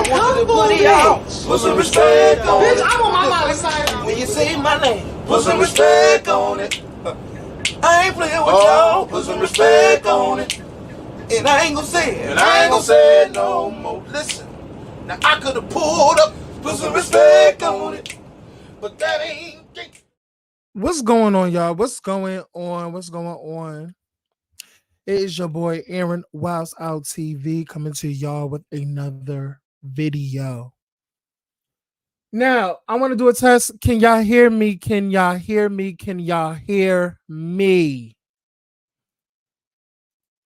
I want you to put it out. Put some respect on it. Bitch, I want my mama side. When you say my name, put some respect on it. I ain't playing with y'all. Put some respect on it. And I ain't gonna say it. And I ain't gonna say it no more. Listen, now I could have pulled up, put some respect on it, but that ain't. What's going on, y'all? What's going on? What's going on? It is your boy Aaron Wiles Out TV coming to y'all with another video. Now, I want to do a test. Can y'all hear me? Can y'all hear me? Can y'all hear me?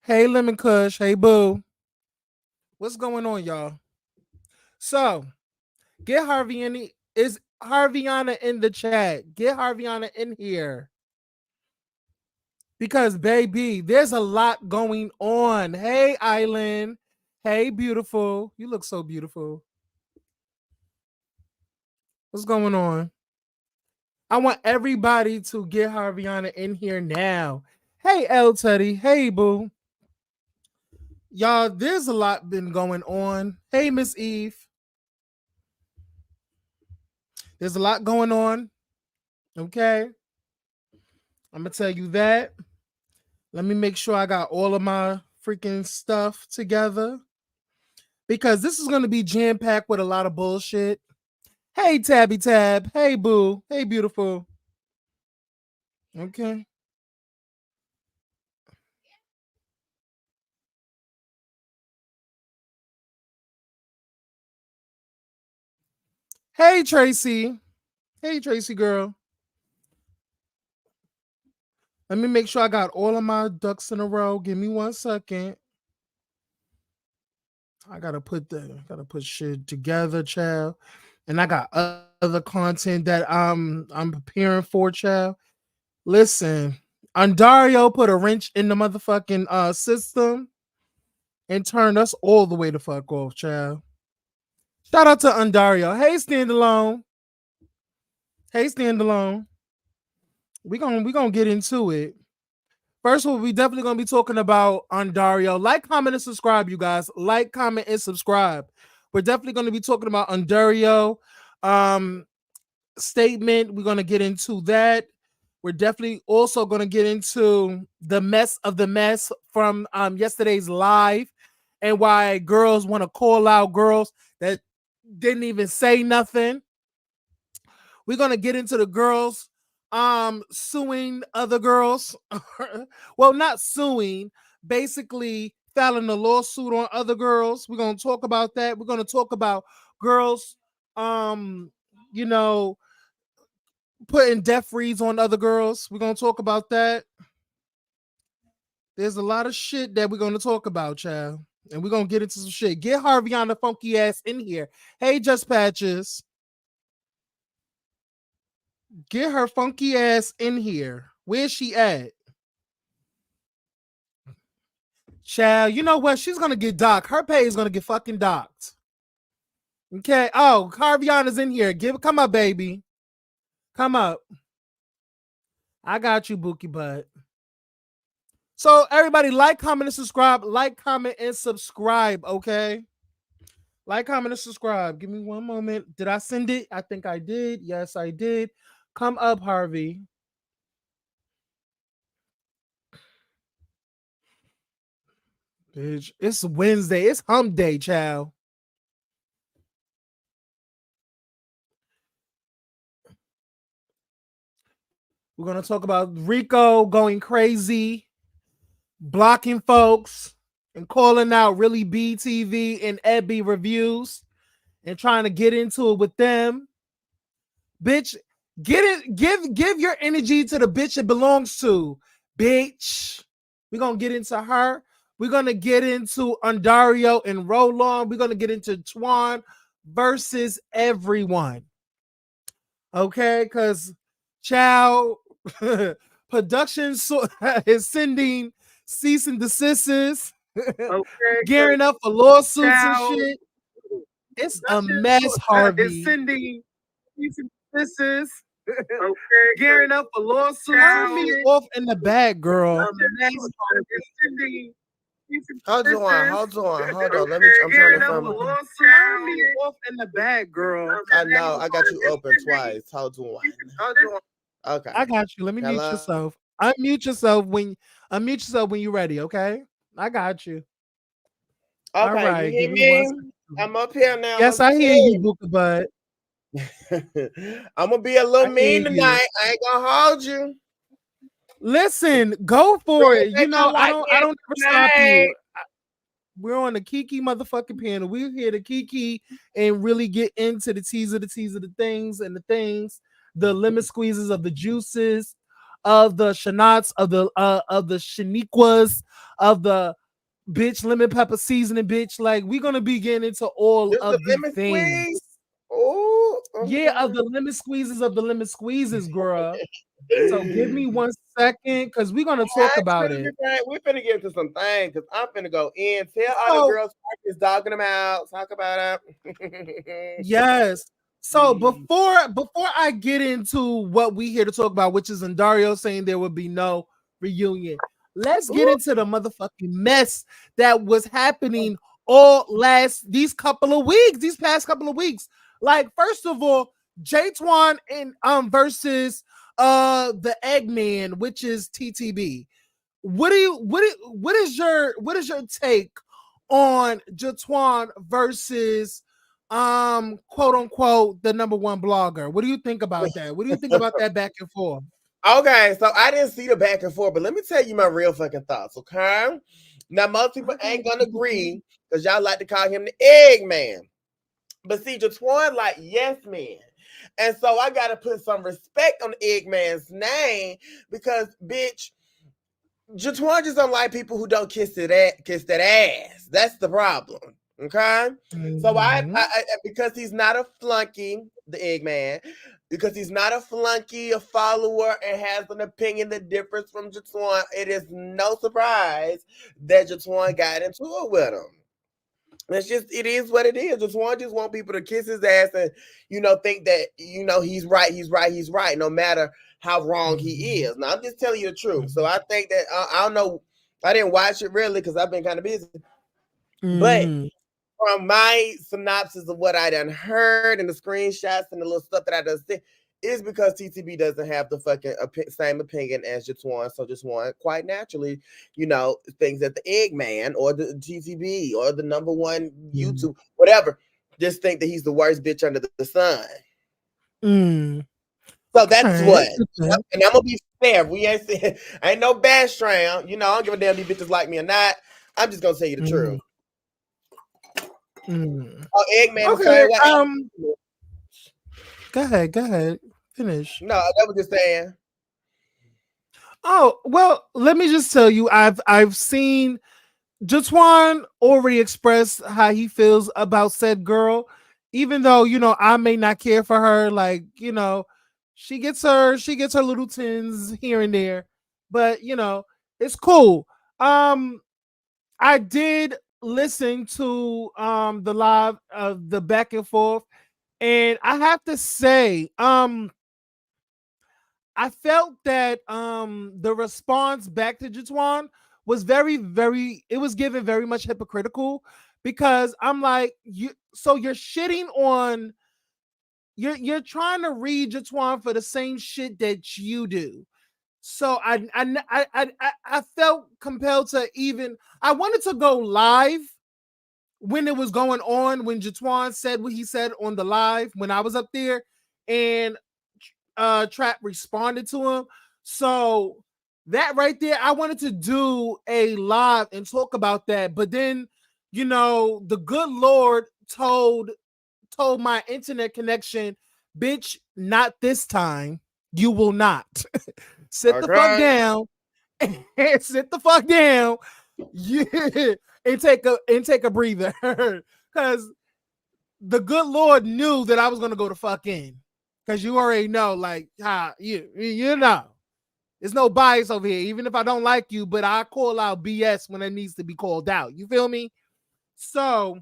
Hey, Lemon Kush. Hey, Boo. What's going on, y'all? So, get Harvey in. Is Harviana in the chat? Get Harviana in here. Because, baby, there's a lot going on. Hey, Island. Hey, beautiful. You look so beautiful. What's going on? I want everybody to get Harviana in here now. Hey, L Teddy. Hey, boo. Y'all, there's a lot been going on. Hey, Miss Eve. There's a lot going on. Okay. I'm going to tell you that. Let me make sure I got all of my freaking stuff together. Because this is going to be jam-packed with a lot of bullshit. Hey, Tabby Tab. Hey, boo. Hey, beautiful. Okay. Hey, Tracy. Hey, Tracy girl. Let me make sure I got all of my ducks in a row. Give me 1 second. I gotta put shit together, child. And I got other content that I'm preparing for, child. Listen, Andarrio put a wrench in the motherfucking system and turned us all the way the fuck off, child. Shout out to Andarrio. Hey, Standalone. Hey, Standalone. We gonna get into it. First of all, we definitely gonna be talking about Andarrio. Like, comment, and subscribe, you guys. Like, comment, and subscribe. We're definitely gonna be talking about Andarrio statement. We're gonna get into that. We're definitely also gonna get into the mess of the mess from yesterday's live and why girls want to call out girls that didn't even say nothing. We're gonna get into the girls suing other girls. Well, not suing, basically filing a lawsuit on other girls. We're gonna talk about that. We're gonna talk about girls you know putting death reads on other girls. We're gonna talk about that. There's a lot of shit that we're gonna talk about, child. And we're gonna get into some shit. Get Harvey on the funky ass in here. Hey, Just Patches. Get her funky ass in here. Where's she at? Child, you know what? She's gonna get docked. Her pay is gonna get fucking docked. Okay. Oh, Harviana's in here. Come up, baby. Come up. I got you, Bookie Butt. So everybody, like, comment, and subscribe. Like, comment, and subscribe. Okay. Like, comment, and subscribe. Give me 1 moment. Did I send it? I think I did. Yes, I did. Come up, Harvey. Bitch, it's Wednesday. It's hump day, child. We're going to talk about Rico going crazy, blocking folks, and calling out Really BTV and Ebby reviews and trying to get into it with them. Bitch, give your energy to the bitch it belongs to, bitch. We're going to get into her. We're going to get into Andarrio and Roland. We're going to get into Twan versus everyone. Okay, because child production is sending cease and desists, okay, gearing up for lawsuits and shit. It's a mess, Harvey. Is sending cease and desists, okay, gearing up for lawsuits. Turn me off in the back, girl. A mess, Harvey. Is sending Hold on. I'm trying to find my. Turn me off in the back, girl. I know. I got you open twice. Hold on. Okay. I got you. Let me mute Hello. yourself. Unmute yourself when you're ready. Okay, I got you. All Okay, you right, hear give me one me? second. I'm up here now. Yes, Let's I hear you, see. Booker Bud. I'm gonna be a little I hear mean you. tonight. I ain't gonna hold you. Listen, go Girls for it. You ain't gonna know, I like don't. I me don't ever stop tonight. you. We're on the Kiki motherfucking panel. We're here to Kiki and really get into the teaser, the things and the things, the lemon squeezes of the juices, of the shanats, of the shaniquas, of the bitch lemon pepper seasoning, bitch. Like we're gonna be getting into all Just a of the lemon things. squeeze. Oh, Yeah, okay. of the lemon squeezes, girl. So give me 1 second because we're gonna talk I about finna it. get back. We finna get into some things because I'm finna go in. Tell all the So girls is dogging them out. Talk about it. yes. So before I get into what we here to talk about, which is Andario saying there will be no reunion, let's get Ooh, into the motherfucking mess that was happening all these past couple of weeks. Like, first of all, J Twan and versus the Eggman, which is TTB. What is your take on Jatwan versus quote unquote the number one blogger? What do you think about that? What do you think about that back and forth? okay, so I didn't see the back and forth, but let me tell you my real fucking thoughts, okay? Now, most people Okay. ain't gonna agree because y'all like to call him the Eggman. But see, Jatwan like yes man. And so I gotta put some respect on the Eggman's name because bitch, Jatwan just don't like people who don't kiss that ass. That's the problem. Okay. So Mhm. because he's not a flunky, the Eggman, because he's not a flunky, a follower, and has an opinion that differs from Jatwan, it is no surprise that Jatwan got into it with him. It's just it is what it is. Just want people to kiss his ass and think that he's right, no matter how wrong he Mhm. is. Now I'm just telling you the truth. So I think that I don't know. I didn't watch it really because I've been kind of busy, but Mhm. from my synopsis of what I done heard and the screenshots and the little stuff that I done see, is because TTB doesn't have the fucking same opinion as Jatwan. So Jatwan quite naturally, things that the Eggman or the TTB or the number one Mhm. YouTube, whatever, just think that he's the worst bitch under the sun. Mm. So that's Okay. what. And I'm gonna be fair. We ain't ain't no bash train. I don't give a damn if these bitches like me or not. I'm just gonna tell you the Mm. truth. Mm. Oh, Eggman the Okay. same way. Go ahead. Go ahead. Finish. No, that was just saying. Oh well, let me just tell you, I've seen Jatwan already expressed how he feels about said girl, even though I may not care for her. Like she gets her little tins here and there, but it's cool. Um, I did listen to the live of the back and forth, and I have to say, I felt that the response back to Jatwan was it was given very much hypocritical because I'm like, you're shitting on you're trying to read Jatwan for the same shit that you do. So I felt compelled to even I wanted to go live when it was going on when Jatwan said what he said on the live when I was up there, and Trap responded to him. So that right there, I wanted to do a live and talk about that. But then, the good Lord told my internet connection, bitch, not this time. You will not. Sit the fuck Okay. down and sit the fuck down. Yeah, and take a breather. Cause the good Lord knew that I was gonna go to fuck in. Cause you already know, like, how you know. There's no bias over here, even if I don't like you, but I call out BS when it needs to be called out. You feel me? So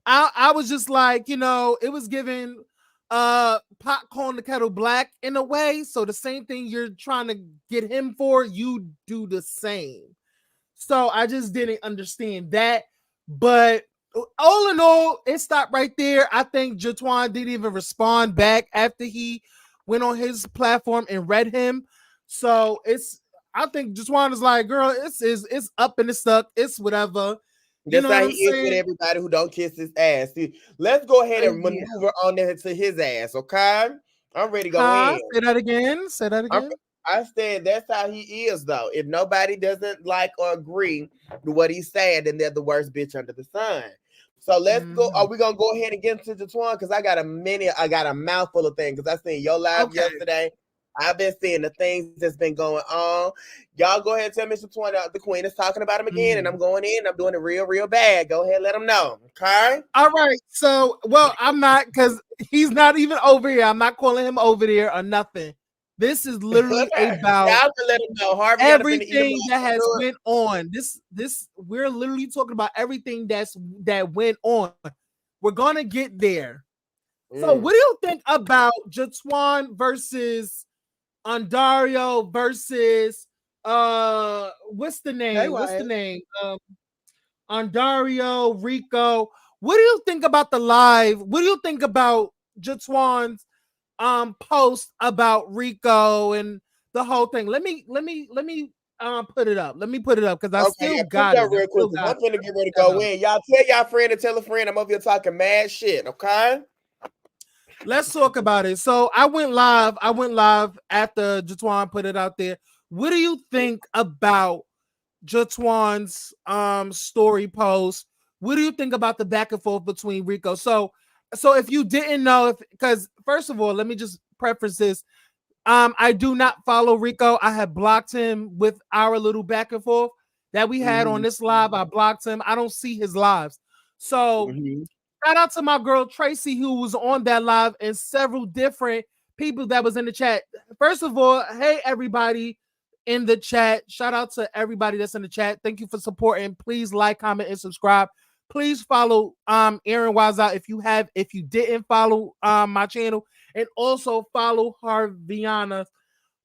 I was just like, it was given pot calling the kettle black in a way. So the same thing you're trying to get him for, you do the same. So I just didn't understand that. But all in all, it stopped right there. I think Jatwan didn't even respond back after he went on his platform and read him. So I think Jatwan is like, girl, it's up and it's stuck. It's whatever. You That's know how what he I'm is with saying? everybody who don't kiss his ass. See, let's go ahead and Yeah. maneuver on there to his ass, okay? I'm ready to go Huh? in. Say that again. Say that I'm, again. I said that's how he is, though. If nobody doesn't like or agree with what he's saying, then they're the worst bitch under the sun. So let's go. Are Mhm. we gonna go ahead and get into the one? Because I got a mouthful of things. Because I seen your live Okay. yesterday. I've been seeing the things that's been going on. Y'all go ahead and tell Mr. Twan the Queen is talking about him again, and I'm Mhm. going in. I'm doing it real, real bad. Go ahead, let him know. Okay. All right. So, well, I'm not because he's not even over here. I'm not calling him over there or nothing. This is literally about Y'all can let him know. Harvey finna eat him everything that up. has Do it. went on. This we're literally talking about everything that went on. We're gonna get there. So, Mm. what do you think about Jatwan versus Andario versus what's the Hey, name? What's the Wyatt. name? Andario, Rico. What do you think about the live? What do you think about Jatwan's post about Rico and the whole thing? Let me put it up. Let me put it up because I Okay, still yeah, put it got up it. I real quick still because got I'm it. finna get ready to Put that go up. in. Y'all tell y'all friend and tell a friend I'm over here talking mad shit, okay? Let's talk about it. So I went live. I went live after Jatwan put it out there. What do you think about Jatwan's story post? What do you think about the back and forth between Rico? So if you didn't know, if because first of all, let me just preface this. I do not follow Rico. I have blocked him with our little back and forth that we had on Mm-hmm. this live. I blocked him. I don't see his lives. So Mm-hmm. shout out to my girl Tracy who was on that live and several different people that was in the chat. First of all, hey everybody in the chat. Shout out to everybody that's in the chat. Thank you for supporting. Please like, comment, and subscribe. Please follow Aaron Wise out if you didn't follow my channel, and also follow Harviana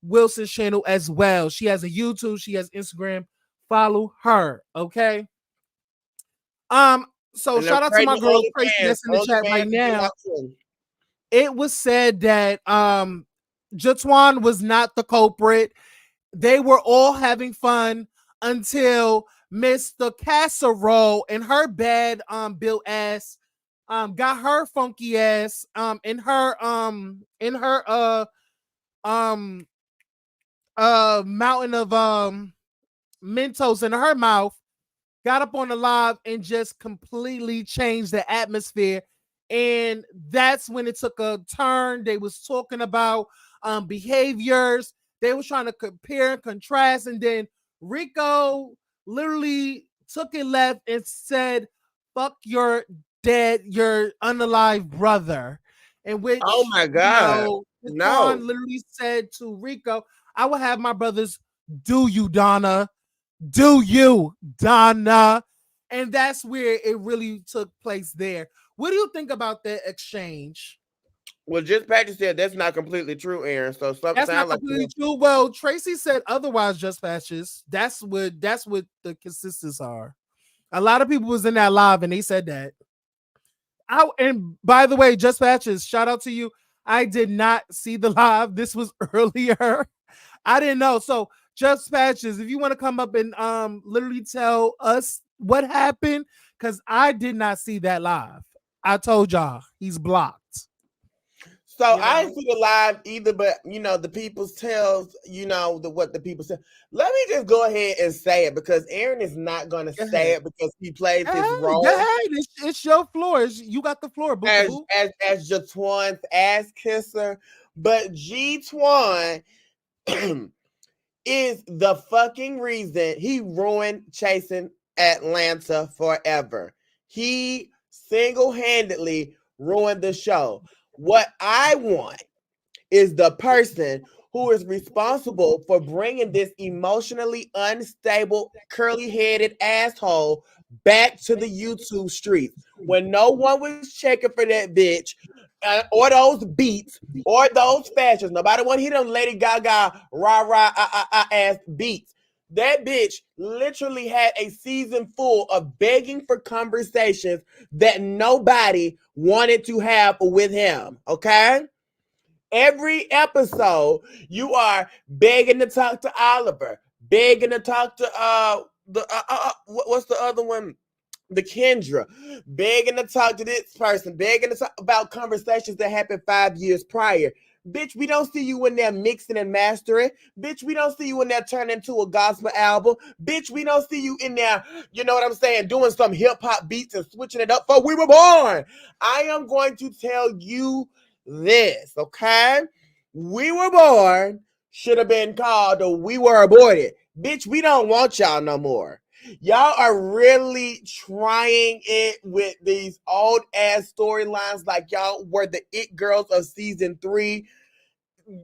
Wilson's channel as well. She has a YouTube, she has Instagram. Follow her, okay? Um, so And I'm shout out to creating my the girl Tracy OnlyFans. that's in the chat right OnlyFans is now. out too. It was said that Jatwan was not the culprit. They were all having fun until Mr. Casserole and her bad built ass got her funky ass in her um mountain of Mentos in her mouth, got up on the live and just completely changed the atmosphere. And that's when it took a turn. They was talking about behaviors. They was trying to compare and contrast. And then Rico literally took it left and said, fuck your your unalive brother. In Oh which, my God. Quan No. literally said to Rico, I will have my brothers do you, Donna. Do you, Donna? And that's where it really took place there. What do you think about that exchange? Well, just Patrick said that's not completely true, Aaron. So something That's not sound like completely true. Well, Tracy said otherwise, just patches. That's what the consistencies are. A lot of people was in that live and they said that. And by the way, just patches, shout out to you. I did not see the live. This was earlier. I didn't know. So just patches, if you want to come up and literally tell us what happened, because I did not see that live. I told y'all he's blocked. so. You I ain't know, see the live either, but the people's tells, what the people say. Let me just go ahead and say it because Aaron is not gonna go say ahead. it because he plays Go his ahead. Go role ahead. It's your floor. You got the floor, boo as boo. as Jatwan's ass kisser. But G Twan is the fucking reason he ruined chasing Atlanta forever. He single-handedly ruined the show. What I want is the person who is responsible for bringing this emotionally unstable, curly-headed asshole back to the YouTube streets when no one was checking for that bitch or those beats or those fashions. Nobody want to hear them Lady Gaga rah rah ass beats. That bitch literally had a season full of begging for conversations that nobody wanted to have with him. Okay? Every episode, you are begging to talk to Oliver, begging to talk to what's the other one? The Kendra, begging to talk to this person, begging to talk about conversations that happened 5 years prior. Bitch, we don't see you in there mixing and mastering. Bitch, we don't see you in there turning into a gospel album. Bitch, we don't see you in there, you know what I'm saying, doing some hip hop beats and switching it up for We Were Born. I am going to tell you this, okay? We Were Born should have been called We Were Aborted. Bitch, we don't want y'all no more. Y'all are really trying it with these old ass storylines like y'all were the it girls of season 3,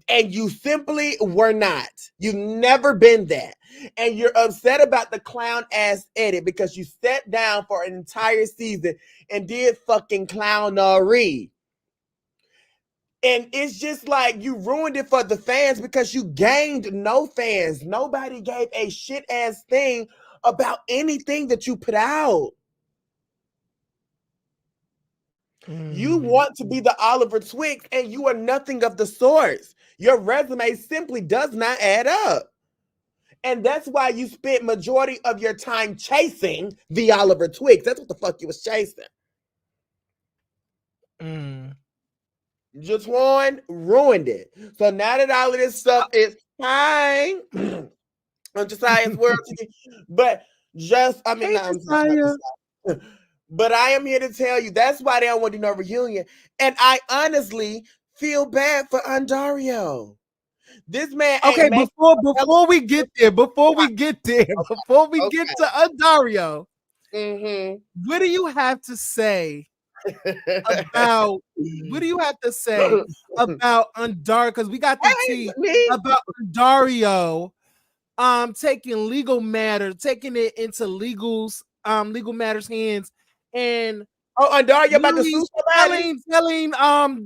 and you simply were not. You've never been that. And you're upset about the clown ass edit because you sat down for an entire season and did fucking clownery. And it's just like you ruined it for the fans because you gained no fans. Nobody gave a shit ass thing about anything that you put out. You want to be the Oliver Twist, and you are nothing of the sorts. Your resume simply does not add up. And that's why you spent majority of your time chasing the Oliver Twist. That's what the fuck you was chasing. Jatwan ruined it. So now that all of this stuff is fine, on Josiah's world, but just, I mean, Hey, Josiah. but I am here to tell you that's why they don't want to do no reunion. And I honestly feel bad for Andarrio. This man ain't Okay, before we get there, before we get to Andario, what do you have to say about Andario? Because we got the tea about Andario taking it into legal matters hands, and Andarrio about to sue somebody? telling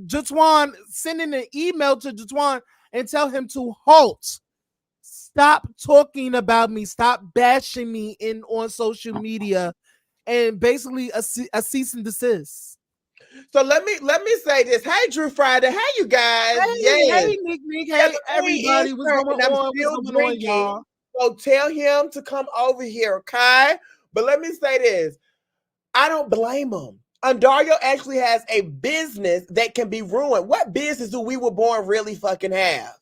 Jatwan, sending an email to Jatwan and tell him to halt. Stop talking about me. Stop bashing me on social media, and basically a cease and desist. So let me say this. Hey, Drew Friday. Hey, you guys. Hey, Nick. Hey, everybody. What's going on, y'all? So tell him to come over here, okay? But let me say this. I don't blame him. Andarrio actually has a business that can be ruined. What business do We Were Born really fucking have?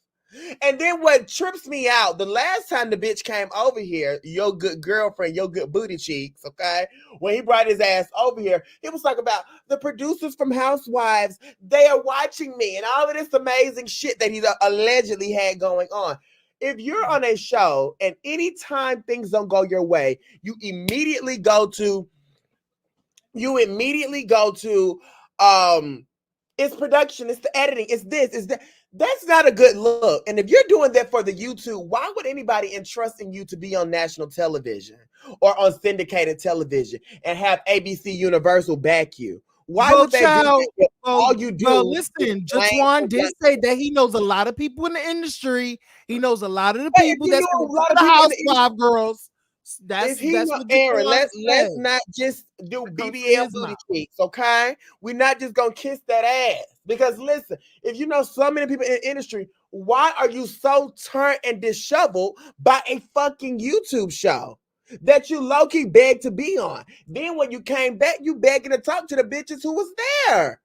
And then what trips me out, the last time the bitch came over here, your good girlfriend, your good booty cheeks, okay? When he brought his ass over here, it was like about the producers from Housewives, they are watching me, and all of this amazing shit that he allegedly had going on. If you're on a show and anytime things don't go your way, you immediately go to it's production, it's the editing, it's this, it's that. That's not a good look. And if you're doing that for the YouTube, why would anybody entrust in you to be on national television or on syndicated television and have ABC Universal back you? Why would they do that? All you do. Well, listen, Jatwan did say that he knows a lot of people in the industry. He knows a lot of the people that's a lot of the housewife girls. That's what Aaron. Let's not just do BBL booty cheeks, okay? We're not just gonna kiss that ass. Because listen, if you know so many people in the industry, why are you so turned and disheveled by a fucking YouTube show that you low-key begged to be on? Then when you came back, you begging to talk to the bitches who was there.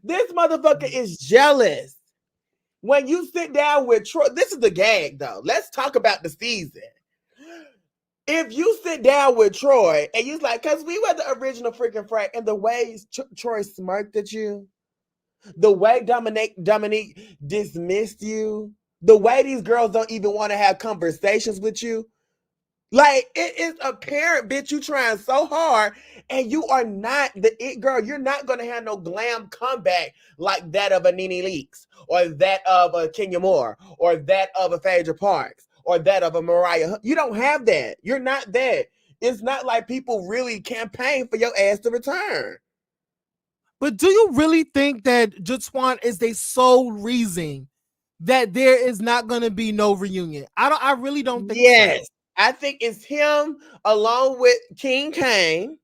This motherfucker is jealous. When you sit down with Troy, this is the gag though. Let's talk about the season. If you sit down with Troy and you're like, because we were the original freaking Frank, and the way Troy smirked at you, the way Dominique dismissed you, the way these girls don't even want to have conversations with you, like it is apparent, bitch, you trying so hard and you are not the it girl. You're not going to have no glam comeback like that of a Nene Leakes or that of a Kenya Moore or that of a Phaedra Parks or that of a Mariah. You don't have that. You're not that. It's not like people really campaign for your ass to return. But do you really think that Jatwan is the sole reason that there is not going to be no reunion? I really don't think so. I think it's him along with King Kane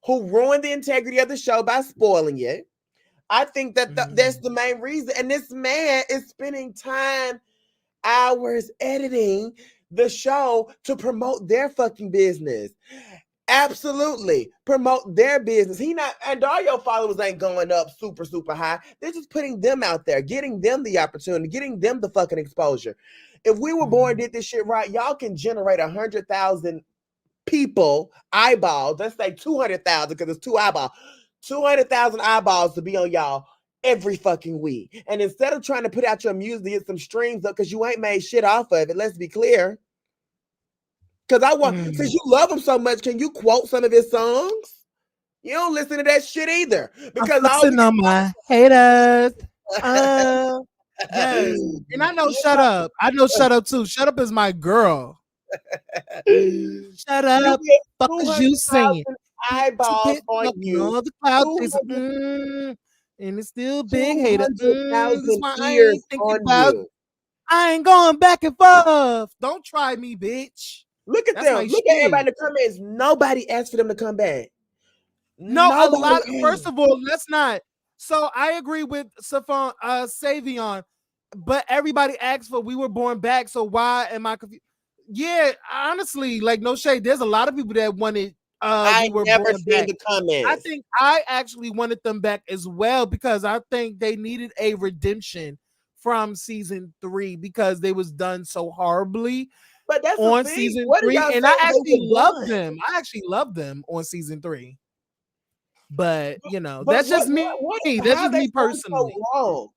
who ruined the integrity of the show by spoiling it. I think that that's the main reason. And this man is spending time, hours editing the show to promote their fucking business. Absolutely. Promote their business. He not Andarrio followers ain't going up super, super high. They're just putting them out there, getting them the opportunity, getting them the fucking exposure. If We Were Born did this shit right, y'all can generate 100,000 people, eyeballs. Let's say 200,000 because it's two eyeballs. 200,000 eyeballs to be on y'all every fucking week. And instead of trying to put out your music to get some streams up because you ain't made shit off of it, let's be clear. Because I want, since you love him so much, can you quote some of his songs? You don't listen to that shit either. Because I'm flexing on my haters. Yes. And I know Shut Up. I know Shut Up too. Shut Up is my girl. Shut up. Fuck is you saying? Eyeballs on you. On the cloud and it's still big hater. That's why I ears ain't thinking on about you. I ain't going back and forth. Don't try me, bitch. Look at That's them. my Look at shit. everybody in the comments. Nobody asked for them to come back. No, a Nobody lot. asked. First of all, let's not. So I agree with Savion, but everybody asked for We Were Born back. So why am I confused? Yeah, honestly, like no shade. There's a lot of people that wanted I We Were never Born seen back. the comments. I think I actually wanted them back as well because I think they needed a redemption from season 3 because they was done so horribly but that's on the thing. season What are 3, y'all and I saying actually they were loved done? them. I actually loved them on season 3. But you know, But that's just me. That's how just they me started so personally. wrong?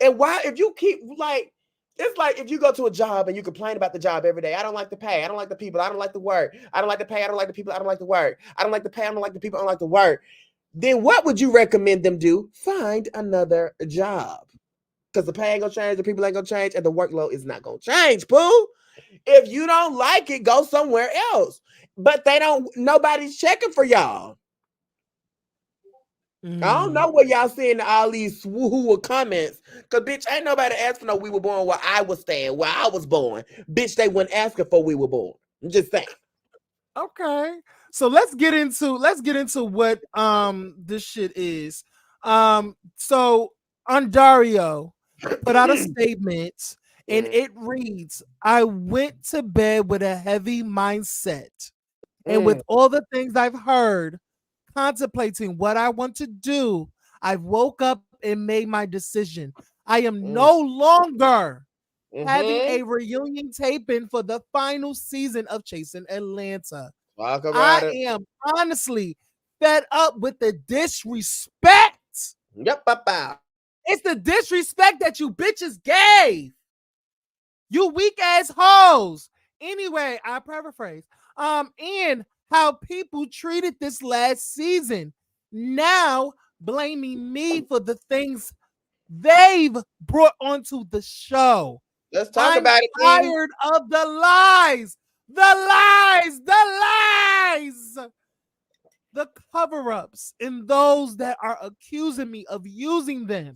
And why, if you keep like, it's like if you go to a job and you complain about the job every day. I don't like the pay. I don't like the people. I don't like the work. I don't like the pay. I don't like the people. I don't like the work. I don't like the pay. I don't like the people. I don't like the work. Then what would you recommend them do? Find another job. Because the pay ain't gonna change, the people ain't gonna change, and the workload is not gonna change, boo. If you don't like it, go somewhere else. But they don't, nobody's checking for y'all. I don't know what y'all seeing all these woo comments. Cause bitch, ain't nobody asked for no We Were Born where I was staying, where I was born. Bitch, they weren't asking for We Were Born. I'm just saying. Okay. So let's get into what this shit is. So Andario put out a statement and it reads, I went to bed with a heavy mindset. And with all the things I've heard, contemplating what I want to do, I woke up and made my decision. I am no longer having a reunion taping for the final season of Chasing Atlanta. Talk about I it. am honestly fed up with the disrespect. Yep, papa. It's the disrespect that you bitches gave. You weak ass hoes. Anyway, I paraphrase. And how people treated this last season. Now blaming me for the things they've brought onto the show. Let's talk I'm about it, King. tired of the lies, the cover-ups, and those that are accusing me of using them.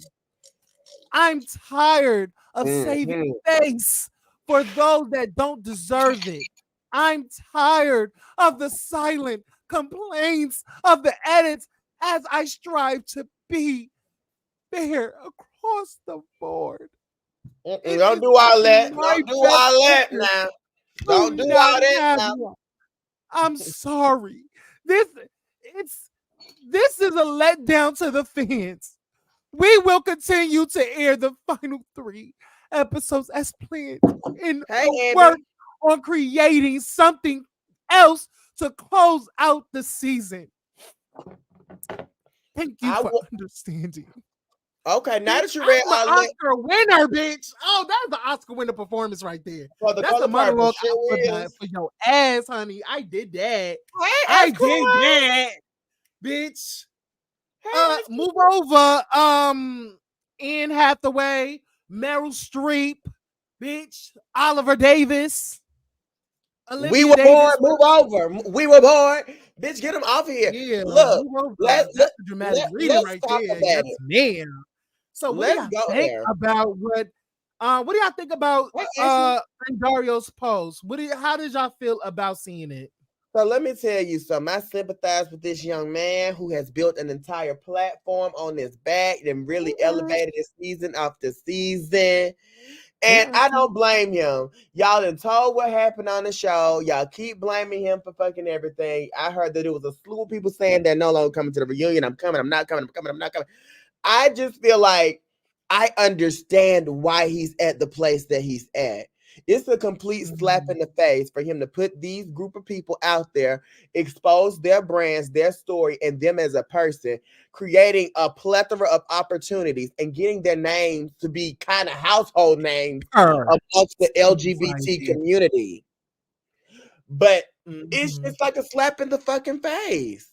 I'm tired of saving face for those that don't deserve it. I'm tired of the silent complaints of the edits as I strive to be fair across the board. Don't do all that. Don't do all that now. Don't do all that now. I'm sorry. This is a letdown to the fans. We will continue to air the final 3 episodes as planned and work on creating something else to close out the season. Thank you for understanding. Okay, now that you read all that, Oscar winner, bitch. Oh, that's the Oscar winner performance right there. That's the monologue for your ass, honey. I did that. I did that, bitch. Move over. Anne Hathaway, Meryl Streep, bitch, Oliver Davis. Olivia we were Davis, born. Move over. We were born. Bitch, get him off here. Yeah, look. That's a dramatic reading right talk there. about Yes, ma'am. So what do y'all think about what What do y'all think about Hey, Ashley. Andarrio's post? How did y'all feel about seeing it? So let me tell you something. I sympathize with this young man who has built an entire platform on his back and really elevated his season after season. And I don't blame him. Y'all done told what happened on the show. Y'all keep blaming him for fucking everything. I heard that it was a slew of people saying they're no longer coming to the reunion. I'm coming. I'm not coming. I'm coming. I'm not coming. I just feel like I understand why he's at the place that he's at. It's a complete slap in the face for him to put these group of people out there, expose their brands, their story, and them as a person, creating a plethora of opportunities and getting their names to be kind of household names amongst the LGBT community. But it's just like a slap in the fucking face.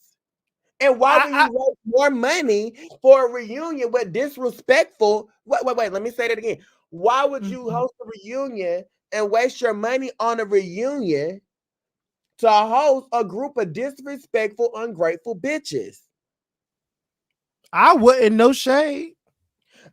And why would you waste more money for a reunion with disrespectful? Wait. Let me say that again. Why would you host a reunion and waste your money on a reunion to host a group of disrespectful, ungrateful bitches? I wouldn't. No shade.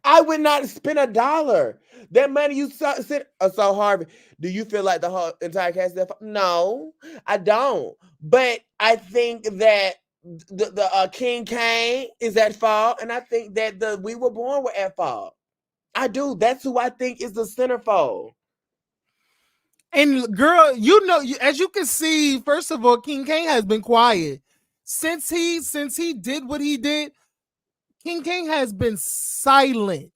I would not spend $1. That money you said. So Harvey, do you feel like the whole entire cast? No, I don't. But I think that the King Kane is at fault, and I think that the We Were Born were at fault. I do. That's who I think is the centerfold. And girl, you know, as you can see, first of all, King Kane has been quiet since he did what he did. King Kane has been silent.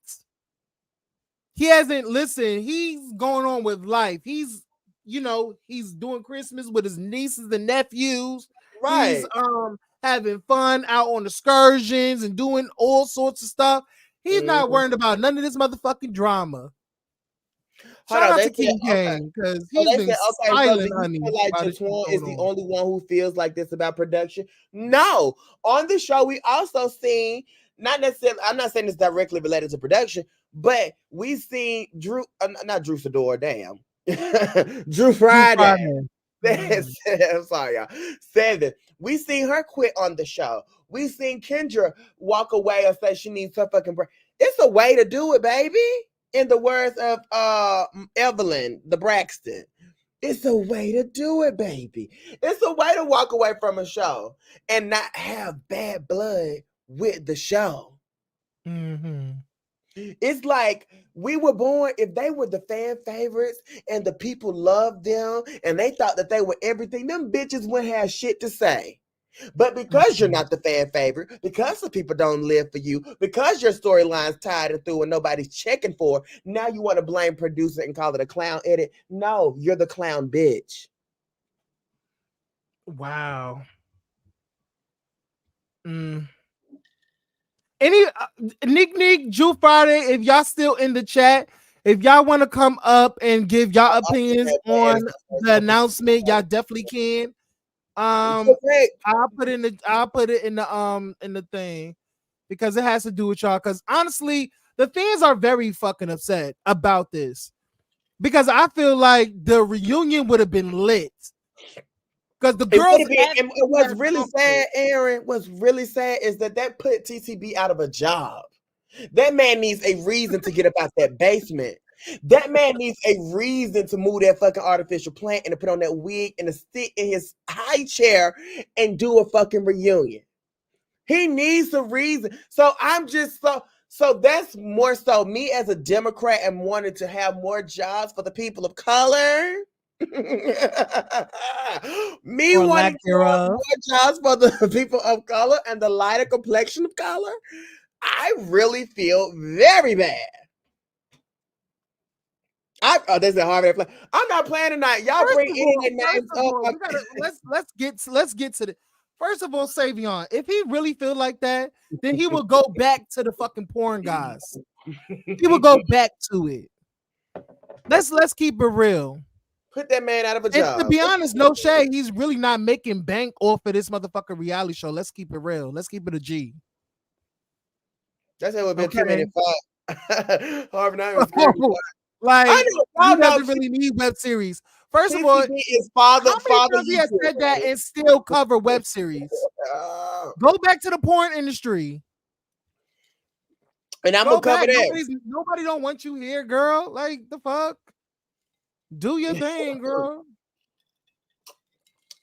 He hasn't listened. He's going on with life. He's doing Christmas with his nieces and nephews. Right. He's having fun out on excursions and doing all sorts of stuff. He's not worried about none of this motherfucking drama. Shout out to King Kane because he's been silent. So do you feel like Jatwan is the only one who feels like this about production? No. On the show, we also seen, not necessarily, I'm not saying it's directly related to production, but we seen not Drew Fedor, damn. Drew Friday. I'm sorry, y'all. 7. We seen her quit on the show. We seen Kendra walk away or say she needs her fucking break. It's a way to do it, baby. In the words of Evelyn, the Braxton, it's a way to do it, baby. It's a way to walk away from a show and not have bad blood with the show. It's like We Were Born, if they were the fan favorites and the people loved them and they thought that they were everything, them bitches wouldn't have shit to say. But because you're not the fan favorite, because the people don't live for you, because your storyline's tied and through and nobody's checking for, now you want to blame producer and call it a clown edit. No, you're the clown bitch. Wow. Any Nick Jew Friday, if y'all still in the chat, if y'all want to come up and give y'all opinions on the announcement, y'all definitely can. I'll put it in the thing because it has to do with y'all. Because honestly, the fans are very fucking upset about this because I feel like the reunion would have been lit. Because the girls, and what's really sad, Aaron, what's really sad is that put TCB out of a job. That man needs a reason to get up out that basement. That man needs a reason to move that fucking artificial plant and to put on that wig and to sit in his high chair and do a fucking reunion. He needs a reason. So I'm just so that's more so me as a Democrat and wanting to have more jobs for the people of color. Me wanting more jobs for the people of color and the lighter complexion of color. I really feel very bad. They said Harvey. I'm not playing tonight. Y'all bring any names up. Let's get to the. First of all, Savion, if he really feel like that, then he will go back to the fucking porn guys. He will go back to it. Let's keep it real. Put that man out of a job. To be honest, no shade. He's really not making bank off of this motherfucking reality show. Let's keep it real. Let's keep it a G. That's what been too many fuck. Harvey, like he doesn't really need web series. First of all, is father. How many times he has said that and still cover web series? Go back to the porn industry. And I'm Go gonna cover back. that. Nobody don't want you here, girl. Like the fuck. Do your thing, girl.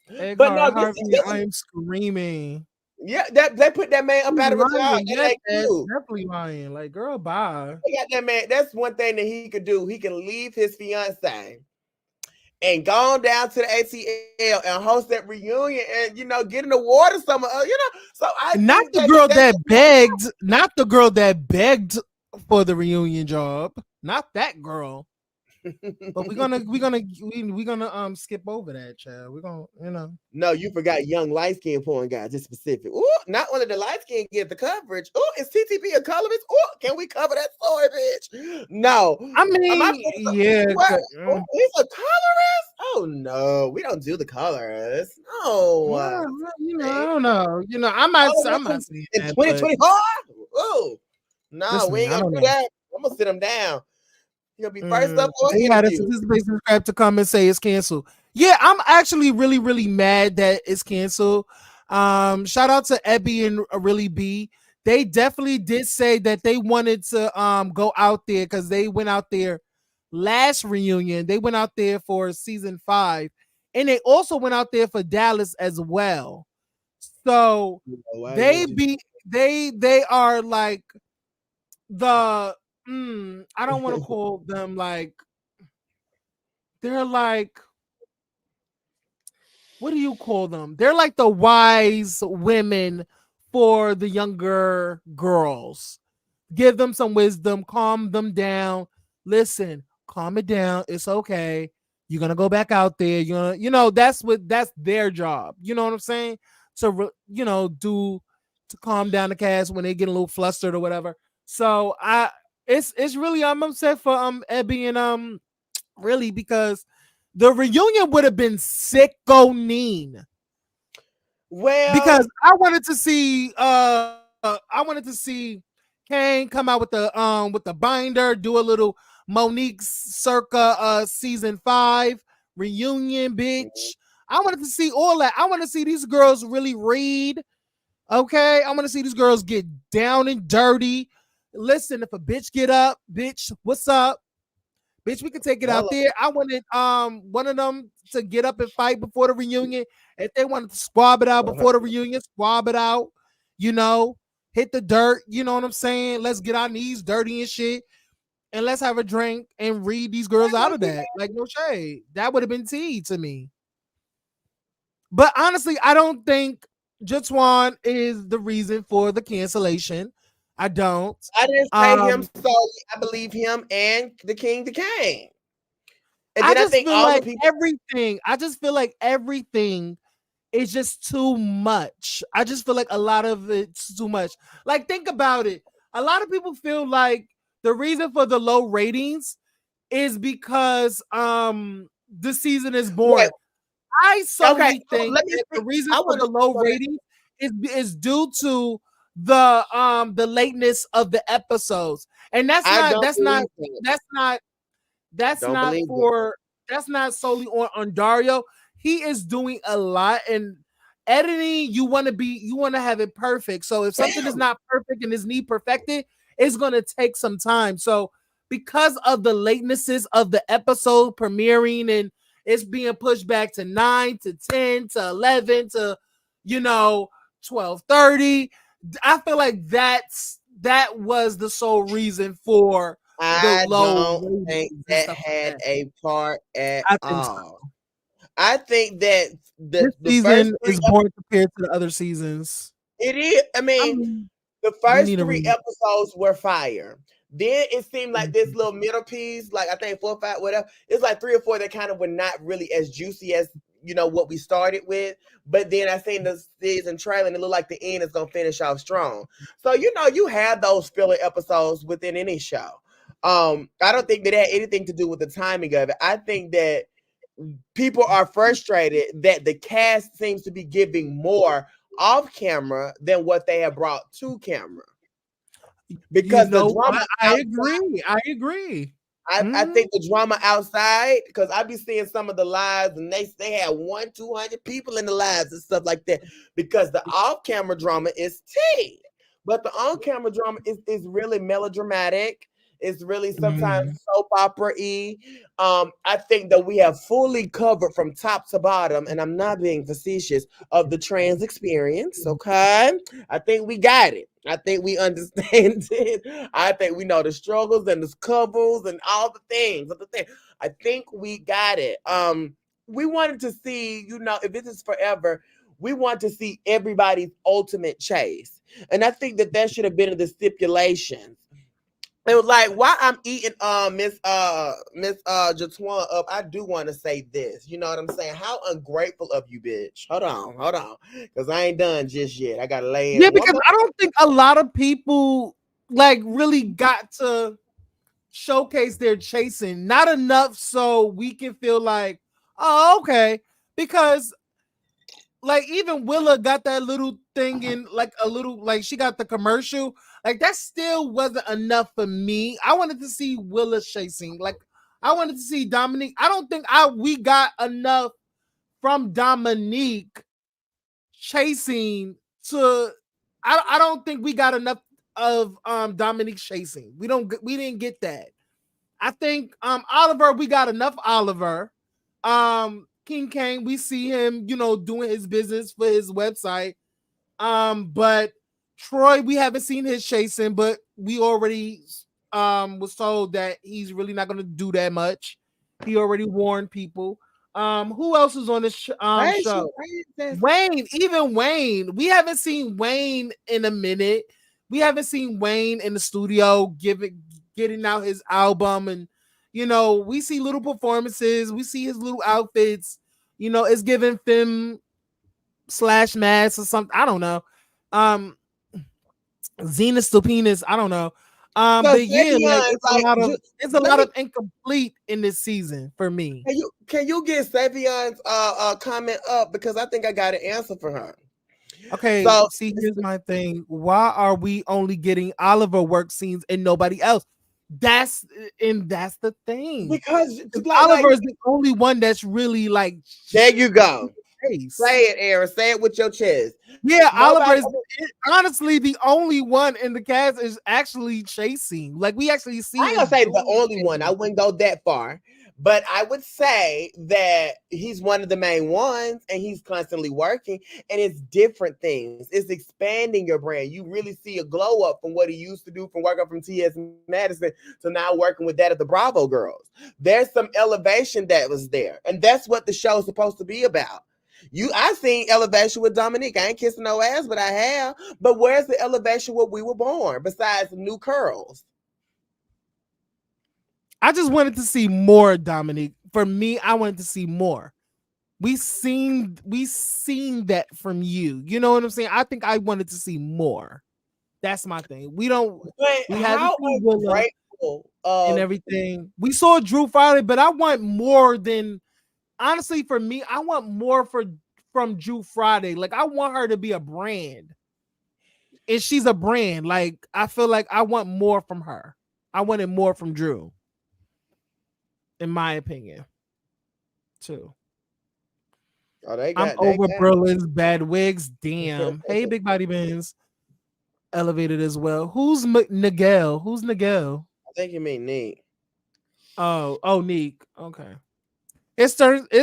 But no, Eckhart Harvey, this I am screaming. yeah, that they put that man up He's out of a job lying. in Yes, that's LA. definitely lying. Like, girl, bye. They got that man. That's one thing that he could do. He can leave his fiance and go on down to the ATL and host that reunion and get an award or something. So I Not think the that girl that's that begged, not the girl that begged for the reunion job. Not that girl. But we're gonna skip over that, child. We're gonna. No, you forgot young light skinned porn guy, just specific. Ooh, not only the light skin get the coverage. Ooh, is TTP a colorist? Ooh, can we cover that story, bitch? No. I Am I mean, yeah. what? Ooh, he's a colorist? Oh no, we don't do the colors. No. Well, I don't know. I'm not saying In that, but 2024? Oh, no, we listen, ain't I gonna don't do know. that. I'm gonna sit him down. He'll be first up for an They had a interview. participation subscribe to come and say it's canceled. Yeah, I'm actually really, really mad that it's canceled. Shout out to Ebby and Really B. They definitely did say that they wanted to go out there because they went out there last reunion. They went out there for season 5, and they also went out there for Dallas as well. So Why they would you? be they are like the I don't want to call them like they're like what do you call them? They're like the wise women for the younger girls. Give them some wisdom, calm them down. Listen, calm it down. It's okay. You're gonna go back out there. You're gonna, that's their job. You know what I'm saying? Do to calm down the cast when they get a little flustered or whatever. So it's really I'm upset for Ebby and really because the reunion would have been sickoning Well, because I wanted to see Kane come out with the binder, do a little Monique circa season 5 reunion, bitch. I wanted to see all that. I want to see these girls really read. Okay, I want to see these girls get down and dirty. Listen, if a bitch get up, bitch, what's up? Bitch, we can take it out hello. there. I wanted one of them to get up and fight before the reunion. If they wanted to squab it out before the reunion, squab it out. You know, hit the dirt. You know what I'm saying? Let's get our knees dirty and shit, and let's have a drink and read these girls out of that. Like no shade. That would have been tea to me. But honestly, I don't think Jatwan is the reason for the cancellation. I don't. I didn't say him Um, solely. I believe him and the King the Kane. And I then I just think feel all the like people. everything. I just feel like everything is just too much. I just feel like a lot of it's too much. Like think about it. A lot of people feel like the reason for the low ratings is because the season is Wait, boring. I okay. solely think Let me that the speak. reason I for want the to speak low on that. ratings is due to the lateness of the episodes. And that's I not don't that's not believe that. that's not that's Don't not believe that. for that's not solely on Andario. He is doing a lot and editing. You want to have it perfect. So if something is not perfect and is need perfected, it's gonna take some time. So because of the latenesses of the episode premiering and it's being pushed back to 9 to 10 to 11 to 12:30. I feel like that was the sole reason for the I low don't think ratings and that stuff like had that. a part at I think so. all. I think that This the first season three is boring compared to the other seasons. it is. I I mean, mean, the we first need a three read. episodes were fire. Then it seemed like this little middle piece, like I think 4 or 5, whatever. It's like 3 or 4 that kind of were not really as juicy as what we started with. But then I seen the season trailer and it looked like the end is gonna finish off strong. So you have those filler episodes within any show. I don't think that had anything to do with the timing of it. I think that people are frustrated that the cast seems to be giving more off camera than what they have brought to camera You because the know drama what? I outside, agree. I agree. I Mhm. think the drama outside, because I be seeing some of the lives and they had 100-200 people in the lives and stuff like that because the off camera drama is tea. But the on-camera drama is really melodramatic. It's really sometimes Mhm. soap opera-y. I think that we have fully covered from top to bottom, and I'm not being facetious, of the trans experience. Okay, I think we got it. I think we understand it. I think we know the struggles and the scuffles and all the things. I think we got it. We wanted to see, if this is forever, we want to see everybody's ultimate chase. And I think that should have been in the stipulations. It was like, while I'm eating Miss Jatwan up, I do want to say this. You know what I'm saying? How ungrateful of you, bitch. Hold on. Because I ain't done just yet. I gotta lay Yeah, in one because more. I don't think a lot of people like really got to showcase their chasing. Not enough so we can feel like, oh, okay. Because like even Willa got that little thing in like a little like she got the commercial. Like that still wasn't enough for me. I wanted to see Willa chasing. Like I wanted to see Dominique. I don't think we got enough from Dominique chasing to I don't think we got enough of Dominique chasing. We didn't get that. I think Oliver, we got enough Oliver. King Kane, we see him, doing his business for his website. But Troy, we haven't seen his chasing, but we already was told that he's really not gonna do that much. He already warned people. Who else is on this show? Wayne, even Wayne. We haven't seen Wayne in a minute. We haven't seen Wayne in the studio getting out his album, and we see little performances, we see his little outfits. It's giving film slash mass or something. I don't know. Um Zenith to penis, I don't know. Because But yeah, like Savion, like, it's a let lot me. of incomplete in this season for me. Can you get Savion's comment up, because I think I got an answer for her. Okay, So see, here's my thing. Why are we only getting Oliver work scenes and nobody else? That's the thing. because Oliver is the only one that's really like there you go. face. Say it, Aaron. Say it with your chest. Yeah, Oliver Nobody. is honestly the only one in the cast is actually chasing. Like we actually I see ain't him gonna say the doing only one. I things. wouldn't go that far, but I would say that he's one of the main ones, and he's constantly working. And it's different things. It's expanding your brand. You really see a glow up from what he used to do, from working from T.S. Madison to now working with that of the Bravo girls. There's some elevation that was there, and that's what the show is supposed to be about. I seen elevation with Dominique. I ain't kissing no ass, but I have. But where's the elevation where we were born? Besides new curls. I just wanted to see more, Dominique. For me, I wanted to see more. We seen that from you. You know what I'm saying? I think I wanted to see more. That's my thing. But We haven't how seen Willa ungrateful and of everything. We saw Drew Friday, but I want more than honestly for me, I want more from Drew Friday. Like I want her to be a brand. And she's a brand. Like I feel like I want more from her. I wanted more from Drew, in my opinion, too. I'm they over got Berlin's bad wigs. Damn. Hey, Big Body Bands. Elevated as well. Who's Nigel? Who's Nigel? I think you mean neat. Oh, Neek. Okay. It's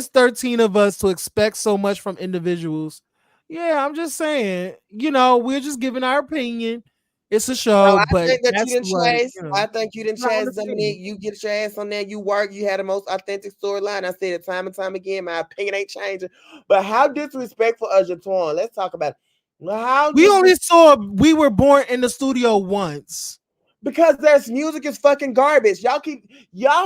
13 of us to expect so much from individuals. Yeah, I'm just saying, we're just giving our opinion. It's a No, show, I but think that you that's didn't what, chase. I think you didn't what I want chase to see. Dominique. You get your ass on there. You work. You had the most authentic storyline. I said it time and time again. My opinion ain't changing. But how disrespectful of Jatwan? Let's talk about it. How We only disrespectful. saw We Were Born in the studio once. Because their music is fucking garbage. Y'all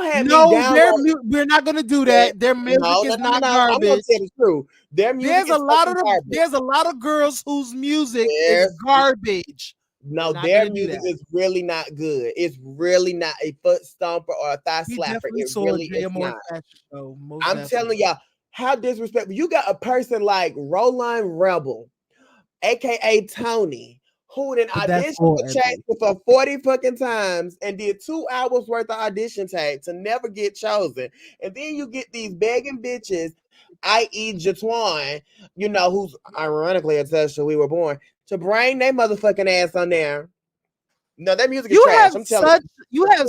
had me No, download. we're not gonna do Yeah, that. Their music no, no, is no, no, not no. I'm gonna garbage. tell the truth. Their music is fucking garbage. There's a lot of girls whose music is There's garbage. We're No, not their gonna do music that. is really not good. It's really not a foot stomper or a thigh We slapper. definitely It saw a really Jay is Moore not. fashion show, most I'm definitely. telling y'all, how disrespectful. You got a person like Roland Rebel, aka Tony, who then But that's auditioned all for Ebby. Chase for 40 fucking times and did 2 hours worth of audition tape to never get chosen. And then you get these begging bitches, i.e. Jatwan, who's ironically attached to We Were Born, to bring their motherfucking ass on there. No, that music is You trash. have I'm telling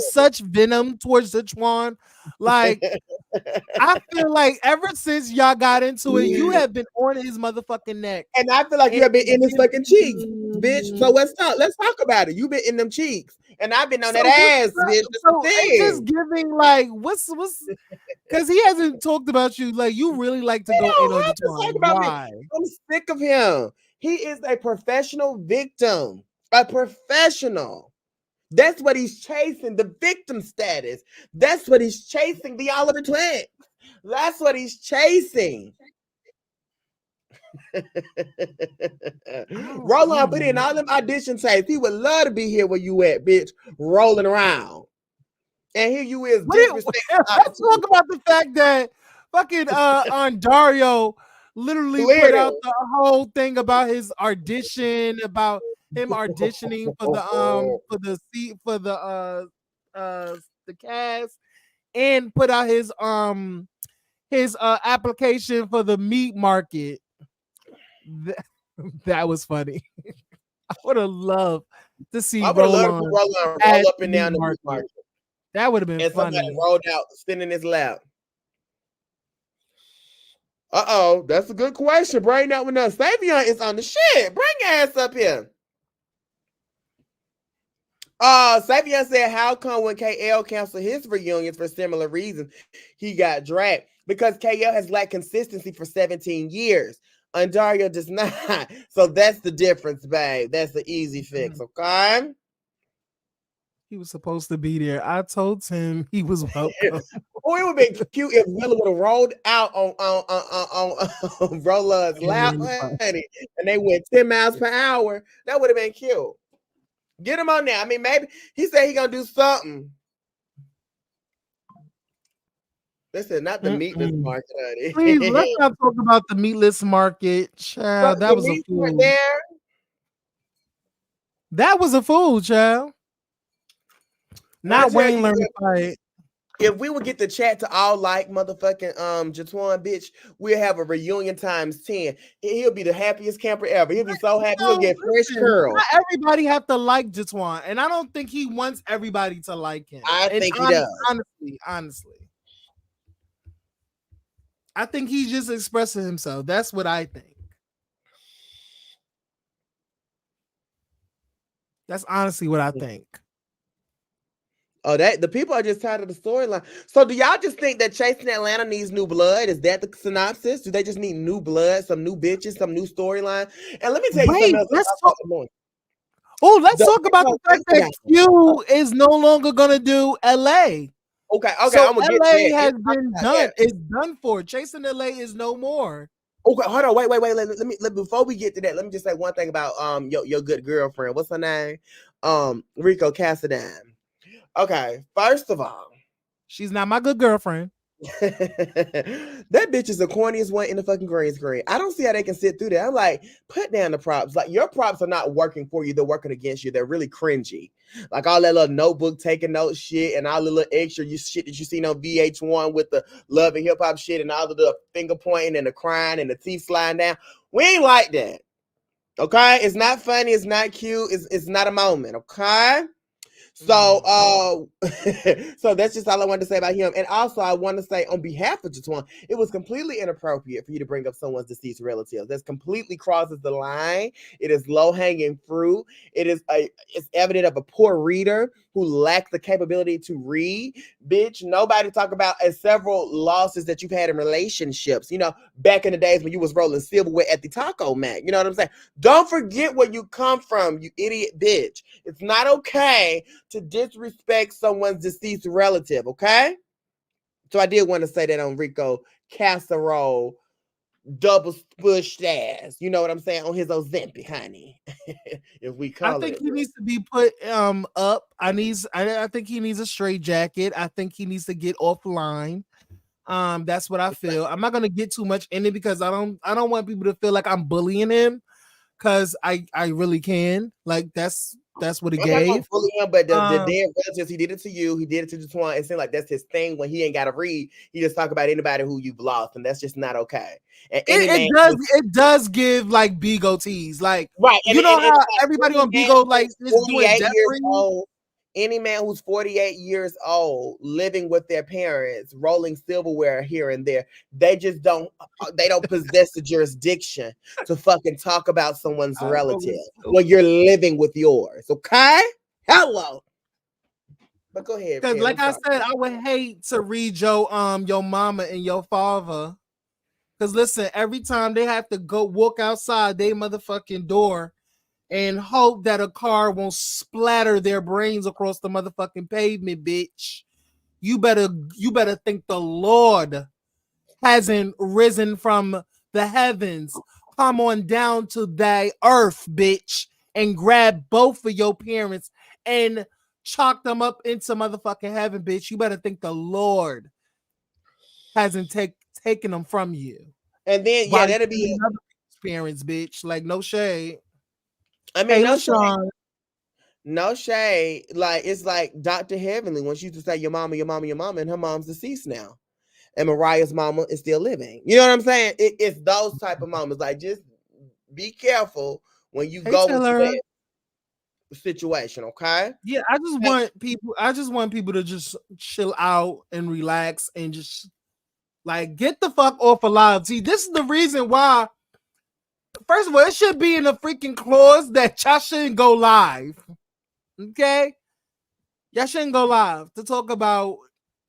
such venom towards Juan. Like I feel like ever since y'all got into it, you you. have been on his motherfucking neck. And I feel like you And have been in his fucking cheeks, bitch. So so let's talk about it. You've been in them cheeks, and I've been on that what's ass, bitch. That's the so it's just thing. giving like what's because he hasn't talked about you. Like you really like to You go in don't on have to Juan. talk about me. Why? I'm sick of him. He is a professional victim. A professional. That's what he's chasing, the victim status. That's what he's chasing, the Oliver Twist. That's what he's chasing. Roland put in all them audition tapes. He would love to be here where you at, bitch, rolling around. And here you is disrespecting. Let's talk about the fact that fucking Andarrio literally put Clear out the whole thing about his audition, about him auditioning for the seat for the cast, and put out his application for the meat market. That was funny. I would have loved to see I would have loved to Roland roll up and down the meat market. That would have been and funny. Somebody rolled out, sitting in his lap. That's a good question. Bring that one up. Savion is on the shit. Bring your ass up here. Savion said, how come when KL canceled his reunions for similar reasons, he got dragged? Because KL has lacked consistency for 17 years. Andarrio does not. So that's the difference, babe. That's the easy fix, okay? He was supposed to be there. I told him he was welcome. It would be cute if Willa would have rolled out on Roland's lap, honey, and they went 10 miles per hour. That would have been cute. Get him on there. I mean, maybe he said he gonna do something. Listen, not the meatless market, honey. Please, let's not talk about the meatless market, child. That was a fool. There. That was a fool, child. Not Wayne learned to fight. If we would get the chat to all like motherfucking Jatuan, bitch, we'll have a reunion times 10. He'll be the happiest camper ever. He'll be so happy. He'll get fresh curls. Not everybody have to like Jatuan, and I don't think he wants everybody to like him. I think he does. Honestly. I think he's just expressing himself. That's what I think. That's honestly what I think. Oh, that the people are just tired of the storyline. So do y'all just think that Chasing Atlanta needs new blood? Is that the synopsis? Do they just need new blood, some new bitches, some new storyline? And let me tell you something else. Let's talk about the fact that Q is no longer gonna do LA. Okay, so I'm gonna LA has been done. It's done for. Chasing LA is no more. Okay, hold on, wait. Let before we get to that, let me just say one thing about your good girlfriend. What's her name? Rico Cassadine. Okay, first of all, she's not my good girlfriend. That bitch is the corniest one in the fucking green screen. I don't see how they can sit through that. I'm like, put down the props. Like, your props are not working for you, they're working against you. They're really cringy. Like all that little notebook taking notes shit and all the little extra shit that you seen on VH1 with the love and hip hop shit and all of the finger pointing and the crying and the teeth sliding down. We ain't like that. Okay, it's not funny, it's not cute, it's not a moment. Okay. So so that's just all I wanted to say about him. And also I want to say on behalf of Jatuan, it was completely inappropriate for you to bring up someone's deceased relative. That's completely crosses the line. It is low-hanging fruit. It's evident of a poor reader who lacks the capability to read. Bitch, nobody talk about several losses that you've had in relationships, you know, back in the days when you was rolling silverware at the Taco Mac. You know what I'm saying? Don't forget where you come from, you idiot bitch. It's not okay to disrespect someone's deceased relative, okay? So I did want to say that on Rico Casserole, double pushed ass. You know what I'm saying? On his Ozempic, honey. If we call it. I think he needs to be put up. I think he needs a straight jacket. I think he needs to get offline. That's what I feel. I'm not gonna get too much in it because I don't want people to feel like I'm bullying him, because I really can. Like, that's That's what it I'm not gonna gave. bully him, but the Um, dead relatives, he did it to you, he did it to Jatwan. It seems like that's his thing when he ain't got to read. He just talk about anybody who you've lost, and that's just not okay. And any man, it does give like Bigo tease. Like, right? you know And how it's like everybody any on man Bigo like who's is doing 48 death years reading? old, any man who's 48 years old, living with their parents, rolling silverware here and there, they don't possess the jurisdiction to fucking talk about someone's I know relative it's so when you're living with yours. Okay, hello. But go ahead, because Ken. like I'm I sorry. said, I would hate to read your mama and your father. Cause listen, every time they have to go walk outside they motherfucking door and hope that a car won't splatter their brains across the motherfucking pavement, bitch. You better think the Lord hasn't risen from the heavens. Come on down to thy earth, bitch, and grab both of your parents and chalk them up into motherfucking heaven, bitch. You better think the Lord hasn't taken them from you. And then While yeah, you that'll be killing it. other parents, bitch. Like no shade. I mean, Hey, no shade, LaShawn. no shade. Like it's like Dr. Heavenly when she used to say your mama, your mama, your mama, and her mom's deceased now. And Mariah's mama is still living. You know what I'm saying? It's those type of moments. Like just be careful when you Hey, go into Taylor. that situation, okay? Yeah, I just want people to just chill out and relax and just like get the fuck off of live. See, this is the reason why. First of all, it should be in a freaking clause that y'all shouldn't go live. Okay? Y'all shouldn't go live to talk about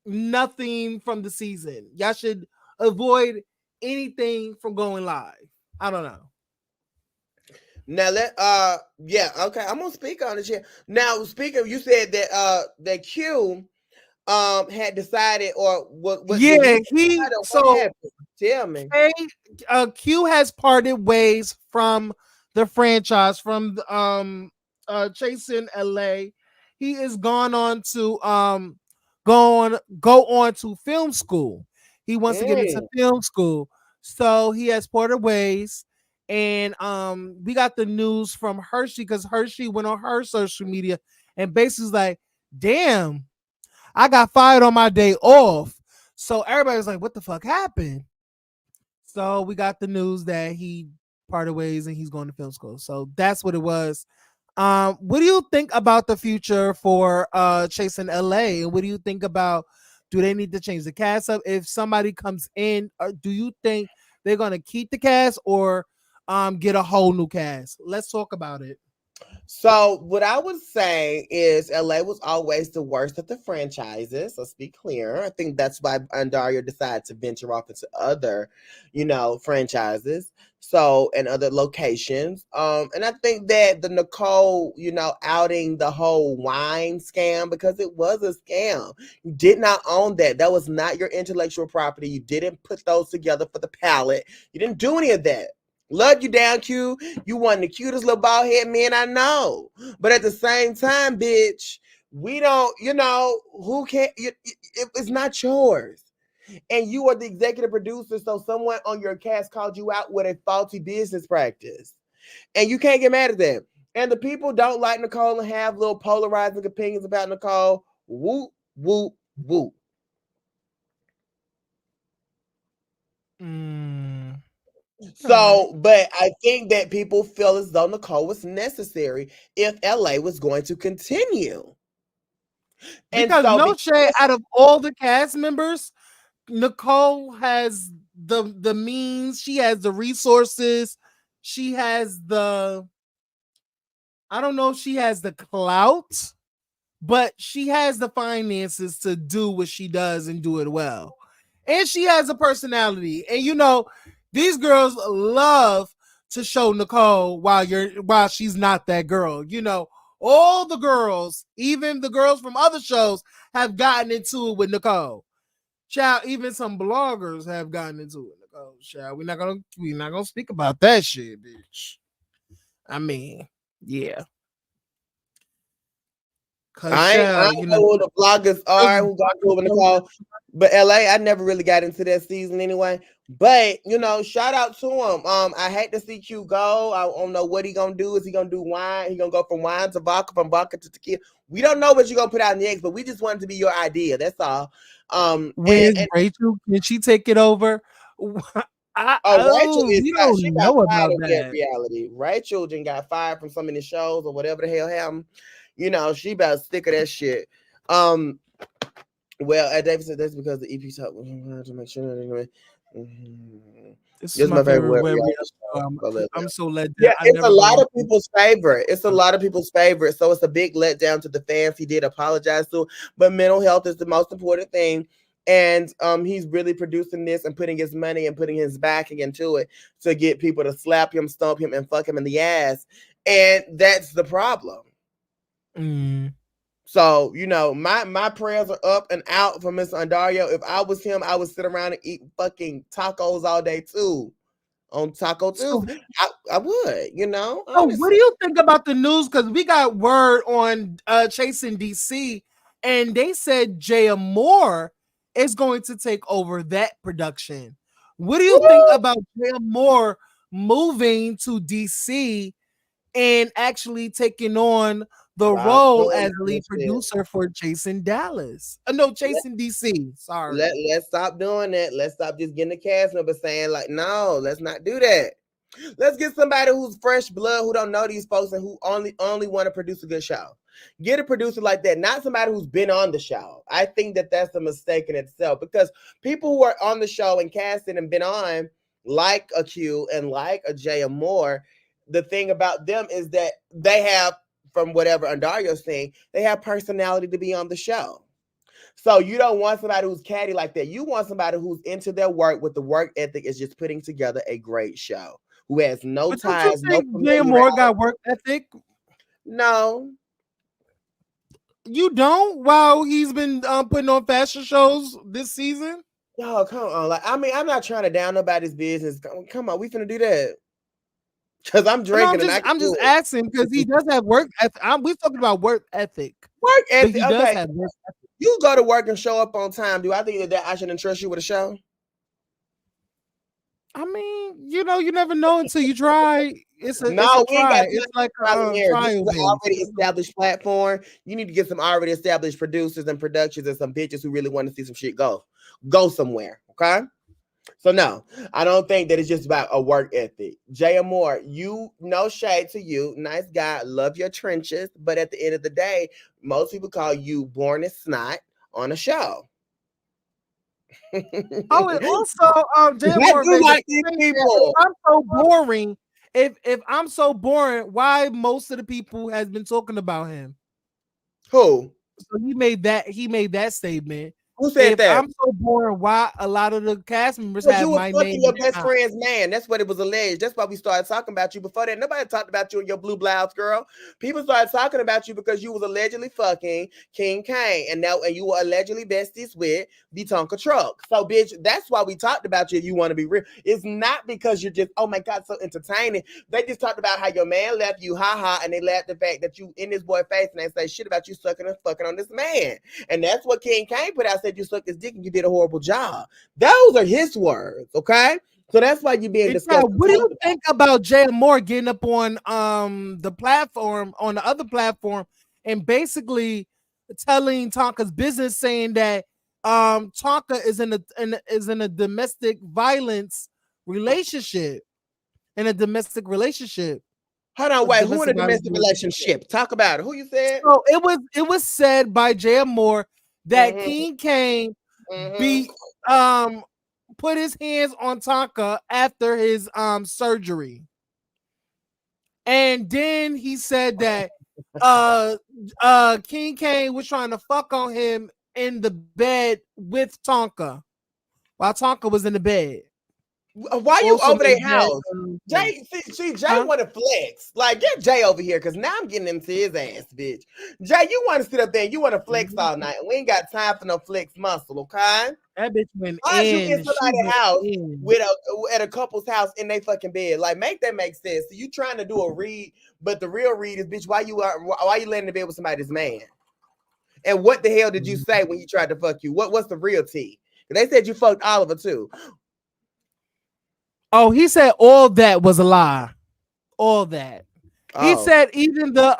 nothing from the season. Y'all should avoid anything from going live. I don't know. Now yeah, okay. I'm gonna speak on it here. Now speaking, you said that that Q had decided or what did he Yeah, decide or what happened? Tell me. Hey, Q has parted ways from the franchise from Chasing LA. He is gone on to go on to film school. He wants to get into Mm. film school. So he has parted ways. And we got the news from Hershey because Hershey went on her social media and basically was like, damn, I got fired on my day off. So everybody was like, what the fuck happened? So we got the news that he parted ways and he's going to film school. So that's what it was. What do you think about the future for Chasing LA? And what do you think about do they need to change the cast up? If somebody comes in, do you think they're gonna keep the cast or get a whole new cast? Let's talk about it. So what I would say is LA was always the worst of the franchises. Let's be clear. I think that's why Andarrio decided to venture off into other, franchises. So and other locations. And I think that the Nicole, outing the whole wine scam because it was a scam. You did not own that. That was not your intellectual property. You didn't put those together for the palette. You didn't do any of that. Love you down, Q. You one of the cutest little bald head men I know. But at the same time, bitch, we don't, who can it's not yours. And you are the executive producer, so someone on your cast called you out with a faulty business practice. And you can't get mad at them. And the people don't like Nicole and have little polarizing opinions about Nicole. Whoop, whoop, whoop. All right. So, but I think that people feel as though Nicole was necessary if LA was going to continue. And Because so, no shade, because out of all the cast members, Nicole has the means, she has the resources, she has the I don't know if she has the clout, but she has the finances to do what she does and do it well. And she has a personality. And these girls love to show Nicole while she's not that girl. All the girls, even the girls from other shows, have gotten into it with Nicole. Child, even some bloggers have gotten into it. Nicole, child, we're not gonna speak about that shit, bitch. I mean, yeah. Cause I Shell, don't know who the bloggers are who got to in the call. But LA, I never really got into that season anyway. But shout out to him. I hate to see Q go. I don't know what he gonna do. Is he gonna do wine? He gonna go from wine to vodka, from vodka to tequila. We don't know what you're gonna put out next, but we just wanted to be your idea. That's all. Where's And Rachel? Can she take it over? Rachel is We not. She don't got know fired about of that that. reality. Rachel just got fired from so many shows or whatever the hell happened. She about sick of that shit. Well, as David said, that's because the EP top to make sure anyway. This is This is my my favorite favorite web web reality reality show. show. Go let I'm down. so let Yeah, down. I it's a never go lot on. of people's favorite. It's a lot of people's favorite. So it's a big letdown to the fans. He did apologize to, but mental health is the most important thing. And he's really producing this and putting his money and putting his backing into it to get people to slap him, stomp him, and fuck him in the ass. And that's the problem. So, my prayers are up and out for Mr. Andarrio. If I was him, I would sit around and eat fucking tacos all day too. On Taco Tuesday. I would, So honestly. what do you think about the news? Because we got word on Chasing DC, and they said Jaya Moore is going to take over that production. What do you think about Jaya Moore moving to DC and actually taking on the Stop role doing as that lead shit. producer for Chasing Dallas? No, Chasing DC. Sorry. Let's stop doing that. Let's stop just getting the cast member saying like, no, let's not do that. Let's get somebody who's fresh blood, who don't know these folks, and who only want to produce a good show. Get a producer like that, not somebody who's been on the show. I think that's a mistake in itself, because people who are on the show and casted and been on, like a Q and like a Jay Moore, the thing about them is that they have, from whatever Andario's saying, they have personality to be on the show. So you don't want somebody who's catty like that. You want somebody who's into their work, with the work ethic, is just putting together a great show, who has no But don't you ties, no think Jay Moore familiarity. got work ethic? No. You don't? While he's been putting on fashion shows this season? Oh, come on. Like, I mean, I'm not trying to down nobody's business. Come on, we finna do that. Because I'm drinking and I can I'm do just it. asking because he does have work ethic. We're talking about work ethic. Work But ethic. he does Okay. have work ethic. You go to work and show up on time. Do I think that I should entrust you with a show? I mean, you never know until you try. It's a No, we ain't got try. It's like trial and a error. This is trial an base. already established platform. You need to get some already established producers and productions and some bitches who really want to see some shit go somewhere. Okay. So no, I don't think that it's just about a work ethic. Jay Moore, no shade to you, nice guy, love your trenches, but at the end of the day, most people call you born as snot on a show. Oh, and also, Jay Moore do made like the these point that people. if I'm so boring, if I'm so boring, why most of the people has been talking about him? Who? So he made that statement. Who said If that? I'm so boring, why a lot of the cast members Because have you was my fucking name your in best their mouth? friend's man. That's what it was alleged. That's why we started talking about you. Before that, nobody talked about you and your blue blouse girl. People started talking about you because you was allegedly fucking King Kane, and you were allegedly besties with the Tonka Truck. So, bitch, that's why we talked about you. If you want to be real, it's not because you're just, oh my god, so entertaining. They just talked about how your man left you, haha, and they laughed the fact that you in this boy face, and they say shit about you sucking and fucking on this man. And that's what King Kane put out, said you sucked his dick and you did a horrible job. Those are his words, okay? So that's why you're being discussed. What do you think about Jay Moore getting up on the platform, on the other platform, and basically telling Tonka's business, saying that Tonka is in a domestic violence relationship, in a domestic relationship. Hold on, wait. Who in a domestic relationship? Talk about it. Who you said? So it was said by Jay Moore that King Kane be put his hands on Tonka after his surgery. And then he said that King Kane was trying to fuck on him in the bed with Tonka while Tonka was in the bed. Why you over their house? Jay, see, Jay want to flex. Like, get Jay over here, because now I'm getting into his ass, bitch. Jay, you want to sit up there and you want to flex all night. We ain't got time for no flex muscle, okay? That bitch went Why in. you in somebody's house at a couple's house in their fucking bed? Like, make that make sense. So you trying to do a read, but the real read is, bitch, why you laying in the bed with somebody's man? And what the hell did you say when he tried to fuck you? What's the real tea? They said you fucked Oliver too. Oh, he said all that was a lie. All that. He Oh, said even the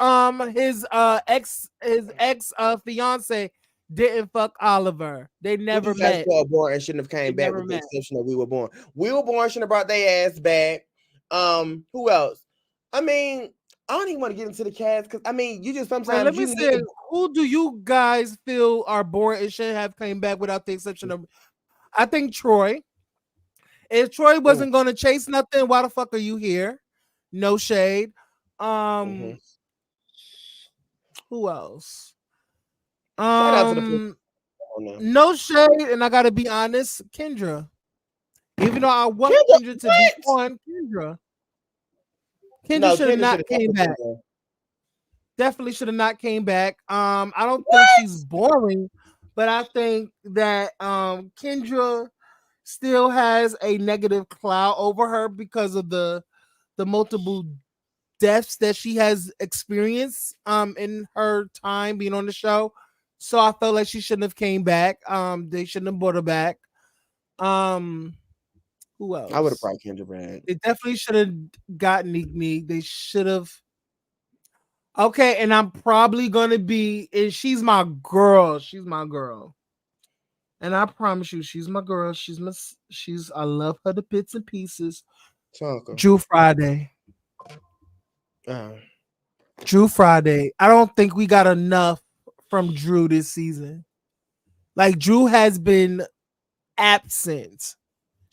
his ex fiance didn't fuck Oliver. They who never these guys met. were born and shouldn't have They came back never with the met. exception of We Were Born. We Were Born shouldn't have brought their ass back. Who else? I mean, I don't even want to get into the cast because I mean, you just Well, let sometimes me you need say, who do you guys feel are born and should have came back without the exception of? I think Troy. If Troy mm, wasn't going to chase nothing, why the fuck are you here? No shade. mhm. Um, who else? Shout out to the people. Um, Oh, no. no shade, and I gotta be honest, Kendra. Even though I want Kendra, Kendra to be what? on, Kendra No, should have Kendra should not have came never back. been there. Definitely should have not came back. I don't think she's What? boring, but I think that Kendra still has a negative cloud over her because of the multiple deaths that she has experienced in her time being on the show. So I felt like she shouldn't have came back. They shouldn't have brought her back. Um, who I would have else? brought Kendra back. They definitely should have got Neek. They should have. Okay, and I'm probably gonna be, and she's my girl. She's my girl. And I promise you, she's my girl. She's I love her to bits and pieces. Talker. Drew Friday. Uh, Drew Friday. I don't think we got enough from Drew this season. Like Drew has been absent.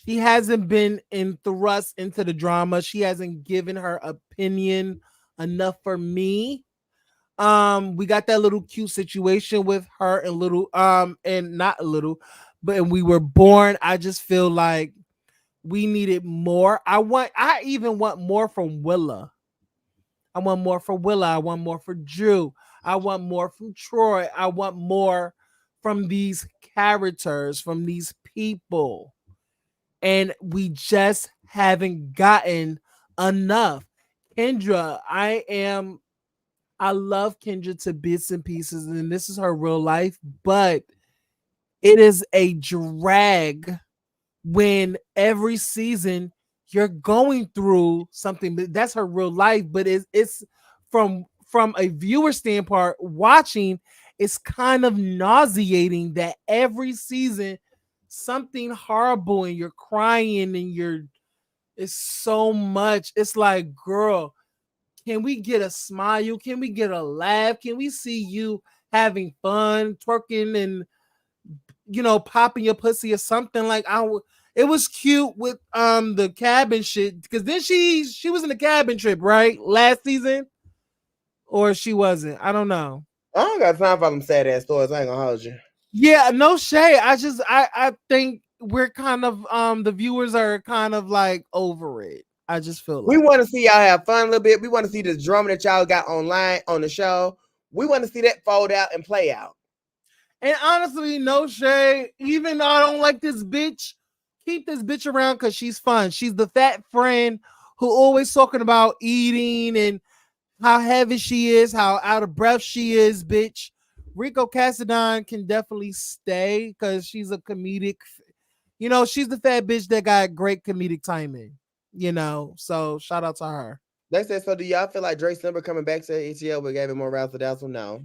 She hasn't been in thrust into the drama. She hasn't given her opinion enough for me. We got that little cute situation with her and little and not a little, but and we were born. I just feel like we needed more. I even want more from Willa. I want more for Willa. I want more for Drew. I want more from Troy. I want more from these characters, from these people. And we just haven't gotten enough. Kendra, I love Kendra to bits and pieces, and this is her real life, but it is a drag when every season you're going through something. That's her real life, but it's from a viewer standpoint watching, it's kind of nauseating that every season something horrible and you're crying and it's so much. It's like, girl, can we get a smile? Can we get a laugh? Can we see you having fun, twerking and popping your pussy or something? Like it was cute with the cabin shit because then she was in the cabin trip, right? Last season. Or she wasn't. I don't know. I don't got time for them sad ass stories. I ain't gonna hold you. Yeah, no shade. I think we're kind of the viewers are kind of like over it. I just feel We like. want to see y'all have fun a little bit. We want to see the drama that y'all got online on the show. We want to see that fold out and play out. And honestly, no shade. Even though I don't like this bitch, keep this bitch around because she's fun. She's the fat friend who always talking about eating and how heavy she is, how out of breath she is, bitch. Rico Cassadine can definitely stay because she's a comedic, she's the fat bitch that got great comedic timing, so shout out to her. They said, so do y'all feel like Drake Simber coming back to ATL but gave him more rounds to dazzle? No.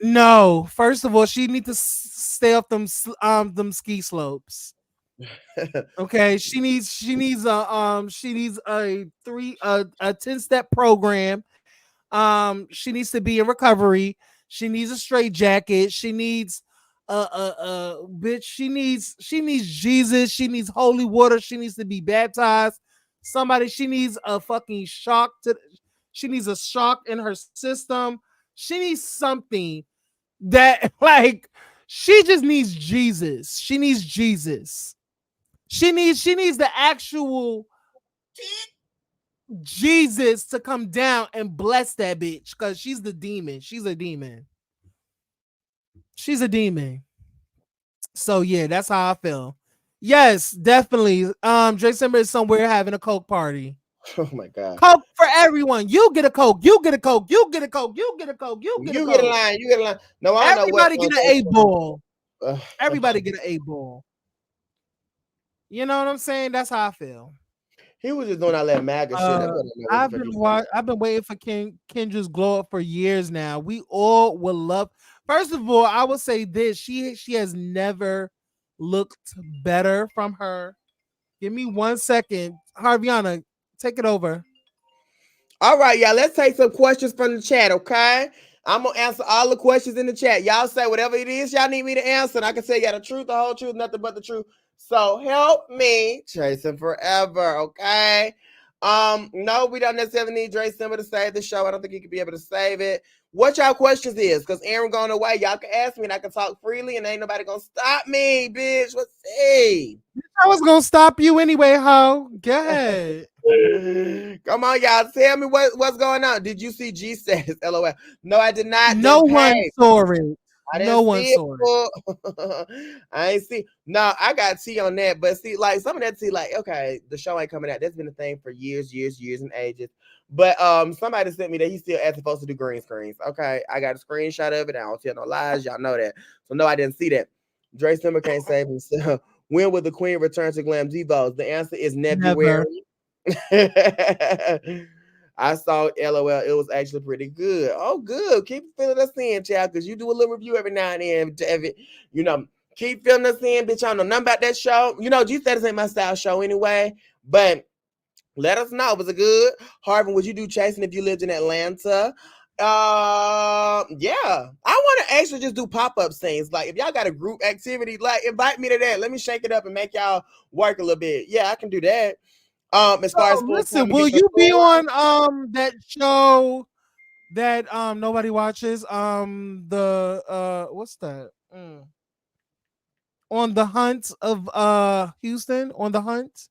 No, first of all, she need to stay off them ski slopes. Okay, she needs a 10-step program. She needs to be in recovery. She needs a straight jacket. She needs bitch. She needs Jesus. She needs holy water. She needs to be baptized. She needs a fucking shock she needs a shock in her system. She needs something that like she just needs Jesus. She needs Jesus. She needs the actual Jesus to come down and bless that bitch because she's the demon. She's a demon. She's a demon. So yeah, that's how I feel. Yes, definitely. Drake Simber is somewhere having a coke party. Oh my god. Coke for everyone. You get a Coke. You get a Coke. You get a Coke. You get a Coke. You get a You get a Coke. line. You get a line. No, I don't know what. Everybody get an A ball. Uh, Everybody get an A ball. You know what I'm saying? That's how I feel. he was just doing all that MAGA shit. That wasn't know what the fuck he said. I've been waiting for Kendra's glow up for years now. We all would love. First of all, I would say this: she has never looked better from her. Give me 1 second, Harviana, take it over. All right, y'all. Let's take some questions from the chat, okay? I'm gonna answer all the questions in the chat. Y'all say whatever it is y'all need me to answer, and I can tell you the truth, the whole truth, nothing but the truth. So help me, chasing forever, okay? No, we don't necessarily need Dre Simba to save the show. I don't think he could be able to save it. What y'all questions is? Because Aaron going away, y'all can ask me, and I can talk freely, and ain't nobody gonna stop me, bitch. What's hey? I was gonna stop you anyway, ho. Go ahead. Come on, y'all. Tell me what's going on. Did you see G status? LOL. No, I did not. No Didn't one pay. saw it. I No didn't one see saw it. it. I ain't see. No, I got tea on that. But see, like some of that tea, like, okay, the show ain't coming out. That's been a thing for years and ages. But somebody sent me that he's still supposed to do green screens. Okay, I got a screenshot of it. I don't tell no lies. Y'all know that. So no, I didn't see that. Dre Simmer can't save himself. When will the Queen return to Glam Devos? The answer is Never. February. I saw LOL. It was actually pretty good. Oh, good. Keep filling us in, child, because you do a little review every now and then, David. You know, keep filling us in, bitch. I don't know nothing about that show. You know, G Status ain't my style show anyway. But let us know. Was it good? Harvin, would you do chasing if you lived in Atlanta? Yeah. I want to actually just do pop-up scenes. Like if y'all got a group activity, like invite me to that. Let me shake it up and make y'all work a little bit. Yeah, I can do that. As far as So listen, time to will get your you be story. on that show that nobody watches? The what's that? On the Hunt of Houston, on the Hunt.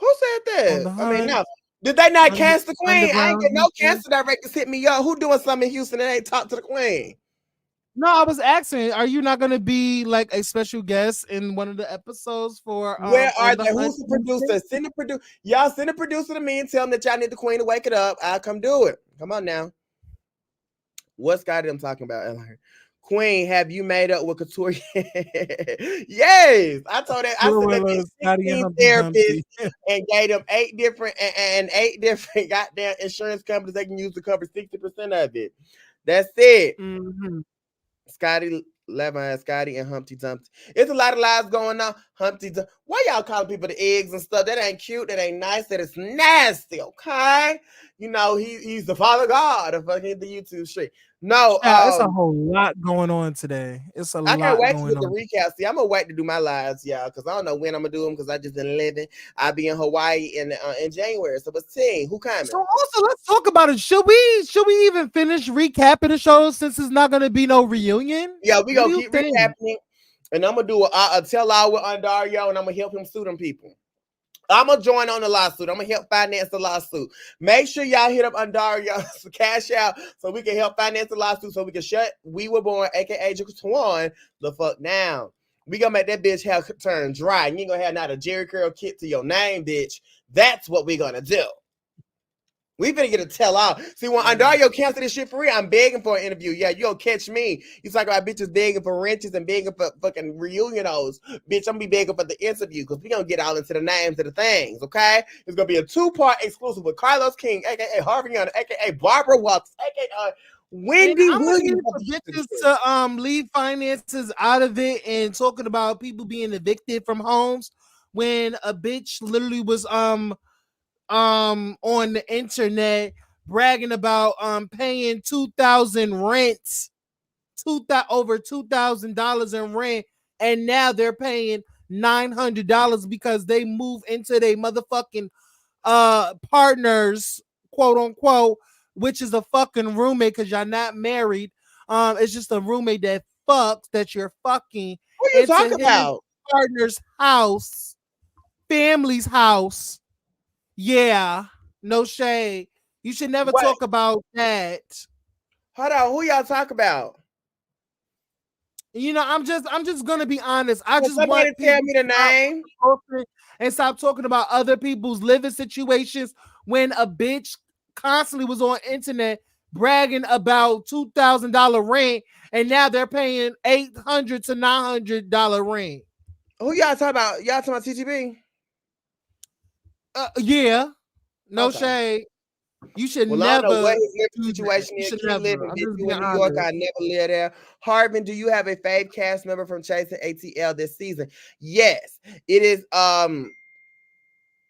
Who said On that? the I mean, Hunt. no. Did they not cast the queen? I ain't Underground get no Houston. cancer directors hit me up. Who doing something in Houston and ain't talk to the queen? No, I was asking, are you not gonna be like a special guest in one of the episodes for Where are on the they? Hunt? Who's the producer? Send the producer. Y'all send the producer to me and tell them that y'all need the queen to wake it up. I'll come do it. Come on now. What Scotty I'm talking about? Queen, have you made up with Couture? Yes, I told that. I said they get Scotty and 16 Humpty therapists Dumpty. and gave them 8 different goddamn insurance companies they can use to cover 60% of it. That's it. Mm-hmm. Scotty, Levine, Scotty, and Humpty Dumpty. It's a lot of lies going on. Humpty Dumpty. Why y'all calling people the eggs and stuff? That ain't cute. That ain't nice. That is nasty. Okay. You know he's the Father God of fucking the YouTube street. No, Yeah, it's a whole lot going on today. It's a I can't lot wait to going get the on. recap. See, I'm gonna wait to do my lives, y'all, because I don't know when I'm gonna do them because I just been living. I'll be in Hawaii in January. So, but see, who coming? So also let's talk about it. Should we even finish recapping the show since it's not gonna be no reunion? Yeah, we What do gonna you keep think? recapping it, and I'm gonna do a tell all with Andarrio, and I'm gonna help him sue them people. I'm gonna join on the lawsuit. I'm gonna help finance the lawsuit. Make sure y'all hit up Andario cash out so we can help finance the lawsuit so we can shut We Were Born, aka Swan, the fuck down. We gonna make that bitch hair turn dry. You ain't gonna have not a Jerry curl kit to your name, bitch. That's what we gonna do. We finna get a tell all. See, when Andario cancel this shit for real, I'm begging for an interview. Yeah, you gonna catch me. You talk about bitches begging for wrenches and begging for fucking reunionos. Bitch, I'm gonna be begging for the interview because we gonna get all into the names of the things, okay? It's gonna be a 2-part exclusive with Carlos King, aka Harvey Young, aka Barbara Walters, aka And Wendy I'm gonna need Williams. for bitches to leave finances out of it and talking about people being evicted from homes when a bitch literally was on the internet bragging about paying 2,000 rents, over $2,000 in rent, and now they're paying $900 because they move into their motherfucking partners, quote unquote, which is a fucking roommate because y'all not married. It's just a roommate that fucks that you're fucking Who you into talking his about? partner's house, family's house. Yeah, no shade. You should never What? talk about that. Hold on, who y'all talk about? You know, I'm just gonna be honest. I Can just somebody want tell people me to the stop name? talking and stop talking about other people's living situations when a bitch constantly was on internet bragging about $2,000 rent and now they're paying $800 to $900 rent. Who y'all talking about? Y'all talking about TTB? Yeah, no Okay. shade. You should Well, I don't know what never his living do that. situation You is. should Keep never. living, I'm bitch. just You being in New York. honest. I never live there. Harvin, do you have a fave cast member from Chasing ATL this season? Yes. It is oh,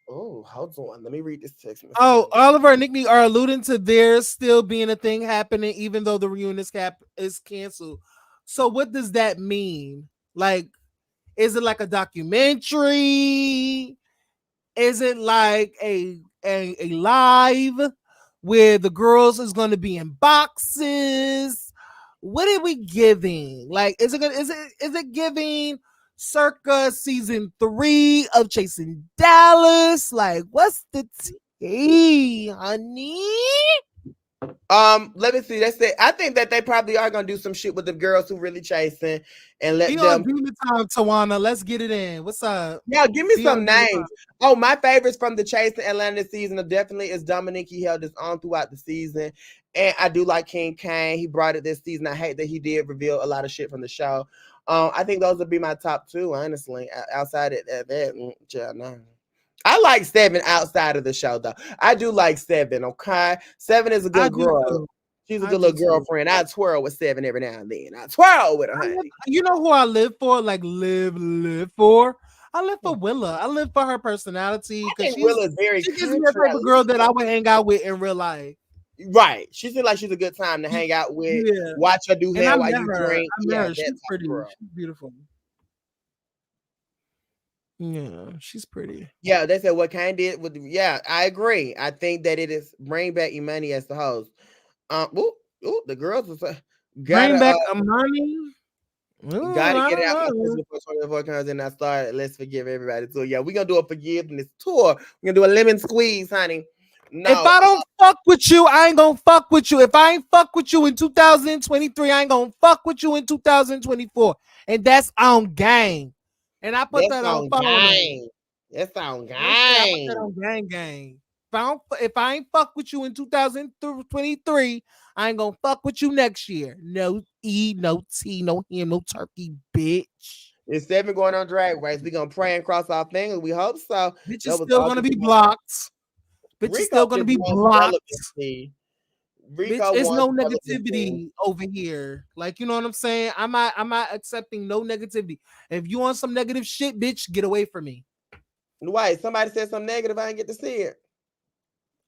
hold on. Let me read this text message. Oh, Oliver and Nickney are alluding to there still being a thing happening, even though the reunion is canceled. So, what does that mean? Like, is it like a documentary? Is it like a live where the girls is going to be in boxes? What are we giving? Like, is it giving circa season 3 of Chasing Dallas? Like, what's the tea, honey? Let me see. That's it. I think that they probably are gonna do some shit with the girls who really chasing and Be let on them. demon time, Tawana. Let's get it in. What's up? Yeah, give me Be some on demon names. Oh, my favorites from the Chasing Atlanta season of definitely is Dominique. He held this on throughout the season, and I do like King Kane. He brought it this season. I hate that he did reveal a lot of shit from the show. I think those would be my top two, honestly. Outside of that, no. I like Seven outside of the show, though. I do like Seven. Okay, Seven is a I good do girl. too. She's a I good do little too. girlfriend. I twirl with Seven every now and then. I twirl with her, honey. You know who I live for? Like live for. I live for Willa. I live for her personality I because think Willa is very she gives me country. the type I of girl that I like would hang out with in real life. it. Right. She seems like she's a good time to hang out with, Yeah, watch her do and I hair while met you her. drink. I met Yeah, her. that She's type of pretty. girl. She's beautiful. Yeah, she's pretty. Yeah, they said what Kane did with yeah, I agree. I think that it is bring back Imani as the host. The girls was Bring gotta back Amani. gotta I get it don't out my know. system before 24 comes in. I started. Let's forgive everybody. So yeah, we're gonna do a forgiveness tour. We're gonna do a lemon squeeze, honey. If No, I don't fuck with you, I ain't gonna fuck with you. If I ain't fuck with you in 2023, I ain't gonna fuck with you in 2024. And that's on gang. And I put that's that on on photo. gang. That's on Yeah, I put that gang. on gang. If I ain't fuck with you in 2023, I ain't gonna fuck with you next year. No E, no T, no ham, no turkey, bitch. It's Seven going on Drag Race. We gonna pray and cross our fingers. We hope so. Bitch is That was still all gonna just be blocked. Bitch is Rico still gonna just be wants blocked. relevancy. Bitch, Rico it's wants no relevancy. negativity over here. Like, you know what I'm saying? I'm not accepting no negativity. If you want some negative shit, bitch, get away from me. Wait, somebody said something negative. I didn't get to see it.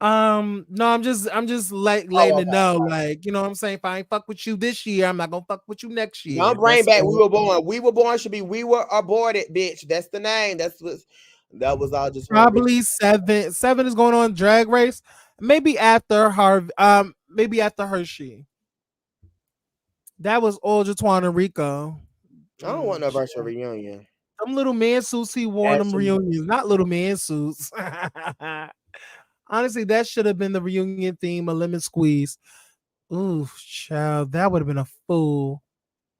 No, I'm just like letting Oh, it okay. know. Like, you know what I'm saying? If I ain't fuck with you this year, I'm not gonna fuck with you next Don't year. bring That's back We all. Were Born. We Were Born should be We Were Aborted, bitch. That's the name. That was all just from Rico. Probably seven. Seven is going on Drag Race. Maybe after Harvey. Maybe after Hershey. That was all Jatwan and Rico. I don't want no Shit. virtual reunion. Them little man suits he wore in them Actually, reunions, not little man suits. Honestly, that should have been the reunion theme, a lemon squeeze. Ooh, child, that would have been a fool.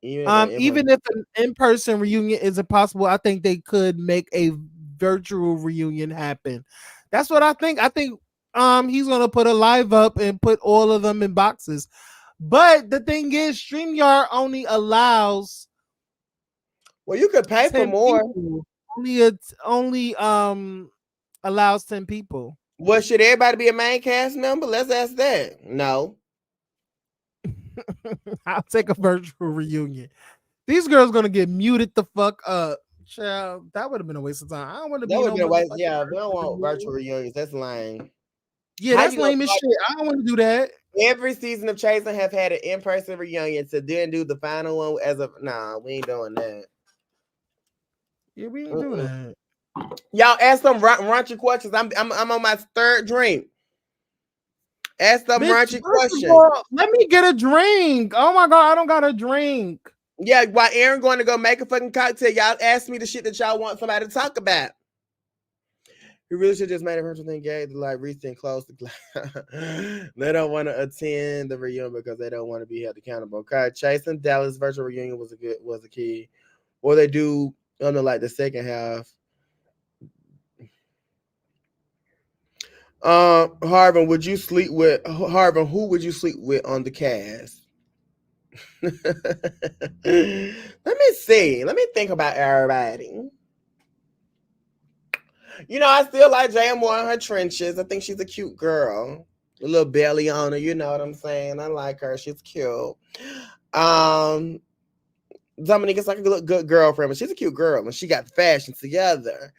even if an Even if an in-person reunion isn't possible, I think they could make a virtual reunion happen. That's what I think. I think he's gonna put a live up and put all of them in boxes. But the thing is, StreamYard only allows well, you could pay for 10 more. people. Only allows 10 people. Well, should everybody be a main cast member? Let's ask that. No. I'll take a virtual reunion. These girls gonna get muted the fuck up. Child, that would have been a waste of time. I don't want to That be would no be a waste. motherfucking Yeah, we don't virtual want reunion. virtual reunions. That's lame. Yeah, How that's you gonna lame as start shit. I don't want to do that. every season of Chasing have had an in-person reunion to then do the final one as a nah, we ain't doing that. Yeah, we ain't doing Mm-mm. that. Y'all ask some raunchy questions. I'm on my third drink. Ask some Bitch, raunchy first of questions. all, let me get a drink. Oh my god, I don't got a drink. Yeah, while Aaron going to go make a fucking cocktail, y'all ask me the shit that y'all want somebody to talk about. He really should just made a virtual thing gay to like recent close to they don't want to attend the reunion because they don't want to be held accountable. Okay, Chase and Dallas virtual reunion was a key. Or they do on the second half. Harvin, would you sleep with Harvin? Who would you sleep with on the cast? Let me see. Let me think about everybody. I still like Jay Moore in her trenches. I think she's a cute girl. A little belly on her, you know what I'm saying? I like her. She's cute. Dominique is like a good girlfriend, but she's a cute girl and she got the fashion together.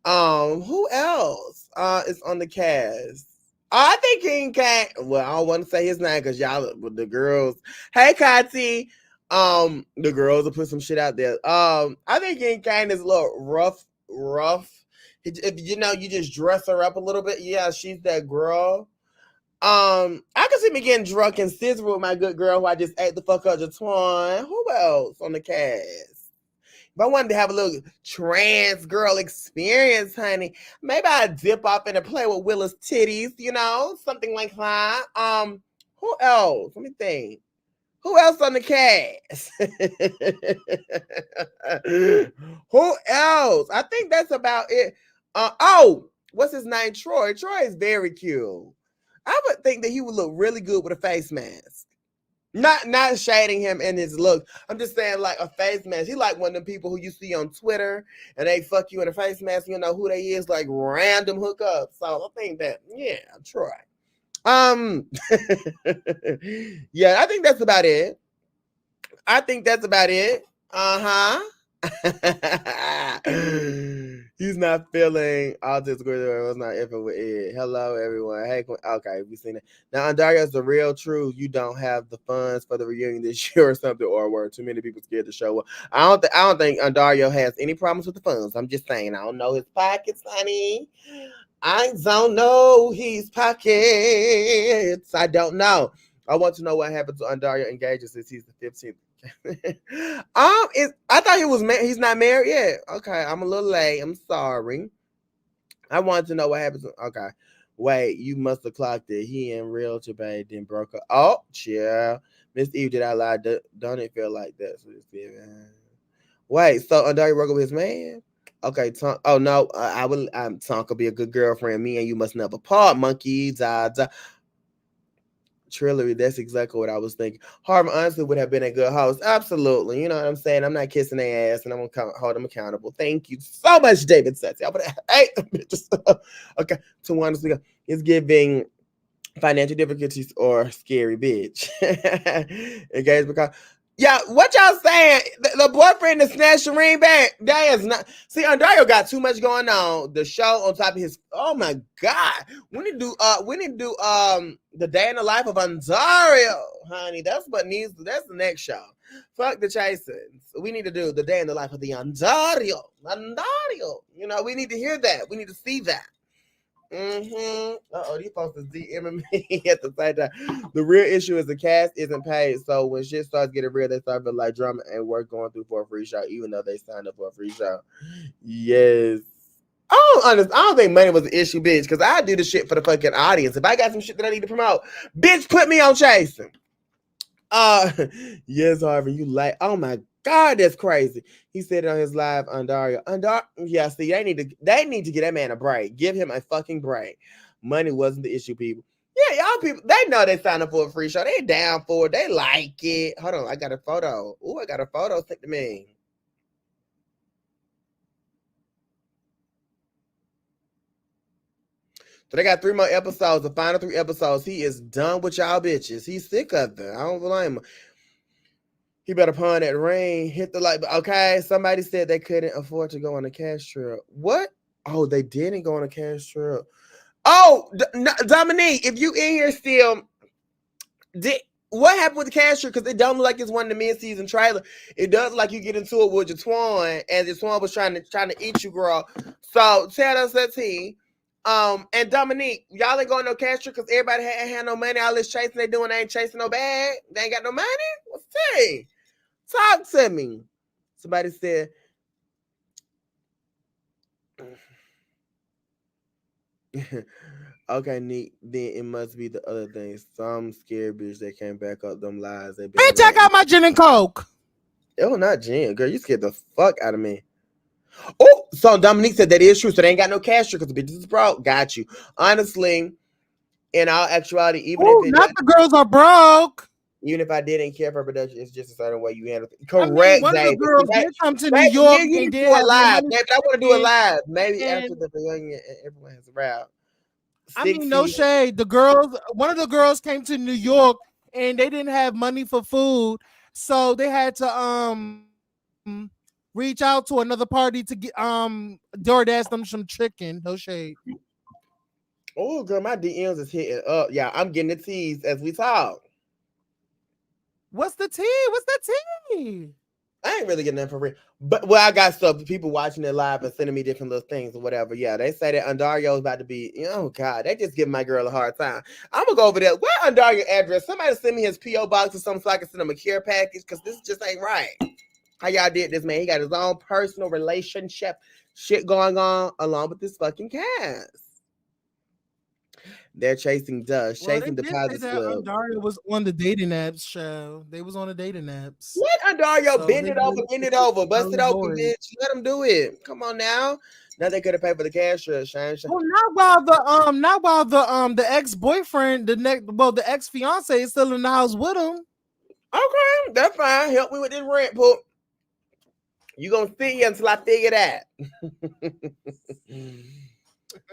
Who else is on the cast? I think King Kane. Well, I don't want to say his name because y'all, the girls. Hey, Kati. The girls will put some shit out there. I think King Kane is a little rough. If you just dress her up a little bit. Yeah, she's that girl. I can see me getting drunk and scissor with my good girl who I just ate the fuck up Jatwan. Who else on the cast? If I wanted to have a little trans girl experience, honey, maybe I'd dip off and play with Willa's titties, something like that. Who else? Let me think. Who else on the cast? Who else? I think that's about it. What's his name? Troy. Troy is very cute. I would think that he would look really good with a face mask. Not shading him in his look. I'm just saying like a face mask. He like one of them people who you see on Twitter and they fuck you in a face mask. You know who they is, like random hookup. So I think that, yeah, Troy. Yeah, I think that's about it. Uh-huh. He's not feeling all this good. Was not effing with it. Hello, everyone. Hey, okay, we seen it. Now, Andarrio's the real truth. You don't have the funds for the reunion this year or something, or were too many people scared to show up. I don't think Andarrio has any problems with the funds. I'm just saying, I don't know his pockets, honey. I don't know his pockets. I don't know. I want to know what happened to Andarrio engages since he's the 15th. I thought he was married. He's not married yet. Okay, I'm a little late. I'm sorry. I wanted to know what happened. Okay, wait. You must have clocked it. He and real Jabay then broke up. Oh, yeah. Miss Eve, did I lie? Don't it feel like that? So wait. So Andario broke up with his man. Okay. Oh no. I will. Tonka be a good girlfriend. Me and you must never part. Monkey. Da da. Trillery, that's exactly what I was thinking. Harvey honestly would have been a good host. Absolutely. You know what I'm saying? I'm not kissing their ass and I'm going to hold them accountable. Thank you so much, David Setsy. Hey, okay. To honestly go. It's giving financial difficulties or scary bitch. Engaged because yeah, what y'all saying? The boyfriend that snatched Shireen back. That is not. See, Andario got too much going on. The show on top of his. Oh my god, we need to do. The day in the life of Andario, honey. That's what needs. That's the next show. Fuck the chasing. We need to do the day in the life of the Andario. Andario. We need to hear that. We need to see that. These folks is DMing me at the same time. The real issue is the cast isn't paid. So when shit starts getting real, they start feeling like drama and work going through for a free show, even though they signed up for a free show. Yes. I don't think money was the issue, bitch, because I do the shit for the fucking audience. If I got some shit that I need to promote, bitch, put me on chasing. Yes, Harvey, you like, oh my God, that's crazy. He said it on his live Andario. Yeah, see, they need to get that man a break. Give him a fucking break. Money wasn't the issue, people. Yeah, y'all people, they know they signed up for a free show. They down for it. They like it. Hold on, I got a photo. Ooh, I got a photo sent to me. So they got 3 more episodes, the final 3 episodes. He is done with y'all bitches. He's sick of them. I don't blame him. He better pawn that ring, hit the light. Okay, somebody said they couldn't afford to go on a cash trip. What? Oh, they didn't go on a cash trip. Oh, Dominique, if you in here still, what happened with the cash trip? Because it don't look like it's one of the mid-season trailer. It does look like you get into it with Jatwan, and Jatwan was trying to eat you, girl. So tell us that team. And Dominique, y'all ain't going no cash trip because everybody had no money. All this chasing they doing, they ain't chasing no bag. They ain't got no money. What's that? Talk to me. Somebody said, Okay, neat. Then it must be the other thing. Some scared bitch that can't back up them lies. They better Bitch, I not. got my gin and coke. Oh, not Jen. Girl, you scared the fuck out of me. Oh, so Dominique said that is true. So they ain't got no cash because the bitches is broke. Got you. Honestly, in all actuality, Oh, not the girls are broke. even if I didn't care for production, it's just a certain way you handle it. I mean, Correct, one of the David. See, girls did come to New David, York you and need to did do it have no live. money, David, I want to do it and live. Maybe after and the reunion and everyone has arrived. I mean, no 60. shade. The girls, one of the girls came to New York and they didn't have money for food, so they had to reach out to another party to get DoorDash them some chicken. No shade. Oh, girl, my DMs is hitting up. Yeah, I'm getting the tease as we talk. What's the tea? What's the tea? I ain't really getting nothing for real. But well, I got stuff. People watching it live and sending me different little things or whatever. Yeah, they say that Andarrio is about to be. Oh God, they just give my girl a hard time. I'm gonna go over there. Where Andarrio address? Somebody send me his PO box or something so I can send him a care package because this just ain't right. How y'all did this, man? He got his own personal relationship shit going on along with this fucking cast. They're chasing dust, Well, they chasing did say deposit that slip. Andaria was on the dating apps show. They was on the dating apps. Let Andario So bend they it over, really bend it over, bust null it and open, void. bitch. Let him do it. Come on now. Now they could have paid for the cash, Shine. Well, not while the ex-boyfriend, the ex-fiance is still in the house with him. Okay, that's fine. Help me with this rent, poop. You gonna sit here until I figure that.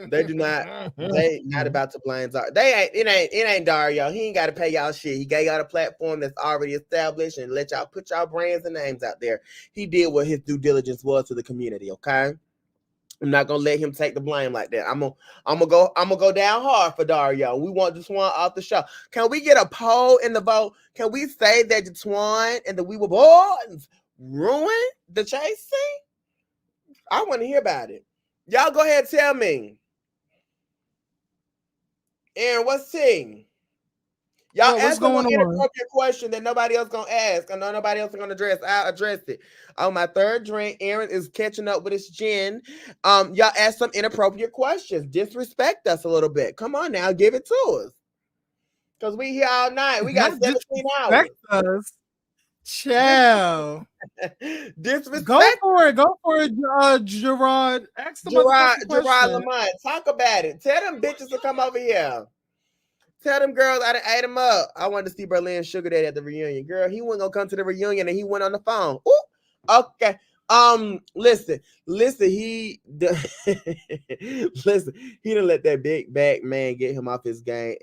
They do not. They not about to blame Dario. They ain't. It ain't Dario. He ain't got to pay y'all shit. He gave y'all a platform that's already established and let y'all put y'all brands and names out there. He did what his due diligence was to the community. Okay. I'm not gonna let him take the blame like that. I'm gonna go down hard for Dario. We want this one off the show. Can we get a poll in the vote? Can we say that Twan and the We Were Borns ruined the chase scene? I want to hear about it. Y'all go ahead and tell me. Aaron, what's Ting? Y'all What's answer one going on? inappropriate question that nobody else gonna ask. I know nobody else is gonna address. I'll address it. On my third drink, Aaron is catching up with his gin. Y'all ask some inappropriate questions. Disrespect us a little bit. Come on now, give it to us. Cause we here all night. We got Not 17 hours. disrespect us. Dis- Chill. Go Disrespect for it. Go for it, Gerard. Ask the motherfucking Gerard question. Lamont. Talk about it. Tell them bitches to come over here. Tell them girls I done ate him up. I wanted to see Berlin Sugar Daddy at the reunion. Girl, he wasn't gonna come to the reunion and he went on the phone. Ooh, okay. Listen, listen, he didn't let that big back man get him off his game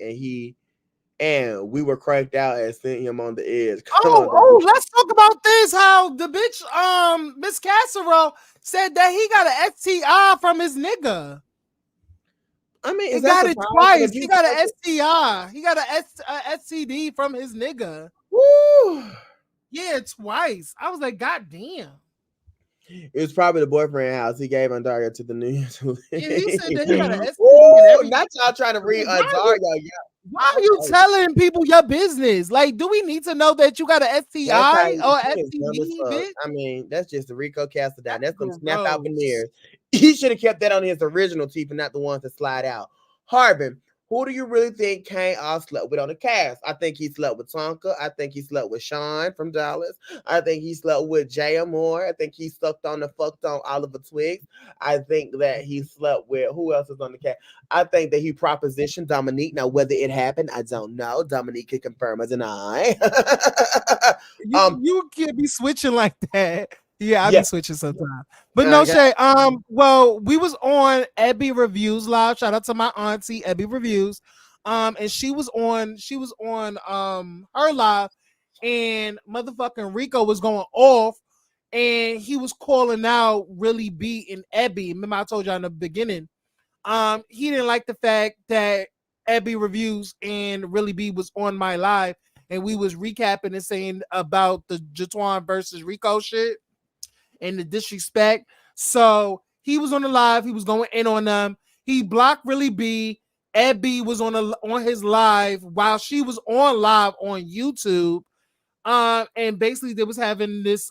and we were cranked out and sent him on the edge. Come on, Dom. Let's talk about this. How the bitch, Miss Casserole said that he got an STI from his nigga. I mean, is He that got it surprising? twice. If you He got an STI. He got a STD from his nigga. Woo. Yeah, twice. I was like, God damn. It was probably the boyfriend house. He gave Andario to the New Year's. Yeah, he said that he got an STD and Woo! everything. Not y'all trying to read Andario. Why are you telling people your business? Like, do we need to know that you got an That's how STI or he is dumb as STD, fuck. bitch? I mean, that's just the Rico Castle down. That's That's some snap out gross. veneers. He should have kept that on his original teeth and not the ones that slide out. Harbin, who do you really think Kane all slept with on the cast? I think he slept with Tonka. I think he slept with Sean from Dallas. I think he slept with Jay Moore. I think he fucked on Oliver Twiggs. I think that he slept with who else is on the cast? I think that he propositioned Dominique. Now, whether it happened, I don't know. Dominique can confirm as an I. You can't be switching like that. Yeah, I Yeah. be switching sometimes. But no Okay. shade. Well, we was on Ebby Reviews live. Shout out to my auntie, Ebby Reviews. And she was on her live, and motherfucking Rico was going off, and he was calling out really B and Ebby. Remember, I told y'all in the beginning. He didn't like the fact that Ebby Reviews and Really B was on my live, and we was recapping and saying about the Jatwan versus Rico shit and the disrespect. So he was on the live. He was going in on them. He blocked Really B. Ebby was on his live while she was on live on YouTube. And basically they was having this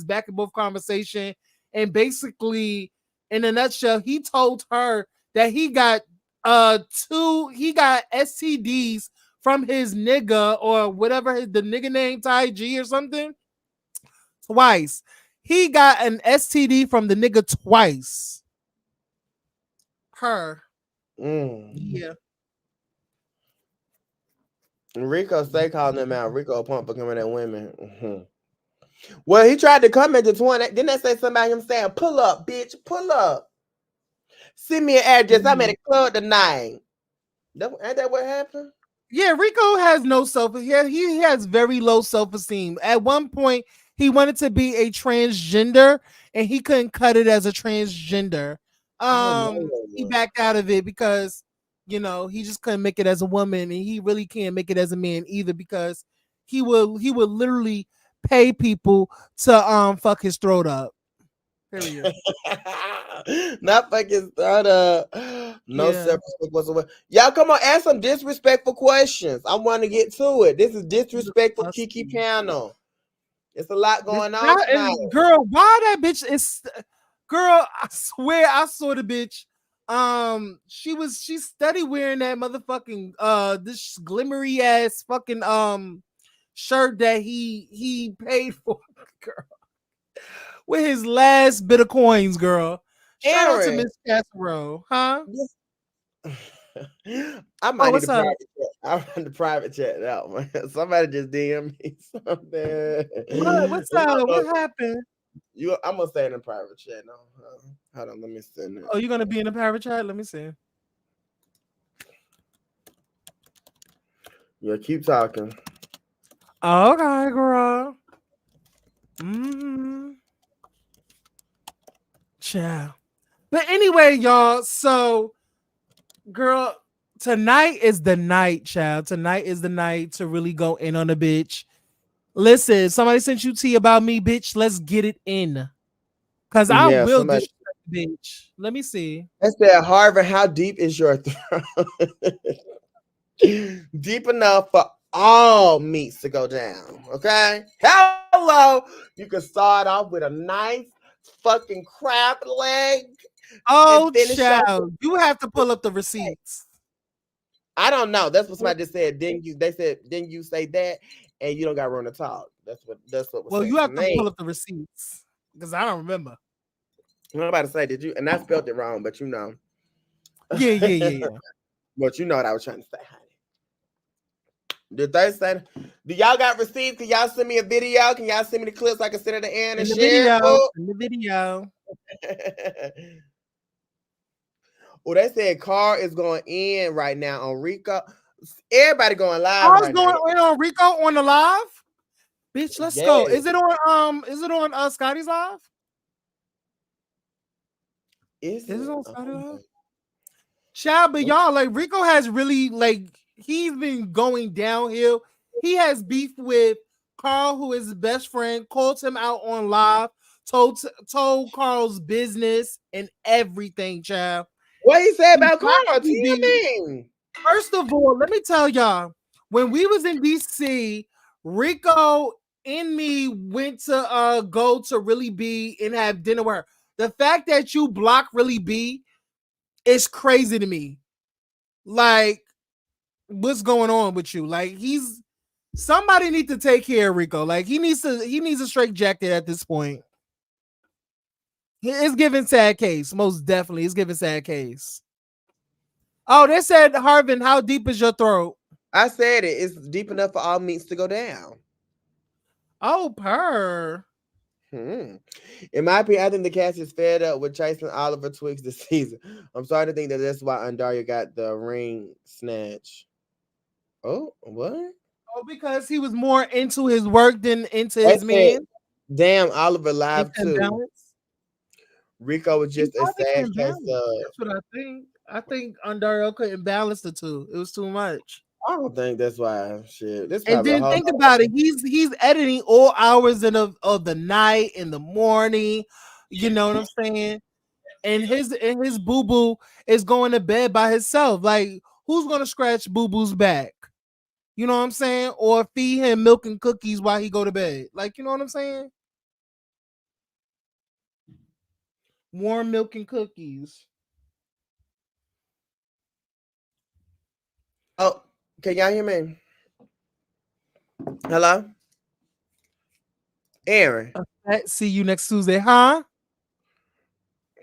back and forth conversation. And basically, in a nutshell, he told her that he got He got STDs from his nigga or whatever the nigga name Ty G or something twice. He got an STD from the nigga twice. Her. Mm. Yeah. Rico stay calling them out. Rico a pump for coming at women. Well, he tried to come at the 20. Didn't they say something about him saying, pull up, bitch, pull up. Send me an address. I'm at a club tonight. Ain't that what happened? Yeah, Rico has no self. He has very low self esteem. At one point, he wanted to be a transgender, and he couldn't cut it as a transgender. Oh, He no. backed out of it because he just couldn't make it as a woman, and he really can't make it as a man either because he would literally pay people to fuck his throat up. Period. Not fucking startup. No Yeah. self-respect whatsoever. Y'all come on, ask some disrespectful questions. I want to get to it. This is disrespectful Kiki Disgusting. panel. It's a lot Bitch, going on tonight. girl, why that bitch is girl, I swear I saw the bitch. She steady wearing that motherfucking this glimmery ass fucking shirt that he paid for, girl. With his last bit of coins, girl. Shout out to Aaron. Miss Casserole, huh? I might Oh, need a what's up? private chat. I run the private chat out, man. Somebody just DM me something. What's up? What happened? I'm gonna stay in the private chat now. Hold on, let me send it. Oh, you gonna be in the private chat? Let me see. Yeah, keep talking. Okay, girl. Mm-hmm. Ciao. But anyway, y'all, so girl, tonight is the night, child. Tonight is the night to really go in on a bitch. Listen, somebody sent you tea about me, bitch. Let's get it in. Cause I Yeah, will somebody. disrespect the bitch. Let me see. I said, Harvard, how deep is your throat? Deep enough for all meats to go down. Okay. Hello. You can start off with a nice fucking crab leg and Oh, finish off. child. You have to pull up the receipts. I don't know. That's what somebody just said. Didn't you say that? And you don't got room to talk. That's what was Well, said you to have to me. pull up the receipts. Because I don't remember. I'm about to say, did you? And I spelled it wrong, but you know. Yeah, yeah, yeah, yeah. But you know what I was trying to say, honey. Did they say? Do y'all got receipts? Can y'all send me a video? Can y'all send me the clips so I can send it to Ann and In the share it? video. Oh, In the video. oh, they said Carl is going in right now on Rico. Everybody going live Carl's right now. going in on Rico on the live. Bitch, let's go. Yes. Is it on Scotty's live? Is Is it it? on I Scotty don't live? know. Child, but y'all, like Rico has really he's been going downhill. He has beef with Carl, who is his best friend, called him out on live, told Carl's business and everything, child. What he said He about blocked Carl? me, Tell B. me. First of all, let me tell y'all, when we was in DC, Rico and me went to go to Really B and have dinner with her. The fact that you block Really B is crazy to me. Like, what's going on with you? Like, somebody need to take care of Rico. Like, he needs a straight jacket at this point. It's giving sad case, most definitely. It's giving sad case. Oh, they said, Harvin, how deep is your throat? I said it. It's deep enough for all meats to go down. Oh, purr. Hmm. In my opinion, I think the cast is fed up with chasing Oliver Twix this season. I'm starting to think that that's why Andarrio got the ring snatch. Oh, what? Oh, because he was more into his work than into They his said, man. damn, Oliver He live couldn't too. balance. Rico was He just a probably sad couldn't case balance. of. That's what I think. I think Andario couldn't balance the two. It was too much. I don't think that's why. Shit, this And probably a then whole. think about it. He's editing all hours of the night, in the morning. You know what I'm saying? And his boo boo is going to bed by himself. Like, who's gonna scratch boo boo's back? You know what I'm saying? Or feed him milk and cookies while he go to bed. Like, you know what I'm saying? Warm milk and cookies. Can y'all hear me? Hello? Aaron. See you next Tuesday, huh?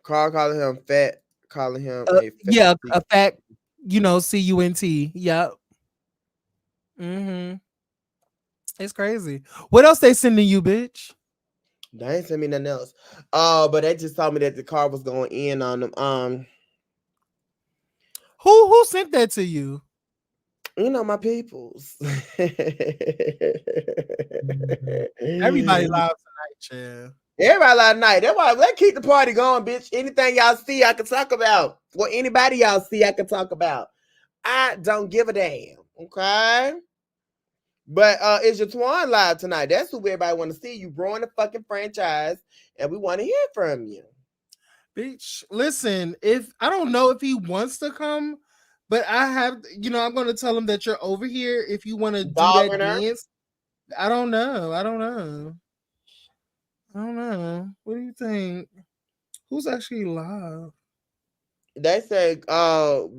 Carl calling him fat, calling him a fat. Yeah, a fact. CUNT. Yep. Mm-hmm. It's crazy. What else they sending you, bitch? They ain't send me nothing else. But they just told me that the car was going in on them. Who sent that to you? My peoples. Everybody live tonight, chill. Everybody last night. That's why let's keep the party going, bitch. Anything y'all see, I can talk about. Or anybody y'all see, I can talk about. I don't give a damn. Okay. But it's your Twan live tonight. That's who everybody want to see. You growing the fucking franchise, and we want to hear from you. Bitch, listen, if I don't know if he wants to come, but I have, I'm going to tell him that you're over here if you want to do that dance. I don't know. What do you think? Who's actually live? They say, that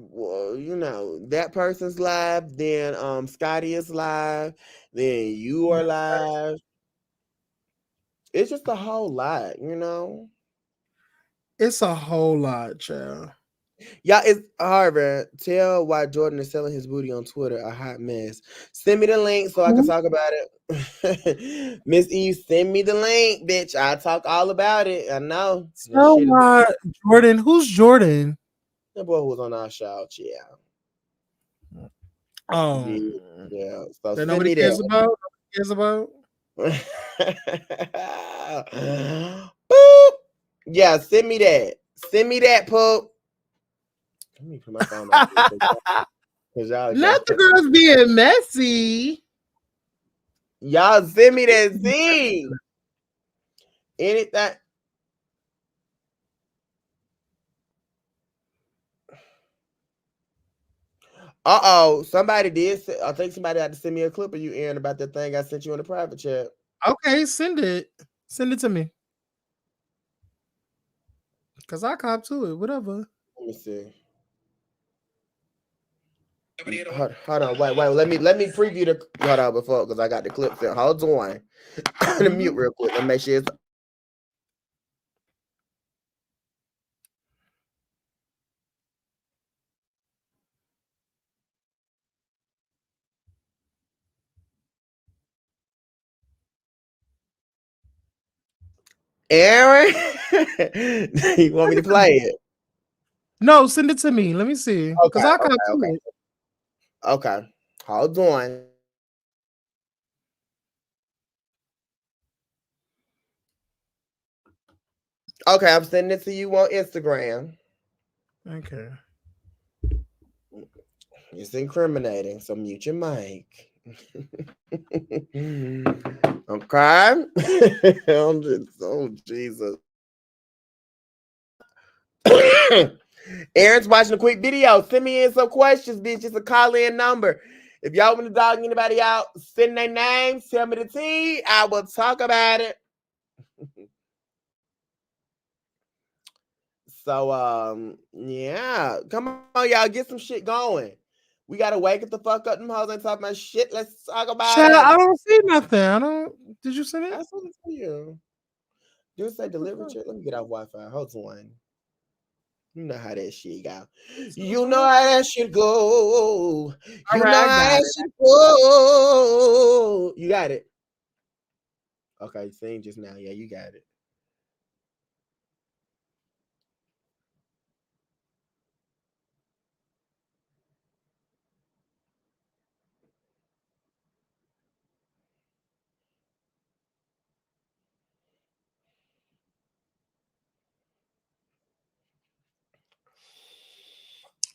person's live, then Scotty is live, then you are live. It's just a whole lot. It's a whole lot, child. Yeah, it's Harvard. Tell why Jordan is selling his booty on Twitter a hot mess. Send me the link so I can talk about it. Miss Eve, send me the link, bitch. I'll talk all about it. I know. So Jordan, who's Jordan? The boy who was on our show, yeah. Yeah. So that send nobody me cares that. about. Nobody cares about. Boop. Yeah, send me that. Send me that, Poop. Let me put my phone on because y'all Not got the girls being messy. y'all send me that scene. Anything. Somebody did. I think somebody had to send me a clip of you, Aaron, about that thing I sent you in the private chat. Okay, send it. Send it to me. Cause I cop to it. Whatever. Let me see. Hold on, wait. Let me preview the. Hold on before because I got the clips there. Hold on. The mute real quick. Let me make sure it's. Aaron, you want me to play it? No, send it to me. Let me see. Cause I cop to it. Okay. Hold on. Okay, I'm sending it to you on Instagram. Okay. It's incriminating, so mute your mic. Okay. Oh, Jesus. Aaron's watching a quick video. Send me in some questions, bitch. It's a call-in number. If y'all want to dog anybody out, send their names, tell me the tea. I will talk about it. So, yeah. Come on, y'all. Get some shit going. We got to wake the fuck up. Them hoes ain't talking about shit. Let's talk about Child, it. I don't see nothing. I don't. Did you send it? I sent it to you. You say delivery check. Let me get off Wi-Fi. Hold on. You know how that shit go. You know how that shit go. You know how that shit go. You got it. Okay, sing just now. Yeah, you got it.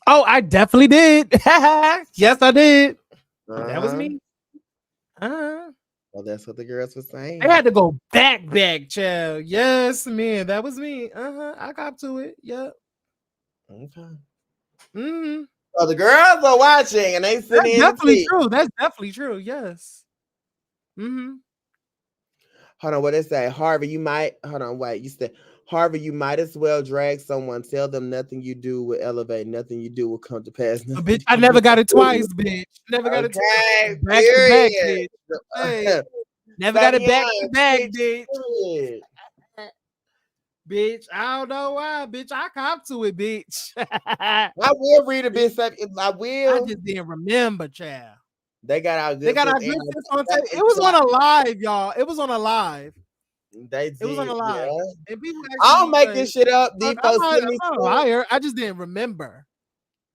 Oh, I definitely did. Yes, I did. That was me. Well, that's what the girls were saying. I had to go back, child. Yes, man, that was me. I got to it. Yep. Okay. Mm-hmm. So the girls are watching and they sitting in That's definitely the true. That's definitely true. Yes. Mm-hmm. Hold on, what they say? Harvey, you might. Hold on, wait. You said Harvey, you might as well drag someone. Tell them nothing you do will elevate, nothing you do will come to pass. Bitch, I never got it twice, bitch. Never got it Okay, back to back, period. bitch. Hey, never got it Savion, back to back, bitch, bitch. period. Bitch, I don't know why, bitch. I cop to it, bitch. I will read a bit. I I will. just didn't remember, child. They got our They good got sense our and good our sense on tape. factors It was on blocked. a live, y'all. It was on a live. They It was on a did, live. yeah. And people I don't actually make like, this shit up. fuck, These folks send me I'm not a stuff. liar. I just didn't remember.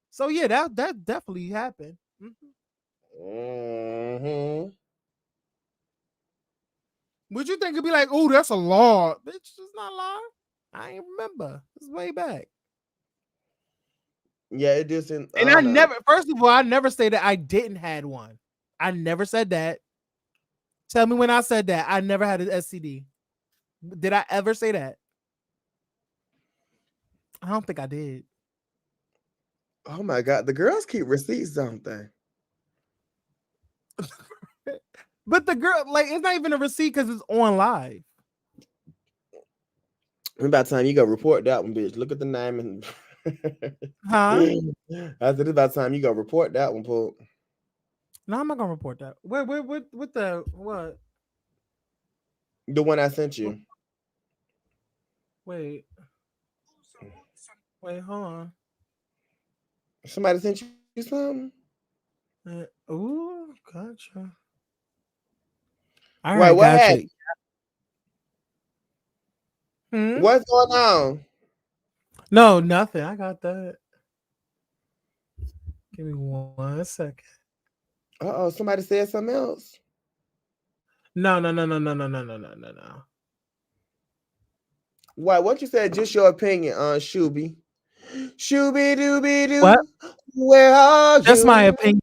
So yeah, that definitely happened. Mm-hmm. Would you think it'd be like, oh, that's a law? Bitch, it's not a law. I ain't remember. It's way back. Yeah, it just I And I don't know. never, first of all, I never say that I didn't had one. I never said that. Tell me when I said that. I never had an STD. Did I ever say that? I don't think I did. Oh my god, the girls keep receipts, don't they? But the girl, like, it's not even a receipt because it's on live. About time you go report that one, bitch. Look at the name and Huh? I said it's about time you go report that one, Paul. No, I'm not gonna report that. What the what? The one I sent you. Wait. Wait, hold on. Somebody sent you something? Ooh, gotcha. All Wait, right, what gotcha. happened? Hmm? What's going on? No, nothing. I got that. Give me 1 second. Uh-oh, somebody said something else. No. Wait, what you said? Just your opinion on Shooby. Shooby dooby What? doo. Where are That's my you? opinion.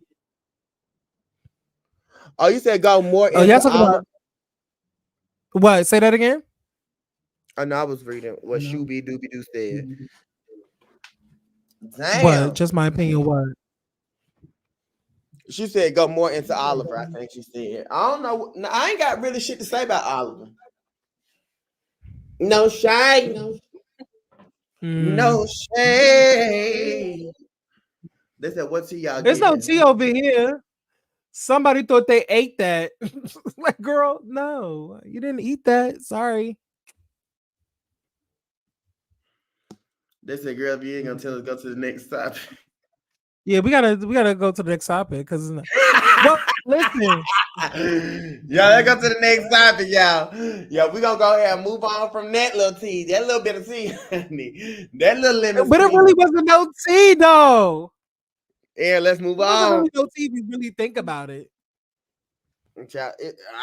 Oh, you said go more Oh, into y'all talking Oliver. about what? Say that again. Oh, no, I was reading what Shooby dooby doo said. What? Damn. Just my opinion. What? She said go more into Oliver, I think she said. I don't know. No, I ain't got really shit to say about Oliver. No shade. No shade. They said, what tea y'all There's no getting? tea over here. Somebody thought they ate that. Like, girl, no, you didn't eat that. Sorry. They said, girl, if you ain't gonna tell us, go to the next topic. Yeah, we gotta go to the next topic because well, listen. Y'all, let's go to the next topic, y'all. Yeah, we gonna go ahead and move on from that little tea. That little bit of tea, honey. That little lemon But it squeeze. really wasn't no tea though. Yeah, let's move It wasn't on. really no tea if you really think about it. Child,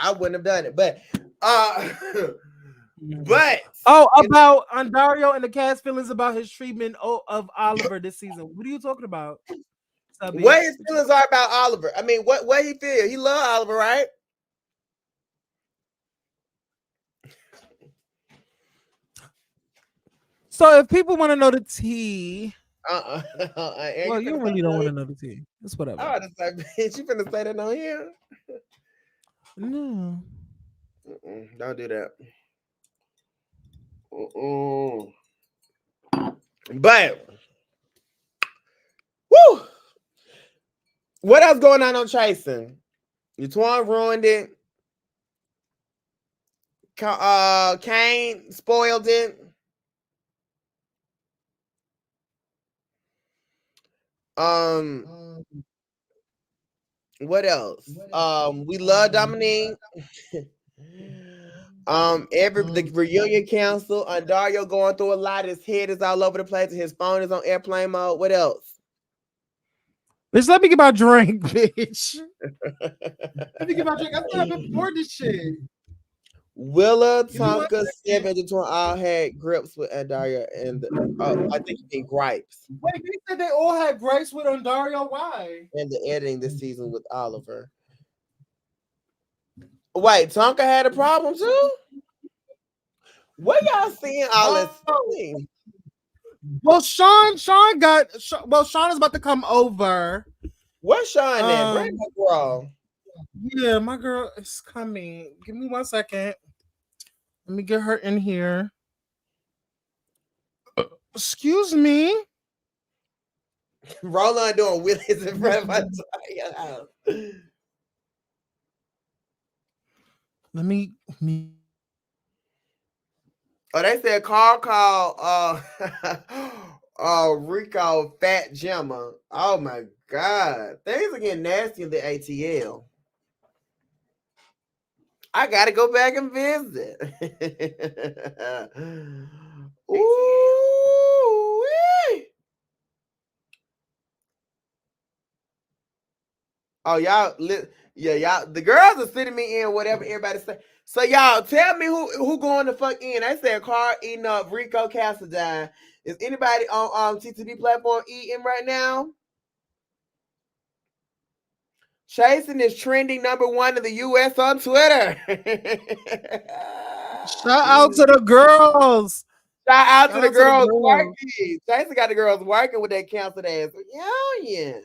I wouldn't have done it, but but About Andarrio and the cast feelings about his treatment of Oliver this season. What are you talking about? what his feelings are about Oliver? I mean, what he feel? He love Oliver, right? So if people want to know the tea, well, You you finna really say don't want that? to know the tea. It's whatever. I was like, bitch, you finna say that on here? No. Don't do that. But woo, what else going on chasing? Twan ruined it. Kane spoiled it. What else? We love Dominique. The reunion council, Andarrio going through a lot. His head is all over the place. And his phone is on airplane mode. What else? Bitch, let me get my drink, bitch. Let me get my drink. I still haven't poured this shit. Willa, Tonka, 7 to 20 all had grips with Andarrio, and I think he did gripes. Wait, they said they all had gripes with Andarrio. Why? And the editing this season with Oliver. Wait, Tonka had a problem too? Where y'all seeing all this? Well, Sean is about to come over. Where's Sean at? Bring my girl. Yeah, my girl is coming. Give me 1 second. Let me get her in here. Excuse me. Roland doing wheelies in front of my house. Let me. Oh, they said Carl called Rico Fat Gemma. Oh my god. Things are getting nasty in the ATL. I gotta go back and visit. Ooh. Oh, y'all, yeah, y'all. The girls are sending me in whatever everybody say. So y'all, tell me who going to fuck in. I said Carl eating up Rico Cassadine. Is anybody on TTB platform eating right now? Chasing is trending #1 in the U.S. on Twitter. Shout out to the girls. Shout out to Shout the out to the girls girls. working. Chasing got the girls working with that canceled ass. Yeah.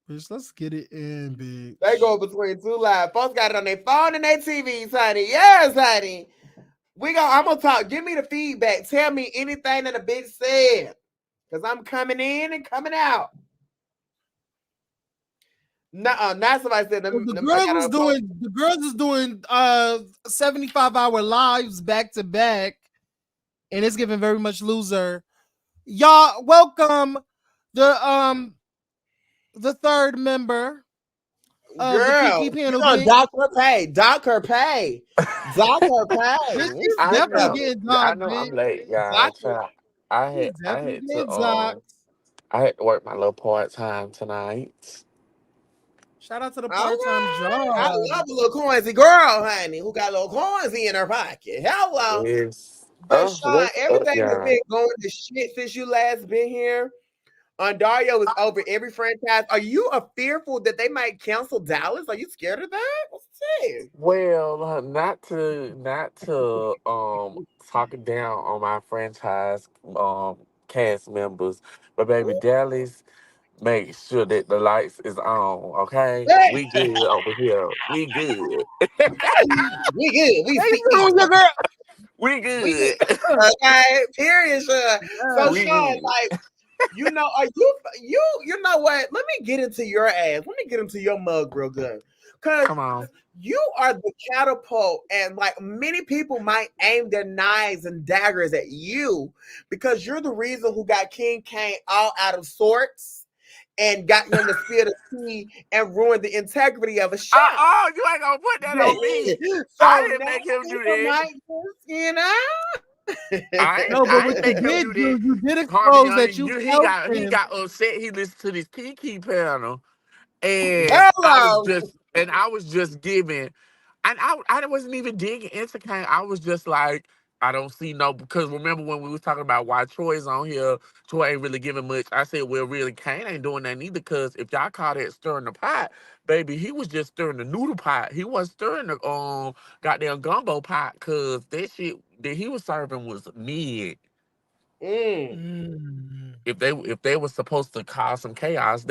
Bitch, let's get it in, bitch. They go between two lives. Folks got it on their phone and their TVs, honey. Yes, honey. I'm gonna talk. Give me the feedback. Tell me anything that a bitch said. Cause I'm coming in and coming out. Not somebody said The them, I girls got is a post. doing 75-hour lives back to back, and it's giving very much loser. Y'all welcome the third member of the Kiki Girl, she's panel, on bitch. dock her pay. Dock her pay. Dock her Bitch, pay. she's I definitely know. getting I dogged, know I'm bitch. late, Dock y'all. her. Child. She's I definitely had to getting dogged. I had to work my little part time tonight. Shout out to the part-time Okay. I job. love a little coinsy girl, honey, who got a little coinsy in her pocket. Hello. Yes. But Oh, Sean, what's up, everything has y'all? been going to shit since you last been here. Andarrio is over every franchise. Are you fearful that they might cancel Dallas? Are you scared of that? What's this? Well, not to talk down on my franchise cast members, but baby Dallas, make sure that the lights is on. Okay, we good over here. We good. We good. We Hey, see you your girl. We we good. good. Okay. Period, Sean. So We Sean, good. like, are you know what? Let me get into your ass. Let me get into your mug real good. Cause Come on. you are the catapult, and like many people might aim their knives and daggers at you because you're the reason who got King Kane all out of sorts and got him to spill the tea and ruin the integrity of a show. Oh, you ain't gonna put that on me. I So didn't now make him do people that. might just, you know. No, but I what ain't you make him did do do, that. you did Harvey expose on that you you felt he him. got upset. He listened to this Kiki panel, and Hello. I was just giving, and I wasn't even digging into Kane. I was just like, I don't see no, because remember when we was talking about why Troy's on here, Troy ain't really giving much. I said, well, really, Kane ain't doing that neither, because if y'all call that stirring the pot, baby, he was just stirring the noodle pot. He wasn't stirring the goddamn gumbo pot, because that shit that he was serving was mid. Mm. Mm. If they was supposed to cause some chaos,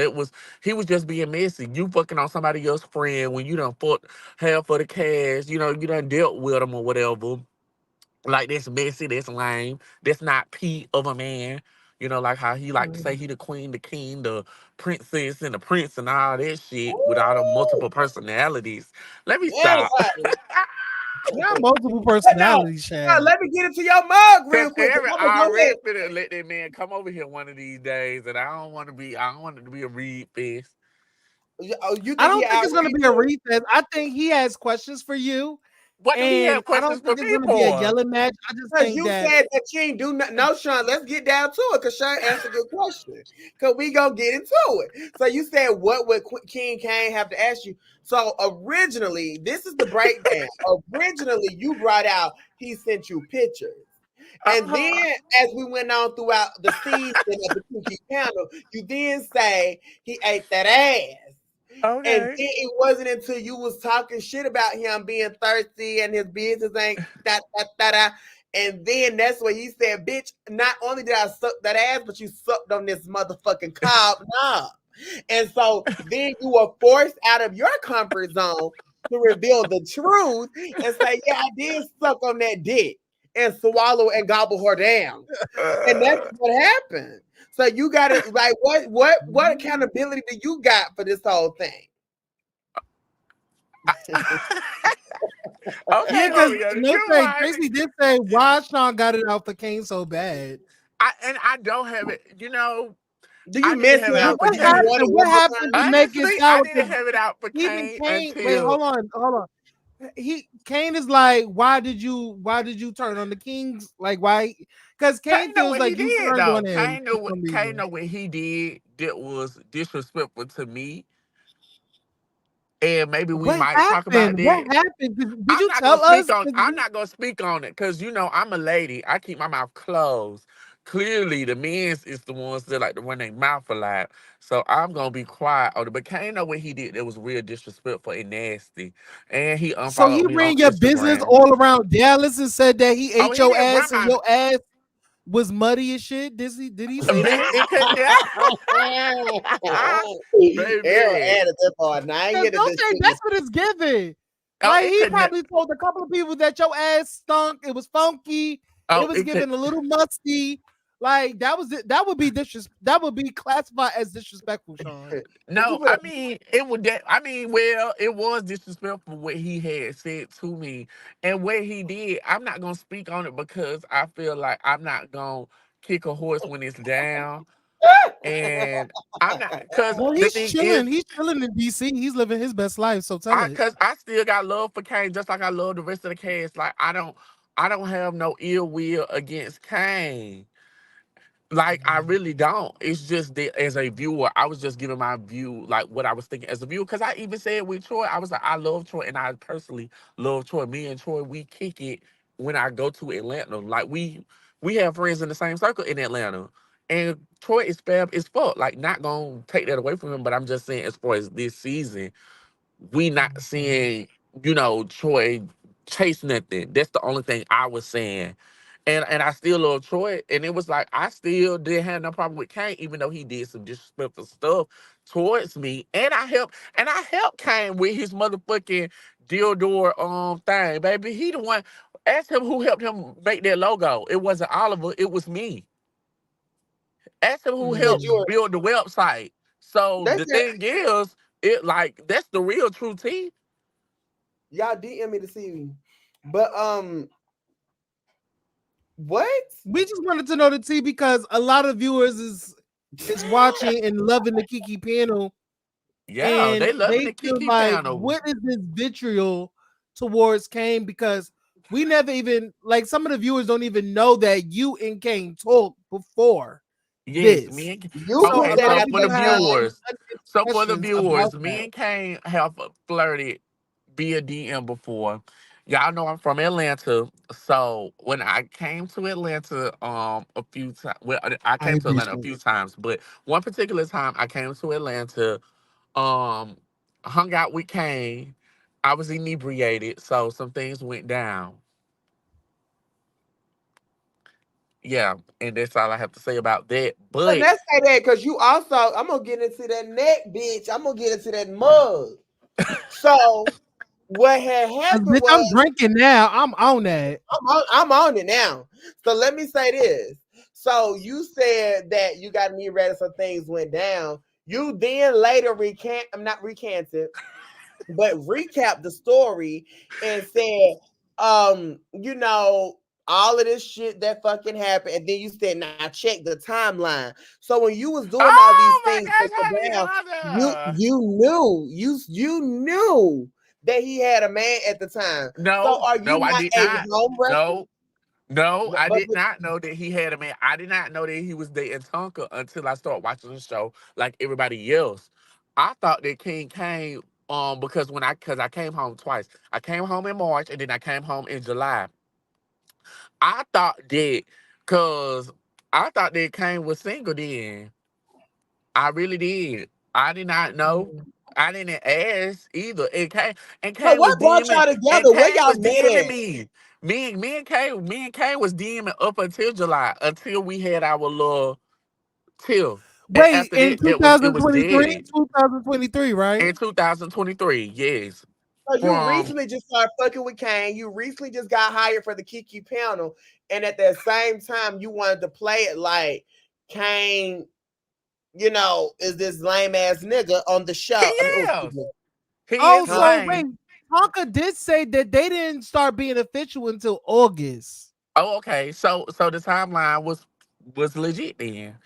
he was just being messy. You fucking on somebody else's friend when you done fought hell for the cash, you done dealt with them or whatever. Like, that's messy, that's lame, that's not P of a man. Like how he like to say he the queen, the king, the princess, and the prince and all that shit with all the Ooh. multiple personalities. Let me Yes, stop. honey. Not multiple But no, personalities, no, child. let me get into your mug Cause real quick. every I'm gonna I go ahead. already finna let that man come over here one of these days, and I don't want it to be a read fest. Oh, you I think he don't think it's gonna outreach be a you? recess. I think he has questions for you, What do he and have I questions don't for think it's me gonna be a for? yelling match. I just Because think you that said that you ain't do nothing. No, Sean, let's get down to it because Sean asked a good question. Because we going to get into it. So you said, what would King Kane have to ask you? So originally, this is the breakdown. Originally, you brought out he sent you pictures. And then Uh-huh. as we went on throughout the season of the Kiki panel, you then say he ate that ass. And then Okay. it wasn't until you was talking shit about him being thirsty and his business ain't da. And then that's what he said, bitch, not only did I suck that ass, but you sucked on this motherfucking cob knob. And so then you were forced out of your comfort zone to reveal the truth and say, yeah, I did suck on that dick. and swallow and gobble her down. And that's what happened. So you gotta like what accountability do you got for this whole thing? Yeah, Okay, because Oreo, no you're say right. Tracy did say why Sean got it out for Kane so bad. I don't have it. Do you I didn't miss have it him? Well, out for Do what you Kane. want it happened? one What more happened to time? make it Honestly, I sour? didn't Because have it out for even Kane Kane, wait, until hold on. Kane is like, why did you turn on the Kings? Like, why? Because Kane Kane know feels what he like you did turned though. on him for some Kane reason. know what he did that was disrespectful to me, and maybe we What might talk about happened? What that. happened? Did you tell us? I'm not gonna speak on it because I'm a lady. I keep my mouth closed. Clearly, the men's is the ones that like to run their mouth a lot. So I'm gonna be quiet on it. But Kane know what he did that was real disrespectful and nasty. And he So he unfollowed me on ran your business Instagram. all around Dallas and said that he Oh, ate he your didn't run ass and my your ass was muddy as shit. Did he say man. that? It could Errol baby. added that part. Now I ain't Because get it don't this say shit. that's what it's giving. Oh, Like it he could. probably told a couple of people that your ass stunk. It was funky. It Oh, was it could. giving a little musty. Like that was it. That would be That would be classified as disrespectful, Sean. Did you No, put I a mean it would. I mean, well, it was disrespectful what he had said to me, and what he did. I'm not gonna speak on it because I feel like I'm not gonna kick a horse when it's down, and I'm not because Well, the thing is, He's chilling in DC. He's living his best life. So tell it. I still got love for Kane, just like I love the rest of the cast. Like I don't have no ill will against Kane. Like I really don't. It's just that as a viewer, I was just giving my view, like what I was thinking as a viewer. Because I even said with Troy, I was like, I love Troy, and I personally love Troy. Me and Troy, we kick it when I go to Atlanta. Like we have friends in the same circle in Atlanta, and Troy is fab as fuck. Like not gonna take that away from him, but I'm just saying as far as this season we not seeing, Troy chase nothing. That's the only thing I was saying. And I still love Troy. And it was like I still didn't have no problem with Kane, even though he did some disrespectful stuff towards me. And I helped Kane with his motherfucking Dildor thing, baby. He the one. Ask him who helped him make that logo. It wasn't Oliver, it was me. Ask him who you said helped you were build the website. So they the said thing is, it like that's the real true tea. y'all DM me to see. But what? We just wanted to know the tea because a lot of viewers is watching and loving the Kiki panel, Yeah, and they loving they the feel Kiki like, panel. what is this vitriol towards Kane? Because we never even like some of the viewers don't even know that you and Kane talked before Yes, this. me and You So put a okay. that lot of So out for people the there, have Sean. viewers, questions about that. me and Kane have flirted via DM before. Y'all know I'm from Atlanta, so when I came to Atlanta, a few times. Well, I I came to Atlanta a appreciate few it. times, but one particular time I came to Atlanta, um, hung out with Kane. I was inebriated, so some things went down. Yeah, and that's all I have to say about that. But But let's say that because you also, I'm gonna get into that neck, bitch. I'm gonna get into that mug. So what had 'Cause, happened bitch, I'm was drinking now. I'm on that. I'm on it now. So let me say this. So you said that you got me ready so things went down. You then later I'm not recanted, but recap the story and said, all of this shit that fucking happened, and then you said, "Now check the timeline." So when you was doing all these oh my things to gosh, how did down, you I? you knew you knew that he had a man at the time. So No, are no, you I not did a not. home wrecker? No, no, No, I did not know that he had a man. I did not know that he was dating Tonka until I started watching the show like everybody else. I thought that King came because because I came home twice. I came home in March and then I came home in July. I thought that because I thought that Kane was single then. I really did. I did not know. I didn't ask either. And so Kane was what brought DMing y'all and together? Where Kane y'all was met DMing at? me. Me and Kane was DMing up until July, until we had our little till. And Wait, after in that, it was dead. 2023, right? In 2023, yes. So you from recently just started fucking with Kane. You recently just got hired for the Kiki panel, and at that same time, you wanted to play it like Kane, is this lame ass nigga on the he show. I mean, oh, excuse is. me. He Oh, is Huh? so wait, lame. Tonka did say that they didn't start being official until August. Oh, okay. So the timeline was legit then.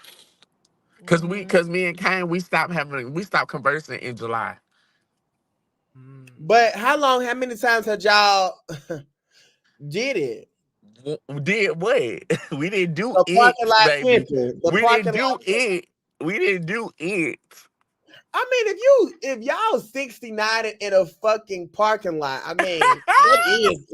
Mm-hmm. Cause me and Kane we stopped conversing in July. But how many times had y'all did it? Did what? We didn't do The it, parking lot baby. pimping. The We didn't parking do lot. it. We didn't do it. I mean, if y'all 69 in a fucking parking lot, I mean, that is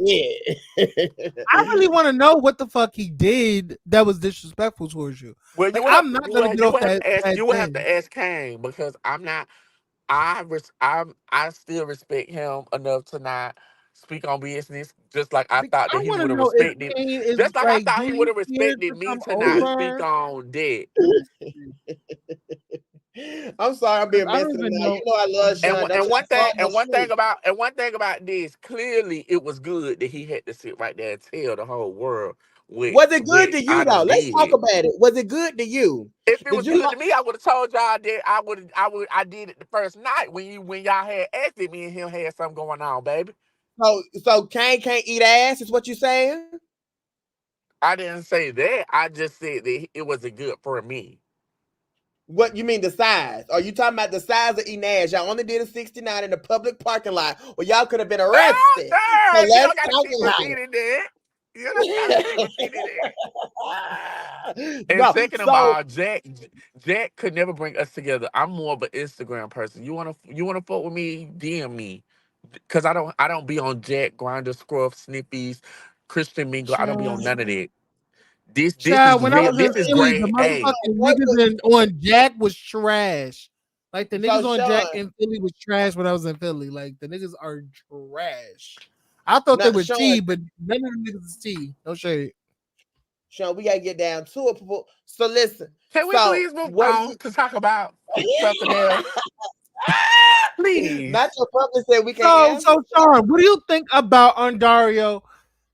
I really it. want to know what the fuck he did that was disrespectful towards you. Well, Like, I'm not gonna get you off would have that to ask that you would have thing. to ask Kane because I'm not. I still respect him enough to not speak on business. Just like I thought I that he want to would have know if respected. Kane is Just like I like, thought do he would he have care respected to me come to not speak over? on that. I'm sorry, I'm Because being I don't messy even tonight. You know. know I love Sean. Don't And y'all one thing fuck my shit. and one thing about this, clearly it was good that he had to sit right there and tell the whole world Was it good what to you I though? done Let's talk did. about it. Was it good to you? If it Did was you good like to me, I would have told y'all that I did it the first night when y'all had asked it, me and him had something going on, baby. so Kane can't eat ass? Is what you saying? I didn't say that. I just said that it wasn't good for me. What you mean the size? Are you talking about the size of eating ass? Y'all only did a 69 in the public parking lot, or y'all could have been Oh, arrested. So sure. You let's don't gotta talk keep about repeating that. You don't gotta keep repeating that. it. And No, second of so all, Jack could never bring us together. I'm more of an Instagram person. You wanna fuck with me? DM me. Cause I don't be on Jack, Grinder, Scruff, Snippies, Christian Mingle. I don't be on Child, none of that. This child, is when I so real. was in This is Philly, the grade A. motherfucking what niggas was on Jack was trash. Like the so niggas on Jack Sean? in Philly was trash when I was in Philly. Like the niggas are trash. I thought they Not were Sean. T, but none of them niggas is T. No shade. Sean, we gotta get down to it. So listen. Can we So please move what on to talk about something else? Not Please. your public said we can't So answer. Sean, what do you think about Andario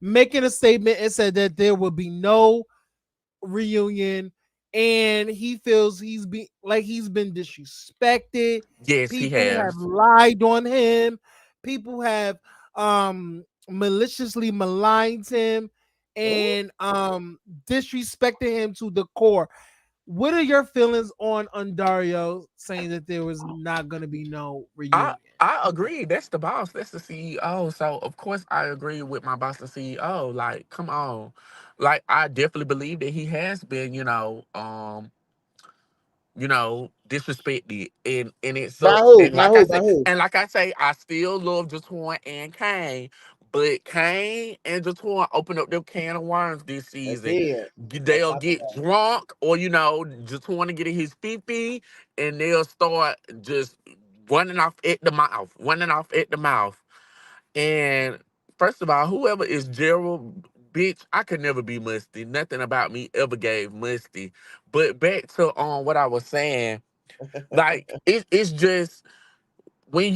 making a statement and said that there will be no reunion and he feels he's been disrespected. Yes, he People have has. lied on him. People have maliciously maligned him Ooh, and disrespected him to the core. What are your feelings on Undario saying that there was not going to be no I reunion? I agree. That's the boss. That's the CEO. So of course I agree with my boss, the CEO. Like, come on. Like, I definitely believe that he has been, disrespected, and it by sucks. who? And By like I who? By say, who? I still love Jatwan and Kane, but Kane and Jatwan open up their can of worms this That's season. it. Let's They'll talk get about drunk, or Jatwan to get in his pee, and they'll start just running off at the mouth. And first of all, whoever is Gerald, bitch, I could never be musty. Nothing about me ever gave musty. But back to what I was saying, like it's just when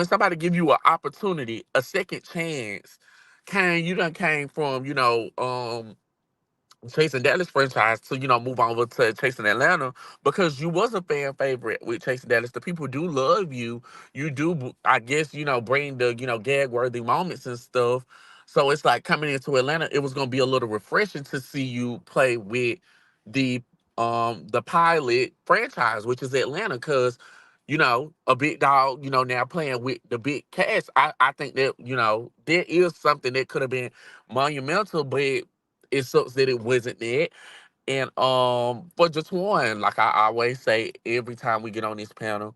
somebody give you an opportunity, a second chance, you done came from, chasing Dallas franchise to move on over to chasing Atlanta because you was a fan favorite with chasing Dallas. The people do love you. You do, I guess, bring the gag worthy moments and stuff. So it's like coming into Atlanta, it was gonna be a little refreshing to see you play with the the pilot franchise, which is Atlanta, because a big dog, now playing with the big cast. I think that, there is something that could have been monumental, but it sucks that it wasn't that. And for Jatwan, like I always say every time we get on this panel,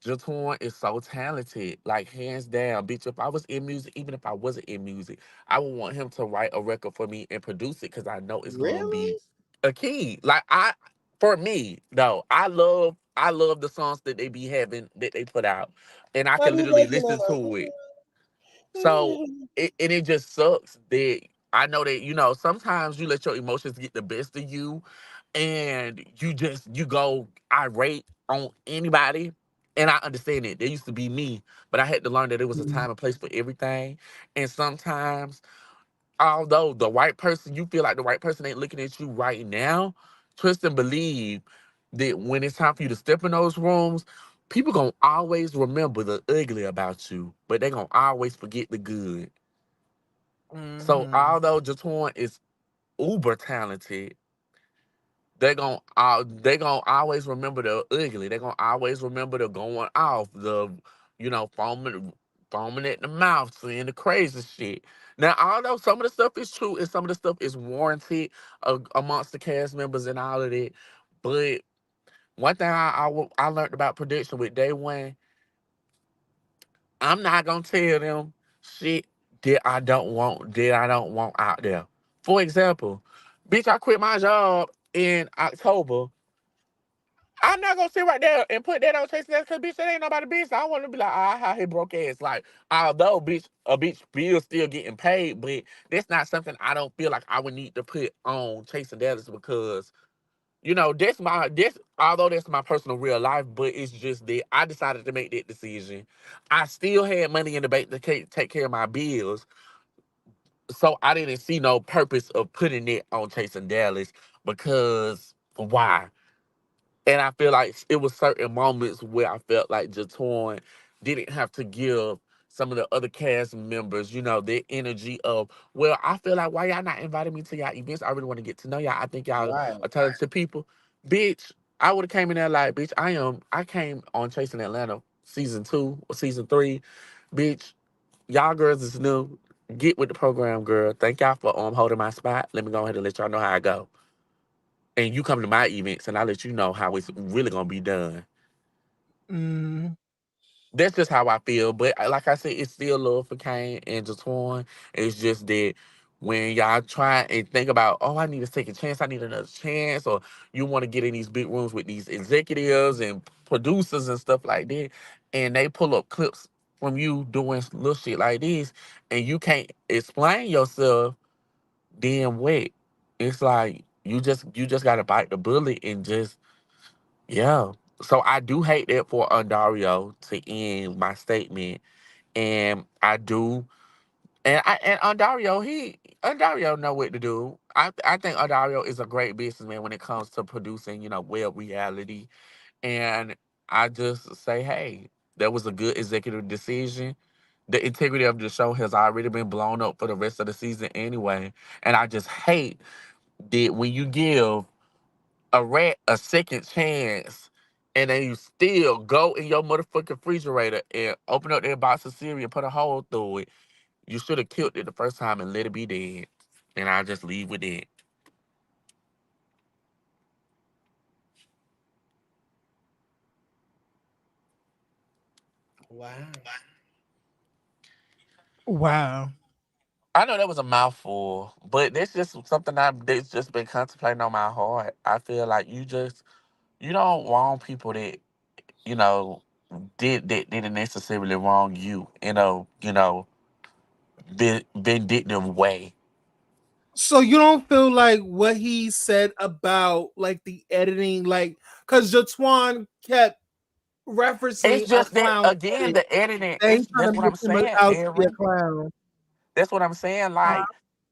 Jatwan is so talented, like hands down, bitch. If I was in music, even if I wasn't in music, I would want him to write a record for me and produce it because I know it's gonna be really? a key. For me, though, I love the songs that they be having that they put out, and I Why can you literally making listen to it. So it just sucks that I know that sometimes you let your emotions get the best of you, and you go irate on anybody. And I understand it. There used to be me, but I had to learn that there was a Mhm. time and place for everything. And sometimes, although the white person, you feel like the white person ain't looking at you right now, trust and believe that when it's time for you to step in those rooms, people gonna always remember the ugly about you, but they gonna always forget the good. So Mhm. although Jatwan is uber talented, they gonna always remember the ugly. They gonna always remember the going off, the foaming at the mouth, saying the crazy shit. Now, although some of the stuff is true and some of the stuff is warranted amongst the cast members and all of that, but one thing I learned about production with Day One, I'm not gonna tell them shit that I don't want out there. For example, bitch, I quit my job in October. I'm not gonna sit right there and put that on Chasing Ass because bitch, that ain't nobody business. I want to be like, ah, how he broke ass. Like, although a bitch bill still getting paid, but that's not something I don't feel like I would need to put on Chasing Dallas because that's although that's my personal real life, but it's just that I decided to make that decision. I still had money in the bank to take care of my bills, so I didn't see no purpose of putting it on Chasing Dallas because why? And I feel like it was certain moments where I felt like Jatoin didn't have to give some of the other cast members, their energy of, well, I feel like why y'all not inviting me to y'all events? I really want to get to know y'all. I think y'all Right. are talented people. Bitch, I would have came in there like, bitch, I came on Chasing Atlanta season 2 or season 3. Bitch, y'all girls is new. Get with the program, girl. Thank y'all for holding my spot. Let me go ahead and let y'all know how I go. And you come to my events and I let you know how it's really gonna be done. Mhm. That's just how I feel. But like I said, it's still love for Kane and Jatwan. It's just that when y'all try and think about, oh, I need to take a chance, I need another chance, or you want to get in these big rooms with these executives and producers and stuff like that, and they pull up clips from you doing little shit like this, and you can't explain yourself, then what? It's like you just gotta bite the bullet and just yeah. So I do hate that for Andario to end my statement. And I do and Andario know what to do. I think Andario is a great businessman when it comes to producing, web reality. And I just say, hey, that was a good executive decision. The integrity of the show has already been blown up for the rest of the season anyway. And I just hate that when you give a rat a second chance and then you still go in your motherfucking refrigerator and open up that box of cereal and put a hole through it, you should have killed it the first time and let it be dead. And I'll just leave with it. Wow. Wow. I know that was a mouthful, but that's just something that's just been contemplating on my heart. I feel like you don't wrong people that, you know, that didn't necessarily wrong you in a, vindictive way. So you don't feel like what he said about like the editing, like because Jatwan kept referencing It's a just that clown again, shit. the editing. They It's ain't trying that's to what make I'm him saying, out to be a Aaron. clown. That's what I'm saying. Like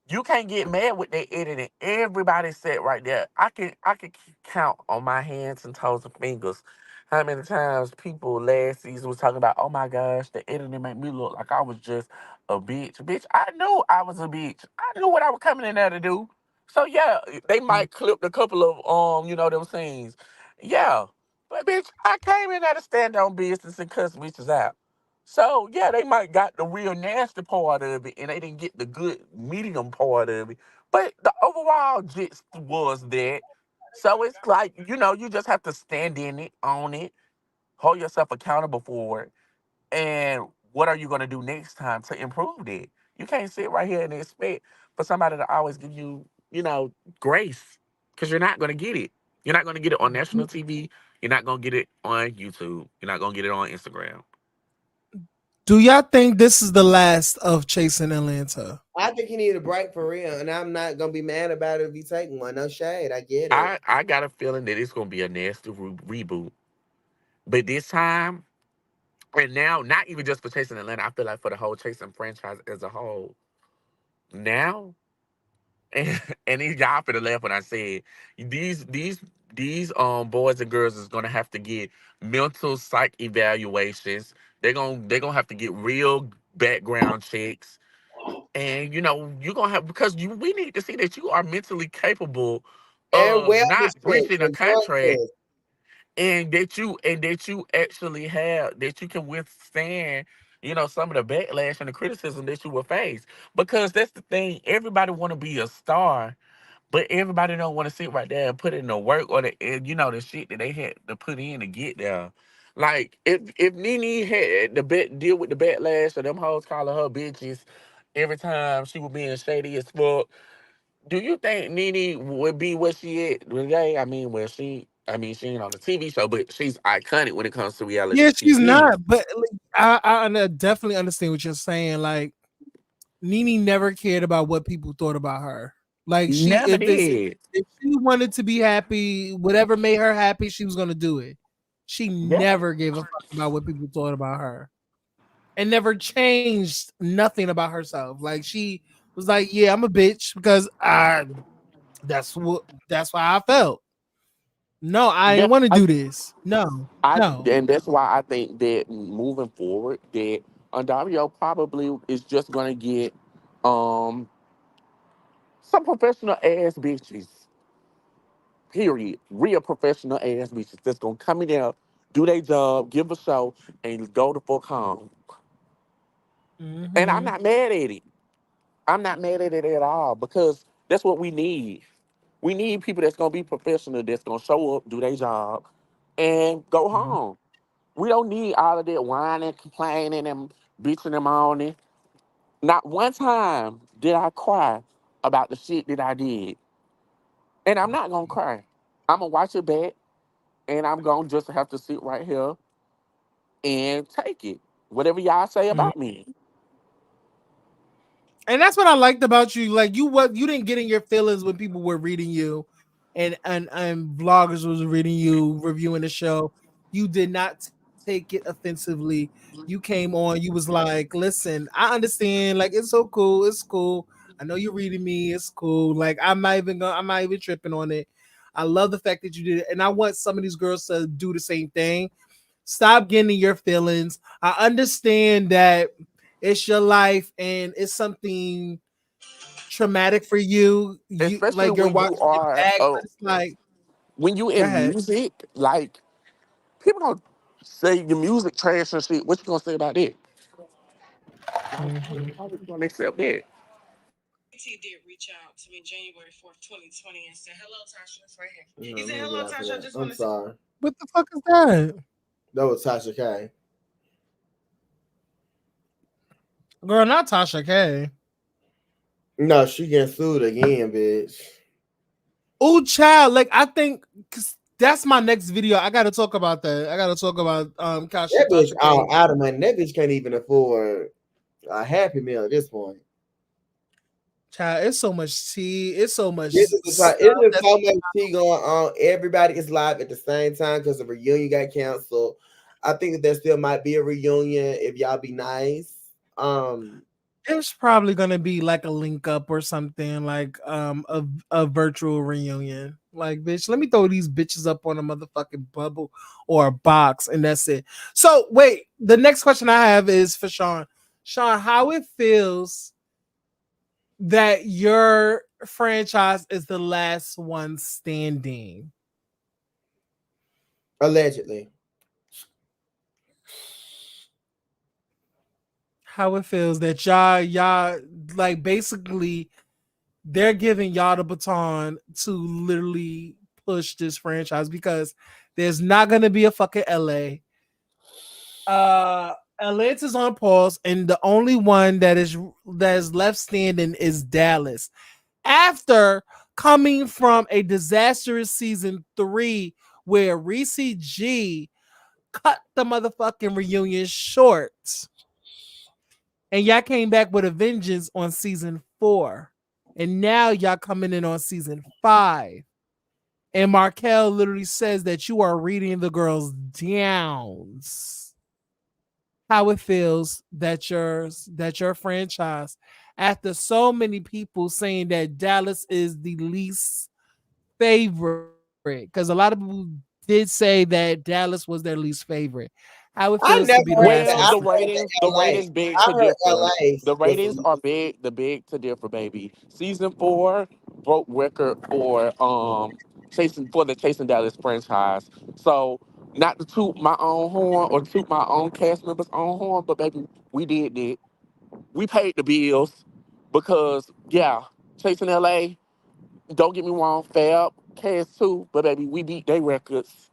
you can't get mad with that editing. Everybody said right there. I can count on my hands and toes and fingers how many times people last season was talking about, oh my gosh, the editing made me look like I was just a bitch. Bitch, I knew I was a bitch. I knew what I was coming in there to do. So yeah, they might clip a couple of them scenes. Yeah. But bitch, I came in there to stand on business and cuss bitches out. So yeah, they might got the real nasty part of it, and they didn't get the good medium part of it. But the overall gist was that. So it's like you just have to stand in it, own it, hold yourself accountable for it, and what are you gonna do next time to improve it? You can't sit right here and expect for somebody to always give you, grace, because you're not gonna get it. You're not gonna get it on national TV. You're not gonna get it on YouTube. You're not gonna get it on Instagram. Do y'all think this is the last of Chasing Atlanta? I think he need a break for real, and I'm not gonna be mad about it if he taking one. No shade, I get it. I got a feeling that it's gonna be a nasty reboot. But this time, and now, not even just for Chasing Atlanta, I feel like for the whole Chasing franchise as a whole. Now, and, and these y'all finna laugh when I said these boys and girls is gonna have to get mental psych evaluations. They're gonna have to get real background checks. And you're gonna have because we need to see that you are mentally capable And of wellness not checks breaching a and drug contract, tests. and that you actually have that you can withstand some of the backlash and the criticism that you will face. Because that's the thing, everybody want to be a star, but everybody don't want to sit right there and put in the work or the shit that they had to put in to get there. Like if Nene had deal with the backlash of them hoes calling her bitches every time she was being shady as fuck, do you think Nene would be what she is today? She ain't on the TV show, but she's iconic when it comes to reality Yeah, she's TV. not, but like, I definitely understand what you're saying. Like Nene never cared about what people thought about her. Like Never did. if she wanted to be happy, whatever made her happy, she was gonna do it. She Yeah. never gave a fuck about what people thought about her, and never changed nothing about herself. Like she was like, "Yeah, I'm a bitch because that's what that's why I felt. No, I Yeah. didn't want to do this. No, no." And that's why I think that moving forward, that Ondario probably is just gonna get um some professional ass bitches. Period. Real professional ass bitches that's gonna come in there, do their job, give a show, and go the fuck home. And I'm Mm-hmm. not mad at it. I'm not mad at it at all because that's what we need. We need people that's gonna be professional, that's gonna show up, do their job, and go home. We don't need all of that whining, complaining, and bitching and moaning. Not one time did I cry about the shit that I did. And I'm not gonna cry. I'm gonna watch it back and I'm gonna just have to sit right here and take it. Whatever y'all say Mm-hmm. about me. And that's what I liked about you. Like you didn't get in your feelings when people were reading you, and vloggers was reading you reviewing the show. You did not take it offensively. You came on. You was like, "Listen, I understand. Like it's so cool. It's cool. I know you're reading me. It's cool. Like I'm not even tripping on it. I love the fact that you did it, and I want some of these girls to do the same thing. Stop getting in your feelings. I understand that it's your life and it's something traumatic for you. You Especially like you're when you watching it are back, but it's like, when you go in ahead. music, like people don't say your music trash and shit. What you gonna say about that? Like, Mhm. how you gonna accept that? No, let me get out for that. I'm sorry. What the fuck is that? That was Tasha K. Girl, not Tasha K. No, she getting sued again, bitch. Oh, child. Like I think 'cause that's my next video. I gotta talk about that. I gotta talk about That bitch Tasha K. all out of money. That bitch can't even afford a Happy Meal at this point. Child, it's so much tea. It's so much This is the time. stuff It is that's so much tea going on. Everybody is live at the same time because the reunion got canceled. I think that there still might be a reunion if y'all be nice. there's probably gonna be like a link up or something like a virtual reunion. Like, bitch, let me throw these bitches up on a motherfucking bubble or a box, and that's it. So wait, the next question I have is for Sean. Sean, how it feels that your franchise is the last one standing? Allegedly. How it feels that y'all like basically they're giving y'all the baton to literally push this franchise because there's not gonna be a fucking LA. Atlanta's on pause, and the only one that is left standing is Dallas. After coming from a disastrous season 3 where Reese G cut the motherfucking reunion short, and y'all came back with a vengeance on season 4. And now y'all coming in on season 5 And Markel literally says that you are reading the girls' downs. How it feels that your franchise, after so many people saying that Dallas is the least favorite, because a lot of people did say that Dallas was their least favorite. How it I feels to never be the heard last that. Well, one I the seed. heard ratings, the that LA. ratings big I to heard differ. LA The was ratings are big, the big to differ, baby. Season 4 broke record for chasing for the Chasing Dallas franchise. So not to toot my own horn or toot my own cast members' own horn, but baby, we did that. We paid the bills because yeah, Chasing LA. Don't get me wrong, Fab, cast too, but baby, we beat their records.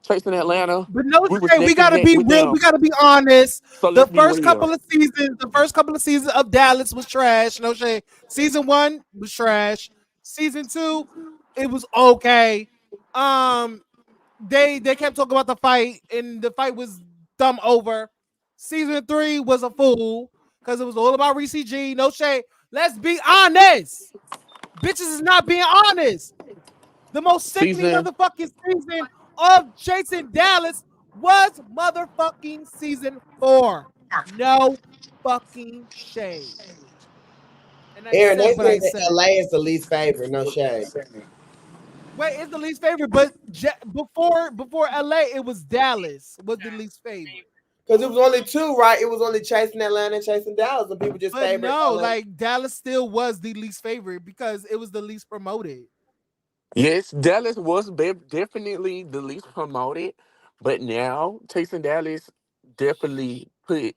Chasing Atlanta, But no we was shade, we neck and gotta neck be with real. them. We gotta be honest. So let's be real. The first couple of seasons of Dallas was trash. No shade. Season 1 was trash. Season 2, it was okay. Um, they kept talking about the fight, and the fight was dumb over. Season 3 was a fool because it was all about Reese G. No shade. Let's be honest. Bitches is not being honest. The most sickening Season motherfucking season of Chasing Dallas was motherfucking season 4. No fucking shade. And I Aaron, they said what said I that said. LA is the least favorite. No shade. Wait, it's the least favorite, but before LA, it was Dallas was the least favorite. Because it was only two, right? It was only chasing Atlanta and chasing Dallas, and people just But favored no, LA. like Dallas still was the least favorite because it was the least promoted. Yes, Dallas was definitely the least promoted, but now Chasing Dallas definitely put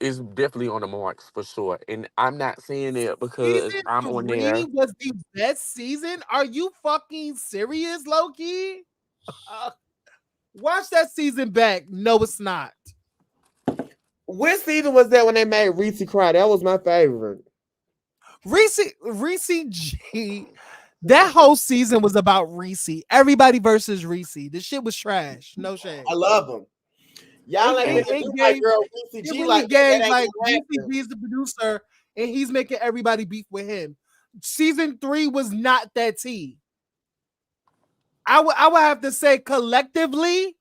is definitely on the marks for sure. And I'm not saying it because Season I'm on 3 there. was the best season. Are you fucking serious, Loki? Watch that season back. No, it's not. Which season was that when they made Reese cry? That was my favorite. Reese G. That whole season was about Reese. Everybody versus Reese. This shit was trash. No I shade. love him. Y'all It, ain't it, finna it do my gave girl Reese it G really like that. That gave ain't like gonna Reese happen. G is the producer and he's making everybody beef with him. Season 3 was not that tea. I would have to say collectively,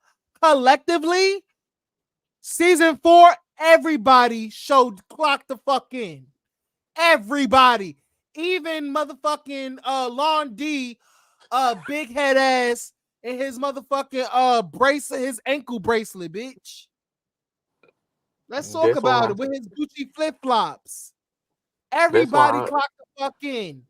season 4, everybody showed clock the fuck in. Everybody. Even motherfucking Lon D, big head ass and his motherfucking bracelet, his ankle bracelet, bitch. Let's talk That's about why it with his Gucci flip flops. that's Everybody why clocked the fuck in.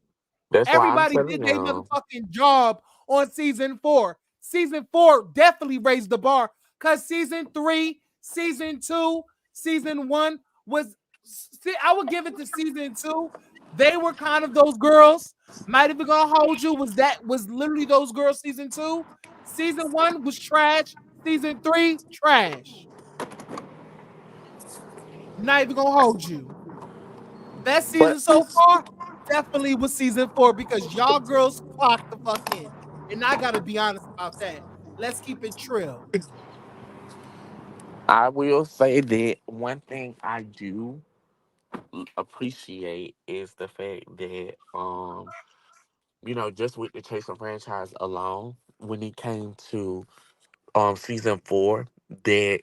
that's why I'm Everybody telling did their you. motherfucking job on season 4. Season 4 definitely raised the bar because season 3, season 2, season 1 was. See, I would give it to season 2. They were kind of those girls. Might even gonna hold you. Was literally those girls season 2. Season 1 was trash. Season 3 trash. Not even gonna hold you. Best But season so far definitely was season 4 because y'all girls clocked the fuck in. And I gotta be honest about that. Let's keep it trill. I will say that one thing I do appreciate is the fact that just with the Chaser franchise alone, when it came to season 4, that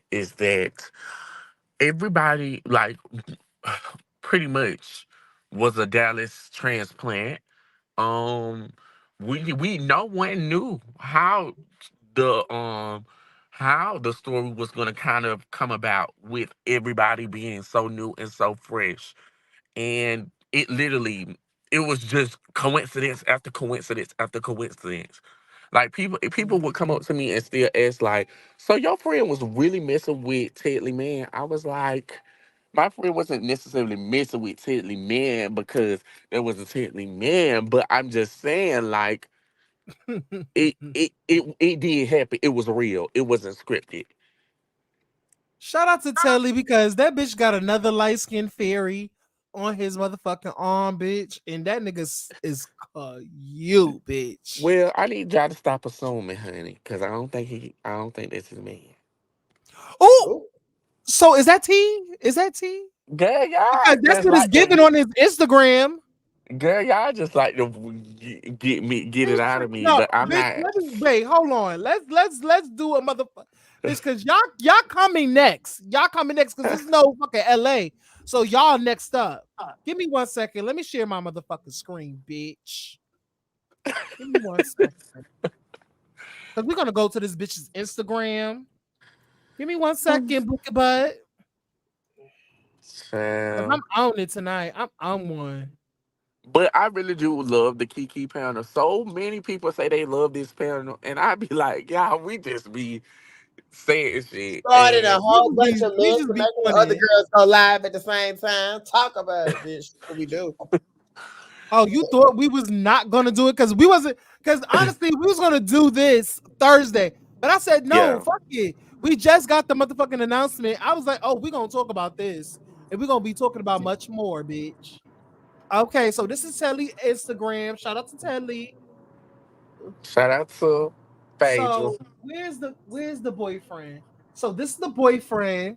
everybody like pretty much was a Dallas transplant. Um, we no one knew the um how the story was gonna kind of come about with everybody being so new and so fresh, and it was just coincidence after coincidence after coincidence. Like people would come up to me and still ask like, "So your friend was really messing with Tedley Man?" I was like, "My friend wasn't necessarily messing with Tedley Man because there was a Tedley Man, but I'm just saying like it did happen. It was real. It wasn't scripted." Shout out to Telly because that bitch got another light skinned fairy on his motherfucking arm, bitch. And that nigga is you, bitch. Well, I need y'all to stop assuming, honey, because I don't think this is me. Oh, Oh, so is that T? Is that T? Yeah, Because y'all that's just what it's like given that. on his Instagram. Girl, y'all just like to get it out of me, No, but I'm bitch. not. Let me wait. Hold on. Let's do a motherfucker, bitch. Cause y'all coming next. Y'all coming next. Cause this is no fucking LA. So y'all next up. Give me 1 second. Let me share my motherfucking screen, bitch. Give me 1 second. Cause we're gonna go to this bitch's Instagram. Give me 1 second, Bookie Bud. Cause I'm Child. on it tonight. I'm on one. But I really do love the Kiki panel. So many people say they love this panel, and I be like, y'all, we just be saying shit. Started a And whole bunch of We mess just and be making the other funny. girls go live at the same time. Talk about it, bitch. What we do. Oh, you thought we was not gonna do it because we wasn't, because honestly, we was gonna do this Thursday. But I said no, yeah, fuck it. We just got the motherfucking announcement. I was like, oh, we're gonna talk about this. And we're gonna be talking about much more, bitch. Okay, so this is Telly Instagram. Shout out to Telly. shout out to Phaedra. So where's the boyfriend? So this is the boyfriend,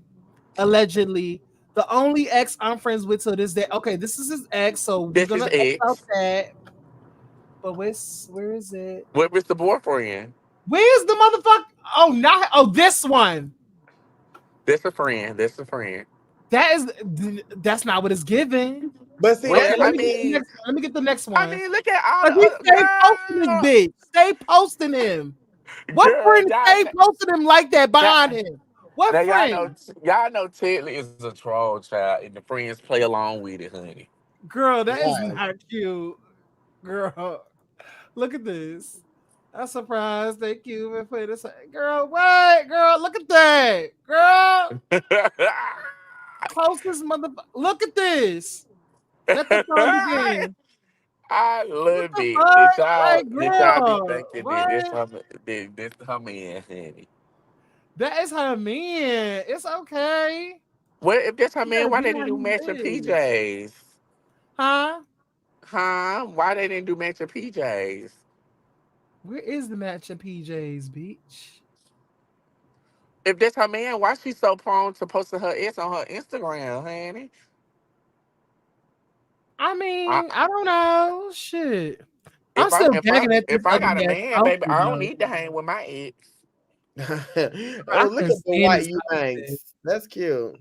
allegedly. The only ex I'm friends with to this day. Okay, this is his ex, so we're This is gonna X out X. that. But where is it? What was the boyfriend? Where's the motherfucker? Oh, not this one. That's a friend. That's a friend. That's not what it's given. But see, Okay, Well, that's let the I me get the mean, next one. Let me get the next I one. mean, look at all Cause the he other stay posting this bitch. Stay posting him. What girl, friend stay posting him like that now, behind him? What now friend? y'all know Tedley is a troll child, and the friends play along with it, honey. Girl, that is right. not cute. Girl, look at this. I'm surprised. Thank you for putting this. Girl, what? Girl, look at that. Girl, closest motherfucker. Look at this. Let the fun begin. I What love the it. fuck? Like, Did y'all be girl, thinking that what? this her man, honey? That is her man. It's okay. Well, if that's her You man, gotta why do they how didn't do you matching is. PJs? Huh? Huh? Why they didn't do matching PJs? Where is the matching PJs, beach? If that's her man, why she so prone to posting her ex on her Instagram, honey? I I, mean, I don't know. Shit. I'm still gagging at this if I got a ugly ass man, baby, outfit, I don't though. need to hang with my ex. Oh, I look can't at the stand white this outfit. Eubanks. That's cute.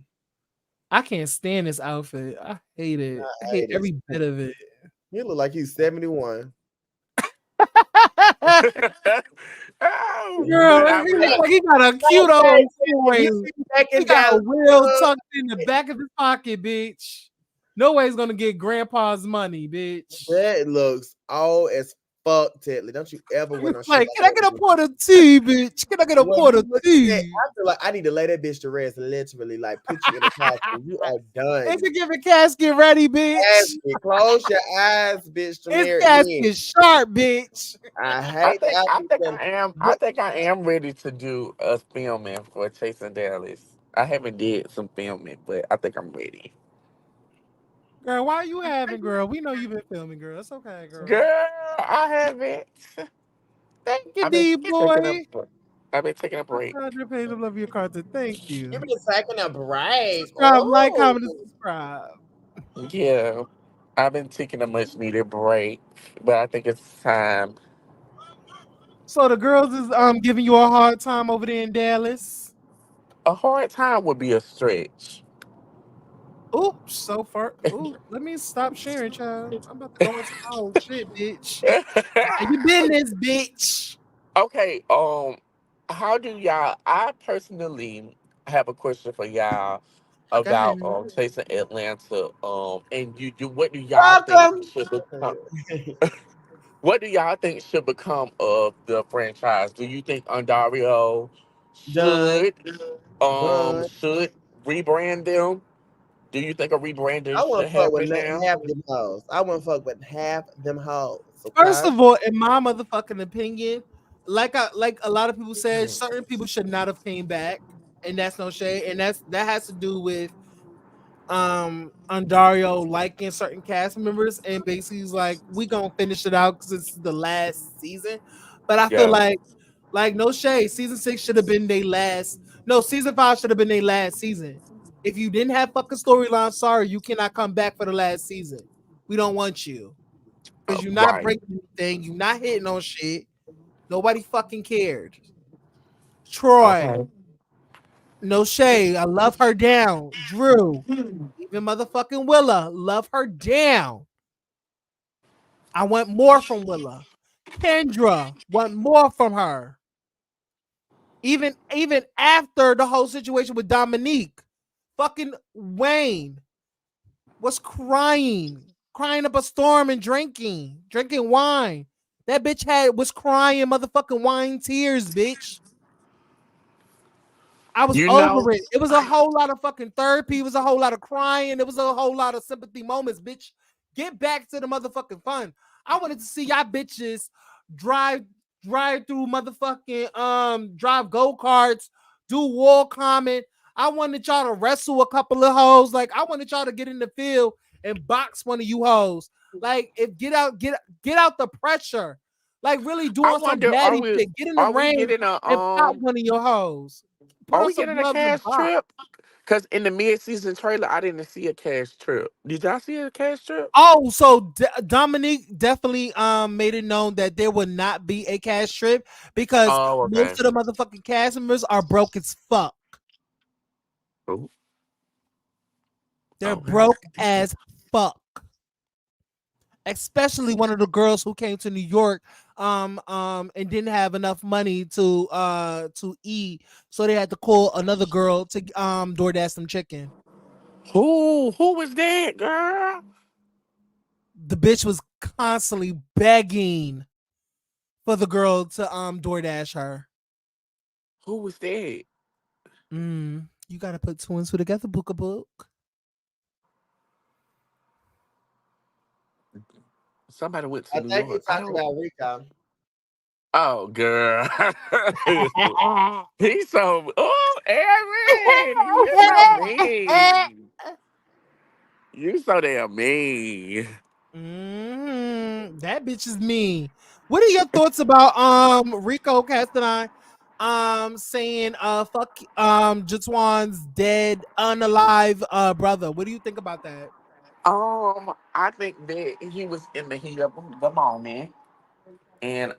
I can't stand this outfit. I hate it. I I hate hate it. every bit of it. He look like he's 71. Oh, Girl, but I he looks really, like he got a cute Okay, old if you coin. see me back He in got a Dallas, wheel tucked in the back of his pocket, bitch. No way he's gonna get grandpa's money, bitch. that looks old as fuck, Tedley. Don't you ever wear He's no shit like, like can I that get a again. pot of tea, bitch? Can I get a When pot you of look at that, tea? I feel like I need to lay that bitch to rest, literally, like put you in a coffin. You are It's done. a giving casket ready, bitch. Ashley, close your eyes, bitch, to It's mirror me. casket sharp, bitch. I hate the outfit. I think I am ready to do a filming for Chasing Dallas. I haven't did some filming, but I think I'm ready. Girl, why you having, girl? We know you've been filming, girl. It's okay, girl. Girl, I haven't. Thank you, I've been D taking a boy. I've been taking a break. 100 page of love your content. Thank You've you. been taking a break. Subscribe, like, Oh, comment, and subscribe. Yeah, I've been taking a much needed break, but I think it's time. So the girls is giving you a hard time over there in Dallas. A hard time would be a stretch. Oops, so far. Ooh, let me stop sharing, child. I'm about to go into my whole shit, bitch. Mind your business, bitch. Okay, how do y'all? I personally have a question for y'all Go ahead. about chasing Atlanta. And you do what do y'all think welcome. should become? What do y'all think should become of the franchise? Do you think Andario Done. should Done. should rebrand them? Do you think a rebranding I should wouldn't fuck with happen now? half them hoes. I wouldn't fuck with half them hoes. First Okay. of all, in my motherfucking opinion, like a lot of people said, certain people should not have came back, and that's no shade, and that has to do with Andario liking certain cast members, and basically he's like, we gonna finish it out because it's the last season. But I feel Yeah, like no shade, season 6 should have been their last. No, season 5 should have been their last season. If you didn't have fucking storyline, sorry, you cannot come back for the last season. We don't want you. because you're not Right. breaking anything, you're not hitting on shit. Nobody fucking cared. Troy, Okay. no shade. I love her down. Drew, even motherfucking Willa, love her down. I want more from Willa. Kendra, want more from her. Even after the whole situation with Dominique, fucking Wayne was crying up a storm and drinking wine. That bitch was crying motherfucking wine tears, bitch. I was You know, over it. It was a whole lot of fucking therapy. It was a whole lot of crying. It was a whole lot of sympathy moments, bitch. Get back to the motherfucking fun. I wanted to see y'all bitches drive drive through motherfucking drive go-karts, do wall climbing. I wanted y'all to wrestle a couple of hoes. Like I wanted y'all to get in the field and box one of you hoes. Like if get out the pressure. Like really I doing some wonder, daddy shit. Get in the are we ring getting a and pop one of your hoes. Put are on we some getting a gloves and cash box. trip? Because in the mid-season trailer, I didn't see a cash trip. Did y'all see a cash trip? Oh, so Dominique definitely made it known that there would not be a cash trip because Oh, okay. most of the motherfucking cast members are broke as fuck. Oh, They're okay. broke as fuck. Especially one of the girls who came to New York and didn't have enough money to eat, so they had to call another girl to DoorDash some chicken. Who was that, girl? The bitch was constantly begging for the girl to DoorDash her. Who was that? You gotta put two and two together, book a book. Somebody went to I New think you're York. I talking don't. about Rico. Oh, girl. He's so. Oh, Aaron, you so mean. You so damn mean. That bitch is mean. What are your thoughts about Rico Castanine saying fuck Jatuan's dead unalive brother? What do you think about that? I think that he was in the heat of the moment, and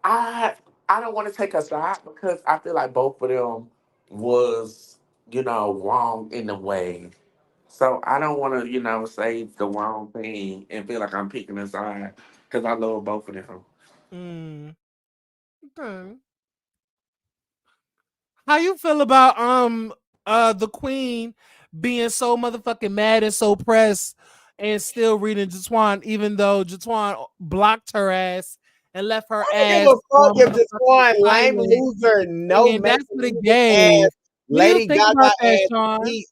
I I don't want to take a side because I feel like both of them was wrong in a way. So I don't want to say the wrong thing and feel like I'm picking a side because I love both of them. Mm, okay. How you feel about the queen being so motherfucking mad and so pressed and still reading Jatuan even though Jatuan blocked her ass and left her I don't give ass a fuck on if this motherfucking one lame silent. loser, no And make that's what it music gave. ass, What do you Lady think Gaga about that, ass Sean? beat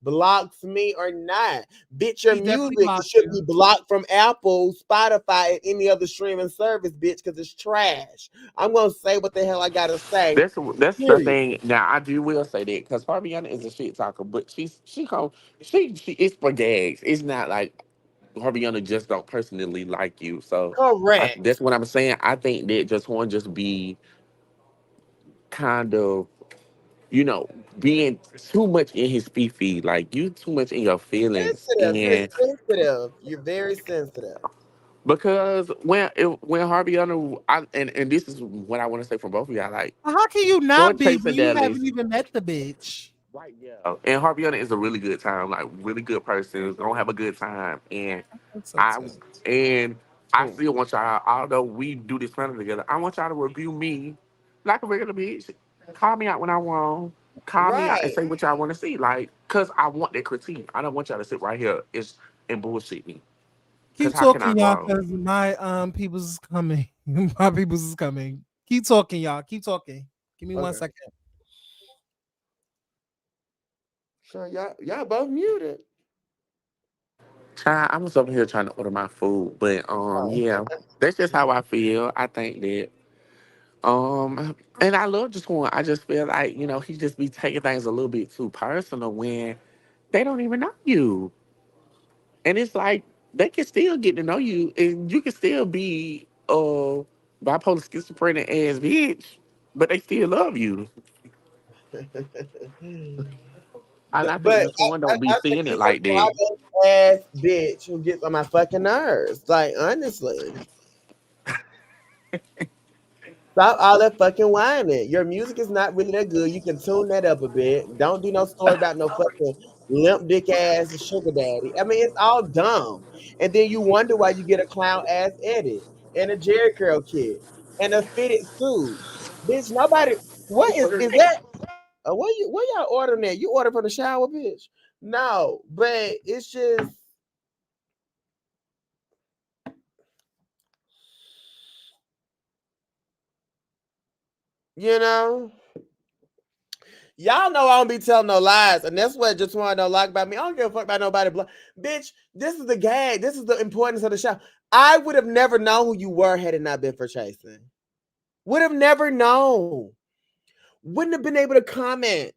blocks me or not. Bitch, your He definitely music blocked should be you. blocked from Apple, Spotify, and any other streaming service, bitch, because it's trash. I'm gonna say what the hell I gotta say. That's the Period. thing. Now I do will say that because Harviana is a shit talker, but she it's for gags. It's not like Harviana just don't personally like you. So Correct. that's what I'm saying. I think that just want just be kind of you know being too much in his fifi, like you too much in your feelings, Sensitive. You're and sensitive. You're very sensitive. because when Harviana, and this is what I want to say from both of y'all, like How can you for not be when Chasing you Dallas. haven't even met the bitch? Right, yeah. And Harviana is a really good time, like really good person. Gonna have a good time, I think so I too. and I Hmm. still want y'all. Although we do this planning together, I want y'all to review me like a regular bitch. Call me out when I wrong. Call me out and Right. say what y'all want to see, like, cause I want that critique. I don't want y'all to sit right here and bullshit me. Cause Keep how can I talking, y'all, grow? because my people's is coming. My people's is coming. Keep talking, y'all. Keep talking. Give me one Okay. second. Sure. Y'all both muted. Child, I was over here trying to order my food, but Oh. yeah, that's just how I feel. I think that and I love just one. I just feel like he just be taking things a little bit too personal when they don't even know you, and it's like they can still get to know you, and you can still be bipolar schizophrenic ass bitch, but they still love you. And I think But this one don't be I think seeing it he's a like that. slobbering ass bitch who gets on my fucking nerves. Like, honestly. Stop all that fucking whining. Your music is not really that good. You can tune that up a bit. Don't do no story about no fucking limp dick ass sugar daddy. I mean, it's all dumb. And then you wonder why you get a clown ass edit and a Jerry curl kit and a fitted suit. Bitch, nobody. What is that? What y'all ordering that? You order from the shower, bitch? No, but it's just you know. Y'all know I don't be telling no lies, and that's what just want to like about me. I don't give a fuck about nobody. Bitch, this is the gag. This is the importance of the show. I would have never known who you were had it not been for chasing. Would have never known. Wouldn't have been able to comment.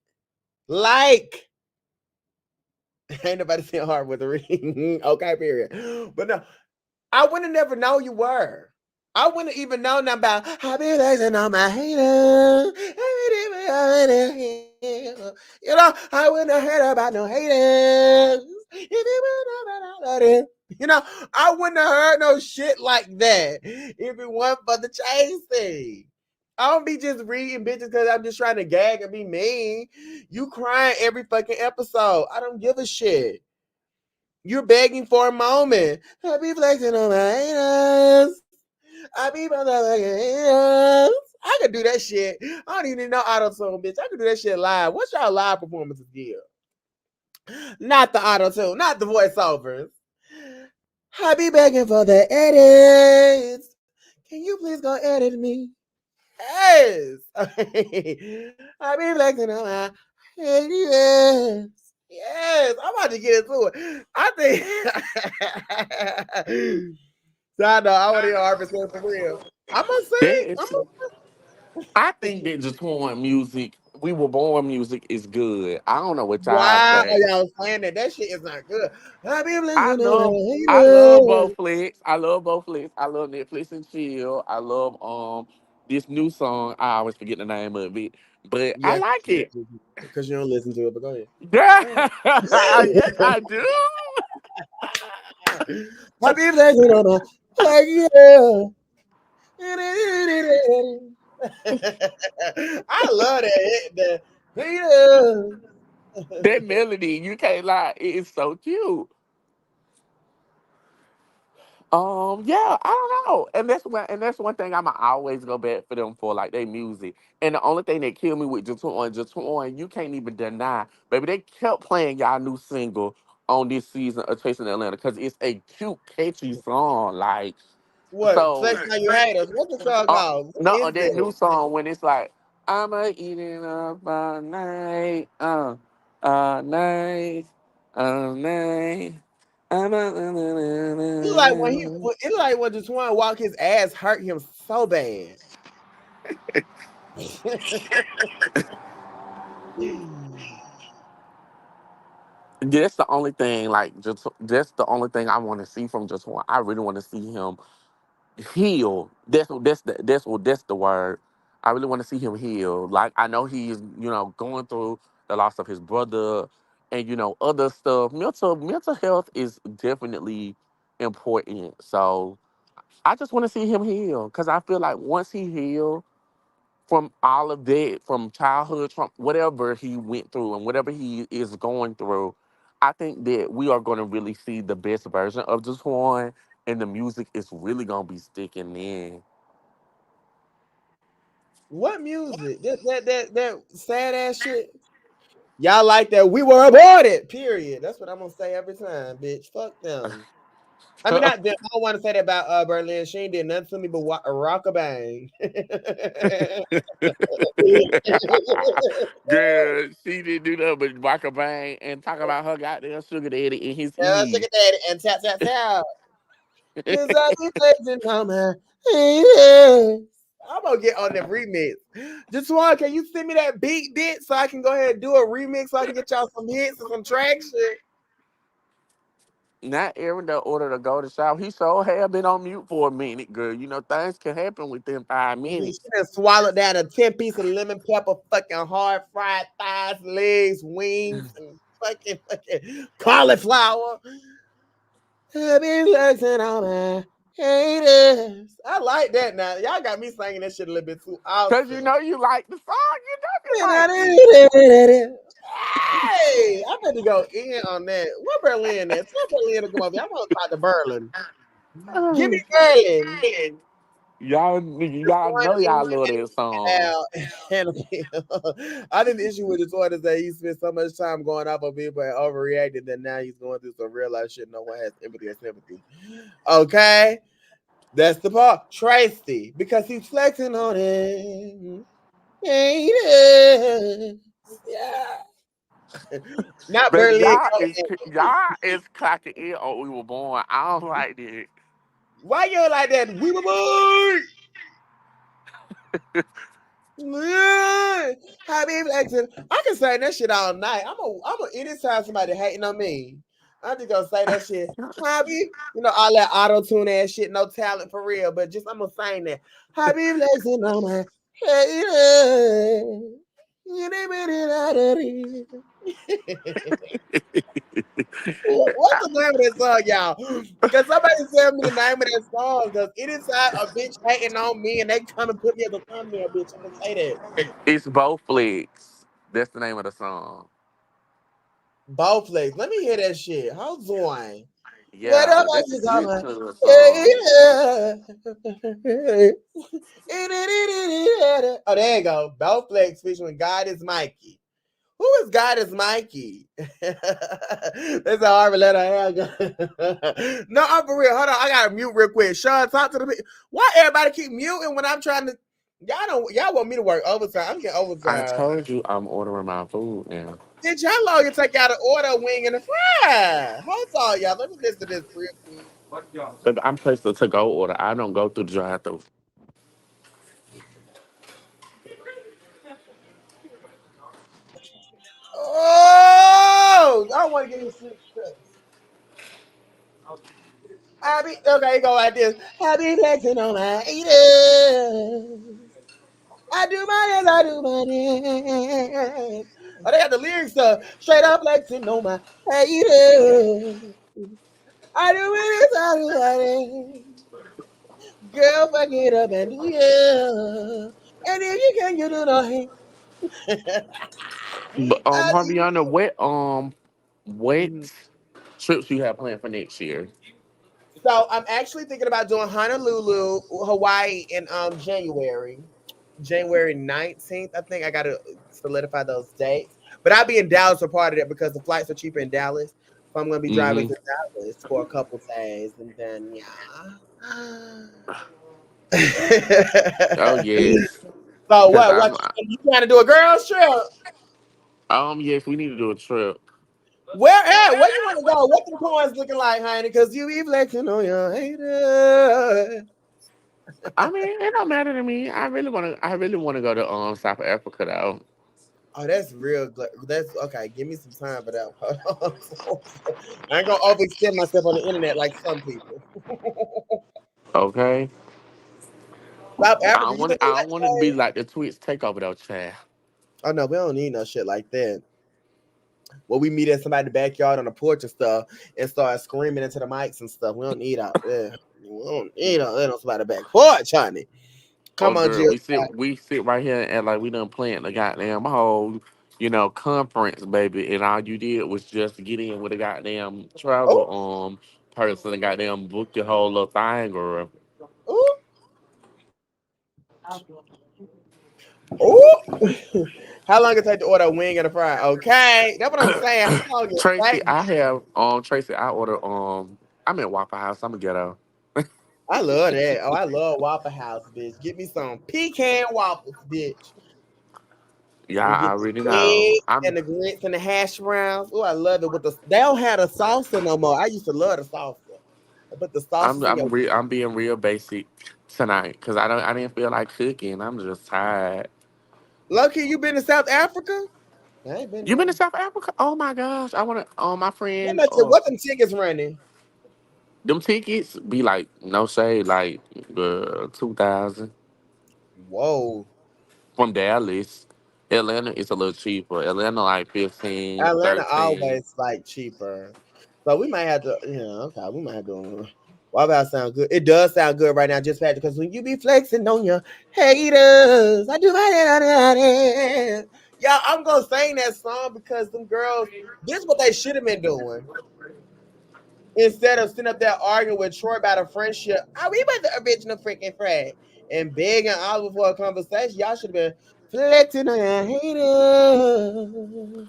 Like, ain't nobody saying hard with a ring. Okay, period. But no, I wouldn't have never known you were. I wouldn't even know nothing about I be blazing on my haters. You know, I wouldn't have heard about no haters. If it were not about it. You know, I wouldn't have heard no shit like that if it weren't for the chase thing. I don't be just reading bitches because I'm just trying to gag and be mean. You crying every fucking episode. I don't give a shit. You're begging for a moment. I be flexing on my haters. I be motherfucking haters. I could do that shit. I don't even need no auto tune, bitch. I could do that shit live. What's y'all live performances give? Not the auto tune, not the voiceovers. I be begging for the edits. Can you please go edit me? Yes. I be flexing on my haters. Yes, I'm about to get into it. I think. So I know I want to hear Harvest for real. I'm gonna sing. That is, I think that just one music, we were born music is good. I don't know what y'all Why are say. y'all saying that? That shit is not good. I be I listening to love I love the both flicks. I love both flicks. I love Netflix and chill. I love this new song. I always forget the name of it, but I yeah, like it. because you don't listen to it. But go ahead. Yeah, Go ahead. yes, I do. I be listening to the like yeah. I love that. The That melody, you can't lie, it is so cute. Yeah, I don't know, and that's one thing I'ma always go back for them for, like they music. And the only thing that killed me with Jatoin, you can't even deny, baby. They kept playing y'all new single on this season of Chasing Atlanta because it's a cute, catchy song. Like what? so, Flex Now You Hate Us. What's the song uh, called? What no, is that new it? song when it's like I'ma eat it up all night, all night, all night. I'm It like when a, it like when just want to walk his ass hurt him so bad. That's the only thing, like, just that's the only thing I want to see from just one. I really want to see him heal. That's the word. I really want to see him heal. Like I know he's going through the loss of his brother, and other stuff. Mental health is definitely important. So I just want to see him heal because I feel like once he heals from all of that, from childhood, from whatever he went through and whatever he is going through, I think that we are going to really see the best version of this one, and the music is really going to be sticking in. What music? That sad ass shit. Y'all like that? We were aborted. Period. That's what I'm gonna say every time, bitch. Fuck them. I mean, not them. I don't want to say that about Berlin. She ain't did nothing to me but rock a bang. Girl, she didn't do nothing but rock a bang and talk about her goddamn sugar daddy in his Sugar ear. daddy and tap tap tap. Cause I be flexing on my haters. I'm gonna get on the remix. Just one, can you send me that beat bit so I can go ahead and do a remix so I can get y'all some hits and some traction? Not Aaron that ordered to go to shop. He sure have been on mute for a minute, girl. Things can happen within 5 minutes. She done swallowed down a 10 piece of lemon pepper, fucking hard fried thighs, legs, wings. fucking cauliflower. I be flexing on my haters. I like that now. Y'all got me singing that shit a little bit too Cause you often. know you like the song, you know you like it. Hey, I'm ready to go in on that. Where Berlin at? Tell Berlin to come over here. I'm gonna talk to Berlin. Give me Berlin. Y'all know y'all love that song. Al and I think the issue with this one is that he spent so much time going off on people and overreacted that now he's going through some real life shit. No one has empathy or sympathy. Okay, that's the part. Tracy, because he's flexing on it. Haters. Yeah. Not Baby, Berlin. y'all is clocking in or we were born. I don't like that. Why you like that? We were born. I be flexing. I can say that shit all night. I'm a anytime somebody hating on me. I'm just gonna say that shit. Hobby, all that auto tune ass shit, no talent for real, but just I'm gonna sing that. Hobby flexing on my hater. What's the name of that song, y'all? Because somebody tell me the name of that song. Because anytime a bitch hating on me and they come and put me as a thumbnail, bitch, I'm gonna say that. It's both flicks. That's the name of the song. Both legs. Let me hear that shit. Hold on. What Yeah, up, I that's a just good holla. country Yeah, song. yeah. Oh, there you go. Both legs featuring God is Mikey. Who is God is Mikey? That's a hard letter I have. No, I'm for real. Hold on. I gotta mute real quick. Sean, talk to the people. Why everybody keep muting when I'm trying to y'all want me to work overtime? I'm getting I overtime. told you I'm ordering my food now. Bitch, how long you take out an order a wing and a fry? Hold on, y'all. Let me listen to this real quick. But I'm placed to go order. I don't go through the drive through. Oh, I don't want to get his shit stressed. Okay, go like this. I be flexing on my haters. I do my dance, I do my dance. Oh, they got the lyrics straight up flexing on my haters. I do my dance, I do my dance. Girl, fuck it up and do ya. And if you can, you do nothing. But I Harviana, what do- trips you have planned for next year? So I'm actually thinking about doing Honolulu, Hawaii in January 19th. I think I gotta solidify those dates. But I'll be in Dallas for part of that because the flights are cheaper in Dallas. So I'm gonna be driving Mm-hmm. to Dallas for a couple days and then yeah. Oh yes, So cause what you trying to do a girls trip? yes, we need to do a trip. Where at? Where you want to go? What the coins looking like, honey? Because you be flexing on your hater. I mean, it don't matter to me. I really wanna go to South Africa though. Oh, that's real. That's okay. Give me some time for that. Hold on. I ain't gonna overextend myself on the internet like some people. Okay. South Africa, you think I they don't let want it to be you? like the Twitch takeover though, child. Oh no, we don't need no shit like that. Where we meet at somebody's backyard on the porch and stuff and start screaming into the mics and stuff. We don't need out there. We don't need out there on somebody's back porch, honey. Oh, Come on, girl, Jill. we sit right here and act like we done planned the goddamn whole, conference, baby, and all you did was just get in with a goddamn Oh, travel person and goddamn book your whole little thing, girl. oh, oh. How long it take to order a wing and a fry? Okay, that's what I'm saying. How long it Tracy, take? I order I'm at Waffle House. I'm a ghetto. I love that. Oh, I love Waffle House, bitch. Get me some pecan waffles, bitch. Yeah, And I get already the know. eggs and the grits and the hash browns. Oh, I love it. They don't have the salsa no more. I used to love the salsa. But the sauces in your I'm being real basic tonight because I didn't feel like cooking. I'm just tired. Lucky you been to South Africa? I ain't been You been to there. South Africa? Oh my gosh! I want to. My How friend. much what them tickets running? Them tickets be like no shade, like 2,000 Whoa. from Dallas. Atlanta is a little cheaper. Atlanta like 15, Atlanta 13. always like cheaper. So we might have to, okay, we might have to. Why about sound good? It does sound good right now, just Patrick, because when you be flexing on your haters, I do my yeah, I'm gonna sing that song because them girls, this is what they should have been doing. Instead of sitting up there arguing with Troy about a friendship, we were the original freaking friend and begging Oliver for a conversation. Y'all should have been flexing on your haters.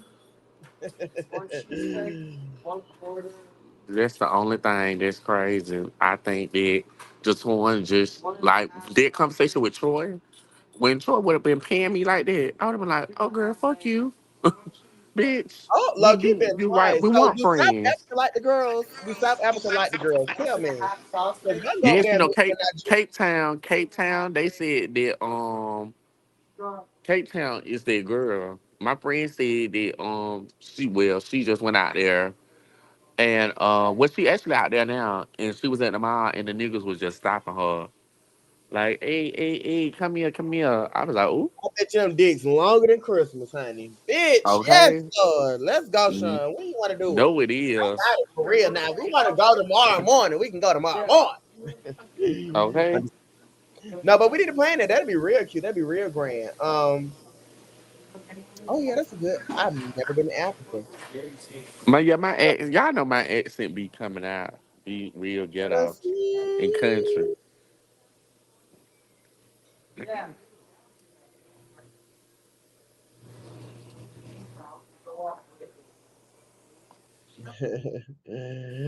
That's the only thing that's crazy. I think that just one, just like that conversation with Troy, when Troy would have been paying me like that, I would have been like, "Oh, girl, fuck you, bitch. Oh, We low key been you right. twice. We So weren't do South friends." Africa like the girls? Do South Africa like the girls? Tell me. Because I go over Yes, there you and know, look in Cape Town. They said that Cape Town is their girl. My friend said that she just went out there and she actually out there now and she was at the mall and the niggas was just stopping her like hey come here, come here. I was like, ooh, I bet you them dicks longer than Christmas, honey. Bitch, yes, okay. Lord. Let's go, Mm, Sean. When you want to do it? no it I'm is. out of for real now. We want to go tomorrow morning. We can go tomorrow morning. Okay. No, but we need to plan that. That'd be real cute. That'd be real grand. Oh yeah, that's a good. I've never been to Africa. My y'all know my accent be coming out, be real ghetto in country.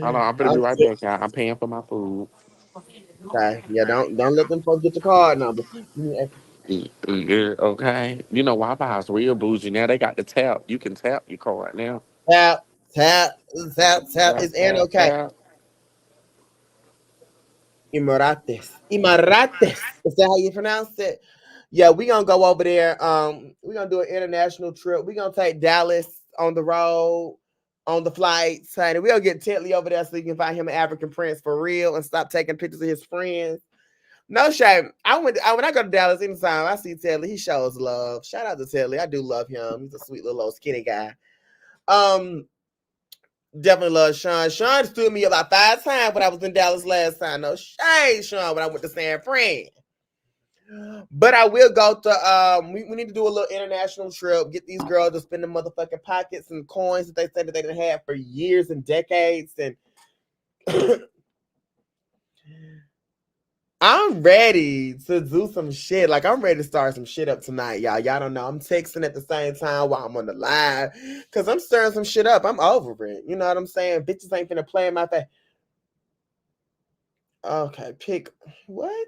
Hold on, I'm gonna be I'm right sick. back, y'all. I'm paying for my food. Okay. Yeah, don't let them folks get your card number. Yeah, okay. You know, Waffle House real bougie now. They got the tap. You can tap your card now. Tap, tap, tap, tap. Tap, It's and tap, okay. tap. Imarates. Imarates. Is that how you pronounce it? Yeah, we gonna go over there. We gonna do an international trip. We gonna take Dallas on the road, on the flights, honey. We gonna get Tentley over there so you can find him an African prince for real and stop taking pictures of his friends. No shame. When I go to Dallas anytime I see Tentley, he shows love. Shout out to Tentley. I do love him. He's a sweet little old skinny guy. Um, Definitely love Sean. Sean stood me about 5 times when I was in Dallas last time. No shade, Sean, when I went to San Fran. But I will go to we need to do a little international trip, get these girls to spend the motherfucking pockets and coins that they said that they didn't have for years and decades. And I'm ready to do some shit. Like I'm ready to start some shit up tonight, y'all. Y'all don't know. I'm texting at the same time while I'm on the live. Cause I'm stirring some shit up. I'm over it. You know what I'm saying? Bitches ain't finna play in my face. Okay, pick what?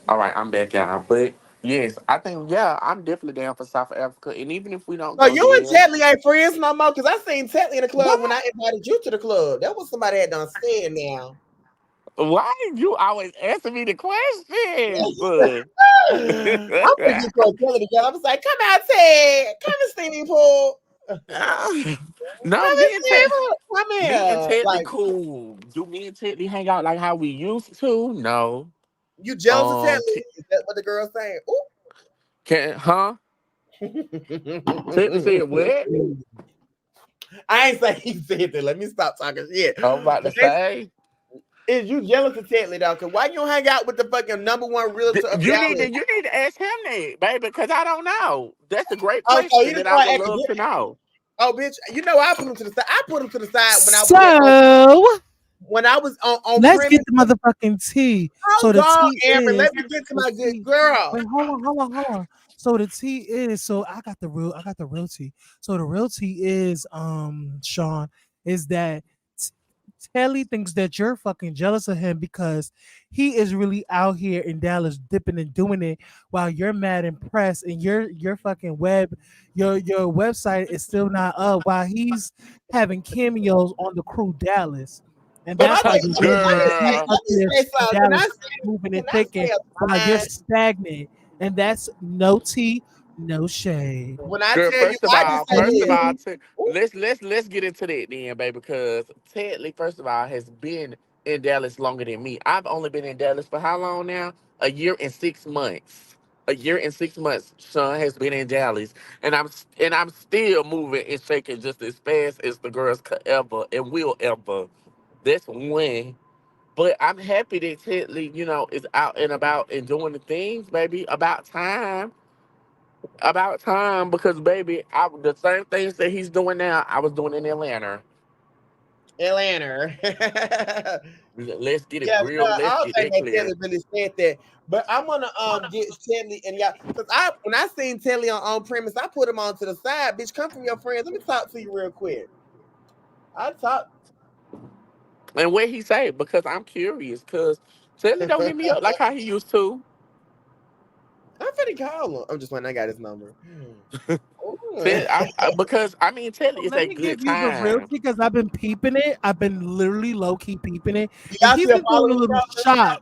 All right, I'm back, y'all. But yes, I think I'm definitely down for South Africa. And even if we don't So go you and there, Tetley ain't friends no more? Cause I seen Tetley in the club when what? I invited you to the club. That was somebody had done said now. Why you always answer me the questions? I'm gonna get you a Tetley together. I was like, come out, Ted. Come and see me, Paul. Come No, and see me. Come Me and here. Teddy Like, cool. Do me and Teddy hang out like how we used to? No. you jealous of Tetley? K- Is that what the girl's saying? can huh? Teddy said Ooh. what? I ain't saying he said that. Let me stop talking shit. I was about to But they say. is you jealous of Tetley though? Cause why you don't hang out with the fucking number one realtor of Dallas? You need to ask him that, baby, because I don't know. That's a great Oh, so he question just that I started would acting love to different. know. Oh, bitch, you know I put him to the side. I put him to the side So when I was on let's get premise. the motherfucking tea. So Hold the on, tea Amber. is Let me get to the my good tea. girl. Wait, hold on. So the tea is I got the real tea. So the real tea is Sean is that T- Telly thinks that you're fucking jealous of him because he is really out here in Dallas dipping and doing it while you're mad and pressed and your fucking your website is still not up while he's having cameos on the crew Dallas. And But that's why you're really Girl. up let here me say in something. Dallas moving Can and I thinking say while a you're line? stagnant. And that's no tea, no shade. When I Girl, tell you, I just say this. Ooh, let's get into that then, baby, because Tedley, first of all, has been in Dallas longer than me. I've only been in Dallas for how long now? A year and 6 months. a year and 6 months. Sean has been in Dallas, and I'm still moving and shaking just as fast as the girls could ever and will ever. That's one. But I'm happy that Tedley, is out and about and doing the things, baby. About time, because baby, the same things that he's doing now, I was doing in Atlanta. Atlanta. Let's get it Yeah, real. I Let's don't get think that that clear. Telly really said that. But I'm gonna get Telly and y'all because I when I seen Telly on premise, I put him on to the side. Bitch, come from your friends. Let me talk to you real quick. I talk. And what he say? Because I'm curious. Because Tedley don't hit me up like how he used to. I'm finna call him. I'm just waiting. I got his number. Because I mean, Tedley is Let a me give good you the real time. because I've been peeping it. I've been literally low key peeping it, and Y'all he's still been doing follow a each little other? shots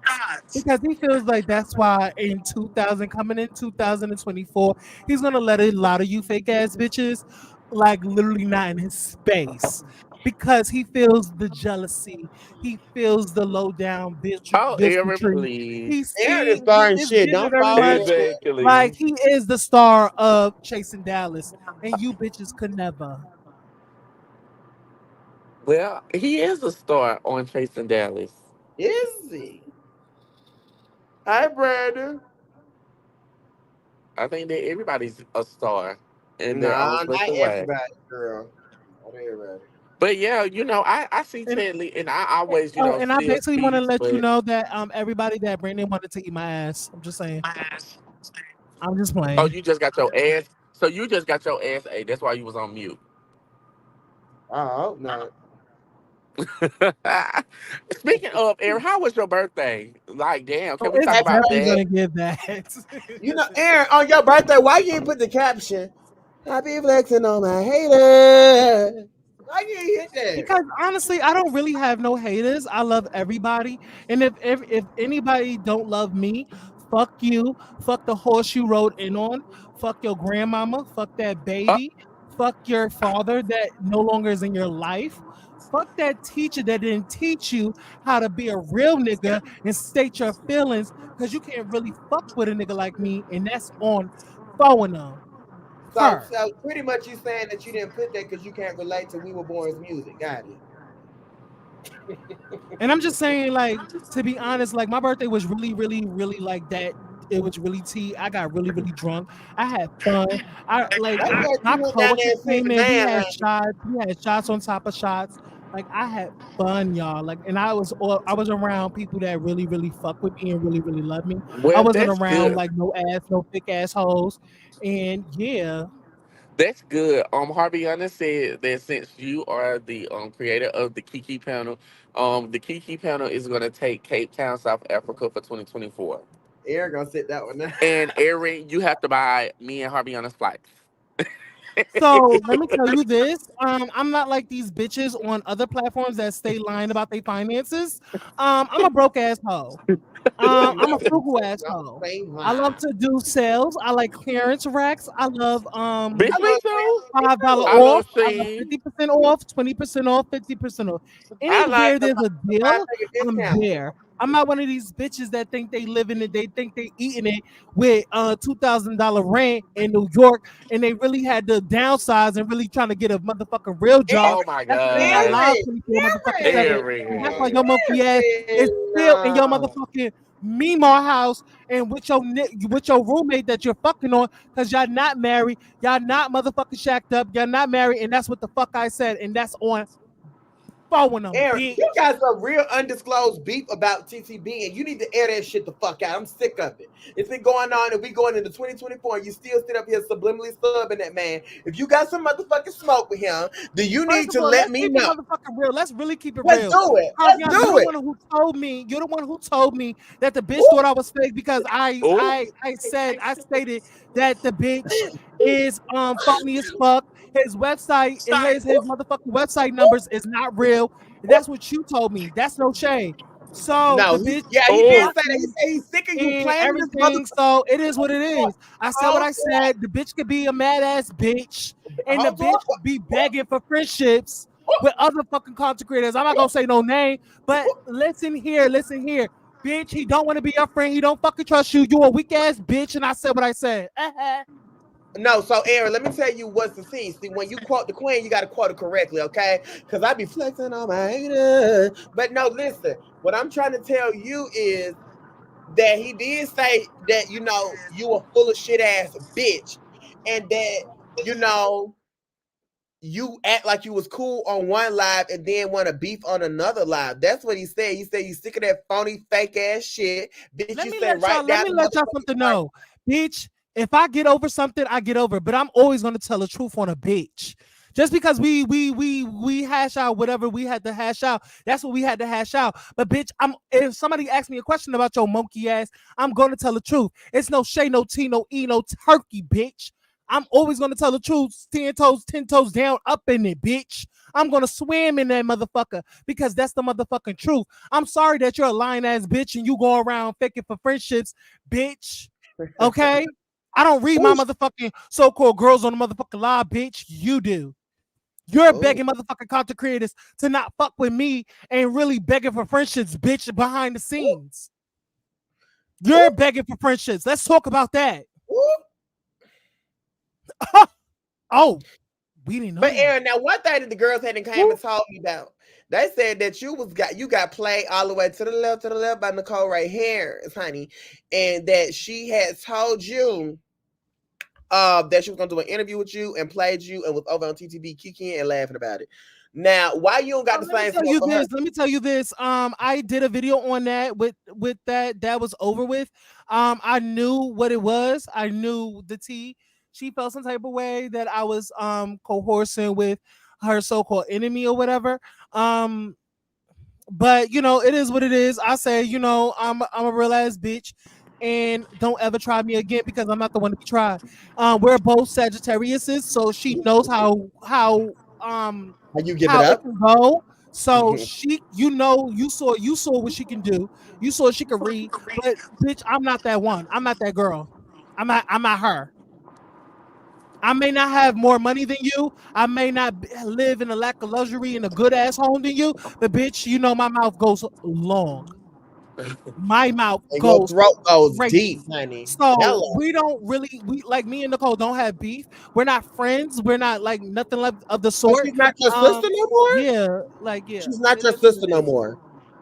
because he feels like that's why in 2000 coming in 2024 he's gonna let a lot of you fake ass bitches like literally not in his space because he feels the jealousy, he feels the low down Oh, Aaron, bigotry. please. He's Aaron is seeing starting it's shit. giving Don't very follow much him. like Exactly. he is the star of Chasing Dallas, and you bitches could never. Well, he is a star on Chasing Dallas. Is he? Hi, Brandon. I think that everybody's a star in their Nah, own not special way. everybody, girl. Not everybody. But yeah, I see Tedley, and I always, Oh, and I still basically want to speaks, let you but know that everybody that Brandon wanted to eat my ass. I'm just saying. I'm just oh, playing. you just got your ass. So you just got your ass ate. That's why you was on mute. I hope not. Speaking of, Aaron, how was your birthday? Like, damn, Oh, can we it's talk Happy about definitely birthday. that? gonna give that. You know, Aaron, on your birthday, why you ain't put the caption? Happy flexing on my haters. Why you ain't hit that? Because honestly, I don't really have no haters. I love everybody, and if anybody don't love me, fuck you. Fuck the horse you rode in on. Fuck your grandmama. Fuck that Uh, baby. Fuck your father that no longer is in your life. Fuck that teacher that didn't teach you how to be a real nigga and state your feelings because you can't really fuck with a nigga like me, and that's on phone them. So, Her. so pretty much you saying that you didn't put that because you can't relate to We Were Born's music. Got it. And I'm just saying, like, to be honest, like my birthday was really, really, really like that. It was really tea. I got really, really drunk. I had fun. I like That's why my you went down coworker there and seen came the in. We man, had honey. shots. We had shots on top of shots. Like I had fun, y'all. Like, and I was around people that really, really fuck with me and really, really love me. I well, wasn't that's around good. like no ass, no thick assholes. And yeah, That's good. Harviana said that since you are the creator of the Kiki panel, the Kiki panel is going to take Cape Town, South Africa for 2024. Aaron gonna sit that one down. And Aaron, you have to buy me and Harviana's flights. so let me tell you this. I'm not like these bitches on other platforms that stay lying about their finances. I'm a broke ass hoe. I'm a frugal Don't asshole. say I love lie. to do sales. I like clearance racks. I love I Bitch, me love too. me $5 I too. off. love I love Sheen. 50% off, 20% off, 50% off. I like Anywhere there's a the five deal, figure I'm discount. there. I'm not one of these bitches that think they live in it. They think they eating it with $2,000 rent in New York, and they really had to downsize and really trying to get a motherfucking real job. Oh my That's why they got God. live Aaron, 24 motherfucking 7. And that's why Aaron. your monkey ass is still in your motherfucking Meemaw house and with your roommate that you're fucking on because y'all not married, y'all not motherfucking shacked up, y'all not married, and that's what the fuck I said, and that's on phone them, Aaron, bitch. you got some real undisclosed beef about TTB, and you need to air that shit the fuck out. I'm sick of it. It's been going on, and we going into 2024, and you still sit up here subliminally subbing that man. If you got some motherfucking smoke with him, then you First need of to all, let let's me keep it know. motherfucking real. Let's really keep it Let's real. do it. Let's Javion, you're do the it. one who told me. You're the one who told me that the bitch Ooh, thought I was fake because Oh, I stated that the bitch is phony as fuck. His website and his motherfucking website numbers is not real. That's what you told me. That's no shade. So no, the bitch he did oh, say that. He fucking said he's sick of you and planning this everything. motherfucking So it is what it is. I said what hold I said. The bitch could be a mad ass bitch, and the on, bitch be begging for friendships with other fucking content creators. I'm not gonna say no name, but listen here. Bitch, he don't want to be your friend. He don't fucking trust you. You a weak ass bitch. And I said what I said. No, so Aaron, let me tell you what's the scene. See, when you quote the queen, you got to quote it correctly, okay? Because I be flexing on my haters. But no, listen, what I'm trying to tell you is that he did say that, you a full of shit ass bitch. And that, you know, you act like you was cool on one live and then want to beef on another live. That's what he said. He said you sick of that phony fake ass shit. Bitch, you say right Let down me the let y'all motherfucking something right. know. Bitch, if I get over something, I get over it. But I'm always gonna tell the truth on a bitch. Just because we hash out whatever we had to hash out, that's what we had to hash out. But bitch, if somebody asks me a question about your monkey ass, I'm gonna tell the truth. It's no Shay, no T, no E, no turkey, bitch. I'm always gonna tell the truth. 10 toes down, up in it, bitch. I'm gonna swim in that motherfucker because that's the motherfucking truth. I'm sorry that you're a lying ass bitch and you go around faking for friendships, bitch. Okay? I don't read my Ooh, motherfucking so-called girls on the motherfucking live, bitch. You do. You're ooh, begging motherfucking content creators to not fuck with me and really begging for friendships, bitch, behind the ooh, scenes. You're ooh, begging for friendships. Let's talk about that. ooh. Oh, we didn't know But that. Aaron, now one thing that the girls hadn't came Woo. and told me about, they said that you got played all the way to the left by Nicole right here, honey, and that she had told you that she was gonna do an interview with you and played you and was over on TTB kicking and laughing about it. Now, why you don't got Oh, the let me same tell smoke you for her? this. Let me tell you this. I did a video on that with that. That was over with. I knew what it was. I knew the tea. She felt some type of way that I was coercing with her so-called enemy or whatever. Um, but it is what it is. I say, I'm a real ass bitch, and don't ever try me again because I'm not the one to be tried. We're both Sagittariuses, so she knows um How you give it how it up? can go. So you saw what she can do. You saw she could read, but bitch, I'm not that one. I'm not that girl. I'm not her. I may not have more money than you. I may not live in a lack of luxury in a good ass home than you, but bitch, my mouth goes long. My mouth And your goes throat goes deep, crazy. honey. So Hello. we don't really we like me and Nicole don't have beef. We're not friends. We're not like nothing like of the So sort. she's not your sister no more? Yeah, like yeah, She's not your that's what sister it no is. more.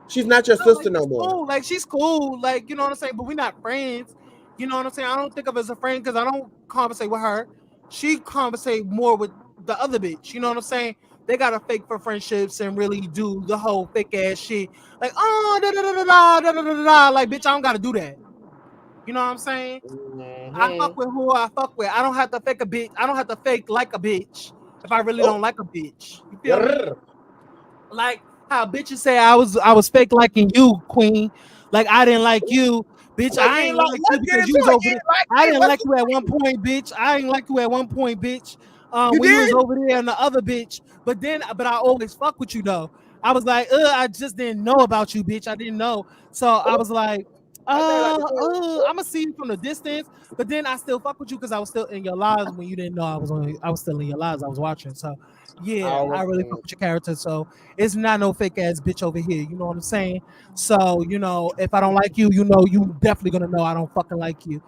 She's not your No, like sister no she's more. cool. Like she's cool. Like what I'm saying. But we're not friends. You know what I'm saying? I don't think of her as a friend because I don't conversate with her. She conversate more with the other bitch. You know what I'm saying? They gotta fake for friendships and really do the whole fake ass shit. Like da da da da da da da da da. Like bitch, I don't gotta do that. You know what I'm saying? I fuck Mm-hmm. with who I fuck with. I don't have to fake a bitch. I don't have to fake like a bitch if I really Oh, don't like a bitch. You feel me? Like how bitches say I was fake liking you, queen. Like I didn't like you, bitch. well, you I ain't ain't like, like you let's get because you into was it. over You there. ain't like I me. didn't What's like the you at one point, bitch. I ain't like you at one point, bitch. You When you was did? over there and the other bitch, but I always fuck with you though. I was like, I just didn't know about you, bitch. I didn't know, so I Oh, was like, I know you like the I'm gonna see you from the distance, but then I still fuck with you because I was still in your lives when you didn't know I was still in your lives. I was watching, so yeah, I really fuck Oh, with your character. So it's not no fake ass bitch over here. You know what I'm saying? So, if I don't like you, you definitely gonna know I don't fucking like you.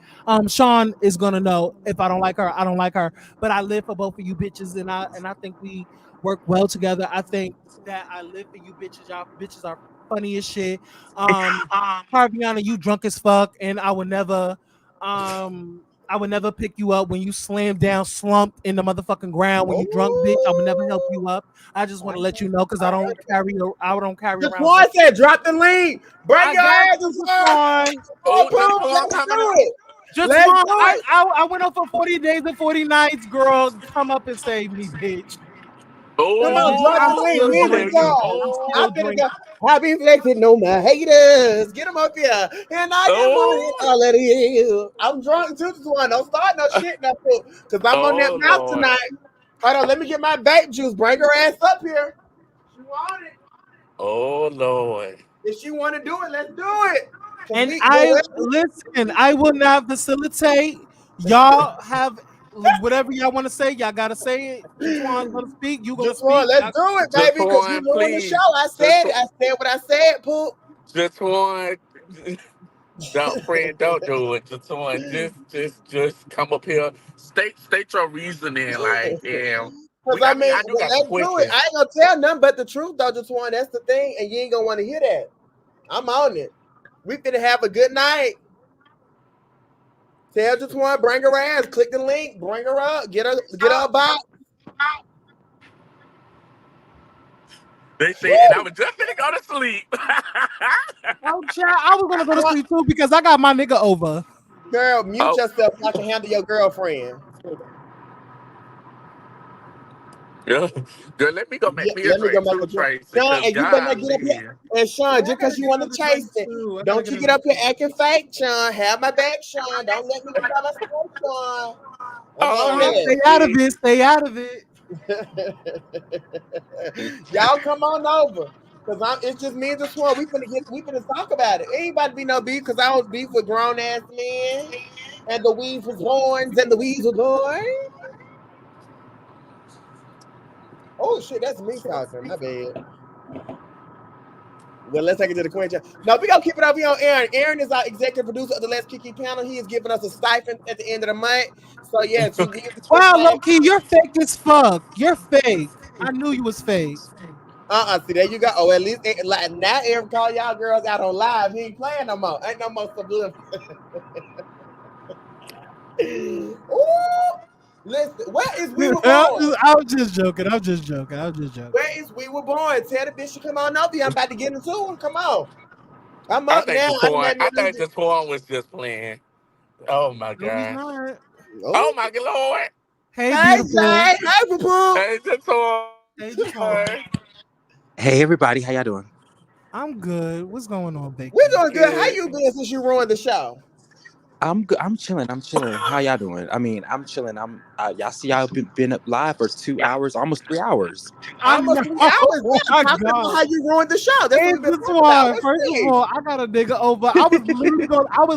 Sean is gonna know if I don't like her, I don't like her. But I live for both of you bitches, and I think we work well together. I think that I live for you bitches. Y'all bitches are funny as shit. Harviana, you drunk as fuck, and I would never pick you up when you slam down slumped in the motherfucking ground when you drunk, bitch. I would never help oh. you up. I just I want to let you know because I don't carry Just around one drink. said, drop the link. Bring I your got ass to you, one. Jaswan. Oh, Oh, just Pooh, one let's coming do up. it. Let's Jaswan, do it. I went on for 40 days and 40 nights, girl. Come up and save me, bitch. Come on, Bitch, drop Oh, the I'm link. still We in the let me. drinking. zone. I'm I still Oh, finna go. drinking. I be flexing on my haters. Get them up here. And I can put it oh, all at you. I'm drunk too, this one. Don't start no shit, no fool. Because I'm on that oh, mouth Lord. tonight. Hold on, let me get my vape juice. Bring her ass up here. She want it. Oh, Lord. If she want to do it, let's do it. Because And we, I well, listen, I will not facilitate. Y'all have whatever y'all want to say. Y'all gotta say it. Jaswan's gonna speak. You gonna just one, speak. let's do it, Just baby. Because you one, ruined the show. please. I Just, said it. I said what I said, Pooh. just one. Don't friend, don't do it. Just someone, just come up here. State your reasoning. Like, damn. Cause I I mean, mean, I do well, got some let's do it. questions. I ain't gonna tell nothing but the truth though, just one. That's the thing, and you ain't gonna want to hear that. I'm on it. We finna have a good night. Tell just one, bring her ass, click the link, bring her up, get her a box. They said, and I Woo! was just gonna go to sleep. Oh, child, I was gonna go to sleep too because I got my nigga over. Girl, mute Oh, yourself so I can handle your girlfriend. yeah. Girl, let me go make Yeah, me a let me go drink make too, a drink. Tracy. Sean, Cause and you better not get up here. golly. And Sean, Yeah, just I gotta because you get want to another chase drink it, too. I gotta don't get you a get up here acting fake, Sean. Have my back, Sean. Don't let me get by myself, Sean. I'm Oh, on Sean, let me stay that. out of see. it. Stay out of it. Y'all come on over. Cause it's just me and just one. We finna talk about it. Ain't be no beef because I don't beef with grown ass men. And the weeds was horns and the weeds were born. Oh shit, that's me talking. My bad. Well, let's take it to the Queen. No, we gonna keep it over here on Aaron. Aaron is our executive producer of the Let's Kiki panel. He is giving us a stipend at the end of the month. So yes, you will be Wow, low getting key, you're fake as fuck. You're fake. I knew you was fake. see there you go. Oh, at least like now Aaron call y'all girls out on live. He ain't playing no more. Ain't no more subliminal. Ooh, listen, where is We Were Born? I was just joking. I'm just joking. I'm just joking. Where is We Were Born? Tell the bitch to come on over here. I'm about to get into him. Come on. I'm I up think now. the I done porn. made me I a little think bit. the porn was just playing. Oh my No, he's gosh. not. Oh Oh, my good lord. Hey, hey beautiful. Jay, hey Poo. Hey, the porn. Hey, Jaton. Hey everybody, how y'all doing? I'm good. What's going on, We Becky? doing good. How Good. you been since you ruined the show? I'm good. I'm chilling. I'm chilling. How y'all doing? I mean, I'm chilling. Y'all see y'all been up live for 2 hours, almost 3 hours. I Almost know. 3 hours. Oh Yeah, my talking about god. how you ruined the show. That's Hey, what we've been talking about. Jaton. What's First of this? all, I got a nigga over. I was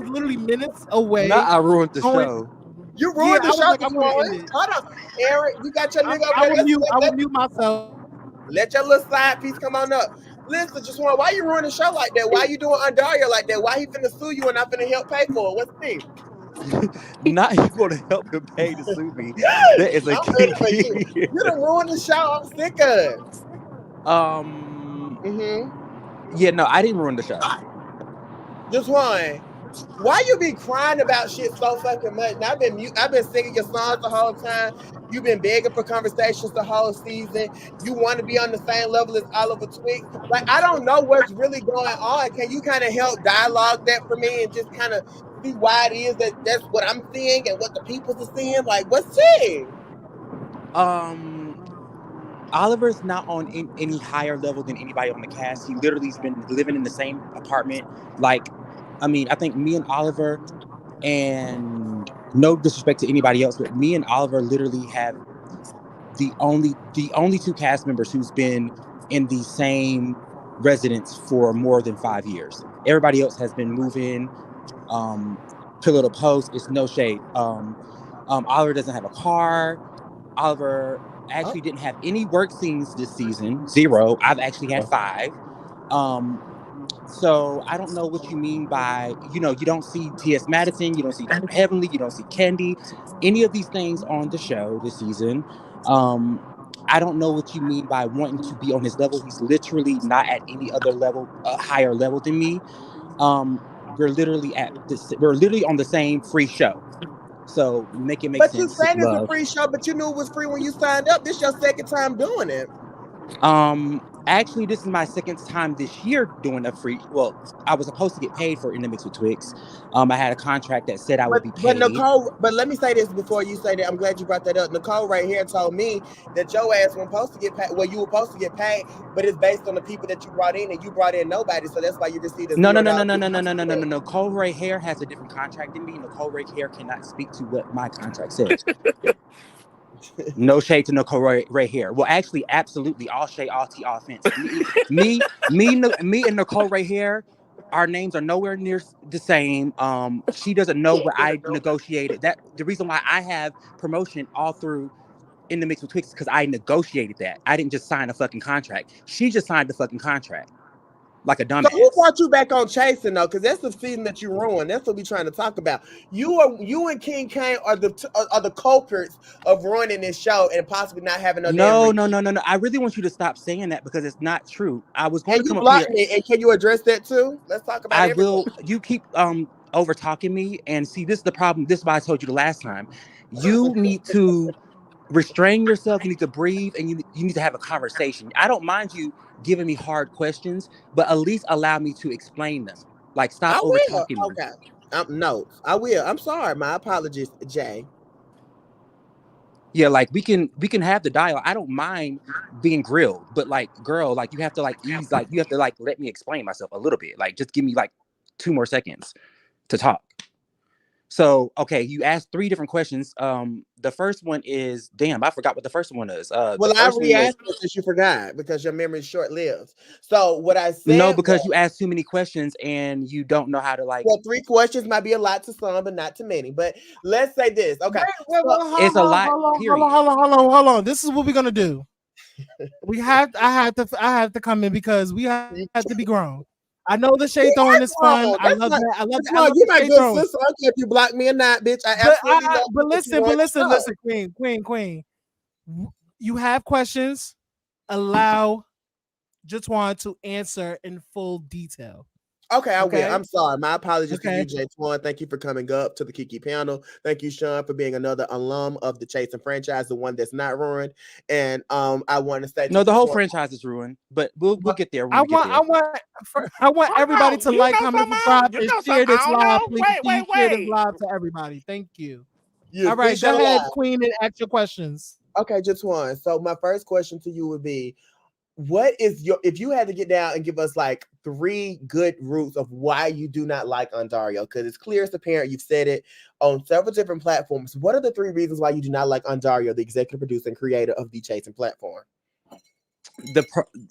literally minutes Not away. I ruined the Going. show. You Yeah, ruined the I was show like, I this want to morning. end it. Hold on, Eric. You got your nigga over I there. will Let's mute. I will mute myself. let your little side piece come on up. Listen, just one. Why you ruin the show like that? Why you doing Andarrio like that? Why he finna sue you and I finna help pay for it? What's the thing? Not you going to help him pay to sue me. That is a I'm ready for you. Kiki. You done ruined the show. I'm sick of it. um. Mm-hmm. Yeah, no, I didn't ruin the show. Just one. Why you be crying about shit so fucking much? Now I've been singing your songs the whole time. You've been begging for conversations the whole season. You want to be on the same level as Oliver Twix. Like I don't know what's really going on. Can you kind of help dialogue that for me and just kind of see why it is that that's what I'm seeing and what the people's are seeing? Like what's seeing? Um. Oliver's not on any higher level than anybody on the cast. He literally's been living in the same apartment. Like, I mean, I think me and Oliver, and no disrespect to anybody else, but me and Oliver literally have the only two cast members who's been in the same residence for more than 5 years. Everybody else has been moving, um, pillar to post. It's no shade. Oliver doesn't have a car. Oliver Oh, actually didn't have any work scenes this season. Zero. I've actually had five. Um, so I don't know what you mean by, you don't see T.S. Madison, you don't see Dr. Heavenly, you don't see Candy, any of these things on the show this season. Um, I don't know what you mean by wanting to be on his level. He's literally not at any other level, higher level than me. Um, we're literally on the same free show. So make it make but you sense, saying it's a love. free show, but you knew it was free when you signed up. This your second time doing it. Actually, this is my second time this year doing a free. Well, I was supposed to get paid for In the Mix with Twix. I had a contract that said I would be But paid. Nicole, but let me say this before you say that. I'm glad you brought that up. Nicole right here told me that your ass wasn't supposed to get paid. Well, you were supposed to get paid, but it's based on the people that you brought in, and you brought in nobody, so that's why you received a No, no, zero no, no, dollar. no, no, no, no, no, no, no. Nicole Ray Hair has a different contract than me. Nicole Ray Hair cannot speak to what my contract said. No shade to Nicole Ray Hair. Well, actually, absolutely, all shade, all tea, all offense. Me, and Nicole Ray Hair, our names are nowhere near the same. She doesn't know what I negotiated. That the reason why I have promotion all through In the Mix with Twix because I negotiated that. I didn't just sign a fucking contract. She just signed the fucking contract. like a So who dumbass. brought you back on chasing though? Because that's the season that you ruined. That's what we're trying to talk about. You and King Kane are the culprits of ruining this show and possibly not having no damn No, reason. no, no, no, no. I really want you to stop saying that because it's not true. I was going And to you come up blocked here. me. And can you address that too? Let's talk about I everything. will. You keep over talking me, and see, this is the problem. This is why I told you the last time. You need to restrain yourself. You need to breathe, and you need to have a conversation. I don't mind you giving me hard questions, but at least allow me to explain them. Like, stop I over will. talking me. Okay. No, I will. I'm sorry. My apologies, Jay. Yeah, like we can have the dialogue. I don't mind being grilled, but like, girl, like you have to like ease, like you have to like let me explain myself a little bit. Like, just give me like 2 more seconds to talk. So, okay, you asked three different questions. The first one is, damn, I forgot what the first one is. The Well, I first one was, re-asked it since you forgot because your memory is short-lived. So what I no, said because was, you asked too many questions and you don't know how to like. well, three questions might be a lot to some, but not to many. But let's say this. Okay. Wait, So It's a lot. Period. hold on. This is what we're gonna do. I have to come in because we have to you be grown. I know the shade throwing is fun. wrong. That's not I that's love wrong. the You my shade good throwing. sister. I don't care if you block me or not, bitch. I absolutely love you, But but you listen, ruined the show. Queen. You have questions. Allow Jatwan to answer in full detail. Okay, I will. Okay. I'm sorry. My apologies to you, Okay. Jay Twan. Thank you for coming up to the Kiki panel. Thank you, Sean, for being another alum of the Chase and franchise, the one that's not ruined. And I want to say to No, the whole Jatwan, franchise is ruined, but we'll get there when I we get want, there. I want everybody Hold to on. You like, know comment, something? subscribe, You and know share something? I this don't live. know. Please, Wait, please wait, share this wait. live to everybody. Thank you. you All right, appreciate go a ahead, lot. Queen, and ask your questions. Okay, Jatwan. So my first question to you would be, what is your, if you had to get down and give us like three good roots of why you do not like Andario? Because it's clear as apparent, you've said it on several different platforms. What are the three reasons why you do not like Andario, the executive producer and creator of the Chasing platform? the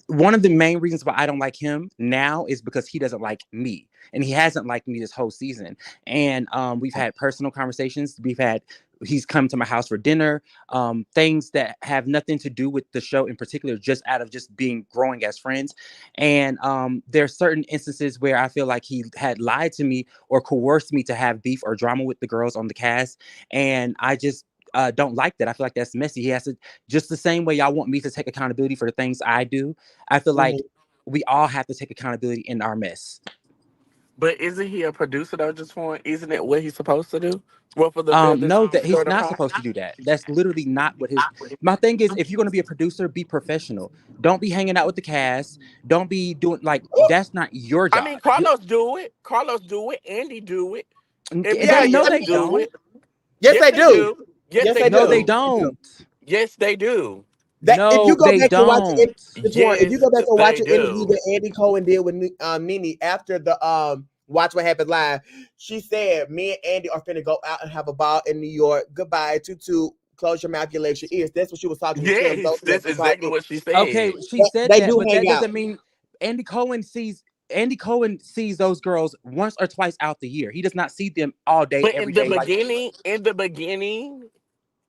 One of the main reasons why I don't like him now is because he doesn't like me, and he hasn't liked me this whole season. And we've had personal conversations. He's come to my house for dinner. Things that have nothing to do with the show in particular, just out of just being growing as friends. And there are certain instances where I feel like he had lied to me or coerced me to have beef or drama with the girls on the cast, and I just don't like that. I feel like that's messy. He has to, just the same way y'all want me to take accountability for the things I do. I feel like Mhm. we all have to take accountability in our mess. But isn't he a producer though? Just for isn't it what he's supposed to do? Well, for the feathers No, that he's during the not pot. supposed to do that. That's literally not what his. My thing is, if you're gonna be a producer, be professional. Don't be hanging out with the cast. Don't be doing like that's not your I mean, job. Carlos do it. Carlos do it. Andy do it. Yeah, They Everybody no, I else they mean, do don't. it. yes, Yes, they they do. do. Yes, Yes, they they No, do. they do. They do. don't. Yes, they do. That if you No, go they back and watch it, don't. it's one. If you Yes, go back and watch they an interview do. that Andy Cohen did with Nene after the Watch What Happens Live, she said, "Me and Andy are finna go out and have a ball in New York. Goodbye, tutu. Close your mouth, you lace your ears." That's what she was talking to Kim. Yes, Those that that's she exactly talking. what she Okay, said. she said They that, do but hang that out. doesn't mean Andy Cohen sees Andy Cohen sees those girls once or twice out the year. He does not see them all day, But every day. Like, in the beginning,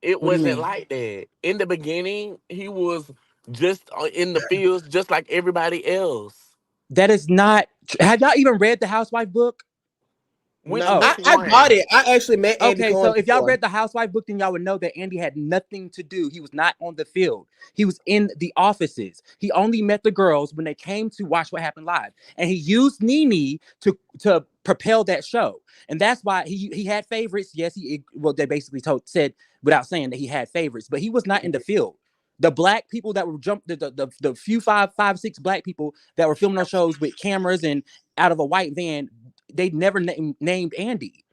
it what do you wasn't mean? like that. In the beginning, he was just in the fields, just like everybody else. That is not. Have y'all even read the Housewife book? Which No, Oh, which I bought one? it. I actually met Andy okay. Cohen So if y'all before. read the Housewife book, then y'all would know that Andy had nothing to do. He was not on the field. He was in the offices. He only met the girls when they came to watch what happened live, and he used Nene to propel that show. And that's why he had favorites. Yes, well, they basically said without saying that he had favorites, but he was not in the field. The black people that were the few five six black people that were filming those shows with cameras and out of a white van, they never named Andy.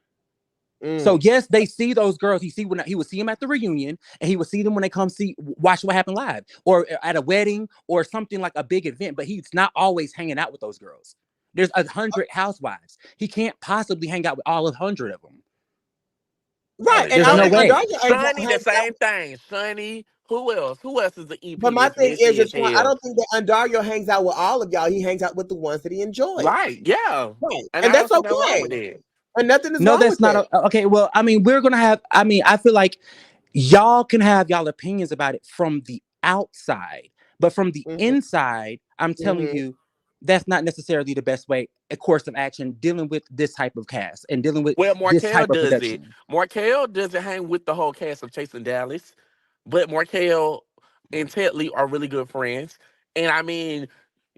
So Mm. yes, they see those girls. He would see them at the reunion, and he would see them when they come watch what happened live, or at a wedding, or something like a big event. But he's not always hanging out with those girls. There's 100 housewives. He can't possibly hang out with all 100 of them. Right, and There's I no and way. Andaria ain't Sonny, the hanging out. same thing. Sonny, who else? Who else is the But EP my that's thing is, messy as just I hell? don't think that Andario hangs out with all of y'all. He hangs out with the ones that he enjoys. Right, yeah. Right, And and I that's don't see nothing wrong okay. with it. And nothing is No, wrong that's with not that. okay. Well, I mean, we're gonna have. I mean, I feel like y'all can have y'all opinions about it from the outside, but from the Hmm. inside, I'm telling Hmm. you, that's not necessarily the best way, a course of action dealing with this type of cast and dealing with Well, this Markel type of does it. production. Markel doesn't hang with the whole cast of Chasing Dallas, but Markel and Ted Lee are really good friends. And I mean,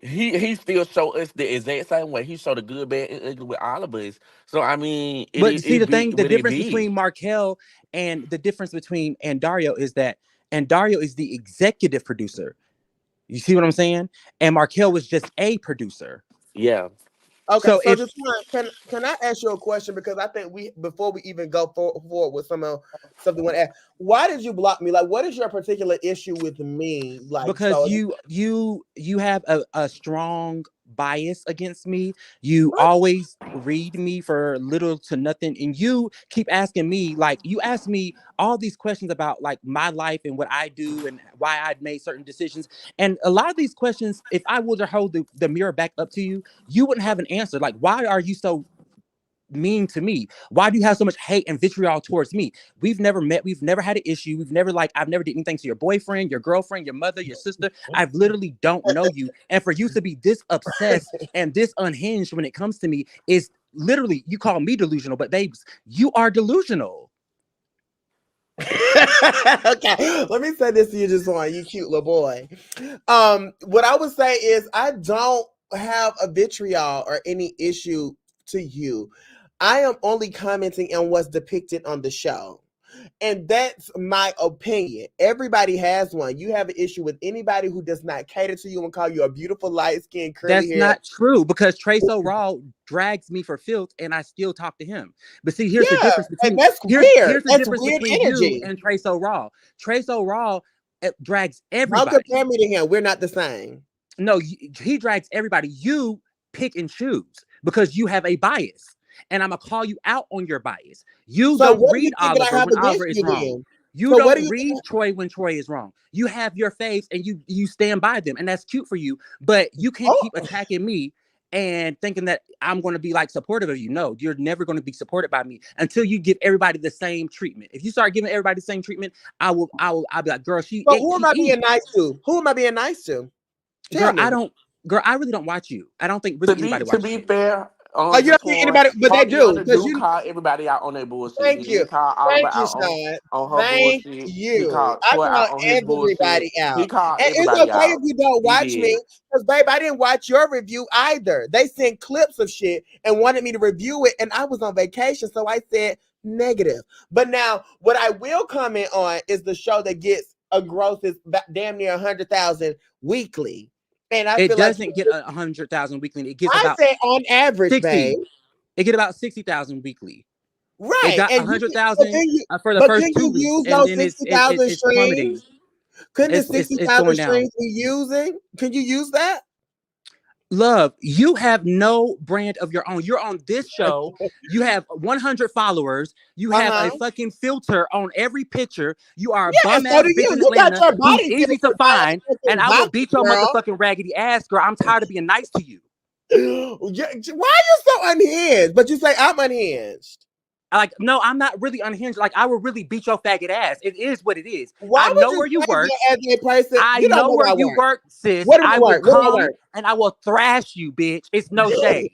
he still show us the exact same way. He showed the good, bad, and ugly with all of us. So I mean, But see, the it be thing, the what it difference be. between Markel and the difference between Andario is that Andario is the executive producer. You see what I'm saying? And Markel was just a producer. Yeah. Okay, So so if just can I ask you a question, because I think we, before we even go forward with something we want to ask, why did you block me? Like, what is your particular issue with me? Like, because so you have a strong bias against me. You what? always read me for little to nothing, and you keep asking me, like, you ask me all these questions about like my life and what I do and why I made certain decisions. And a lot of these questions, if I were to hold the mirror back up to you, you wouldn't have an answer. Like, why are you so mean to me? Why do you have so much hate and vitriol towards me? We've never met. We've never had an issue. We've never, like, I've never did anything to your boyfriend, your girlfriend, your mother, your sister. I've literally don't know you. And for you to be this obsessed and this unhinged when it comes to me is literally, you call me delusional, but babes, you are delusional. Okay, let me say this to you, just one, you cute little boy. What I would say is I don't have a vitriol or any issue to you. I am only commenting on what's depicted on the show. And that's my opinion. Everybody has one. You have an issue with anybody who does not cater to you and call you a beautiful, light-skinned, curly That's hair. not true, because Trey So Raw drags me for filth and I still talk to him. But see, here's the Yeah, difference and between that's weird. here's the That's difference weird between you energy. and Trey So Raw. Trey So Raw drags Don't everybody. compare me to him. We're not the same. No, he drags everybody. You pick and choose because you have a bias. And I'm going to call you out on your bias. You So don't what do you read think that I Oliver have when against Oliver is you wrong. then? You So what do don't you think? read Troy when Troy is wrong. You have your faves and you stand by them. And that's cute for you. But you can't Oh, keep attacking me and thinking that I'm going to be like supportive of you. No, you're never going to be supported by me until you give everybody the same treatment. If you start giving everybody the same treatment, I'll be like, girl, she but ate, who am she I eat. being nice to? Who am I being nice to? Girl, Tell me. I really don't watch you. I don't think To really be anybody to watches be you. fair, Oh, you don't think Jaquan, anybody, but they do, Tariana because do you. call everybody out on their bullshit. He Thank you, did call Oliver thank you, out Sean. on her Thank bullshit. He you. called I Troy call out on his bullshit. everybody out, He called and it's everybody okay if out. you don't He watch me, did. because babe, I didn't watch your review either. They sent clips of shit and wanted me to review it, and I was on vacation, so I said negative. But now, what I will comment on is the show that gets a gross is damn near 100,000 weekly, and I It feel like doesn't get 100,000 weekly. It gets I about say on average, babe. 60. It get about 60,000 weekly. It Right, got and you, but 100,000 can you, for the but first can you 2 weeks, use and those then 60,000 it's plummeting. streams? Couldn't the It's 60,000 going down. streams be using? Can you use that? Love, you have no brand of your own. You're on this show. You have 100 followers. You have a Uh-huh. fucking filter on every picture. You are a Yeah, bum so ass do bitch you. in You got Atlanta your who's body easy to filtered by find, a and fucking I will doctor, beat your girl. motherfucking raggedy ass, girl. I'm tired of being nice to you. Why are you so unhinged? But you say I'm unhinged. Like, no, I'm not really unhinged. Like, I will really beat your faggot ass. It is what it is. I Why would know you where you say work. that as a person? I You don't know know where where I you work. work, sis. Where do I I will work? Where do I come work? and I will thrash you, bitch. It's no shade.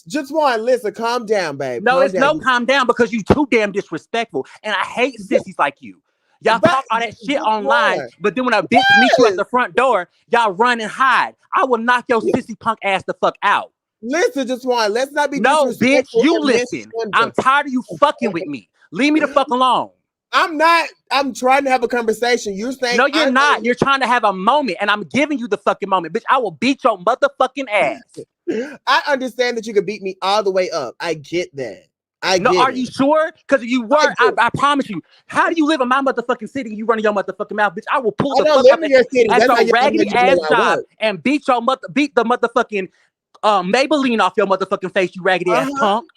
Just one, listen, calm down, babe. No, Calm it's down. no calm down because you too damn disrespectful. And I hate sissies like you. Y'all But talk all that shit just online, one. but then when a bitch meets you at Yes. the front door, y'all run and hide. I will knock your sissy punk ass the fuck out. Listen, just one. Let's not be No, bitch, disrespectful you and listen. I'm misgender. tired of you fucking with me. Leave me the fuck alone. I'm not. I'm trying to have a conversation. You're saying No, you're not. You're trying to have a moment, and I'm giving you the fucking moment. Bitch, I will beat your motherfucking ass. I understand that you can beat me all the way up. I get that. I No, get are you it. sure? Because if you I were, do. I promise you. How do you live in my motherfucking city and you running your motherfucking mouth, bitch? I will pull I the don't fuck live up in your city. at That's how your you know raggedy you know ass where I job work. and beat the motherfucking Maybelline off your motherfucking face, you raggedy ass Uh-huh. punk.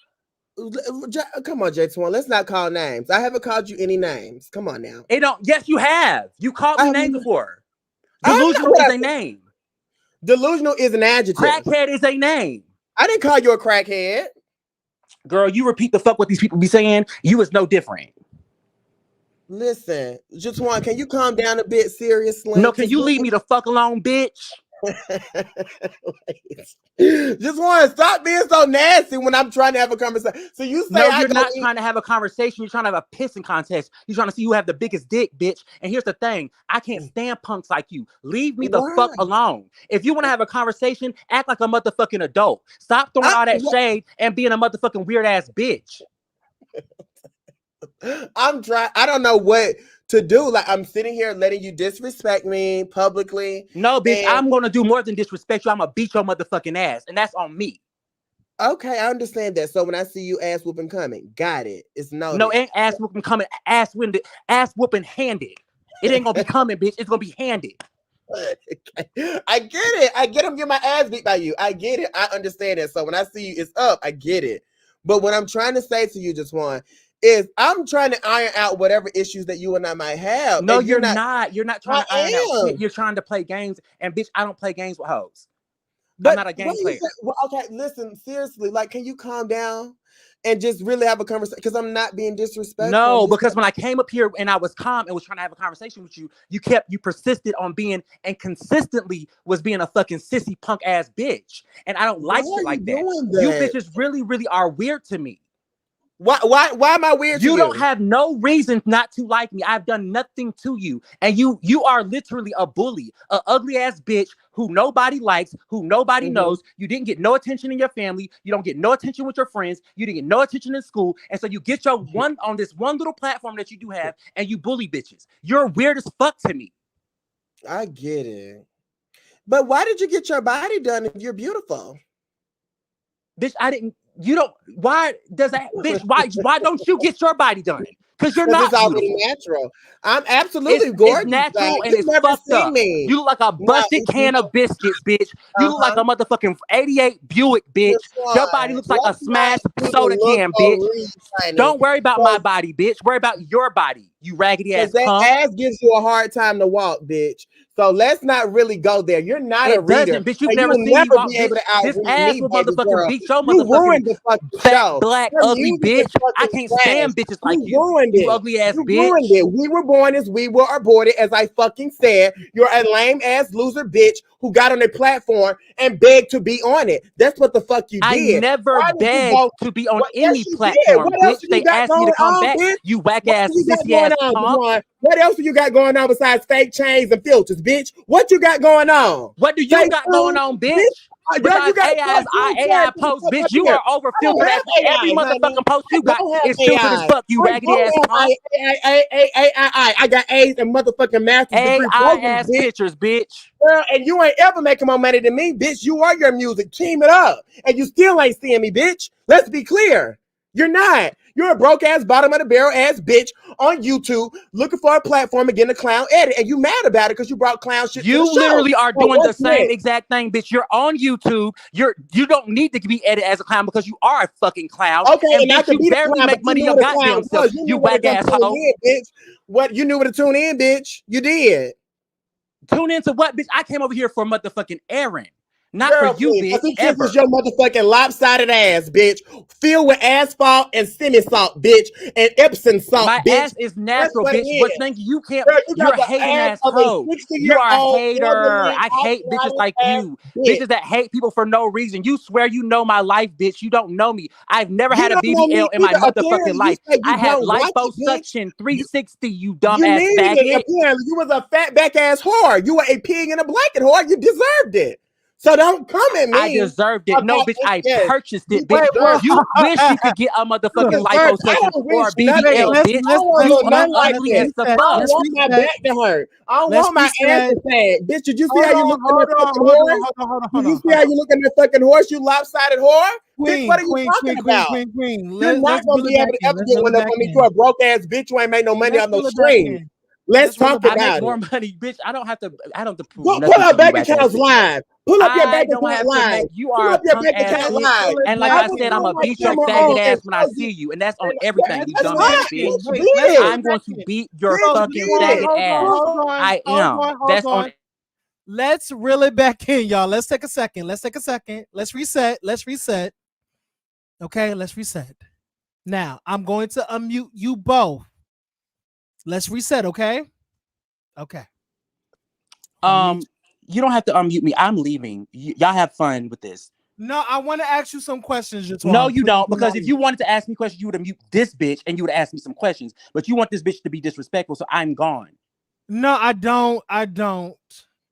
Come on, J21. Let's not call names. I haven't called you any names. Come on now. It don't. Yes, you have. You called me names before. I'm not Delusional what is I a name. delusional is an adjective. Crackhead is a name. I didn't call you a crackhead. Girl, you repeat the fuck what these people be saying. You is no different. Listen, just one. Can you calm down a bit seriously? No, can Because you leave me the fuck alone, bitch? Just want to stop being so nasty when I'm trying to have a conversation. So you say No, I you're go not eat. trying to have a conversation. You're trying to have a pissing contest. You're trying to see who have the biggest dick, bitch. And here's the thing. I can't stand punks like you. Leave me the Why? fuck alone. If you want to have a conversation, act like a motherfucking adult. Stop throwing all that shade and being a motherfucking weird ass bitch. I'm trying. I don't know what to do. Like I'm sitting here letting you disrespect me publicly. No, bitch, And I'm gonna do more than disrespect you. I'm gonna beat your motherfucking ass. And that's on me. okay, I understand that. So when I see you ass whooping coming, got it. It's No, noted. ain't ass whooping coming, ass whooping handed. It ain't gonna be coming, bitch. It's gonna be handed. I get it. I get him get my ass beat by you. I get it. I understand it. So when I see you, it's up. I get it. But what I'm trying to say to you, just one, is I'm trying to iron out whatever issues that you and I might have. No, And you're you're not. not. You're not trying I to iron out shit. am. You're trying to play games. And bitch, I don't play games with hoes. I'm But not a what game do you player. say? Well, okay, listen, seriously, like, can you calm down and just really have a conversation? Because I'm not being disrespectful. I'm No, just because when I came up here and I was calm and was trying to have a conversation with you, you persisted on being and consistently was being a fucking sissy punk ass bitch. And I don't why like shit are you like that. doing You that? bitches really, really are weird to me. Why am I weird to You don't you? have no reason not to like me. I've done nothing to you. And you are literally a bully, a ugly ass bitch who nobody likes, who nobody Mhm. knows. You didn't get no attention in your family. You don't get no attention with your friends. You didn't get no attention in school. And so you get your one on this one little platform that you do have and you bully bitches. You're weird as fuck to me. I get it. But why did you get your body done if you're beautiful? Bitch, I didn't, you don't, why does that, bitch, why don't you get your body done? Because you're Because it's not already beautiful. natural. I'm It's absolutely gorgeous, guys. natural and You've it's never fucked seen up. me. You look like a No, busted it's can not. of biscuits, bitch. You look like Uh-huh. a motherfucking 88 Buick, bitch. Just Your body one. looks like a Let's not smashed do the soda look can, or bitch. read, honey. Don't worry about my body, bitch. Worry about your body, you raggedy Because ass that punk. ass gives you a hard time to walk, bitch. So let's not really go there. You're not a It reader, doesn't, bitch. You've and never you'll seen me never walk, be bitch. able to This outread ass me, will baby motherfucking girl. beat your You motherfucking ruined the fucking fat, show. black, Your ugly music is bitch. I fucking can't trash. stand bitches like You you. ruined You it. ugly ass You ruined bitch. it. We were born as we were aborted, as I fucking said. You're a lame ass loser bitch who got on a platform and begged to be on it. That's what the fuck you I did. never Why did you begged go? to be on What? Yes, any you did. platform, What else bitch. do you They got asked me to going come on, back. bitch? You whack What ass, do you got sissy going ass on, punk. Devon? What else do you got going on besides fake chains and filters, bitch? What you got going on? What do you Fake got going food, on, bitch? bitch? Girl, you Besides got AI's AI the post, fuck bitch, up you here. are over I don't filtered have as every AI, honey. motherfucking post I you got don't have is filtered as AI. fuck, you I raggedy don't ass have punk. I got A's and motherfucking master's degree AI programs, ass bitch. pictures, bitch. Girl, and you ain't ever making more money than me, bitch. You are your music. Team it up. And you still ain't seeing me, bitch. Let's be clear. You're not. You're a broke ass, bottom of the barrel ass bitch on YouTube looking for a platform and getting a clown edit. And you mad about it because you brought clown shit to the You show. literally are Well, doing the what's same next? exact thing, bitch. You're on YouTube. You don't need to be edited as a clown because you are a fucking clown. Okay, And and I bitch, could you be the barely clown, but make you money knew your what a clown goddamn self, was. You you knew where to whack come ass tune hoe. in, bitch. What you knew where to tune in, bitch. You did. Tune into what, bitch? I came over here for motherfucking Aaron. Not for Girl, you, please. Because bitch, he kisses ever. your motherfucking lopsided ass, bitch. Filled with asphalt and semi-salt, bitch. And Epsom salt, My bitch. ass is That's natural, what it bitch. But is. think you can't, Girl, you got you're a the hating ass ass of a hoe. You are a 60-year-old hater. elderly I hate bitches arthritis like ass you. bitch. Bitches that hate people for no reason. You swear you know my life, bitch. You don't know me. I've never You had a don't know me BBL in my either. motherfucking Apparently, you life. say I you had don't like it, bitch. liposuction You, 360, you you dumbass needed it. faggot. Apparently, you was a fat back ass whore. You were a pig in a blanket whore. You deserved it. So don't come at I me deserved it. No, about bitch, it. I Yes, purchased you it, bitch. Wait, well, deserved it. You wish you could get a You motherfucking deserve. I liposuction don't or a wish nothing. BBL, bitch. I don't want You to look nothing like ugly that. as the reset. I don't fuck. Let's want my reset. back to hurt. I don't Let's want my ass reset. to sag. Bitch, did you see Hold how you on, look in hold that on, fucking hold on, horse? hold on, hold on, Did hold you on, see hold how on. you look in that fucking horse, you lopsided whore? Bitch, what Queen, are you queen, talking queen, queen, about? queen, queen. You're not Let's gonna reel it be able back to in. ever Let's get reel it one up back on me. in. You're a broke ass bitch who ain't made no money Let's on no reel it back stream. in. Let's Let's reel it talk I back make about in. it. more money, bitch. I don't have to prove Pull nothing to up you, bank whack ass accounts bitches. live. Pull up your I bank don't account have to live. make you Pull are a up your punk bank ass account Let's bitch. live. reel it And like I I back will said, I'm turn in. gonna my beat your camera faggot on and ass when I show see you. you. And that's on And everything, you Let's dumbass back bitch. in. bitch, Wait, let's reel bitch, it I'm back going to in. beat your bitch, So fucking hold on, bitch. faggot hold on, ass. hold on, I hold am. on, hold That's on. on. Let's reel it back in, y'all. Let's take a second. Let's take a second. Let's reset. Let's reset. Okay, let's reset. Now, I'm going to unmute you both. Let's reset, okay? Okay. Unmute. Um, You don't have to unmute me. I'm leaving. Y'all have fun with this. No, I want to ask you some questions, Jatwan. No, you Please don't. do Because not if leave. you wanted to ask me questions, you would have mute this bitch and you would have asked me some questions. But you want this bitch to be disrespectful, so I'm gone. No, I don't. I don't.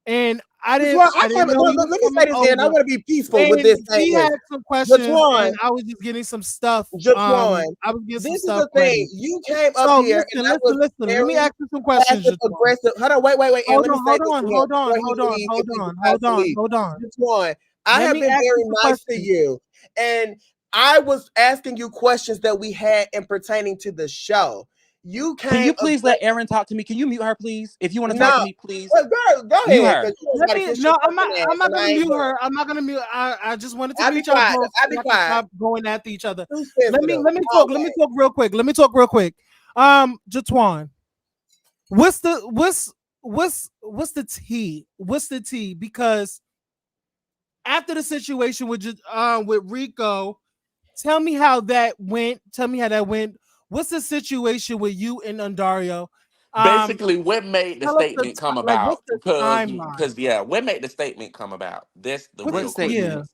And I That's didn't. why I didn't know you let was me say coming this, and I over. want to be peaceful with And this she had statement. some questions, Jatwan, and I was just getting some stuff. Jatwan, I was getting some this is stuff the thing. ready. You came up So here, and I was listen. Let me very ask you some questions, passive Jatwan. aggressive. Hold on, wait, and let me say this to him before he leaves. If he decides to leave, hold on. Jatwan, I Let have me been ask very you some nice to questions. you, and I was asking you questions that we had in pertaining to the show. You came. Can you please let Erin talk to me? Can you mute her, please? If you want to talk to me, please. Well, girl, go Mute ahead. her. Let me. No, I'm not gonna mute her. I'm not gonna mute. I just wanted to mute y'all both. I'll be quiet. Stop going after each other. Too Let me sensitive. talk. Okay. Let me talk real quick. Jatwan, what's the tea? What's the tea? Because after the situation with Rico, tell me how that went. What's the situation with you and Andarrio? Basically, what made the Tell us statement come what's about? the Because, timeline? yeah, what made the statement come about? That's the What's What real the question. statement?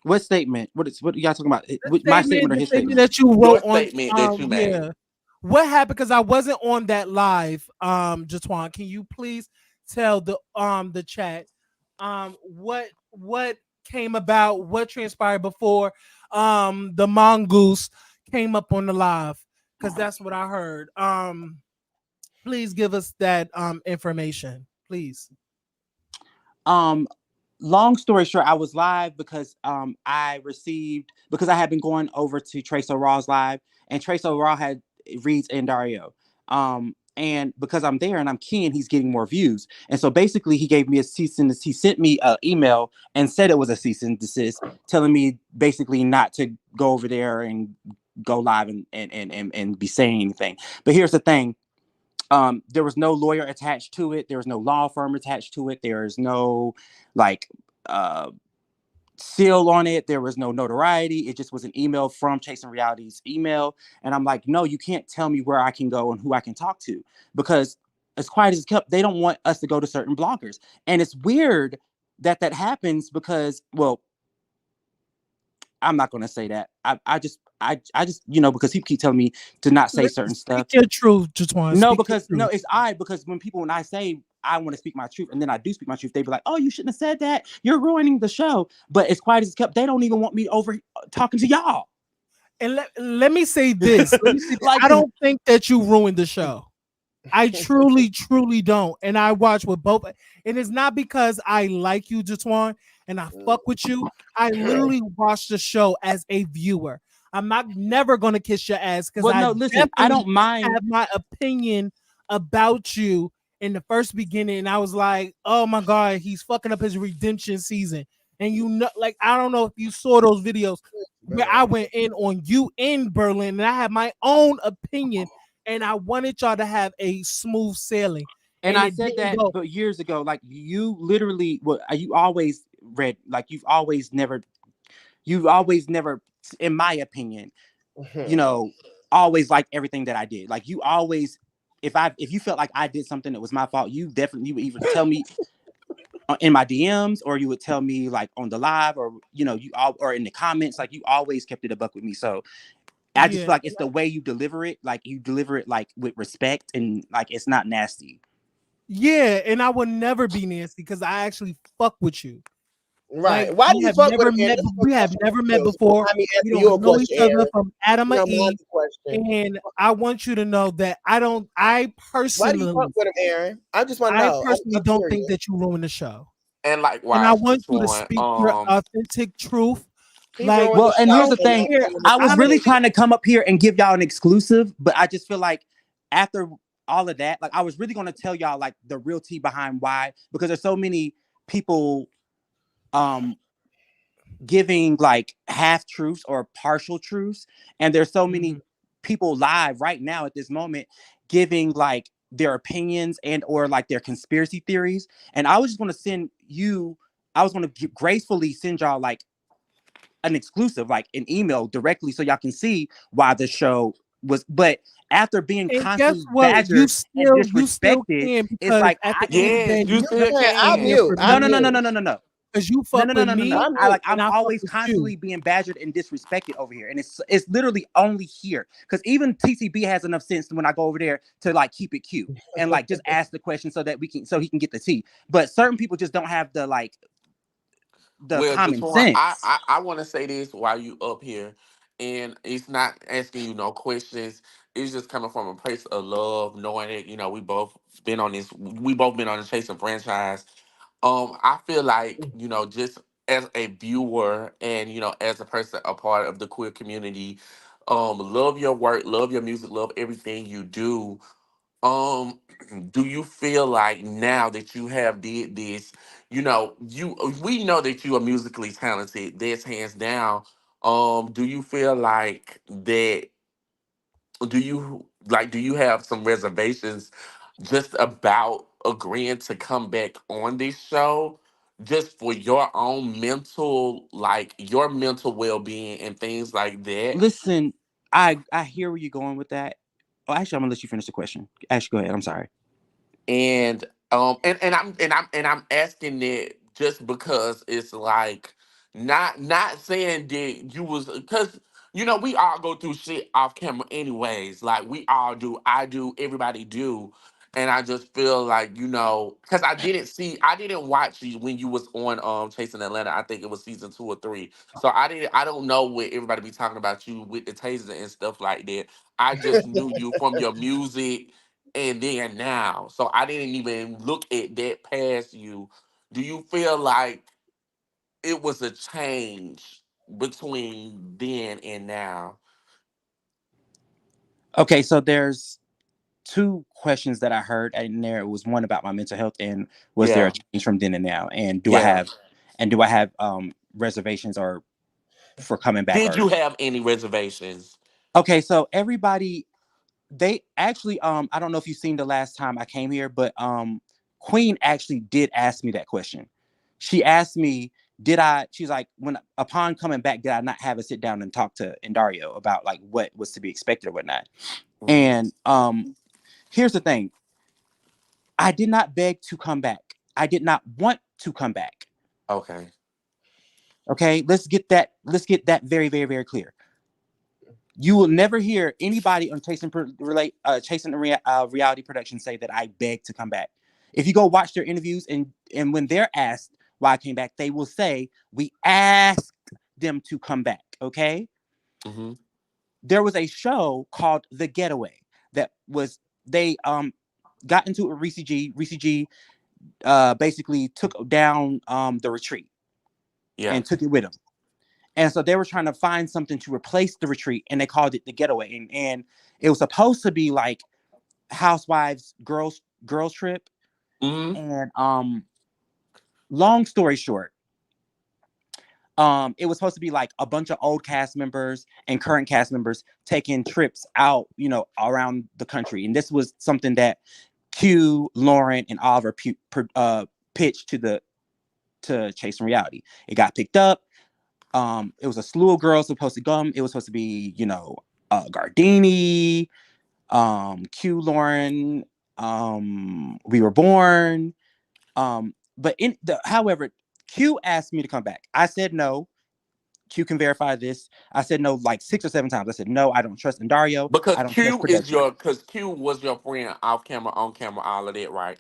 What statement? What y'all talking about? My statement or the his statement statement? that you Your wrote on statement that you made. yeah. What happened? Because I wasn't on that live. Jatwan, can you please tell the chat what came about, what transpired before the mongoose came up on the live? Because that's what I heard. Please give us that information, please. Long story short, I was live because I had been going over to Trace O'Raw's live, and Trace O'Raw had reads Andario. And because I'm there and I'm keen, he's getting more views. And so basically he gave me he sent me an email and said it was a cease and desist, telling me basically not to go over there and go live and be saying anything. But here's the thing. There was no lawyer attached to it. There was no law firm attached to it. There is no like seal on it. There was no notoriety. It just was an email from Chasing Reality's email. And I'm like, no, you can't tell me where I can go and who I can talk to, because as quiet as it's kept, they don't want us to go to certain bloggers. And it's weird that happens because, well, I'm not going to say that. I just, because people keep telling me to not say certain stuff. Speak your truth, Jatwan. No, because no, it's because when I say I want to speak my truth and then I do speak my truth, they be like, oh, you shouldn't have said that. You're ruining the show. But as quiet as it's kept, they don't even want me over talking to y'all. And let me say this. Like, I don't think that you ruined the show. I truly, truly don't. And I watch with both. And it's not because I like you, Jatwan, and I fuck with you. I literally watch the show as a viewer. I'm not never gonna kiss your ass because I don't mind. Have my opinion about you in the first beginning. And I was like, oh my god, he's fucking up his redemption season. And like I don't know if you saw those videos where I went in on you in Berlin, and I had my own opinion, and I wanted y'all to have a smooth sailing. And I said that, but years ago, like you literally, you always read, like you've always never, in my opinion, always liked everything that I did. Like you always, if you felt like I did something that was my fault, you would either tell me in my DMs, or you would tell me like on the live, or or in the comments. Like you always kept it a buck with me. So I just feel like it's the way you deliver it. Like you deliver it like with respect, and like it's not nasty. Yeah, and I would never be nasty because I actually fuck with you. Right. Like, Why do you fuck with him? we have never met before. We don't know each other from Adam and Eve. And I want you to know that I personally. Why do you fuck with him, Aaron? I just want to know. I personally don't think that you ruined the show. And likewise, and I want you to speak your authentic truth. Like, well, and here's the thing. I was really trying to come up here and give y'all an exclusive, but I just feel like after all of that, like I was really going to tell y'all like the real tea behind why, because there's so many people giving like half truths or partial truths, and there's so many people live right now at this moment giving like their opinions and or like their conspiracy theories. And I was just going to gracefully send y'all like an exclusive, like an email directly, so y'all can see why the show but after being And guess constantly what? badgered and You still disrespected, can, it's because like at I the end of the can't. day, Yes, you you're still Man, I'm can. here mute. for No, I'm no, me no, no, mute. no, no, no, no. because you No, fuck no, no, with no, no, no. me, I'm mute. and I'm I fuck always with you. constantly being badgered and disrespected over here, and it's literally only here because even TCB has enough sense when I go over there to like keep it cute and like just ask the question so that he can get the tea. But certain people just don't have the Well, common Jator, sense. I want to say this while you up here, and it's not asking you no questions. It's just coming from a place of love, knowing that we both been on the Chasing franchise. I feel like just as a viewer and as a person, a part of the queer community, love your work, love your music, love everything you do. Um, do you feel like now that you have did this, we know that you are musically talented, that's hands down. Do you feel like that do you have some reservations just about agreeing to come back on this show just for your own your mental well-being and things like that? Listen, I hear where you're going with that. Oh, actually, I'm gonna let you finish the question. Actually, go ahead. I'm sorry. And I'm asking it just because it's like not saying that you was because we all go through shit off camera anyways, like we all do, I do, everybody do. And I just feel like because I didn't watch you when you was on Chasing Atlanta. I think it was season 2 or 3. So I don't know what everybody be talking about you with the taser and stuff like that. I just knew you from your music and then now. So I didn't even look at that past you. Do you feel like it was a change between then and now? Okay, so there's two questions that I heard in there. It was one about my mental health and was there a Yeah. change from then and now? And Yeah. do I have reservations or for coming back Did or you have any reservations? okay, so everybody they actually I don't know if you've seen the last time I came here, but Queen actually did ask me that question. She asked me, she's like, when upon coming back, did I not have a sit down and talk to Andario about like what was to be expected or whatnot? Hmm. And here's the thing. I did not beg to come back. I did not want to come back. Okay. Okay, let's get that very, very, very clear. You will never hear anybody on Chasing Reality Production say that I beg to come back. If you go watch their interviews and when they're asked why I came back, they will say we asked them to come back. Okay, Hmm. there was a show called The Getaway that was they got into a Reese G. Reese G basically took down the retreat Yeah. and took it with him. And so they were trying to find something to replace the retreat, and they called it The Getaway. And it was supposed to be like Housewives girls trip. Hmm. And long story short, it was supposed to be like a bunch of old cast members and current cast members taking trips out, around the country. And this was something that Q, Lauren, and Oliver pitched to Chasing Reality. It got picked up. It was a slew of girls supposed to come. It was supposed to be, Gardini, Q, Lauren, We Were Born. But however, Q asked me to come back. I said no. Q can verify this. I said no like 6 or 7 times. I said no. I don't trust Andario. Because I don't trust production. Q was your friend off camera, on camera, all of that, right?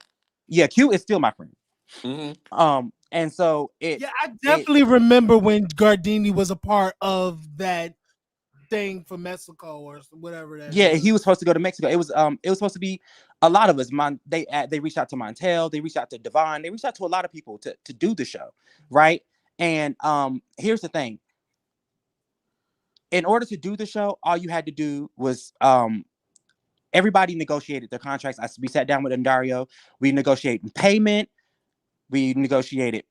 Yeah, Q is still my friend. Hmm. And so Yeah, I it definitely remember when Gardini was a part of that thing for Mexico or whatever that yeah, he is. was supposed to go to Mexico. It was supposed to be a lot of us. They reached out to Montel, they reached out to Devon, they reached out to a lot of people to do the show, right? And here's the thing. In order to do the show, all you had to do was everybody negotiated their contracts. We sat down with Andario, we negotiated payment, we negotiated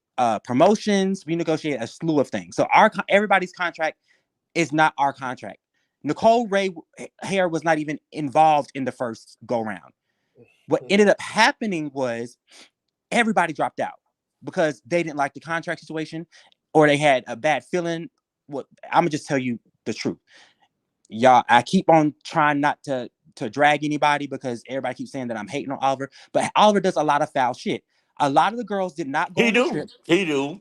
promotions, we negotiated a slew of things. So everybody's contract is not our contract. Nicole Ray Hair was not even involved in the first go round. What ended up happening was everybody dropped out because they didn't like the contract situation or they had a bad feeling. What I'm gonna just tell you the truth. y'all, I keep on trying not to drag anybody because everybody keeps saying that I'm hating on Oliver, but Oliver does a lot of foul shit. A lot of the girls did not go He on the do. trip. He do.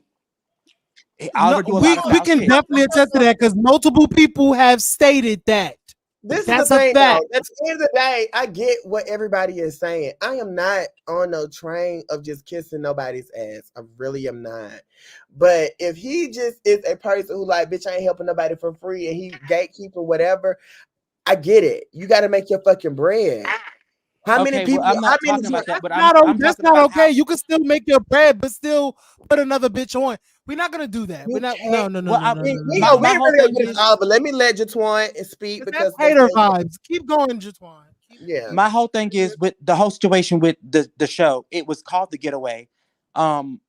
No, Oliver do a lot of we foul can shit. definitely attest to that because multiple people have stated that. This is the That's a thing, fact. though. At the end of the day, I get what everybody is saying. I am not on no train of just kissing nobody's ass. I really am not. But if he just is a person who like, bitch, I ain't helping nobody for free, and he gatekeeping whatever, I get it. You got to make your fucking bread. How many Okay, well, people? I'm How not many? talking about that, but I'm That's talking not about okay. how. You can still make your bread, but still put another bitch on. We're not gonna do that. We're You not. can't. Well, We, my oh, we my ain't whole really gonna thing get into is all, but let me let Jatwan speak That's because that's hater vibes. Keep going, Jatwan. yeah. my whole thing is with the whole situation with the show. It was called The Getaway. Um,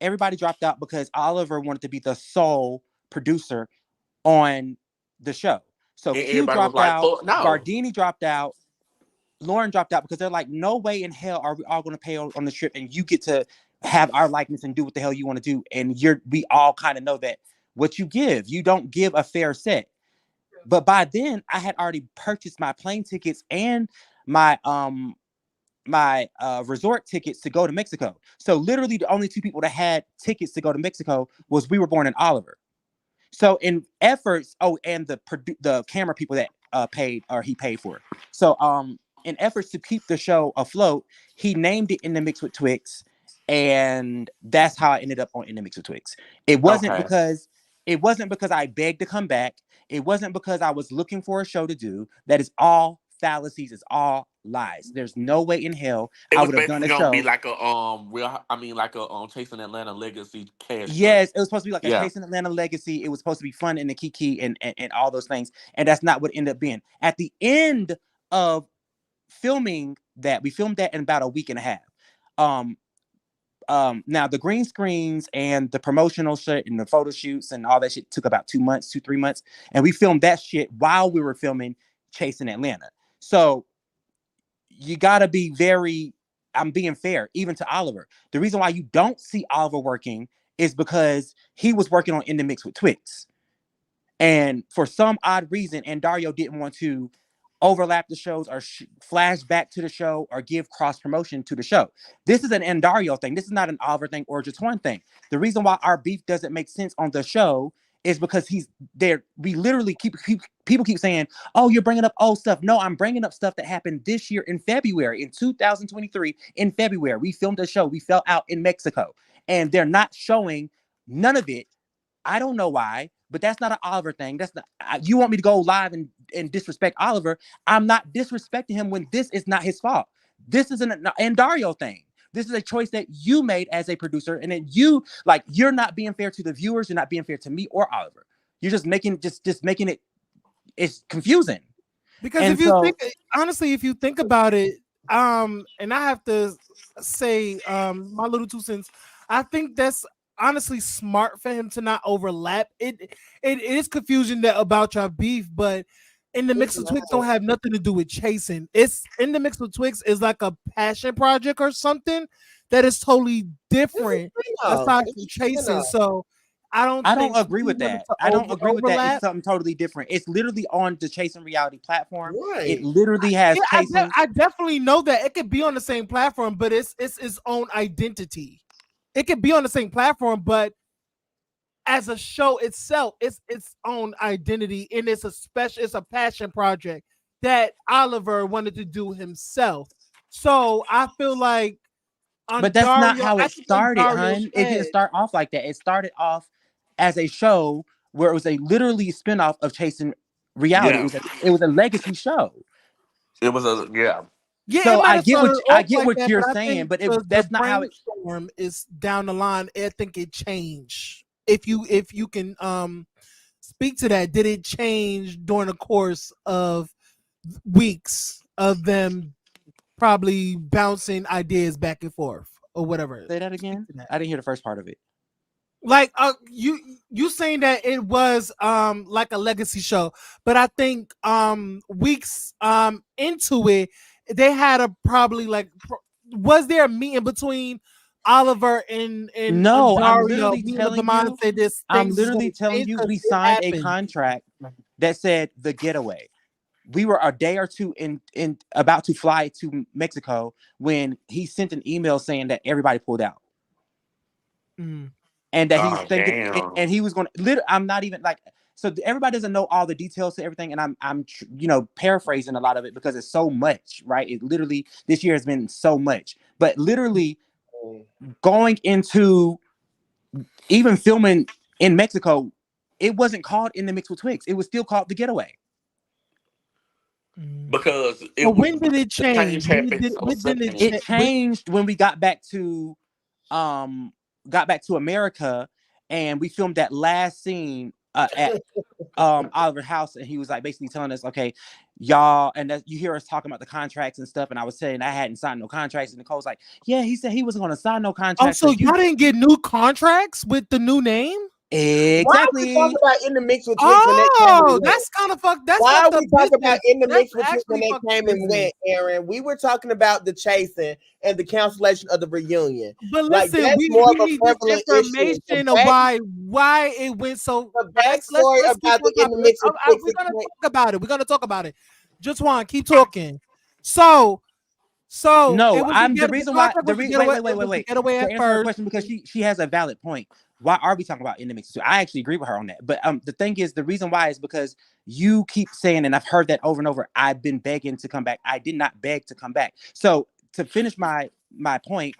Everybody dropped out because Oliver wanted to be the sole producer on the show. So And Q everybody was dropped like, out, "Fuck no." Gardini dropped out, Lauren dropped out because they're like, no way in hell are we all going to pay on the trip and you get to have our likeness and do what the hell you want to do. And we all kind of know that what you give, you don't give a fair set. But by then, I had already purchased my plane tickets and my resort tickets to go to Mexico. So literally, the only two people that had tickets to go to Mexico was We Were Born and Oliver. So in efforts, and the camera people that paid or he paid for. So in efforts to keep the show afloat, he named it In the Mix with Twix, and that's how I ended up on In the Mix with Twix. It wasn't Okay. because I begged to come back. It wasn't because I was looking for a show to do. That is all fallacies. It's all lies. There's no way in hell It I was would have done basically a gonna be show. like a real. I mean, like a Chasing Atlanta Legacy cash money. Yes, it was supposed to be like a Yeah. Chasing Atlanta legacy. It was supposed to be fun in the Kiki and all those things. And that's not what ended up being. At the end of filming that, we filmed that in about a week and a half. Um, now the green screens and the promotional shit and the photo shoots and all that shit took about 2 months, 3 months. And we filmed that shit while we were filming Chasing Atlanta. So you gotta be very, I'm being fair, even to Oliver. The reason why you don't see Oliver working is because he was working on In the Mix with Twix. And for some odd reason, Andarrio didn't want to overlap the shows or flash back to the show or give cross promotion to the show. This is an Andario thing. This is not an Oliver thing or just one thing. The reason why our beef doesn't make sense on the show is because he's there. We literally people keep saying, "Oh, you're bringing up old stuff." No, I'm bringing up stuff that happened this year in February, in 2023. In February, we filmed a show. We fell out in Mexico, and they're not showing none of it. I don't know why, but that's not an Oliver thing. That's not. You want me to go live and disrespect Oliver? I'm not disrespecting him when this is not his fault. This is an Andario thing. This is a choice that you made as a producer, and then you're not being fair to the viewers. You're not being fair to me or Oliver. You're just making making it. It's confusing. Because And if you so think honestly, if you think about it, and I have to say, my little 2 cents, I think that's honestly smart for him to not overlap. It is confusion that about your beef, but in the It's mix with not. Twix don't have nothing to do with chasing. It's in the mix with Twix is like a passion project or something that is totally This is different spin-off. aside This from is chasing. spin-off. So I don't I don't think agree he with wanted that. to I don't agree with that. It's overlap. something totally different. It's literally on the Chasing Reality platform. It Right. literally has Yeah, Chasing. I definitely know that it could be on the same platform, but it's its own identity. It could be on the same platform, but as a show itself, it's its own identity, and it's a passion project that Oliver wanted to do himself. So I feel like But that's not Ondario, how I it think started, Ondario hun. It didn't said, start off like that. It started off as a show where it was a literally spinoff of Chasing Reality. Yeah. It was a legacy show. It was a yeah. yeah, it So might have started I off get like what that, you're but I saying, think but the that's not how it. brainstorm is down the line. I think it changed. If you can speak to that, did it change during the course of weeks of them probably bouncing ideas back and forth or whatever? Say that Speak again. to that. I didn't hear the first part of it. Like you saying that it was like a legacy show, but I think weeks into it, they had a probably like was there a meeting between Oliver and No, Dario, meeting of the mind, said this I'm things was going literally to telling change you, because we it signed a happened. contract that said the getaway. We were a day or two in about to fly to Mexico when he sent an email saying that everybody pulled out Mm. and that he was Oh thinking damn. and he was going to. I'm not even like so everybody doesn't know all the details to everything, and I'm paraphrasing a lot of it because it's so much, right? It literally this year has been so much, but literally going into even filming in Mexico, it wasn't called In the Mix with Twix. It was still called The Getaway. Mm. Because So it was when did it the change change? happened so When did it It suddenly. change? changed when we um got back to America, and we filmed that last scene at Oliver's house, and he was like basically telling us, okay, y'all, and that you hear us talking about the contracts and stuff, and I was saying I hadn't signed no contracts, and Nicole's like, yeah, he said he wasn't going to sign no Oh, contracts, so but y'all you didn't get new contracts with the new name? Why are we talking exactly. about In the Mix with Twix when that came and Oh, went? that's kind of fucked. That's Why are fucked up we talking about business. In the That's Mix with Twix when actually they fucked up came and business. went, Aaron? We were talking about the chasing and the cancellation of the reunion. But Like listen, that's we more we of a need this prevalent issue. information of why it went so. The Let's backstory let's keep about the on In topic. the Mix with Twix We're and gonna talk about it. We're gonna talk about it. Just want keep talking. So it No, was I'm the the reason why contract was the wait, getaway. wait, wait, It wait, was the wait. getaway To at answer her first. question, because she has a valid point. Why are we talking about in the mix? I actually agree with her on that. But the thing is, the reason why is because you keep saying, and I've heard that over and over, I've been begging to come back. I did not beg to come back. So to finish my point,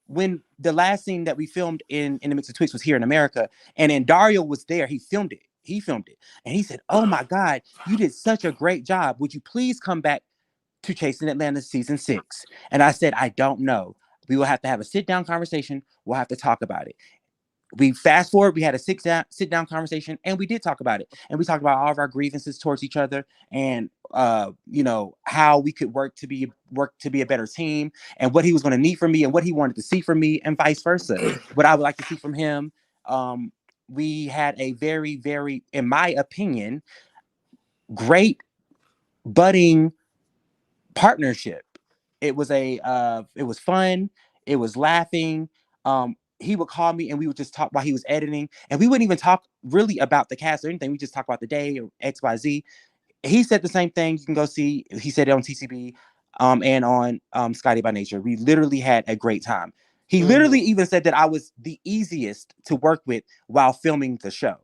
when the last scene that we filmed in the mix of Twix was here in America, and Andarrio was there, he filmed it. He filmed it. And he said, oh my God, you did such a great job. Would you please come back to Chasing Atlanta season 6? And I said, I don't know. We will have to have a sit down conversation. We'll have to talk about it. We fast forward, we had a sit down conversation, and we did talk about it. And we talked about all of our grievances towards each other, and how we could work to be a better team, and what he was going to need from me and what he wanted to see from me, and vice versa. What I would like to see from him. We had a very, very, in my opinion, great budding partnership. It was fun. It was laughing. He would call me and we would just talk while he was editing, and we wouldn't even talk really about the cast or anything. We just talk about the day or XYZ. He said the same thing. You can go see. He said it on TCB, and on Scotty by Nature. We literally had a great time. He literally even said that I was the easiest to work with while filming the show.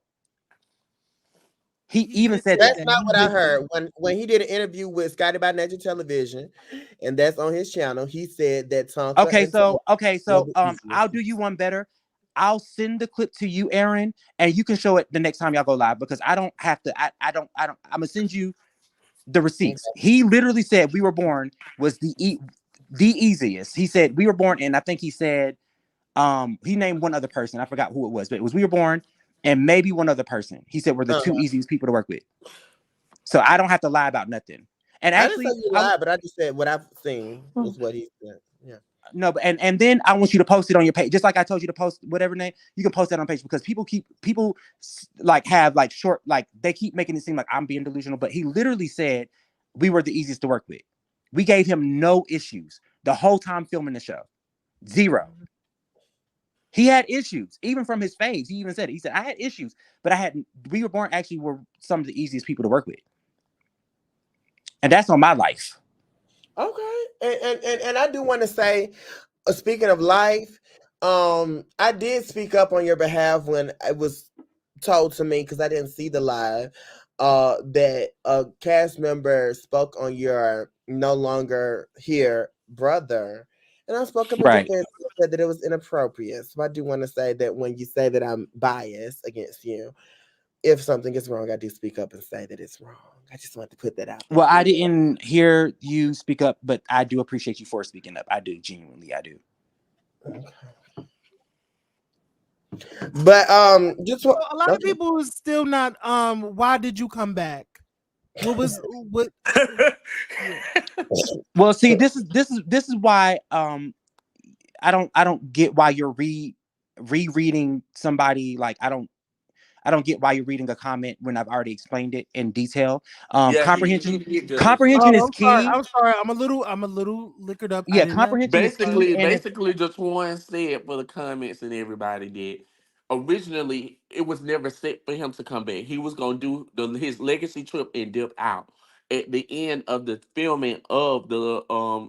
He He even did said say That's that. that. not He what I did say heard. that. When he did an interview with Scotty by Nature Television, and that's on his channel, he said that Tonka Okay, and Tay were so the I'll easiest. do you one better. I'll send the clip to you, Aaron, and you can show it the next time y'all go live, because I don't have to. I'm gonna send you the Okay. receipts. He literally said We Were Born was the easiest. He said We Were Born, and I think he said he named one other person. I forgot who it was, but it was We Were Born and maybe one other person. He said were the two Uh-huh. easiest people to work with. So I don't have to lie about nothing. And I didn't say actually, you lied, but I just said what I've seen is what he said. Yeah. no, but and then I want you to post it on your page, just like I told you to post whatever name. You can post that on page, because people like have like short, like they keep making it seem like I'm being delusional. But he literally said we were the easiest to work with. We gave him no issues the whole time filming the show. Zero. He had issues, even from his face. He even said it. He said I had issues, but I had. We Were Born actually were some of the easiest people to work with, and that's on my life. Okay. And I do want to say, speaking of life, I did speak up on your behalf when it was told to me, because I didn't see the live, that a cast member spoke on your no longer here brother. And I spoke up in Right. defense and said that it was inappropriate. So I do want to say that when you say that I'm biased against you, if something is wrong, I do speak up and say that it's wrong. I just want to put that out there Well, for I you. didn't hear you speak up, but I do appreciate you for speaking up. I do, genuinely, I do. But just So what a lot of okay. people is still not. Why did you come back? What was what? Yeah. Well, see, this is why I don't get why you're rereading somebody. Like I don't get why you're reading a comment when I've already explained it in detail. Yeah, Comprehension he just comprehension Oh, is I'm sorry. key. I'm sorry. I'm a little liquored up. I Yeah, did not. comprehension is key, basically and if basically just one said for the comments and everybody that originally it was never set for him to come back. He was gonna do his legacy trip and dip out. At the end of the filming of the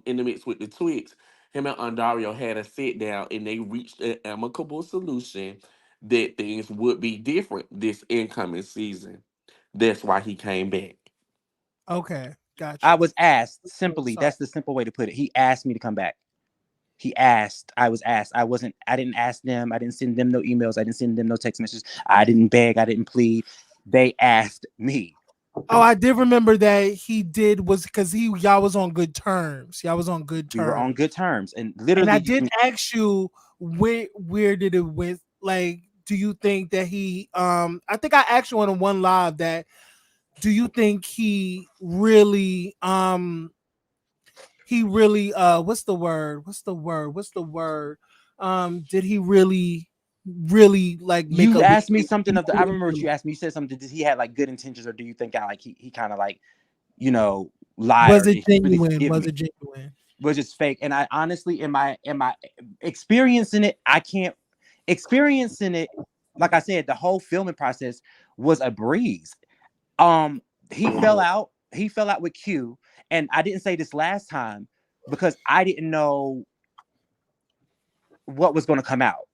In the Mix with the Twigs, him and Andario had a sit down and they reached an amicable solution that things would be different this incoming season. That's why he came back. Okay, I gotcha. was asked So simply. sorry. That's the simple way to put it. He asked me to come back. He asked. I was asked. I wasn't. I didn't ask them. I didn't send them no emails. I didn't send them no text messages. I didn't beg. I didn't plead. They asked me. Oh, I did remember that he did was because y'all was on good terms. Y'all was on good We were on good terms. terms, and And literally, I you did can. ask you where did it went? Like, do you think that he I think I asked you on one live that do you think he really what's the word? What's the word? What's the word? Did he really like make You up with asked me you? something of the. I remember what you asked me. You said something. Did he had like good intentions, or do you think I like he kind of like lied, Was or it did he really genuine? forgive Was me? it genuine? Was just fake? And I honestly, in my experiencing it, I can't experiencing it. Like I said, the whole filming process was a breeze. Um, he fell Mhm. out. He fell out with Q, and I didn't say this last time because I didn't know what was going to come out.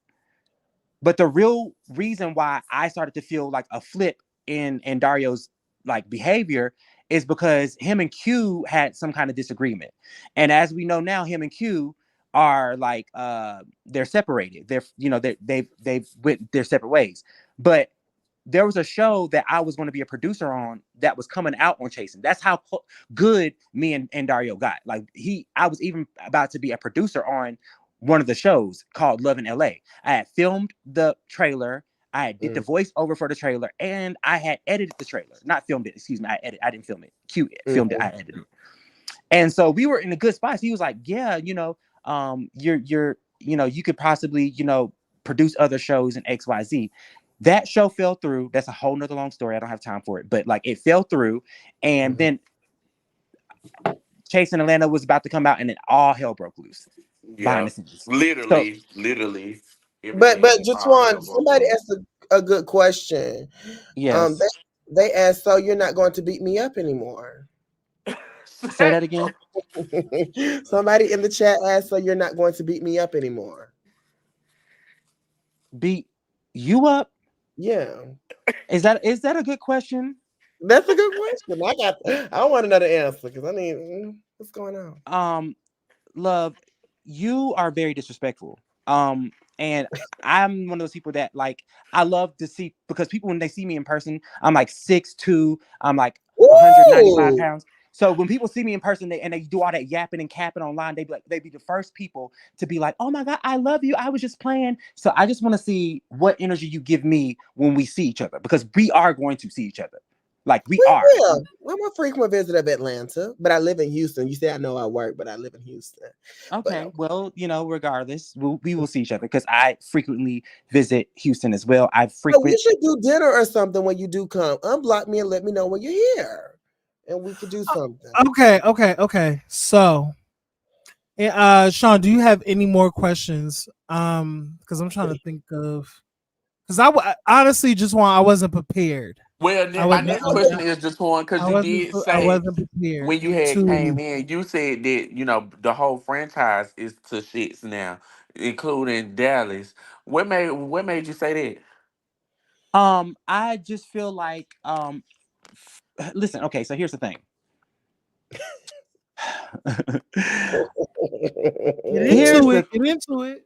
But the real reason why I started to feel like a flip in Dario's like behavior is because him and Q had some kind of disagreement. And as we know now, him and Q are like they're separated. They've went their separate ways. But there was a show that I was going to be a producer on that was coming out on Chasing. That's how good me and Dario got. Like I was even about to be a producer on one of the shows called Love in LA. I had filmed the trailer. I did the Mhm. voiceover for the trailer, and I had edited the trailer. Not filmed it. Excuse me. I didn't film it. Q filmed it. I Mhm. edited it. And so we were in a good spot. He was like, "Yeah, you could possibly, produce other shows in XYZ." That show fell through. That's a whole nother long story. I don't have time for it. But like it fell through. And Mhm. then Chase in Atlanta was about to come out, and then all hell broke loose behind Yeah, the scenes. So literally, But everything just all hell one, broke somebody loose. asked a good question. yes. They asked, so you're not going to beat me up anymore. Say that again. Somebody in the chat asked, so you're not going to beat me up anymore. Beat you up? Yeah, Is that a good question? that's a good question. I want to know the answer because I need what's going on. Um, Love, you are very disrespectful. And I'm one of those people that like I love to see because people when they see me in person, I'm like 6'2", I'm like 195 Ooh, pounds. So when people see me in person and they do all that yapping and capping online, they'd be the first people to be like, "Oh my God, I love you. I was just playing." So I just want to see what energy you give me when we see each other because we are going to see each other. Like we we are. will. I'm a frequent visitor of Atlanta, but I live in Houston. You say I know I work, but I live in Houston. But Okay, well, regardless, we will see each other because I frequently visit Houston as well. I so we frequent. should do dinner or something when you do come. Unblock me and let me know when you're here, and we could do something. Okay. So, Sean, do you have any more questions? Because I'm trying to think of because I honestly just I wasn't prepared. Well, I my wasn't. next question is just one because I you wasn't. did I say wasn't prepared when you had to. came in, you said that the whole franchise is to shits now, including Dallas. What made you say that? I just feel like listen. Okay, so here's the thing. Get here's into the it. Get into it.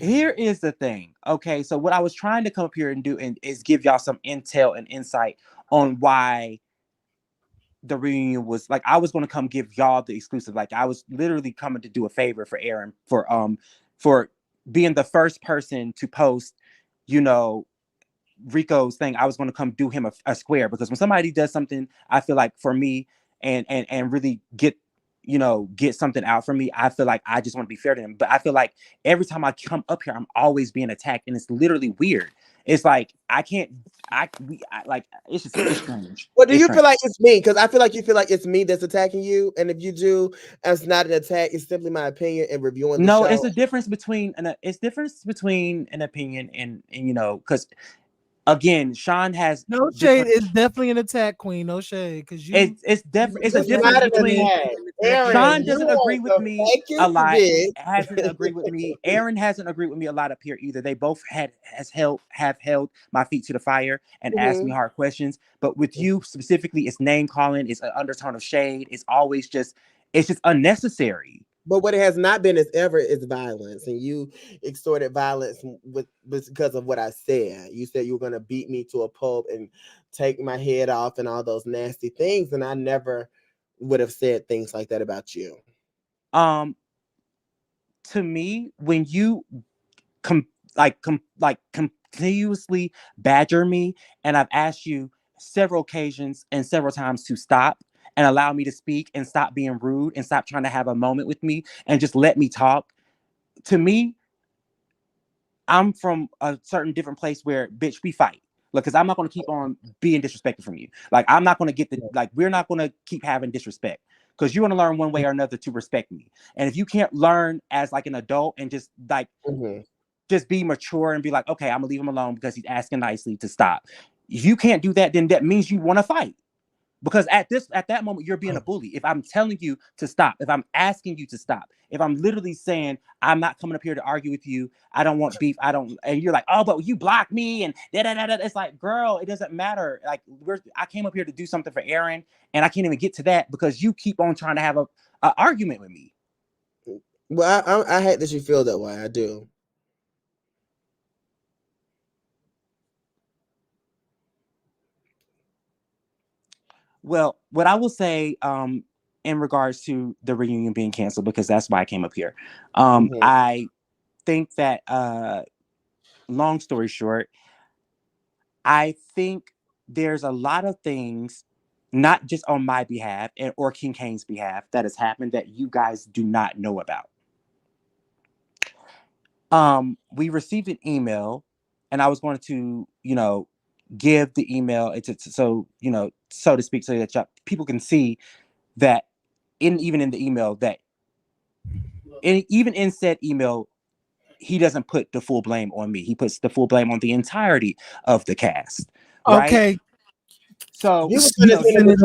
Here is the thing. Okay, so what I was trying to come up here and do is give y'all some intel and insight on why the reunion was like I was going to come give y'all the exclusive. Like I was literally coming to do a favor for Aaron for being the first person to post, you know, Rico's thing. I was going to come do him a square because when somebody does something, I feel like for me and really get something out from me, I feel like I just want to be fair to them. But I feel like every time I come up here, I'm always being attacked, and it's literally weird. It's like I can't. Like it's just it's strange. Well, do It's you strange. feel like it's me? Because I feel like you feel like it's me that's attacking you, and if you do, it's not an attack. It's simply my opinion and reviewing the No, show. it's a difference between an opinion and because again, Sean has No shade. different. It's definitely an attack, Queen. No shade, because you. It's different. It's a It's difference not an between attack. Aaron, Sean you doesn't agree want with the me a fakest lot. bitch. Hasn't agreed with me. Aaron hasn't agreed with me a lot up here either. They both have held my feet to the fire and asked me hard questions. But with you specifically, it's name calling. It's an undertone of shade. It's just unnecessary. But what it has not been is violence, and you extorted violence because of what I said. You said you were going to beat me to a pulp and take my head off and all those nasty things, and I never would have said things like that about you. To me, when you continuously badger me, and I've asked you several occasions and several times to stop and allow me to speak and stop being rude and stop trying to have a moment with me and just let me talk. To me, I'm from a certain different place where, bitch, we fight. Look, because I'm not going to keep on being disrespected from you. Like, I'm not going to we're not going to keep having disrespect, because you want to learn one way or another to respect me. And if you can't learn as like an adult and just just be mature and be like, okay, I'm gonna leave him alone because he's asking nicely to stop. If you can't do that, then that means you want to fight. Because at that moment, you're being a bully. If I'm telling you to stop, if I'm asking you to stop, if I'm literally saying I'm not coming up here to argue with you, I don't want beef, and you're like, oh, but you blocked me and da da da da. It's like, girl, it doesn't matter. Like I came up here to do something for Aaron, and I can't even get to that because you keep on trying to have a argument with me. Well, I hate that you feel that way. I do. Well, what I will say, in regards to the reunion being canceled, because that's why I came up here. I think that, long story short, I think there's a lot of things, not just on my behalf or King Kane's behalf, that has happened that you guys do not know about. We received an email, and I was going to, give the email so so to speak, so that people can see that even in the email that even in said email, he doesn't put the full blame on me. He puts the full blame on the entirety of the cast. Right? Okay. So you can send it over. You can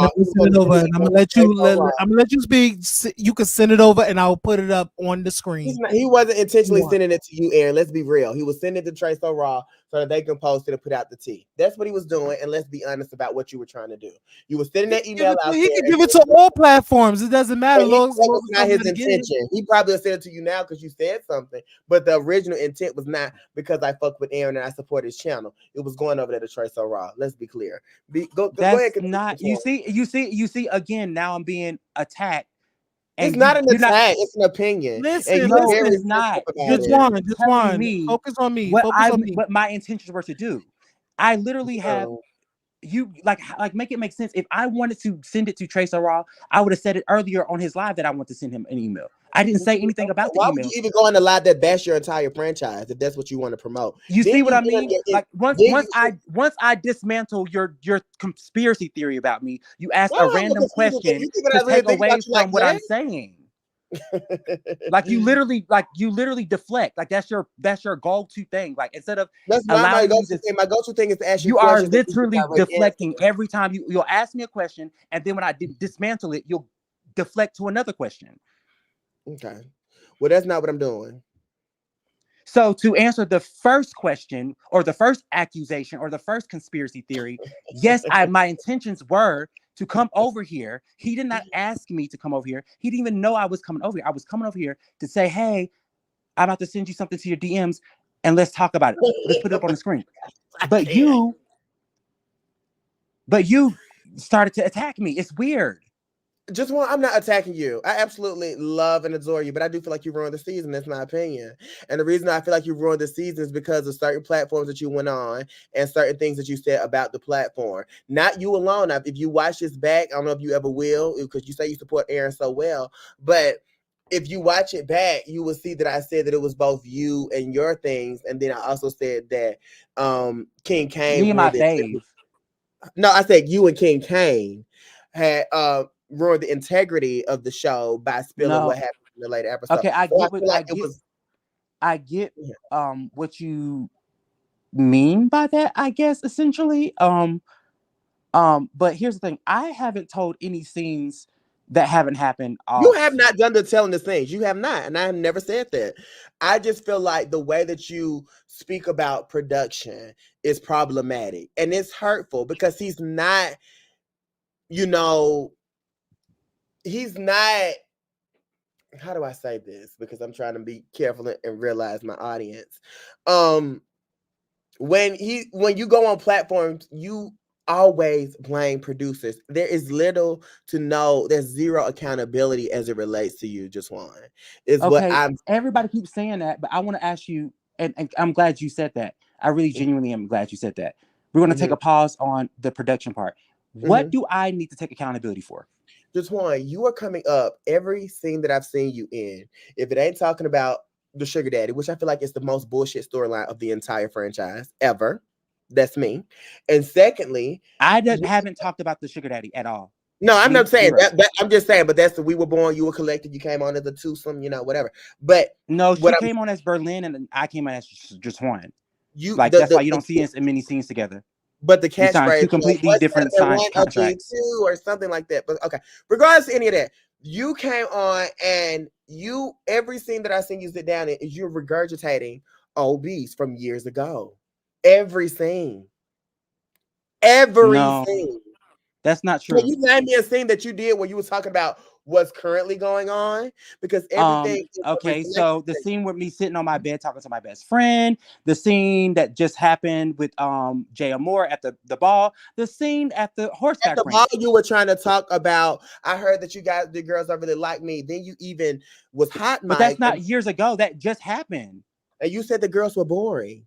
definitely send it over, and I'm gonna let you speak. You can send it over, and I'll put it up on the screen. He wasn't intentionally sending it to you, Aaron. Let's be real. He was sending it to Trey So Raw so that they can post it and put out the tea. That's what he was doing. And let's be honest about what you were trying to do. You were sending that email out. He can give it to all platforms. It doesn't matter. That was not his intention. He probably sent it to you now because you said something, but the original intent was not because I fuck with Aaron and I support his channel. It was going over there to Trey So Raw. Let's be clear. Go ahead. Not you see again. Now I'm being attacked. It's not an attack. It's an opinion. Listen, it's not. Just one. Focus on me. What my intentions were to do. I literally have you like make it make sense. If I wanted to send it to Trace Raw, I would have said it earlier on his live that I want to send him an email. I didn't say anything about the email. Why would you even go on a live that bash your entire franchise if that's what you want to promote? You see what I mean? Like once I dismantle your conspiracy theory about me, you ask a random question to take away from what I'm saying. like you literally deflect. Like that's your go-to thing. Like instead of that's not my go-to thing. My go-to thing is to ask you. You are literally deflecting every time you'll ask me a question, and then when I dismantle it, you'll deflect to another question. Okay. Well, that's not what I'm doing. So to answer the first question or the first accusation or the first conspiracy theory, yes, my intentions were to come over here. He did not ask me to come over here. He didn't even know I was coming over here. I was coming over here to say, hey, I'm about to send you something to your DMs and let's talk about it. Let's put it up on the screen. But you started to attack me. It's weird. I'm not attacking you. I absolutely love and adore you, but I do feel like you ruined the season. That's my opinion. And the reason I feel like you ruined the season is because of certain platforms that you went on and certain things that you said about the platform. Not you alone. If you watch this back, I don't know if you ever will, because you say you support Aaron so well, but if you watch it back, you will see that I said that it was both you and your things, and then I also said that King Me Kane and my ruined it. fave. No, I said you and King Kane had ruined the integrity of the show by spilling what No. happened in the later episode. Okay, I So I get what feel like it was. I get Yeah. what you mean by that, I guess, essentially. But here's the thing. I haven't told any scenes that haven't happened You have off. not done the telling the things. You have not, and I have never said that. I just feel like the way that you speak about production is problematic and it's hurtful because he's not, you know, he's not. How do I say this? Because I'm trying to be careful and realize my audience. Um, when you go on platforms, you always blame producers. There is little to no, there's zero accountability as it relates to you, just one. Is what Okay, I'm everybody keeps saying that, but I want to ask you, and I'm glad you said that. I really genuinely am glad you said that. We're going to take Mhm, a pause on the production part. What mhm. do I need to take accountability for? Just one, you are coming up every scene that I've seen you in. If it ain't talking about the sugar daddy, which I feel like is the most bullshit storyline of the entire franchise ever. That's me. And secondly, Haven't talked about the sugar daddy at all. no, I'm Me, not saying zero. that. I'm just saying, but that's the we were born, you were collected, you came on as a twosome, whatever. But No, what she I'm came on as Berlin, and I came on as just one. you Like that's why you don't see us in many scenes together. but the We signed catchphrase two completely what's different that one signed again contracts. two or something like that. But okay, regardless of any of that, you came on and you every scene that I seen you sit down in is you're regurgitating OBs from years ago. Every scene. Every No, scene. that's not Can true. you name me a scene that you did where you was talking about what's currently going on? Because everything is a Okay, so the reflection. scene with me sitting on my bed talking to my best friend, the scene that just happened with Jay Moore at the ball, the scene at the At horseback the ball, ranch. you were trying to talk about. I heard that you guys, the girls, don't really like me. Then you even was hot But that's mic, not years ago. That just happened. and you said the girls were boring.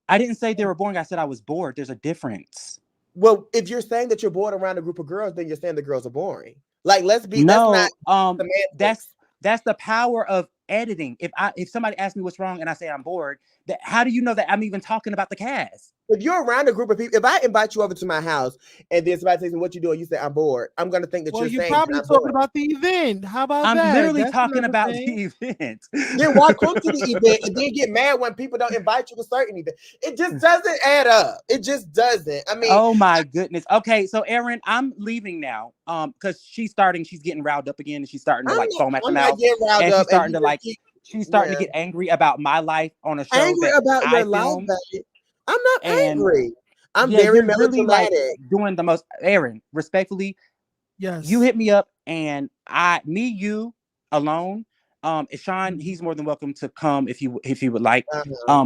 I didn't say they were boring. I said I was bored. There's a difference. Well, if you're saying that you're bored around a group of girls, then you're saying the girls are boring. Like, let's not No, that's semantics. that's the power of editing. If somebody asks me what's wrong and I say I'm bored, that how do you know that I'm even talking about the cast? If you're around a group of people, if I invite you over to my house and then somebody says, "What you doing?" You say, "I'm bored." I'm gonna think that Well, you're you're saying probably that I'm talking bored. about the event. How about I'm that? literally That's talking another about thing. the event. Then why come to the event and then get mad when people don't invite you to certain events? It just doesn't add up. It just doesn't. I mean, Oh my goodness. Okay, so Erin, I'm leaving now. Because she's getting riled up again, and she's starting to like foam at the I'm not mouth, getting riled and up, she's and starting you to just like keep, she's starting to yeah, get angry about my life on a show angry that about I your life, filmed. baby. I'm not And angry. I'm yeah, very you're really like melodramatic. doing the most. Erin, respectfully, you Yes. hit me up, and you alone. Sean, he's more than welcome to come if you would like.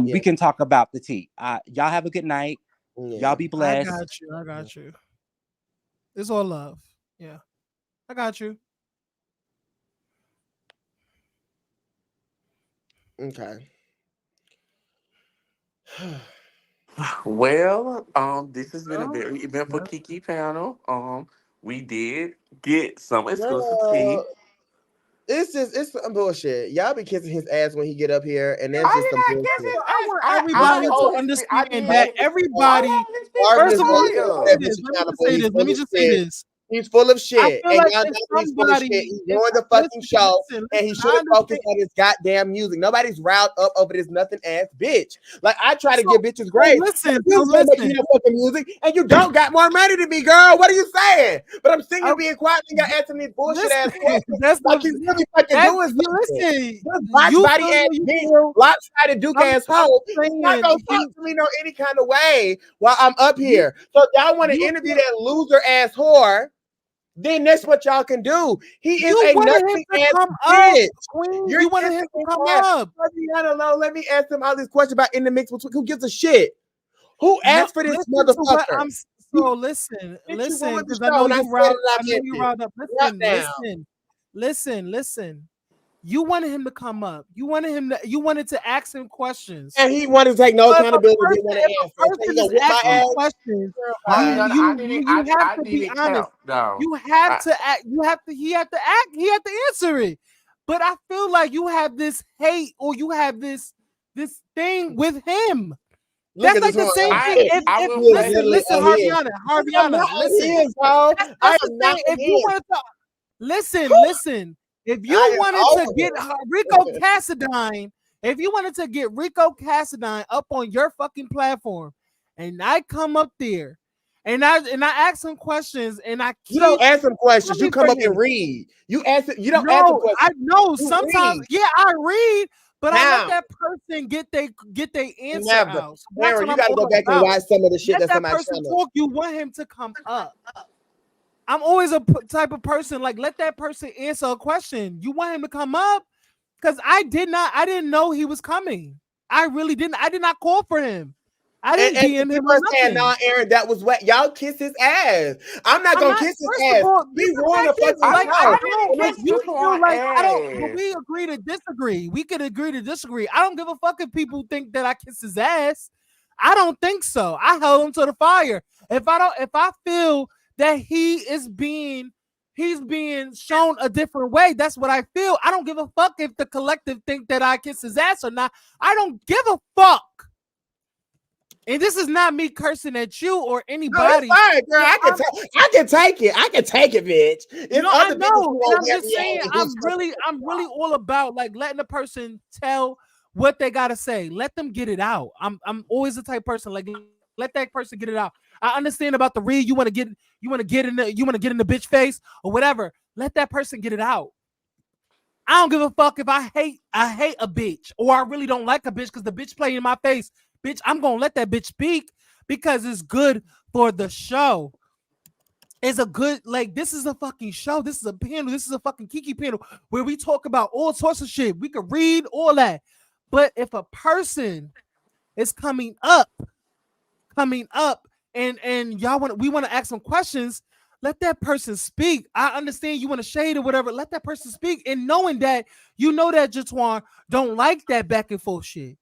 We Yeah, can talk about the tea. Y'all have a good night. Y'all yeah. be I blessed. got you. I got you. It's all love. Yeah. I got you. Okay. Well, this has been a Well, very eventful Kiki panel. We did get some exclusive tea. Girl, it's some bullshit. Y'all be kissing his ass when he get up here, and that's just I some did not guess bullshit. his I ass. want This everybody to I understand that did. argument, everybody, I let his first feet of argument all, is let me that just fire. say that this. bitch Let me just accountable. say He's this. Let full me of just say shit. this. He's full of I shit, feel and like y'all if know he's full of shit. somebody, He if ruined the fucking listen, show, listen, and he listen, should I have focused understand. on his goddamn music. Nobody's riled up over this nothing ass bitch. Like I try to So, give bitches so grace. listen, You so just gonna make listen. your fucking music, and you don't got more money than me, girl. What are you saying? But I'm sitting I, here being quiet and you're answering these bullshit listen, ass questions that's like the you really fucking that doing you something. listen. This box You body feel ass how you bitch, feel. lopsided Duke I'm ass I'm hoe, is not saying gonna talk to me no any kind of way while I'm up you here. So if y'all want to you interview that loser ass whore, then that's what y'all can do. He is you a wanted him nothing to ass come up, bitch. Queen. You're You wanted kissing him to his come ass. up. Leave alone. Let me ask him all these questions about in the mix between who gives a shit. Who No, asked for this listen to what motherfucker? so You listen, bitch, you ruined the because I show, know and I you said riled. it. I I know meant you it. riled up. Right Listen, now. listen. You wanted him to come up. You wanted to ask him questions. And he wanted to take no So accountability. Didn't want if to a answer. So he person gonna is whip my asking ass. questions, Bye. you have I to be didn't honest. count. No. You have I, to act. You have to. He had to act. He had to answer it. but I feel like you have this hate or you have this thing with him. Look That's at like this the one. same thing. He If will is say, literally listen, a his. I'm Harviana, not listen. his, bro. I That's the am not thing. If you his. wanted to listen, if you I am wanted to over get Rico Cassadine, if you wanted to get Rico Cassadine up on your fucking platform, and I come up there, and I ask him questions, and I You don't keep ask him questions. You coming for come up and him. read. You ask it. You don't ask him No, I questions. know. You Sometimes, read. yeah, I read, but I let How? that person get their answer Never. out. So that's Aaron, what you I'm got to go all back and about. watch some of the shit Let that's on that my person channel. talk. You want him to come up. I'm always a type of person like let that person answer a question. You want him to come up because I didn't know he was coming. I really didn't. I did not call for him. I didn't And DM him people or are saying, nothing. "Nah, Aaron, that was wet. Y'all kiss his ass." I'm not I'm gonna not. kiss his First of ass. all, He the ruined the fact is, fucking like, I show. I don't. And didn't it's kiss You feel Jatuan like I don't. But ass. we agree to disagree. We could agree to disagree. I don't give a fuck if people think that I kiss his ass. I don't think so. I held him to the fire. If I feel that he's being shown a different way, that's what I feel. I don't give a fuck if the collective think that I kiss his ass or not. I don't give a fuck. And this is not me cursing at you or no, it's anybody. fine, girl. But I can take it. I can take it, bitch. It's I other bitches know, who and won't I'm let just me saying, out. I'm really all about like letting the person tell what they gotta say. Let them get it out. I'm always the type of person like let that person get it out. I understand about the read. You want to get in the bitch face or whatever. Let that person get it out. I don't give a fuck if I hate a bitch or I really don't like a bitch because the bitch playing in my face. Bitch, I'm gonna let that bitch speak because it's good for the show. It's a good, like, this is a fucking show. This is a panel. This is a fucking Kiki panel where we talk about all sorts of shit. We could read all that. But if a person is coming up, and we want to ask some questions, let that person speak. I understand you want to shade or whatever. Let that person speak. And knowing that you know that Jatuan don't like that back and forth shit.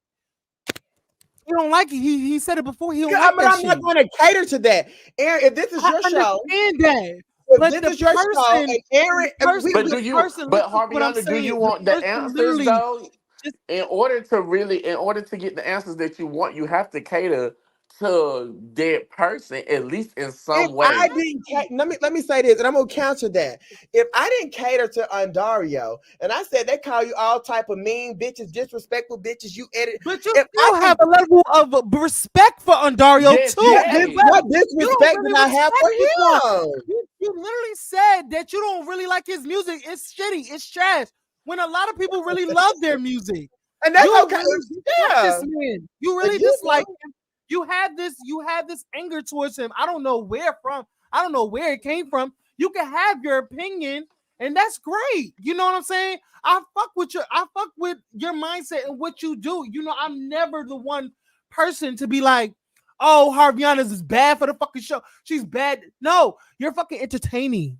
He don't like it. He said it before. He don't like But that I'm shit. not going to cater to that, Aaron. If this is I your show, understand that. if But this is your show, and Aaron, But the do you, person, but listen to what I'm Harviana, do you saying. The want the person answers literally though? just In order to get the answers that you want, you have to cater to that person at least in if some I way. didn't, let me say this, and I'm gonna counter that. If I didn't cater to Andario, and I said they call you all type of mean bitches, disrespectful bitches, you edit. but you If I still have didn't, a level of respect for Andario Yes, too, as yes. well. what You don't disrespect did really I have respect for this one. him? You literally said that you don't really like his music. It's shitty. It's trash. When a lot of people really love their music, And that's you okay. really dislike Yeah, this man. You but really you dislike him. You have this anger towards him. I don't know where from. I don't know where it came from. You can have your opinion, and that's great. You know what I'm saying? I fuck with your mindset and what you do. You know, I'm never the one person to be like, oh, Harvianas is bad for the fucking show. She's bad. No, you're fucking entertaining.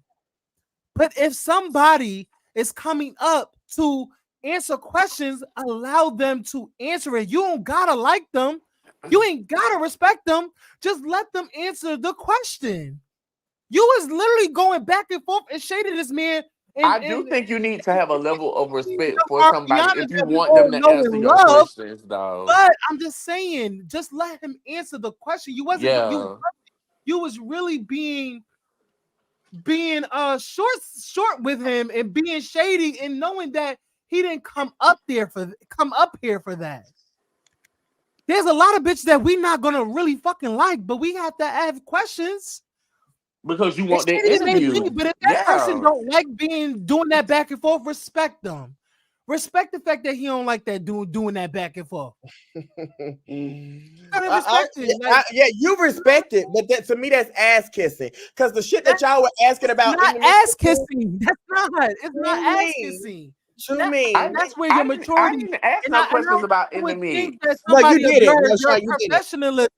But if somebody is coming up to answer questions, allow them to answer it. You don't gotta like them. You ain't gotta respect them. Just let them answer the question. You was literally going back and forth and shading this man. I And do think you need to have a level of respect for somebody Ariana if you that we want all them to know answer and your love. questions, though. But I'm just saying, just let him answer the question. Yeah. You was really being short with him and being shady and knowing that he didn't come up here for that. There's a lot of bitches that we not gonna really fucking like, but we have to ask questions. Because you It's want that shady it may be, interview. but if that person Yeah. don't like doing that back and forth, respect them. Respect the fact that he don't like that doing that back and forth. Gotta respect it. Like yeah, you respect it, but that to me that's ass kissing. Because the shit that y'all were asking it's about in not the midst ass of things, kissing. That's not. It's not to ass me, kissing. to me. That's where your I maturity didn't ask and no I questions about in the would think mix. that No, you somebody of did it. No, your Sean, you did it. professionalism.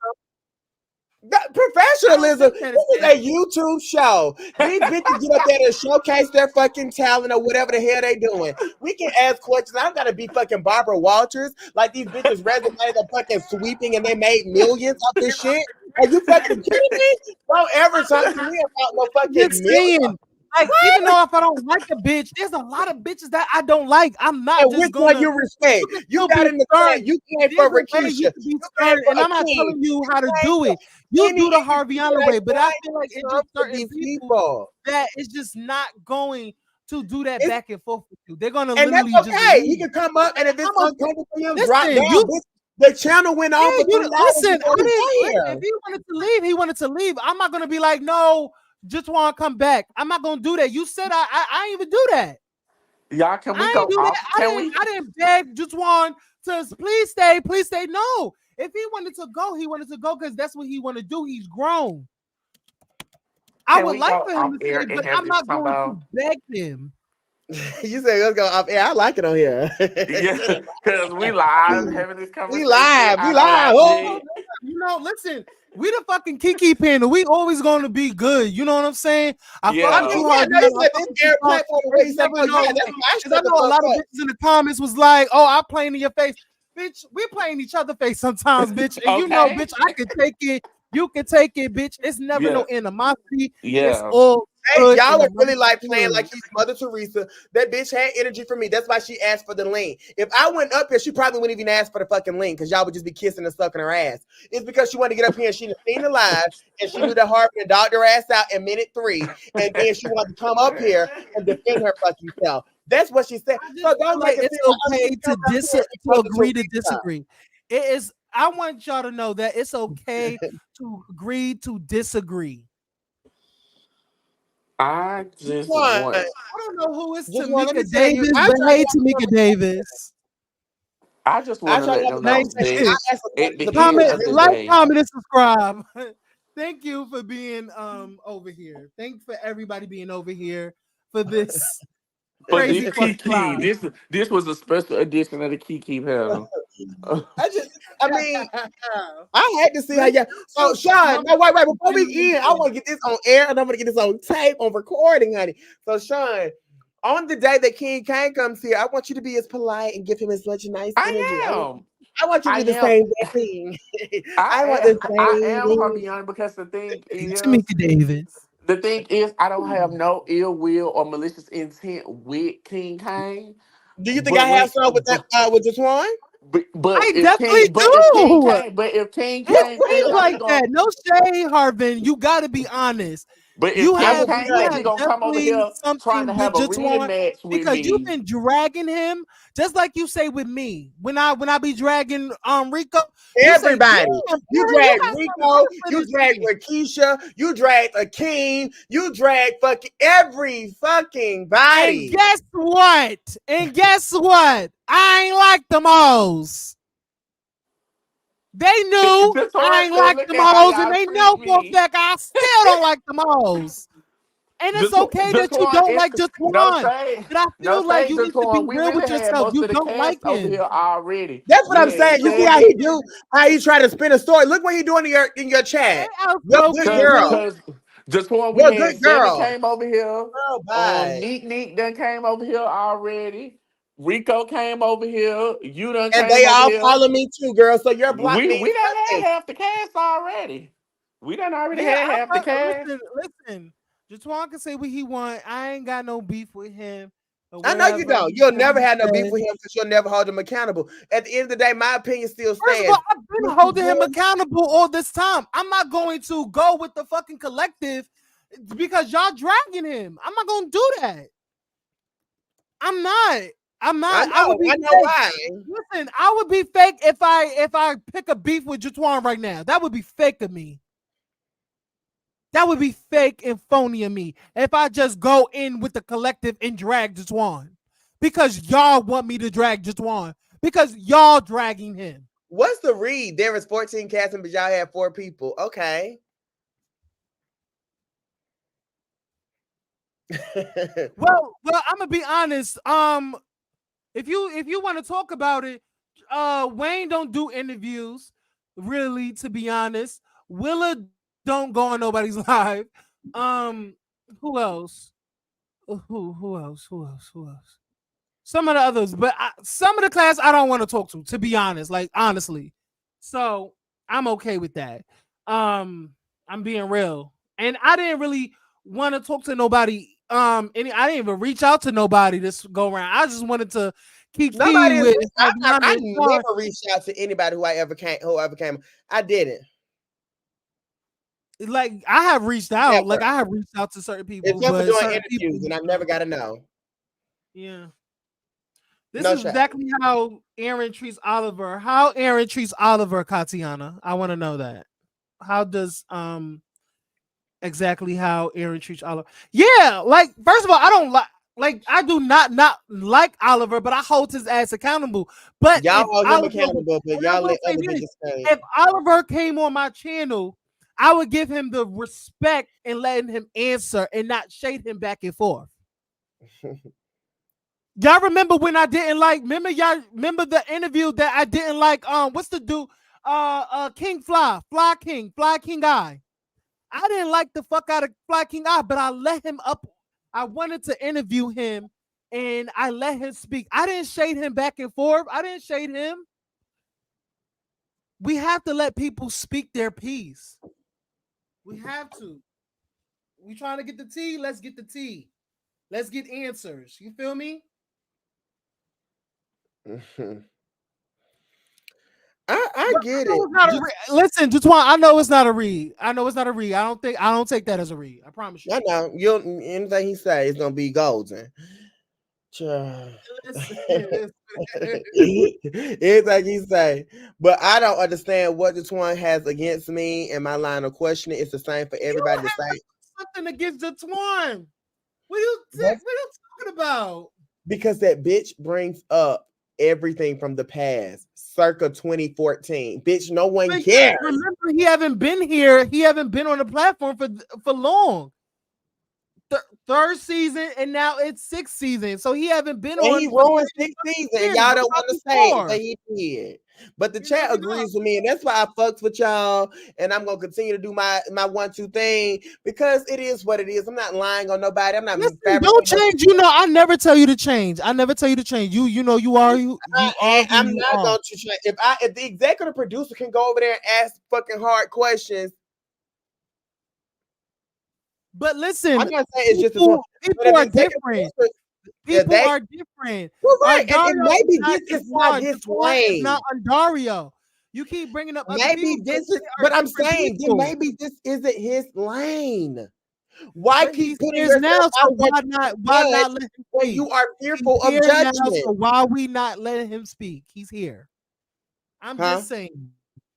I don't Professionalism. think that This is is a YouTube show. These bitches get up there to showcase their fucking talent or whatever the hell they doing. We can ask questions. I don't gotta be fucking Barbara Walters like these bitches resumes are fucking sweeping and they made millions off this shit. Are you fucking kidding me? Don't ever talk to me about no I'm just fucking million. saying. Like, even though if I don't like a bitch, there's a lot of bitches that I don't like. I'm not And just which one gonna. you respect? You can You still got be in the stern. chat. You came There's for a way Rakesha. you can be You came stern, for and I'm not Akeem. telling you how to You do came it. for You any do the individual Harviana that's way, but I trying feel to like it's come just for certain these people people. that is just not going to do that It's, back and forth with you. They're gonna and that's literally just okay. He leave. can come up, and if it's I'm a uncomfortable for him, drop listen. down. You Bitch, the channel went on yeah. for You 3 hours listen. before I he didn't got listen. here. If he wanted to leave, he wanted to leave. I'm not gonna be like, no, just want to come back. I'm not gonna do that. You said I ain't even do that. Y'all, can we I ain't go do that. off? Can we? I didn't beg Juwan to please stay, please stay. No. If he wanted to go, he wanted to go because that's what he want to do. He's grown. I Can would we like go for him off to air stay, and but have I'm this not going combo? to beg him. You say let's go off air. I like it on here. Yeah, because we live having this We conversation. live. We I don't live. like Oh. it. Listen, we the fucking Kiki panel. We always going to be good. You know what I'm saying? I fuck I with mean, you, Yeah. yeah, Harvey. no, he I said fuck this with you, air Punk. platform the way It's he said, never "Fuck no yeah, way. that's why I Because I shut the know a fuck lot of up." bitches in the comments was like, oh, I playing in your face. Bitch, we playing each other face sometimes, bitch. And you know, Okay. bitch, I can take it. You can take it, bitch. It's never Yeah. no animosity. It's Yeah. all Hey, good in y'all the are right really like playing spirit. like he's Mother Teresa. That bitch had energy for me. That's why she asked for the link. If I went up here, she probably wouldn't even ask for the fucking link because y'all would just be kissing and sucking her ass. It's because she wanted to get up here and she done seen the live and she knew that Harvey and dogged her ass out in minute 3. And then she wanted to come up here and defend her fucking self. That's what she said. I So just feel don't make like it it's seem like I'm okay just to coming up here and to Mother agree to Teresa. disagree. It is. I want y'all to know that it's okay to agree to disagree. I just One, want. I don't know who is just one. Let me Tamika tell you, Davis, I but try to hey, have a Tamika Davis. I just I want to try to let have them a know Nice conversation. I that shit. asked at the the end people Comment, to of the like, day, comment, and subscribe. Thank you for being over here. Thanks for everybody being over here for this for this crazy fucking Kiki, live. this was a special edition of the Kiki panel. I just, I mean, I had to see how Let's y'all. So, do some Sean, no, wait. Before we end, I mama- want to get this on air and I'm going to get this on tape, on recording, honey. So, Sean, on the day that King Kane comes here, I want you to be as polite and give him as much nice energy. I am. I want you to I do the am. same thing. I want the I same am thing. Hermione because Tamika Davis. the thing is, I don't have no ill will or malicious intent with King Kane. Do you think I But have when, some with that with this one? but I if definitely King, do. It Kane seems feel like he like gonna, that. No shade, Harvin. You got to be honest. but if You I'm King gonna have be Kane you feel have he honest. gonna come over definitely here trying to something with have a Jatuan rematch with because you've me, been dragging him just like you say with me. When I be dragging Rico, you say, "Damn, Everybody. You Aaron, you drag got something Rico, good for you this drag shit." Lakeisha, you drag Akeem, you drag fucking every fucking And body. guess what? I ain't like them hoes. They knew just I want ain't to like look them at how hoes, and y'all they treat know for a me. fact I still don't like them hoes. And it's okay Just that you one, don't it's like just no one. shade, But I no feel like shade. you Just need to be one. We real really with had yourself. most You of the don't like cast over here him. already. That's what We I'm had saying. You see how he Kevin, do, how he try to spin a story. Look what he doing in your Hey, chat. Your good outspoken girl. bitch. cause just one. We Your had good Seven girl. came over here. Girl, bye. Neek done came over here already. Rico came over here. You done And came they over all here. follow me too, girl. So your block We means done had nothing. half the cast already. We done already Yeah, had half the cast. listen. Jatuan can say what he want. I ain't got no beef with him or I know you whatever. don't. He You'll said what never he have no beef said. with him because you'll never hold him accountable. At the end of the day, my opinion still First of all, stands. I've been holding him accountable all this time. I'm not going to go with the fucking collective because y'all dragging him. I'm not gonna do that. I'm not. I would be I know fake. why. Listen, I would be fake if I pick a beef with Jatuan right now. That would be fake of me. That would be fake and phony of me if I just go in with the collective and drag Jatuan. Because y'all want me to drag Jatuan. Because y'all dragging him. What's the read? There is 14 casting, but y'all have 4 people. Okay. Well, I'm gonna be honest. If you want to talk about it, Wayne don't do interviews, really, to be honest. Willa don't go on nobody's live. Who else? Who else? Who else? Who else? Some of the others, but some of the class I don't want to talk to be honest, like honestly. So I'm okay with that. I'm being real, and I didn't really want to talk to nobody I didn't even reach out to nobody this go around. I just wanted to Kiki Nobody is. with I Harviana and Sean. never reached out to anybody whoever came. I didn't. Like I have reached out. Never. Like I have reached out to certain people, Except for but doing certain interviews, people, and I never got to know. yeah. This No is shade. exactly how Aaron treats Oliver. How Aaron treats Oliver, Katiana. I want to know that. How does exactly how Aaron treats Oliver? Yeah, like first of all, I don't like I do not like Oliver, but I hold his ass accountable. But Y'all if hold him Oliver, accountable, but and I y'all will let say other this, bitches stay. if Oliver came on my channel, I would give him the respect and letting him answer and not shade him back and forth. Y'all remember when I didn't like? Remember the interview that I didn't like? What's the dude? King Fly King Guy. I didn't like the fuck out of Fly King Guy, but I let him up. I wanted to interview him, and I let him speak. I didn't shade him back and forth. I didn't shade him. We have to let people speak their piece. We have to. We trying to get the tea. Let's get the tea. Let's get answers. You feel me? I get it. Listen, just want. I know it's not a read. I know it's not a read. I don't take that as a read. I promise you. I know. Anything he say is gonna be golden. Listen. Anything he say. But I don't understand what this one has against me and my line of questioning. It's the same for everybody to say. Something against the Twan. What are you talking about? Because that bitch brings up everything from the past, circa 2014. Bitch, no one But cares. remember, he haven't been here. He haven't been on the platform for long. Third season, and now it's sixth season. So he haven't been and on. he ruined sixth season, and y'all don't want to say before. that he did. But the chat agrees with me, and that's why I fucks with y'all. And I'm gonna continue to do my 1-2 thing because it is what it is. I'm not lying on nobody. I'm not. Don't change. You know, I never tell you to change. I never tell you to change. You know, you are. I'm not going to change. If the executive producer can go over there and ask fucking hard questions. But listen, I'm not saying it's just people are different. People are different. Well, right, and maybe this is not his lane. Not Andarrio. You keep bringing up maybe this is, but I'm saying then maybe this isn't his lane. Why keep putting yourself now? out So why not let him speak? when you are fearful of judgment? Now, so why we not letting him speak? He's here. I'm just saying.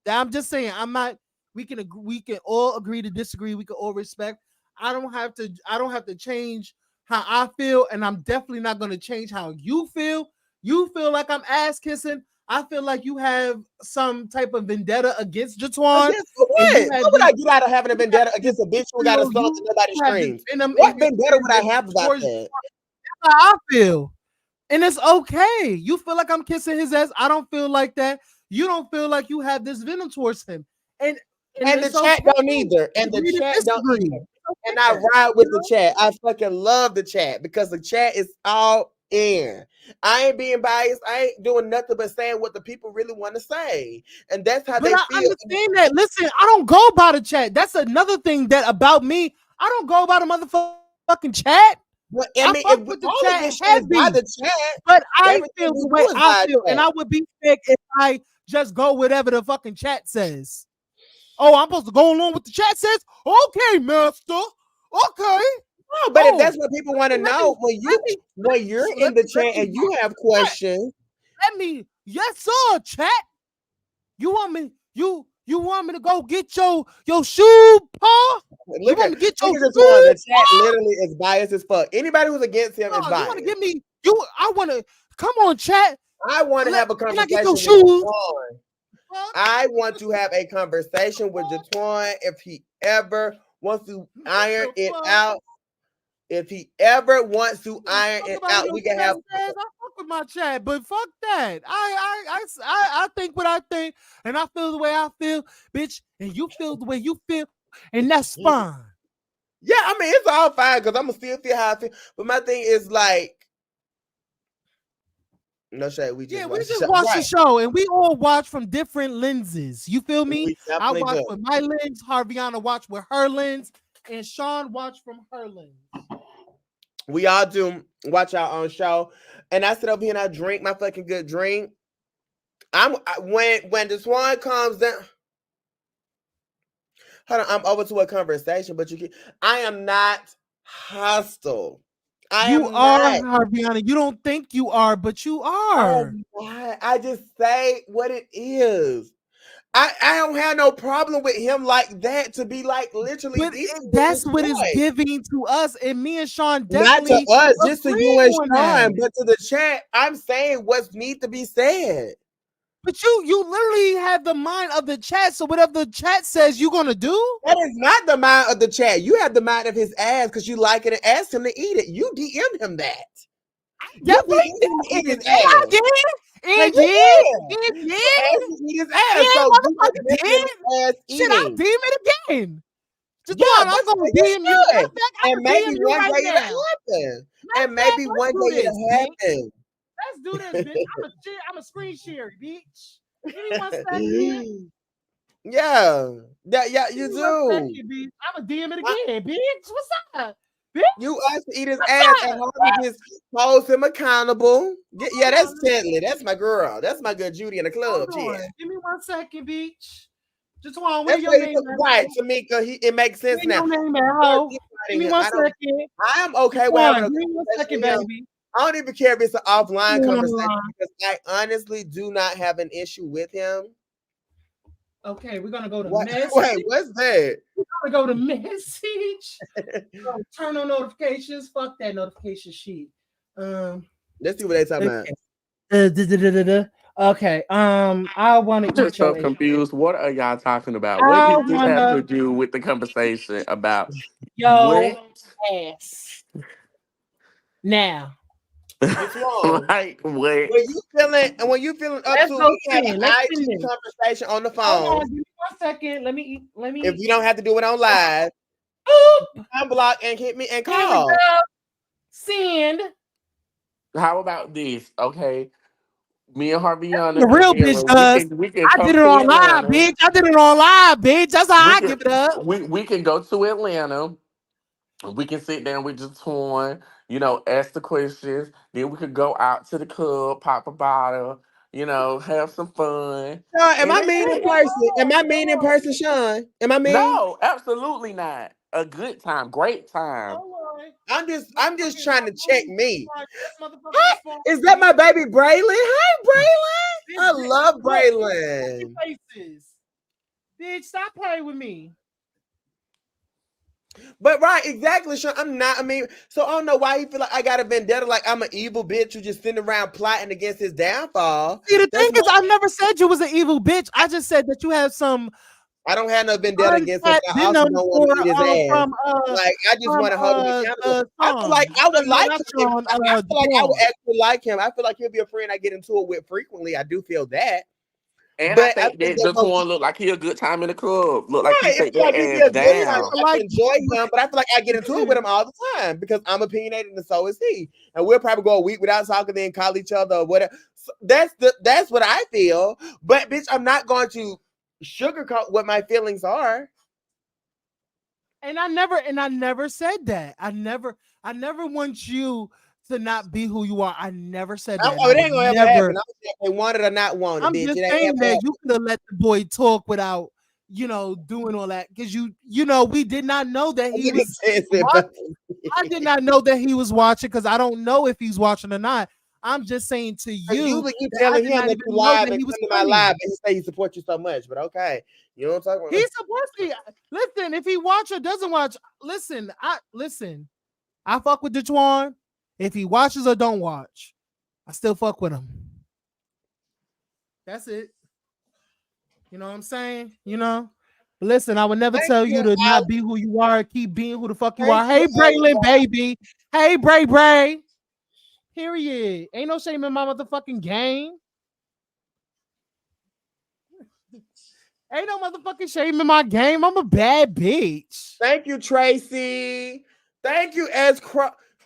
I'm not. We can agree. We can all agree to disagree. We can all respect. I don't have to change how I feel, and I'm definitely not going to change how you feel. You feel like I'm ass kissing. I feel like you have some type of vendetta against Jatwan. What would I get out of having a vendetta against a bitch who got a song that nobody streams? What vendetta would I have about that? That's how I feel. And it's okay. You feel like I'm kissing his ass. I don't feel like that. You don't feel like you have this venom towards him. And the chat don't either. And the chat don't either. And I ride with the chat. I fucking love the chat because the chat is all in. I ain't being biased. I ain't doing nothing but saying what the people really want to say. And that's how they feel. I understand that. Listen, I don't go by the chat. That's another thing that about me. I don't go by the motherfucking chat. Well, I mean, if with the chat heavy, by the chat, but I feel the way I feel, and I would be fake if I just go whatever the fucking chat says. Oh, I'm supposed to go along with the chat says? Okay, master. Okay. No, but if that's what people want to know, when you're in the chat and you have questions, yes, sir, chat. You want me to go get your shoe, Paul? You want me to get your shoe? The chat literally is biased as fuck. Anybody who's against him is biased. You want to give me I want to come on, chat. I want to have a conversation. Can I get your shoes? I want to have a conversation with Jatwan if he ever wants to iron it out. If he ever wants to iron it out, we can have. I fuck with my chat, but fuck that. I think what I think, and I feel the way I feel, bitch, and you feel the way you feel, and that's fine. Yeah, I mean it's all fine because I'm gonna still feel how I feel. But my thing is like. No shade. We just watch the show, and we all watch from different lenses. You feel me? I watch with my lens. Harviana watch with her lens, and Sean watch from her lens. We all do watch our own show. And I sit up here and I drink my fucking good drink. When the swan comes down. Hold on, I'm over to a conversation, but I am not hostile. I You am are, not. Harviana. You don't think you are, but you are. I just say what it is. I don't have no problem with him like that to be like literally But dealing with that's this what it's boy. giving to us, and me and Sean Not to definitely us, just to agree you and on that. Sean, but to the chat. I'm saying what needs to be said. But you literally have the mind of the chat, so whatever the chat says, you're gonna do. That is not the mind of the chat. You have the mind of his ass because you like it and asked him to eat it. You DM him that. You Definitely DM him to eat his did. And I ass. did. Like, It you did. did. It You did. asked him to eat his Yeah, ass. So you have motherfucker been did. his ass Shit, I'll eating. DM it again. Just Yeah, one, I'm that's gonna what you DM you. Matter should. of fact, And I'm gonna maybe DM you one right day it'll now. happen. Matter And of fact, maybe let's one do day this, it'll bitch. happen. Let's do this, bitch. I'm a screen share, bitch. Give me 1 second. Yeah, you Give me 1 do. second, bitch. I'm gonna DM it again, bitch. What's up, bitch? You asked to eat his What's ass, and up? Harvey just holds him accountable. Yeah, that's Tentley. That's my girl. That's my good Judy in the club. Hold Yeah, on. Give me 1 second, bitch. Just one. Where that's your why you name took at? right, Ho? Tamika. It makes sense Where now. your name at, ho? Give me 1 second. I am okay Just with having one. a Give me 1 conversation second, with him. baby. I don't even care if it's an offline conversation Yeah. because I honestly do not have an issue with him. Okay, we're gonna go to What? message. Wait, what's that? We're gonna go to message. Turn on notifications. Fuck that notification sheet. Let's see what they talking about. Okay. I want to I'm just eat so your ass. confused. What are y'all talking about? What I does this have wanna to do with the conversation about your what? ass now. What's wrong? Like what? When you feeling up Let's to, go we can have spin. an Let's spin IG this. conversation on the Hold phone. on, give me 1 second. Let me. If you don't have to do it on live, Boop. unblock and hit me and Here we call. go. Send. How about this? Okay, me and The Harviana and real bitch Aaron, does. we can I did come it to on live, Atlanta. bitch. I did it on live, bitch. That's how We I can give it up. we can go to Atlanta. We can sit down with Jatoin, ask the questions. Then we could go out to the club, pop a bottle, have some fun. Sean, am And I that's mean in it. person? Am I mean in person, Sean? Am I mean? No, absolutely not. A good time, great time. Hold on. I'm just trying to check me. This motherfucker Hi, is phone. is that my baby Braylon? Hi, Braylon. I love Look, Braylon. faces. Bitch, stop playing with me. But right, exactly, Sean. I'm not. I mean, so I don't know why he feel like I got a vendetta, like I'm an evil bitch who just sitting around plotting against his downfall. See, the thing That's is, not. I never said you was an evil bitch. I just said that you have some I don't have no vendetta against him. untapped I also venom don't want for to eat his ass. from Like I just want to hold him accountable. I feel like I would like not him. Sean, I feel like I would Dawn. actually like him. I feel like he'll be a friend I get into it with frequently. I do feel that. And I But I think think that that's gonna be Jatoin look like he a good time in the club. Look like he right. It take feel that like it'd be ass a good time. down. I can enjoy him, but I feel like I get into it with him all the time because I'm opinionated and so is he. And we'll probably go a week without talking, then call each other or whatever. So that's what I feel. But bitch, I'm not going to sugarcoat what my feelings are. And I never said that. I never want you to not be who you are. I never said that. It ain't gonna ever happen. I don't care if they want it or not want it, I'm bitch. just It ain't saying ever that happened. you could have let the boy talk without, doing all that. Because we did not know that he was watching. I did not know that he was watching because I don't know if he's watching or not. I'm just saying to you You that I telling did him not that even you know live that and he was come to my funny. live and he say he supports you so much. But okay, you know what I'm talking about? He's supposed to be. Listen, if he watch or doesn't watch, listen. I fuck with Dejuan. If he watches or don't watch, I still fuck with him. That's it. You know what I'm saying? But listen, I would never Thank tell you, you to not Alex. be who you are. Keep being who the fuck you Thank are. you, Hey, Braylon, baby. Hey, Bray. Period. Ain't no shame in my motherfucking game. Ain't no motherfucking shame in my game. I'm a bad bitch. Thank you, Tracy. Thank you,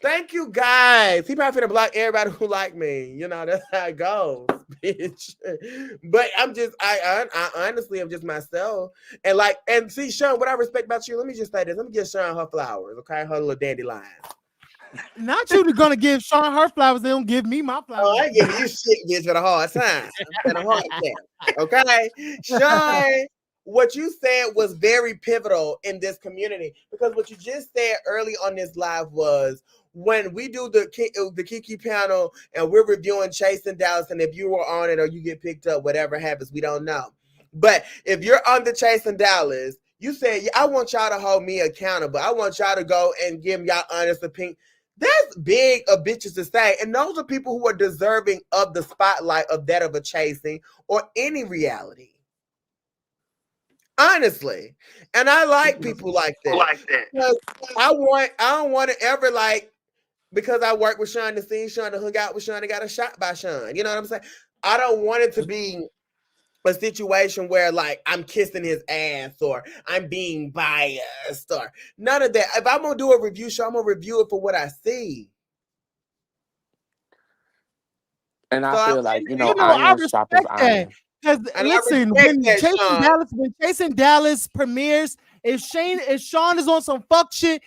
Thank you, guys. He probably finna block everybody who like me. That's how it goes, bitch. But I honestly am just myself. And see, Sean, what I respect about you, let me just say this. Let me give Sean her flowers, okay? Her little dandelion. Not you gonna give Sean her flowers, they don't give me my flowers. Oh, I ain't giving you shit, bitch, with a hard time and a hard time. Okay, Sean, what you said was very pivotal in this community because what you just said early on this live was when we do the Kiki panel and we're reviewing Chasing Dallas, and if you were on it or you get picked up, whatever happens, we don't know. But if you're on the Chasing Dallas, you said, I want y'all to hold me accountable. I want y'all to go and give y'all honest opinion. That's big of bitches to say. And those are people who are deserving of the spotlight of that of a Chasing or any reality. Honestly. And I like people like that. Because I don't want to ever because I work with Sean and seen Sean and hung out with Sean and got a shot by Sean. You know what I'm saying? I don't want it to be a situation where I'm kissing his ass or I'm being biased or none of that. If I'm gonna do a review show, I'm gonna review it for what I see. And I feel like, I iron respect sharpens that. iron. Because listen, when Chasing Dallas premieres, if Sean is on some fuck shit,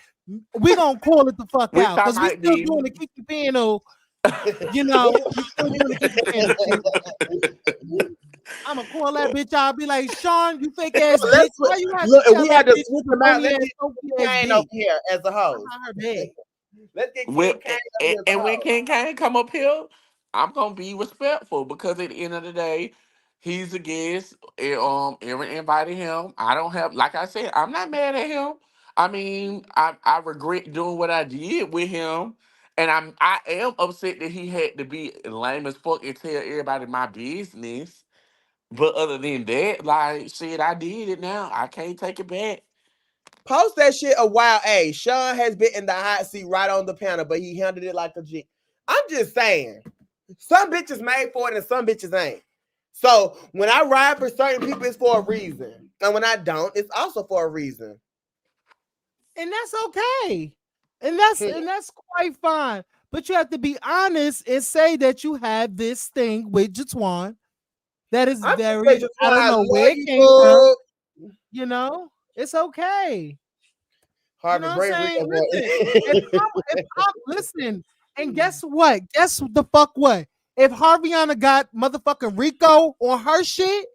we gonna call it the fuck Which out. I Because we might still be. doing the Kiki panel. We still doing the Kiki panel. I'm gonna call that bitch out. I'll be like, Sean, you fake ass bitch. Why you have to we had to switch them out. Let's get Kane over here as a host. Let's get King Kane and when King Kane come up here, I'm gonna be respectful because at the end of the day, he's a guest. Aaron invited him. I don't have, like I said, I'm not mad at him. I mean, I regret doing what I did with him, and I am upset that he had to be lame as fuck and tell everybody my business. But other than that, shit, I did it now. I can't take it back. Post that shit a while. Hey, Sean has been in the hot seat right on the panel, but he handled it like a G. I'm just saying, some bitches made for it and some bitches ain't. So when I ride for certain people, it's for a reason. And when I don't, it's also for a reason. And that's okay. And that's quite fine. But you have to be honest and say that you have this thing with Jatwan that is I don't know where it came from. It's okay. Harvey, you know what I'm saying? Listen, and guess what? Guess the fuck what? If Harviana got motherfucking Rico on her shit,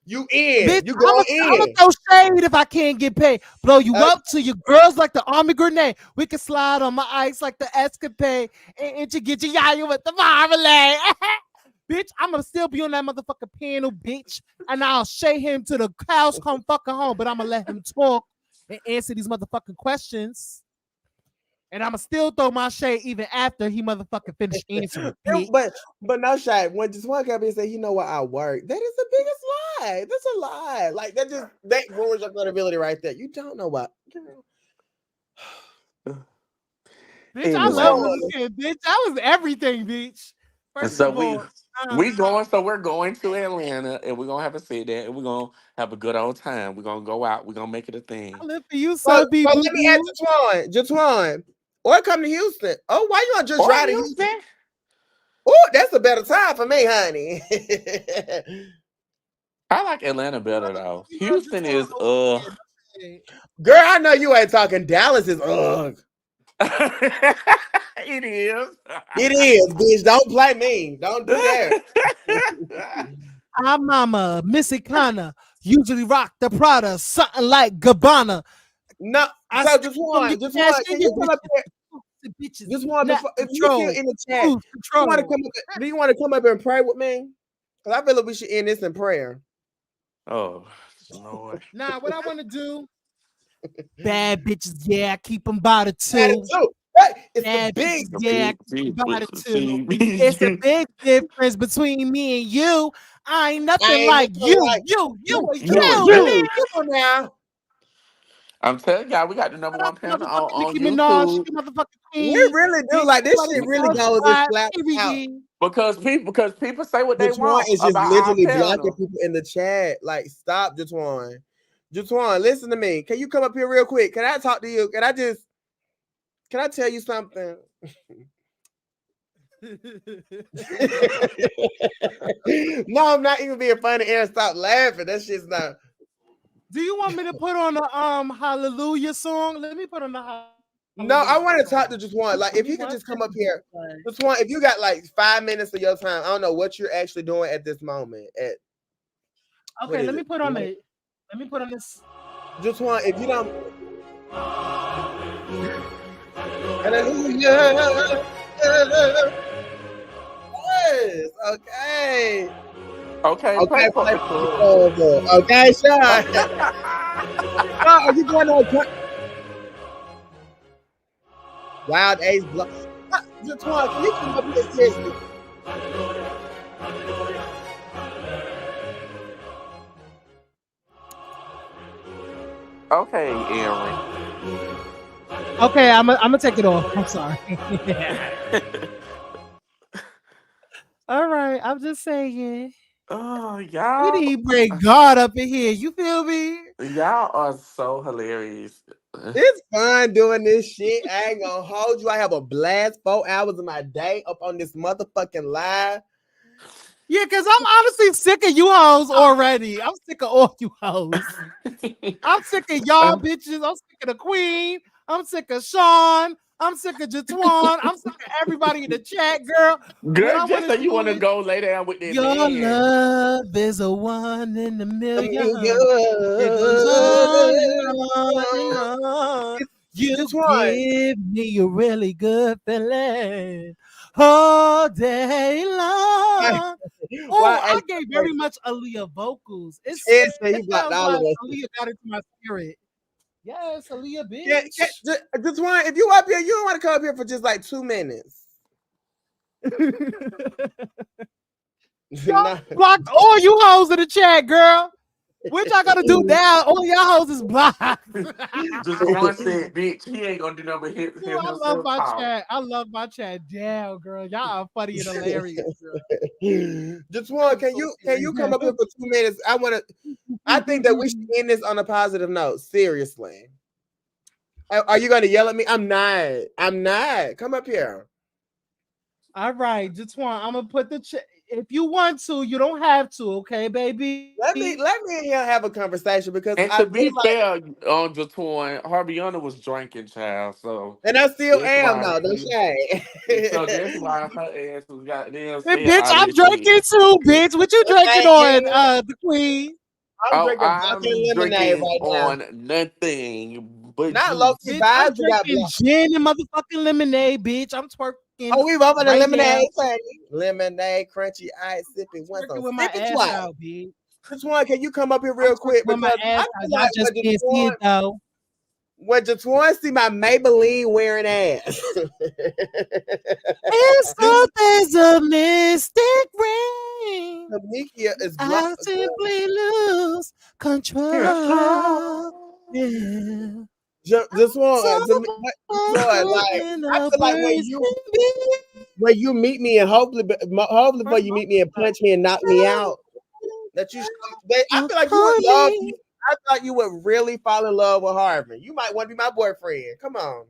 you in. Bitch, you going in. I'm gonna throw shade if I can't get paid. Blow you up to your girls like the army grenade. We can slide on my ice like the escapade and you get your yaya with the marmalade. Bitch, I'm gonna still be on that motherfucking panel, bitch, and I'll shade him till the cows come fucking home. But I'm gonna let him talk and answer these motherfucking questions. And I'ma still throw my shade even after he motherfucking finished answering. But no shade. When just one guy and say, you know what, I work. That is the biggest lie. That's a lie. That ruins your credibility right there. You don't know what. Bitch, I love listening, bitch. That was everything, bitch. First of all, we're going to Atlanta and we're gonna have a sit down and we're gonna have a good old time. We're gonna go out, we're gonna make it a thing. I live for you, so be let me add Jatwan. Or come to Houston. Oh, why you want to just drive to Houston? Oh, that's a better time for me, honey. I like Atlanta better though. Houston is Girl, I know you ain't talking. Dallas is It is. It is, bitch. Don't play me. Don't do that. Our mama, Missy Kana, usually rock the Prada, something like Gabbana. No, so just one. Can you come up here? Just one. If you're still in the chat, do you want to come up and pray with me? Because I feel like we should end this in prayer. Oh, Lord. Nah, what I want to do. Bad bitches, yeah, I keep them by the two. It's bad bitches, yeah, I keep them by the two. It's a big difference between me and you. I ain't nothing like you. You now. I'm telling y'all, we got the number one panel on YouTube. We really do. Like this shit really goes and slaps out. Because people say what they want. Is just literally blocking people in the chat. Like, stop, Jatwan. Jatwan, listen to me. Can you come up here real quick? Can I talk to you? Can I tell you something? No, I'm not even being funny. Aaron, stop laughing. That shit's not. Do you want me to put on the Hallelujah song? Let me put on the No, I want to talk to just one. Like, if you could just come up here, just one. If you got like 5 minutes of your time, I don't know what you're actually doing at this moment. Okay, let me put on this. Just one. If you don't. Hallelujah. Yes. Okay. Okay, Okay. play. Okay, Sean. Are you going on? Wild Ace Block. Just one. Can you come up here seriously? Okay, Aaron. Okay, I'm gonna take it off. I'm sorry. All right, I'm just saying. Oh, We y'all. need to bring God up in here. You feel me? Y'all are so hilarious. It's fun doing this shit. I ain't gonna hold you. I have a blast 4 hours of my day up on this motherfucking live. Yeah, because I'm honestly sick of you hoes already. I'm sick of all you hoes. I'm sick of y'all bitches. I'm sick of the queen. I'm sick of Sean. I'm sick of Jatwan. I'm sick of everybody in the chat, girl. What I Girl, want just to so you do want to is go lay down with that your man. love is a one in a million. You It goes on and on and on. You just one. give me a really good feeling all day long. Oh, I gave very much Aaliyah vocals. It He blocked sounds all like of us. Aaliyah got into my spirit. Yes, Aaliyah, Yeah, bitch. just one. If you up here, you don't want to come up here for just like 2 minutes. Y'all blocked all you hoes in the chat, girl. What y'all gotta do now? All y'all hoes is blocked. Just one said, bitch, he ain't gonna do nothing but hit Ooh, I himself love my talk. chat. I love my chat. Damn, girl. Y'all are funny and hilarious, girl. Just one. Can you come up here for 2 minutes? I think that we should end this on a positive note. Seriously. Are you gonna yell at me? I'm not. Come up here. All right, just one. I'm gonna put the chat. If you want to, you don't have to, okay, baby? Let me and him have a conversation because And I to feel be like, fair, on Jatwan, Harbiana was drinking, child. So and I still that's am why. now, don't shade. So that's why her ass was goddamn Hey, saying bitch, all I'm this shit. drinking too, bitch. What you drinking Thank on, you. the queen? I'm Oh, drinking vodka and I'm lemonade drinking right now. on nothing but Not low key juice. Bitch, I'm vibes. You got drinking blocked. gin and motherfucking lemonade, bitch. I'm twerking Oh, we open the right now. lemonade, honey. Lemonade, crunchy ice, sipping one Twerking so with my sip it ass twice. out, bitch. Just one, can you come up here I'm real quick? twerking with my Because ass I out. feel Y'all like just can't see it though. when Jatwan see my Maybelline wearing ass. It's so there's a mystic ring. Tamikia is blocked. I simply lose control. Yeah. Just So one, Lord, like in I the feel like words can be. when you meet me and hopefully before you meet me and punch me and knock me out, that you I feel like you would love me. I thought you would really fall in love with Harvey. You might want to be my boyfriend. Come on.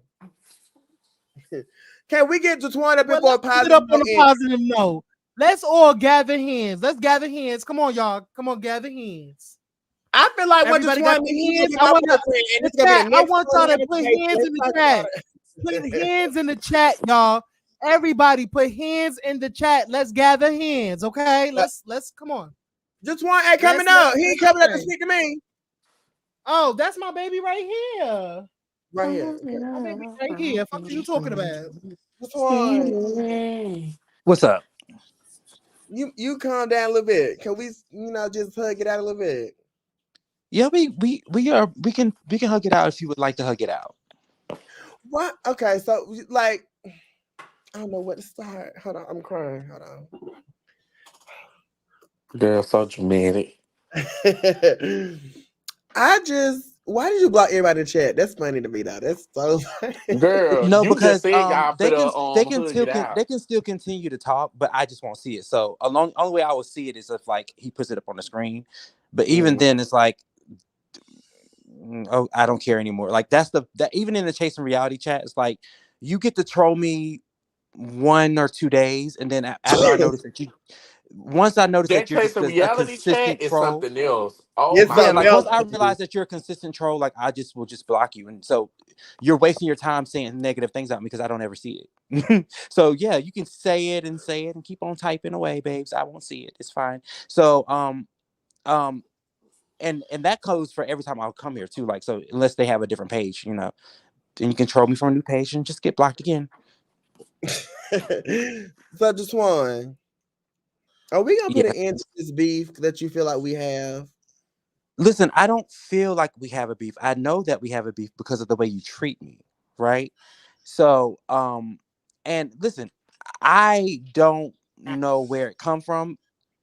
Can we get Jatwan up here for a Let's end it positive up on a note? positive note. Let's all gather hands. Let's gather hands. Come on, y'all. Come on, gather hands. I feel like when Everybody got Jatwan their meet me, hands. be my boyfriend, and it's gonna be the I next want y'all to put hands in the chat. Put hands in the chat, y'all. Everybody put hands in the chat. Let's gather hands, okay? Let's come on. Jatwan ain't coming up. He ain't coming up to speak to me. Oh, that's my baby right here. Right here. Okay. My baby right here. What are you talking about? Jatwan, What's up? you calm down a little bit. Can we, just hug it out a little bit? Yeah, we can hug it out if you would like to hug it out. What? Okay, so like, I don't know what to start. Hold on, I'm crying. Hold Girl, so dramatic. on. Why did you block everybody in the chat? That's funny to me though. That's so funny. Girl, No, you just because said y'all they put can a hug it they out. can still continue to talk, but I just won't see it. So only way I will see it is if like he puts it up on the screen. But even then, it's like, oh, I don't care anymore. Like that even in the Chasing Reality chat, it's like you get to troll me 1 or 2 days, and then after I notice that once I noticed that That you're just chasing a reality chat consistent is troll. something else. Oh It's my Yeah, something like else. once god. I realize that you're a consistent troll, like I just will just block you. And so you're wasting your time saying negative things about me because I don't ever see it. So yeah, you can say it and keep on typing away, babes. I won't see it. It's fine. So um and that goes for every time I'll come here too. Like so unless they have a different page, then you can troll me from a new page and just get blocked again. So, just one. Are we gonna put Yeah. an end to this beef that you feel like we have? Listen, I don't feel like we have a beef. I know that we have a beef because of the way you treat me, right? So, and listen, I don't know where it come from.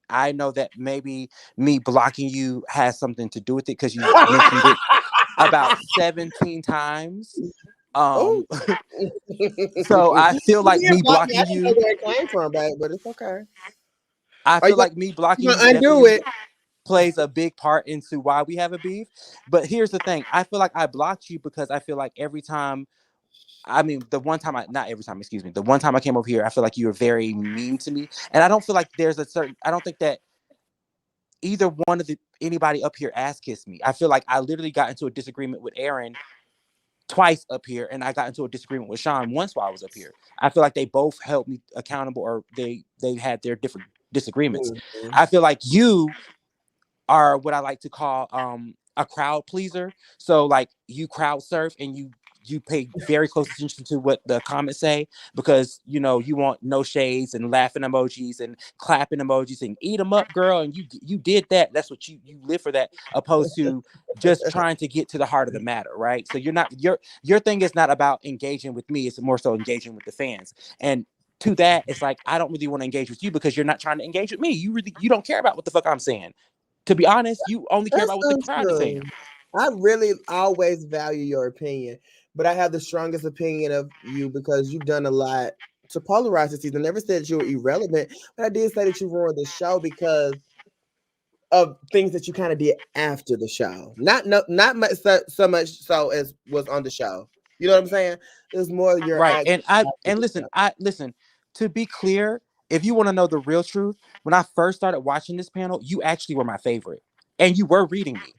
I know that maybe me blocking you has something to do with it because you mentioned it about 17 times. Oh, Um, so you I feel like did me block me. I blocking didn't know you, where it came from, babe, but it's okay. I Are you feel gonna, like me blocking you you gonna undo definitely it? plays a big part into why we have a beef. But here's the thing. I feel like I blocked you because I feel like every time I mean, the one time not every time, excuse me. The one time I came over here, I feel like you were very mean to me. And I don't feel like I don't think that either one of anybody up here ass kissed me. I feel like I literally got into a disagreement with Aaron twice up here, and I got into a disagreement with Sean once while I was up here. I feel like they both held me accountable, or they had their different disagreements. Mhm. I feel like you are what I like to call a crowd pleaser. So like you crowd surf and you pay very close attention to what the comments say because you want no shades and laughing emojis and clapping emojis and eat them up, girl. And you did that. That's what you live for that, opposed to just trying to get to the heart of the matter, right? So you're not your thing is not about engaging with me. It's more so engaging with the fans. And to that, it's like I don't really want to engage with you because you're not trying to engage with me. You don't care about what the fuck I'm saying. To be honest, you only care That's about what the crowd is saying. untrue. I really always value your opinion, but I have the strongest opinion of you because you've done a lot to polarize this season. I never said you were irrelevant, but I did say that you ruined the show because of things that you kind of did after the show. Not much so much so as was on the show. You know what I'm saying? It was more your Right. act And I after and the listen, show. to be clear, if you want to know the real truth, when I first started watching this panel, you actually were my favorite. And you were reading me.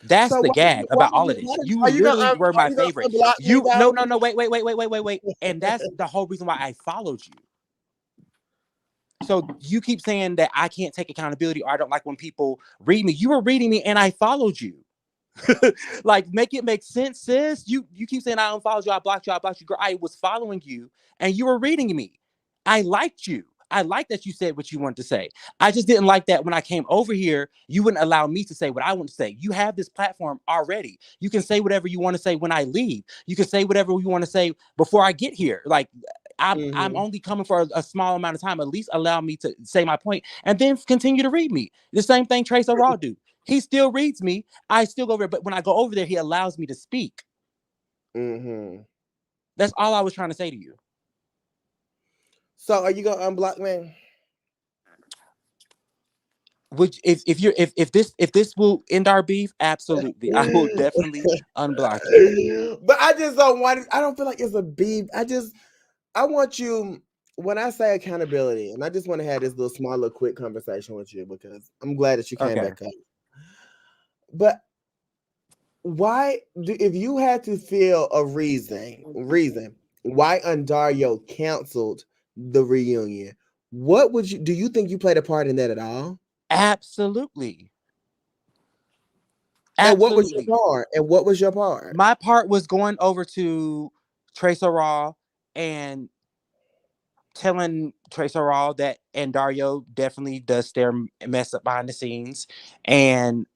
That's So the gag about all of this. You literally were are my you gonna favorite. unblock me You no though? no no wait. And that's the whole reason why I followed you. So you keep saying that I can't take accountability or I don't like when people read me. You were reading me and I followed you. Like make it make sense, sis. You keep saying I unfollowed you, I blocked you, girl. I was following you and you were reading me. I liked you. I like that you said what you wanted to say. I just didn't like that when I came over here, you wouldn't allow me to say what I want to say. You have this platform already. You can say whatever you want to say when I leave. You can say whatever you want to say before I get here. Like I'm Mm-hmm. only coming for a small amount of time. At least allow me to say my point and then continue to read me. The same thing Trace Raw do. He still reads me. I still go over there, but when I go over there, he allows me to speak. Mm-hmm. That's all I was trying to say to you. So are you gonna unblock me? Which if this will end our beef, absolutely, I will definitely unblock you. But I just don't want it. I don't feel like it's a beef. I want you when I say accountability, and I just want to have this little small little quick conversation with you because I'm glad that you came Okay. back up. But if you had to feel a reason why Andarrio canceled the reunion, what would you do? You think you played a part in that at all? Absolutely. And what was Absolutely. your part? And what was your part? My part was going over to Trace Raw and telling Trace Raw that Andario definitely does stare mess up behind the scenes. And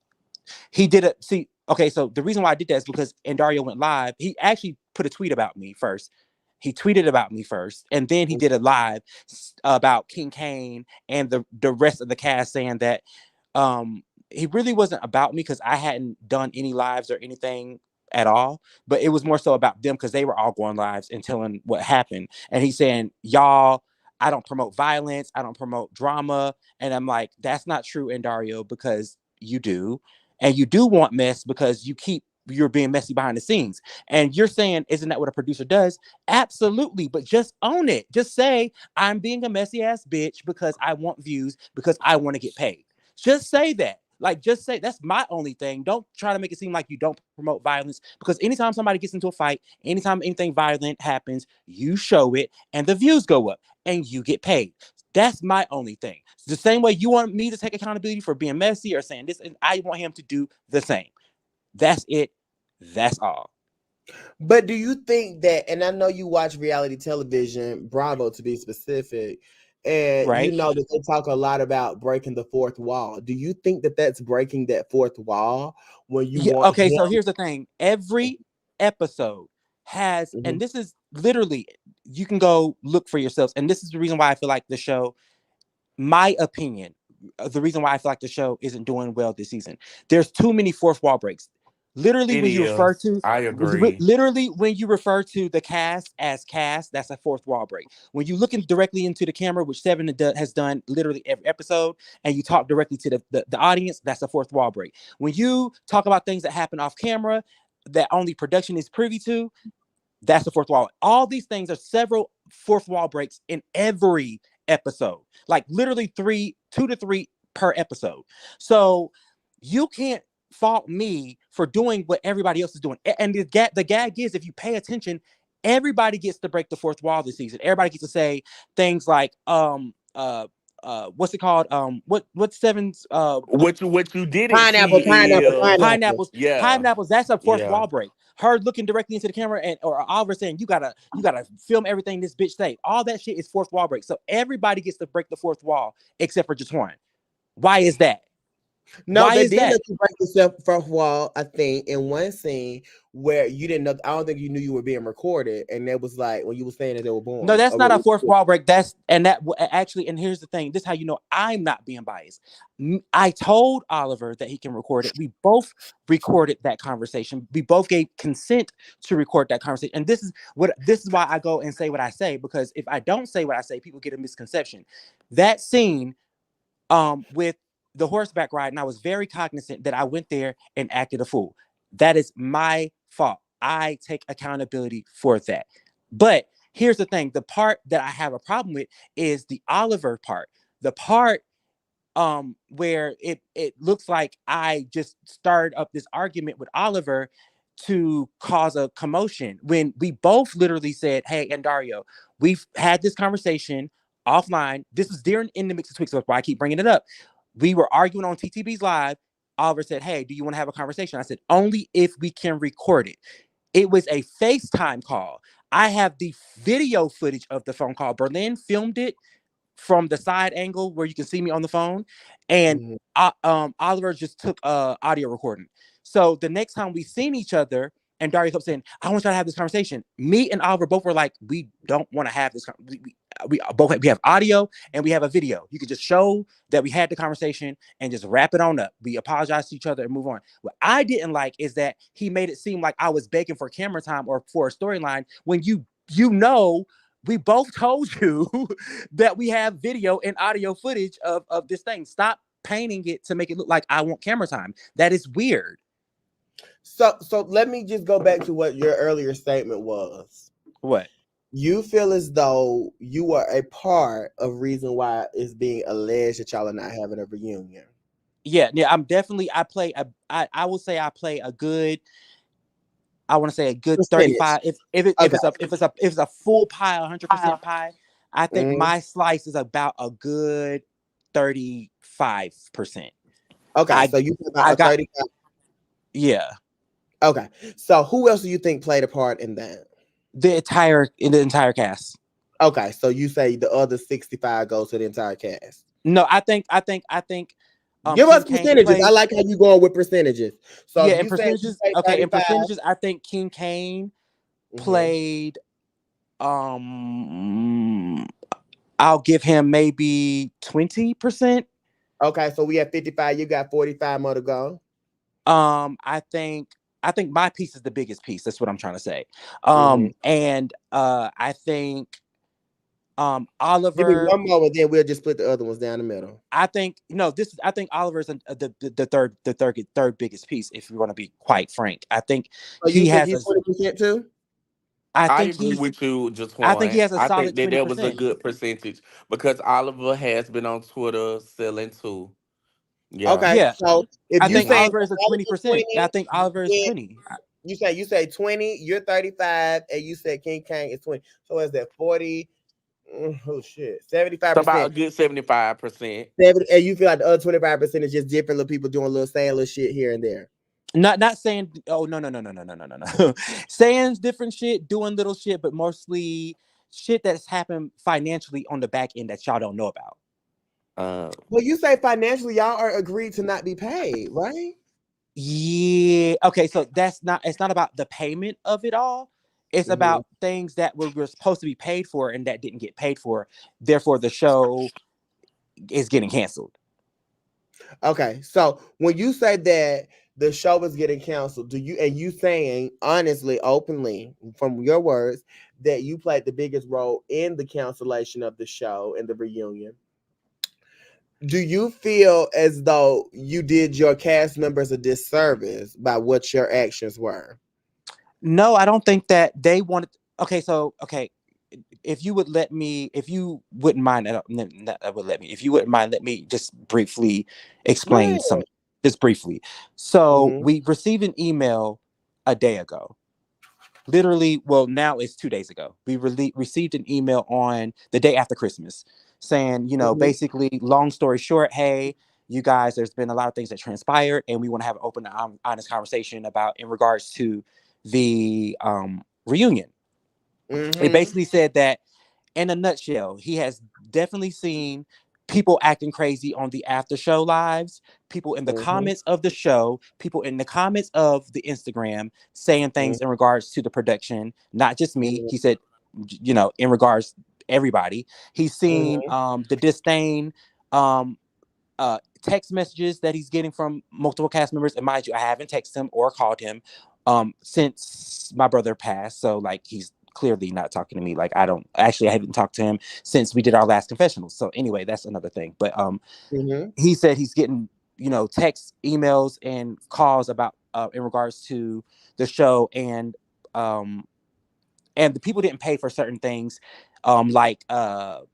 he did it. See, okay, so the reason why I did that is because Andario went live. He actually put a tweet about me first. He tweeted about me first, and then he did a live about King Kane and the rest of the cast saying that he really wasn't about me because I hadn't done any lives or anything at all, but it was more so about them because they were all going lives and telling what happened. And he's saying, y'all, I don't promote violence, I don't promote drama. And I'm like, that's not true, Andario, because you do. And you do want mess because you keep you're being messy behind the scenes. And you're saying, isn't that what a producer does? Absolutely. But just own it. Just say, I'm being a messy ass bitch because I want views, because I want to get paid. Just say that. Like, just say that's my only thing. Don't try to make it seem like you don't promote violence, because anytime somebody gets into a fight, anytime anything violent happens, you show it and the views go up and you get paid. That's my only thing. The same way you want me to take accountability for being messy or saying this, and I want him to do the same. That's it. That's all. But do you think that, and I know you watch reality television, Bravo to be specific, and you Right? know that they talk a lot about breaking the fourth wall. Do you think that that's breaking that fourth wall when you Yeah. want Okay. him? So here's the thing. Every episode has, and Mhm. this is literally, you can go look for yourselves. And this is the reason why I feel like the show, my opinion, the reason why I feel like the show isn't doing well this season. There's too many fourth wall breaks. Literally, It when you refer is. to, I agree. literally when you refer to the cast as cast, that's a fourth wall break. When you looking directly into the camera, which Seven has done literally every episode, and you talk directly to the audience, that's a fourth wall break. When you talk about things that happen off camera that only production is privy to, that's the fourth wall. All these things are several fourth wall breaks in every episode, like literally 2 to 3 per episode. So you can't fault me for doing what everybody else is doing. And the gag is, if you pay attention, everybody gets to break the fourth wall this season. Everybody gets to say things like, what's it called? What's Seven's What you didn't Pineapple, see pineapple, is pineapple. yeah, pineapples, that's a fourth yeah. wall break. Her looking directly into the camera, and or Oliver saying, you gotta film everything this bitch say. All that shit is fourth wall break. So everybody gets to break the fourth wall except for Jatwan. Why is that? No, Why they is did that? let you break yourself fourth wall, I think, in one scene where you didn't know. I don't think you knew you were being recorded, and it was like when you were saying that they were No, born. that's not a fourth wall break. Actually, and here's the thing. This is how you know I'm not being biased. I told Oliver that he can record it. We both recorded that conversation. We both gave consent to record that conversation. And this is why I go and say what I say, because if I don't say what I say, people get a misconception. That scene with the horseback ride, and I was very cognizant that I went there and acted a fool. That is my fault. I take accountability for that. But here's the thing: the part that I have a problem with is the Oliver part. The part where it looks like I just started up this argument with Oliver to cause a commotion, when we both literally said, hey, Andarrio, we've had this conversation offline. This was during in the mix of tweaks, so that's why I keep bringing it up. We were arguing on TTB's live. Oliver said, hey, do you want to have a conversation? I said, only if we can record it. It was a FaceTime call. I have the video footage of the phone call. Berlin filmed it from the side angle where you can see me on the phone, and Mhm. Oliver just took audio recording. So the next time we seen each other, and Dario kept saying, I want y'all to have this conversation. Me and Oliver both were like, we don't want to have this. We both we have audio and we have a video. You could just show that we had the conversation and just wrap it on up. We apologize to each other and move on. What I didn't like is that he made it seem like I was begging for camera time or for a storyline, when we both told you that we have video and audio footage of this thing. Stop painting it to make it look like I want camera time. That is weird. So let me just go back to what your earlier statement was. What? You feel as though you are a part of reason why it's being alleged that y'all are not having a reunion. Yeah, I'm definitely, I will say I play a good, I want to say a good Percentage. 35. If Okay. it's a full pie, 100% pie, I think Mhm. my slice is about a good 35%. Okay, I so you feel I about a got 35. Yeah. Okay. So who else do you think played a part in that? The entire cast. Okay, so you say the other 65 goes to the entire cast. No, I think Give King us Kane percentages. I played. like how you going with percentages. So Yeah, if in you say you percentages. say Okay, in 35, percentages, I think King Kane mhm. played. I'll give him maybe 20%. Okay, so we have 55, you got 45 more to go. I think my piece is the biggest piece. That's what I'm trying to say. Mhm. And I think Give me Oliver. one more, and then we'll just split the other ones down the middle. I think no. This is. I think Oliver's the third biggest piece. If we want to be quite frank, I think So you he think has he's a. 20% too? I I think agree he's. with you, just I think he one. has a I solid think that twenty there was a percent. good percentage because Oliver has been on Twitter selling too. Yeah. Okay, Yeah, so if I you think Hmm. saying Oliver is a Oliver 20%. I 20, think Oliver is then 20. you say 20, you're 35, and you said King Kang is 20. So is that 40? Oh shit, So about 75%. a good 75%. 70, and you feel like the other 25% is just different little people doing little saying little shit here and there. Not saying. Oh no. Saying different shit, doing little shit, but mostly shit that's happened financially on the back end that y'all don't know about. Uh, Well, you say financially, y'all are agreed to not be paid, right? Yeah. Okay. So that's not. It's not about the payment of it all. It's Hmm. about things that were supposed to be paid for and that didn't get paid for. Therefore, the show is getting canceled. Okay, so when you say that the show is getting canceled, you saying honestly, openly, from your words, that you played the biggest role in the cancellation of the show and the reunion? Do you feel as though you did your cast members a disservice by what your actions were? No, I don't think that they wanted. Okay. So okay. If you would let me, if you wouldn't mind, if you wouldn't mind, let me just briefly Go explain ahead. something. Just briefly. So Hmm. we received an email a day ago. Literally, well, now it's 2 days ago. We received an email on the day after Christmas saying, Hmm. basically, long story short, hey, you guys, there's been a lot of things that transpired, and we want to have an open, honest conversation about in regards to the reunion. It Hmm. basically said that in a nutshell, he has definitely seen people acting crazy on the after show lives, people in the Hmm. comments of the show, people in the comments of the Instagram saying things in regards to the production, not just me. Hmm. He said, in regards everybody. He's seen Hmm. the disdain, um, text messages that he's getting from multiple cast members. And mind you, I haven't texted him or called him since my brother passed. So like he's clearly not talking to me. Like I haven't talked to him since we did our last confessional. So anyway, that's another thing. But Hmm. he said he's getting, texts, emails, and calls about in regards to the show um and the people didn't pay for certain things, like the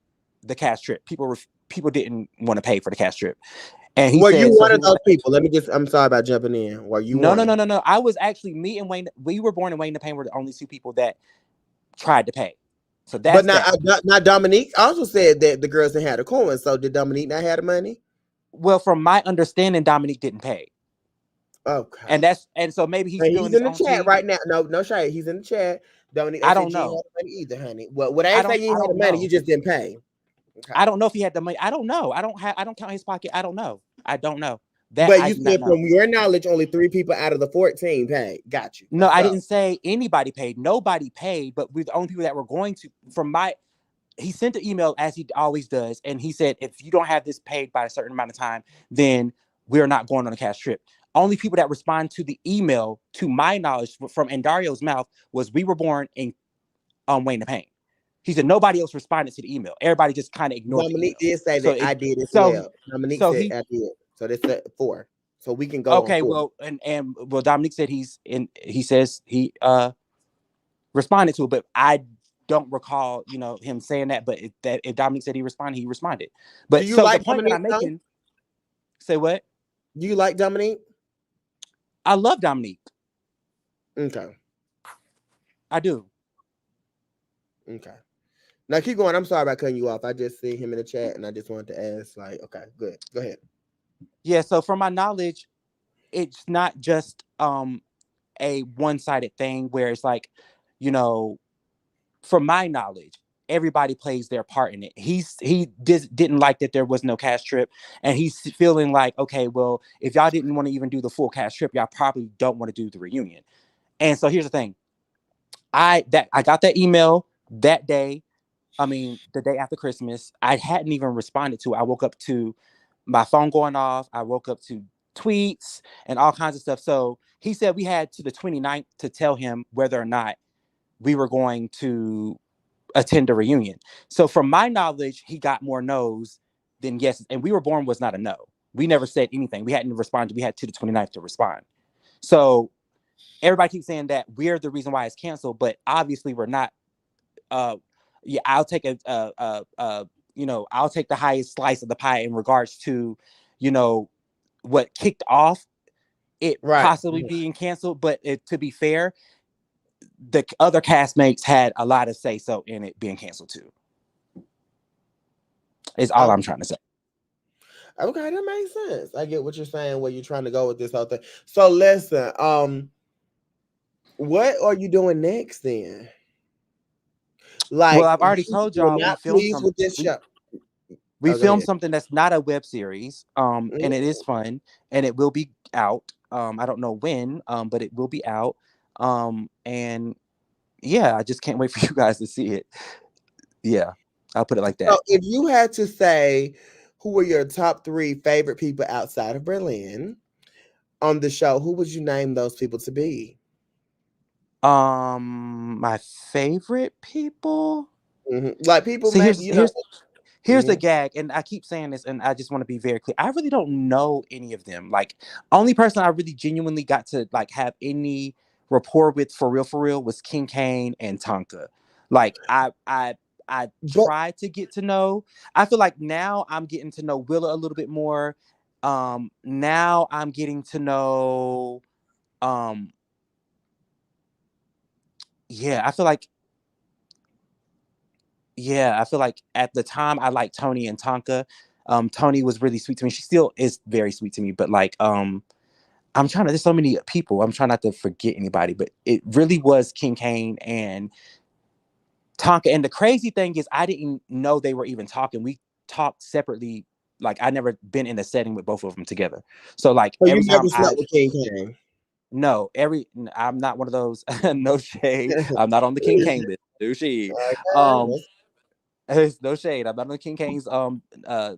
cast trip. People didn't want to pay for the cast trip. And he Were you said, so one he of those wanted. people? I'm sorry about jumping in. Were you No, no, no, one? no, no. I was actually me and Wayne. We were born and Wayne the Pain were the only two people that tried to pay. So But that's now, that. now Dominique also said that the girls didn't have the coin. So did Dominique not have the money? Well, from my understanding, Dominique didn't pay, Okay. and so maybe he's And spilling he's his in the own chat tea. right now. No, no shade. He's in the chat. Dominique I ain't said don't you ain't know. had the money either, honey. Well, what I I ain't don't. saying you I ain't had the don't money, you know. just didn't pay. Okay. I don't know if he had the money. I don't know. I don't have. I don't count his pocket. I don't know. I don't know that. But I you do not said know. from your knowledge, only 3 people out of the 14 paid. Got you. No, Let's I go. didn't say anybody paid. Nobody paid, but we're the only people that were going to. From my he sent an email as he always does, and he said, if you don't have this paid by a certain amount of time, then we're not going on a cash trip. Only people that respond to the email, to my knowledge, from Andarrio's mouth, was we were born in Wayne the Pain. He said nobody else responded to the email. Everybody just kind of ignored the Dominique email. did say So that it I did as so well. Dominique so said he I did. So that's 4. So we can go on okay, 4. well, and well, Dominic said he says he responded to it, but I don't recall, him saying that. But if Dominic said he responded, he responded. Do But you so the like point that Dominique I'm though? making, say what? Do you like Dominique? I love Dominique. Okay. I do. Okay. Now keep going. I'm sorry about cutting you off. I just see him in the chat and I just wanted to ask, like, okay, good. Go ahead. Yeah. So from my knowledge, it's not just a one-sided thing where it's like, you know, from my knowledge, everybody plays their part in it. Didn't like that there was no cash trip, and he's feeling like, okay, well, if y'all didn't want to even do the full cash trip, y'all probably don't want to do the reunion. And so here's the thing: I got that email that day. I mean, the day after Christmas. I hadn't even responded to it. I woke up to my phone going off. I woke up to tweets and all kinds of stuff. So he said we had to the 29th to tell him whether or not we were going to attend a reunion. So from my knowledge, he got more no's than yes. And We Were Born was not a no. We never said anything. We hadn't responded. We had to the 29th to respond. So everybody keeps saying that we're the reason why it's canceled, but obviously we're not. Yeah, I'll take I'll take the highest slice of the pie in regards to, what kicked off it Right. possibly being canceled. But to be fair, the other castmates had a lot of say so in it being canceled too. Is all I'm trying to say. Okay, that makes sense. I get what you're saying, where you're trying to go with this whole thing. So listen, what are you doing next then? Like, Well, I've already told you're y'all not we filmed pleased some with this show. we Oh, go filmed ahead. something that's not a web series, and it is fun, and it will be out. I don't know when, but it will be out. And yeah, I just can't wait for you guys to see it. Yeah, I'll put it like So that. if you had to say who were your top 3 favorite people outside of Berlin on the show, who would you name those people to be? My favorite people. Like people, So maybe here's the gag, and I keep saying this, and I just want to be very clear. I really don't know any of them. Like, only person I really genuinely got to like have any rapport with for real was King Kane and Tonka. Like, I But tried to get to know. I feel like now I'm getting to know Willa a little bit more. Now I'm getting to know. Um, yeah, I feel like at the time I liked Tony and Tonka. Tony was really sweet to me. She still is very sweet to me, but like, I'm trying to, there's so many people. I'm trying not to forget anybody, but it really was King Kane and Tonka. And the crazy thing is, I didn't know they were even talking. We talked separately. Like, I never been in a setting with both of them together. So like so you every time never slept with King Kane. no, I'm not one of those. No shade. I'm not on the King Kane list. No shade. Um, Okay. There's no shade. I'm not on King Kane's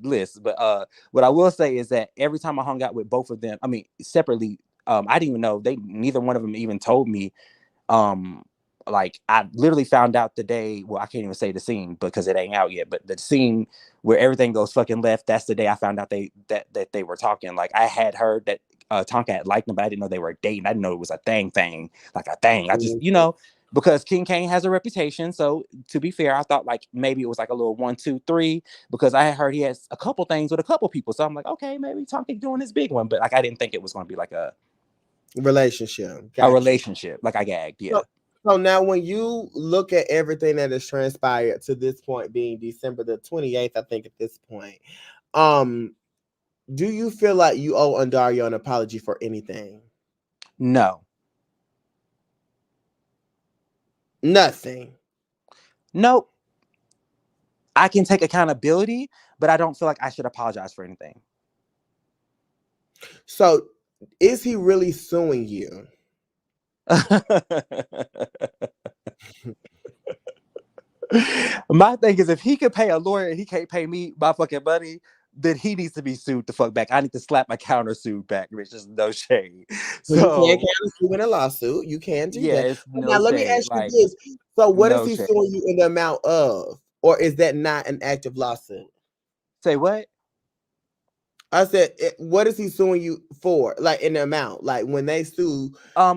list, but what I will say is that every time I hung out with both of them, I mean separately, I didn't even know neither one of them even told me. Um, like, I literally found out the day. Well, I can't even say the scene because it ain't out yet. But the scene where everything goes fucking left, that's the day I found out that they were talking. Like, I had heard that Tonka had liked them, but I didn't know they were dating. I didn't know it was a thing, like a thing. I just, because King Kane has a reputation. So to be fair, I thought like maybe it was like a little 1, 2, 3 because I had heard he has a couple things with a couple people. So I'm like, okay, maybe Tonka doing his big one, but like I didn't think it was going to be like a Relationship. a Gotcha. relationship. Like, I gagged, yeah. So now when you look at everything that has transpired to this point, being December the 28th, I think at this point, do you feel like you owe Andarrio an apology for anything? No. Nothing. Nope. I can take accountability, but I don't feel like I should apologize for anything. So is he really suing you? My thing is, if he could pay a lawyer and he can't pay me my fucking money, then he needs to be sued the fuck back. I need to slap my countersuit back. It's just no shade. So you So can't sue in a lawsuit. You can do yeah, that. it's But no now let me shade. ask you Like, this. So what is no he shade. suing you in the amount of? Or is that not an active lawsuit? Say what? I said, what is he suing you for? Like in the amount? Like when they sue,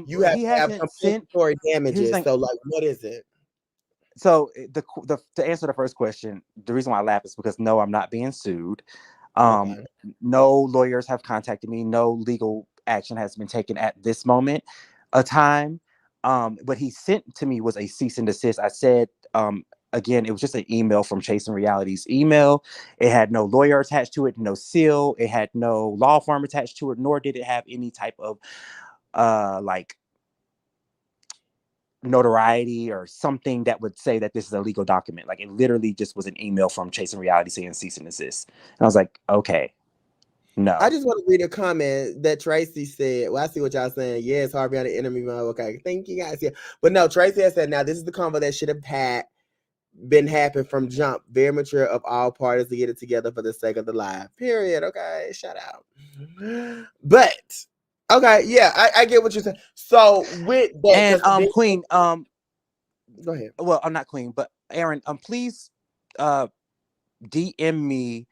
you have He to have hasn't sent. compensatory Here's the damages. thing. So like, what is it? So to answer the first question, the reason why I laugh is because no, I'm not being sued. Okay. No lawyers have contacted me. No legal action has been taken at this moment of time. What he sent to me was a cease and desist. I said, again, it was just an email from Chasing Reality's email. It had no lawyer attached to it, no seal. It had no law firm attached to it, nor did it have any type of like notoriety or something that would say that this is a legal document. Like, it literally just was an email from Chasing Reality saying cease and desist. And I was like, okay, no. I just want to read a comment that Tracy said. Well, I see what y'all saying. Yes, Harvey on the enemy mode. Okay, thank you guys. Yeah, but no, Tracy has said, now this is the convo that should have been happened from jump. Very mature of all parties to get it together for the sake of the live. Period. Okay, shout out. But okay, yeah, I get what you're saying. So with that, And Queen, go ahead. well, I'm not Queen, but Aaron, please uh DM me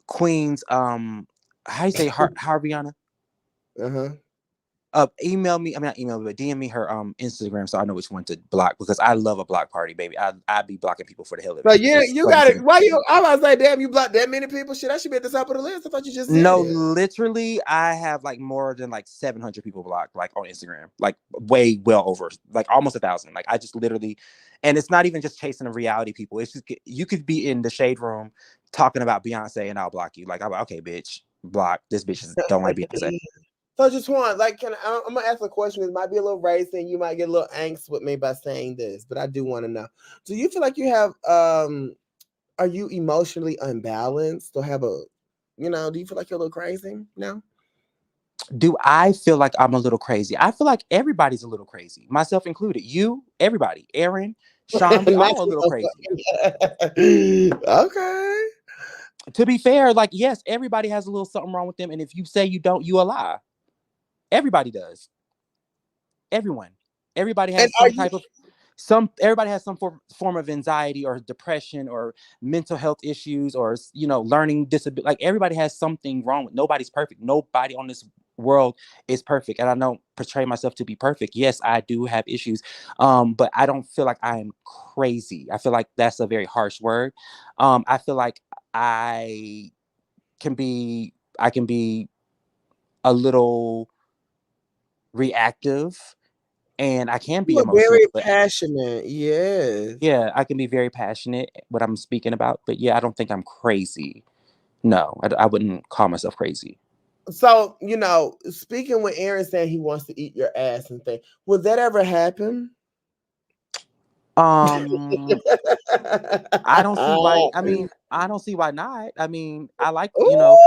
Queen's how you say Harviana? Uh-huh. Email me. I mean, not email me, but DM me her Instagram so I know which one to block because I love a block party, baby. I'd be blocking people for the hell of So it. yeah, Just you for the got it. sake. Why you? I was like, damn, you blocked that many people. Shit, I should be at the top of the list. I thought you just said No, it. literally, I have like more than like 700 people blocked, like on Instagram, like way well over, like almost 1,000. Like I just literally, and it's not even just chasing the reality people. It's just you could be in the shade room talking about Beyonce, and I'll block you. Like I'm like, okay, bitch, block this bitch. Don't like Beyonce. So just one, like, I'm gonna ask a question. It might be a little racy, and you might get a little angst with me by saying this, but I do want to know: do you feel like you have Are you emotionally unbalanced, or have a, do you feel like you're a little crazy? No. Do I feel like I'm a little crazy? I feel like everybody's a little crazy, myself included. You, everybody, Aaron, Sean, we Not all a you, little crazy. okay. To be fair, like yes, everybody has a little something wrong with them, and if you say you don't, you a lie. Everybody does. Everyone. Everybody And has are some you? type of some. Everybody has some form of anxiety or depression or mental health issues or learning disability. Like everybody has something wrong with. Nobody's perfect. Nobody on this world is perfect, and I don't portray myself to be perfect. Yes, I do have issues, but I don't feel like I am crazy. I feel like that's a very harsh word. I feel like I I can be a little reactive and I can be You are emotional, very but passionate. Yes. yeah, I can be very passionate what I'm speaking about. But yeah, I don't think I'm crazy. No, I wouldn't call myself crazy. So, speaking with Aaron saying he wants to eat your ass and thing, would that ever happen? Um, I don't see why. I mean, I don't see why not. I mean, I like Ooh.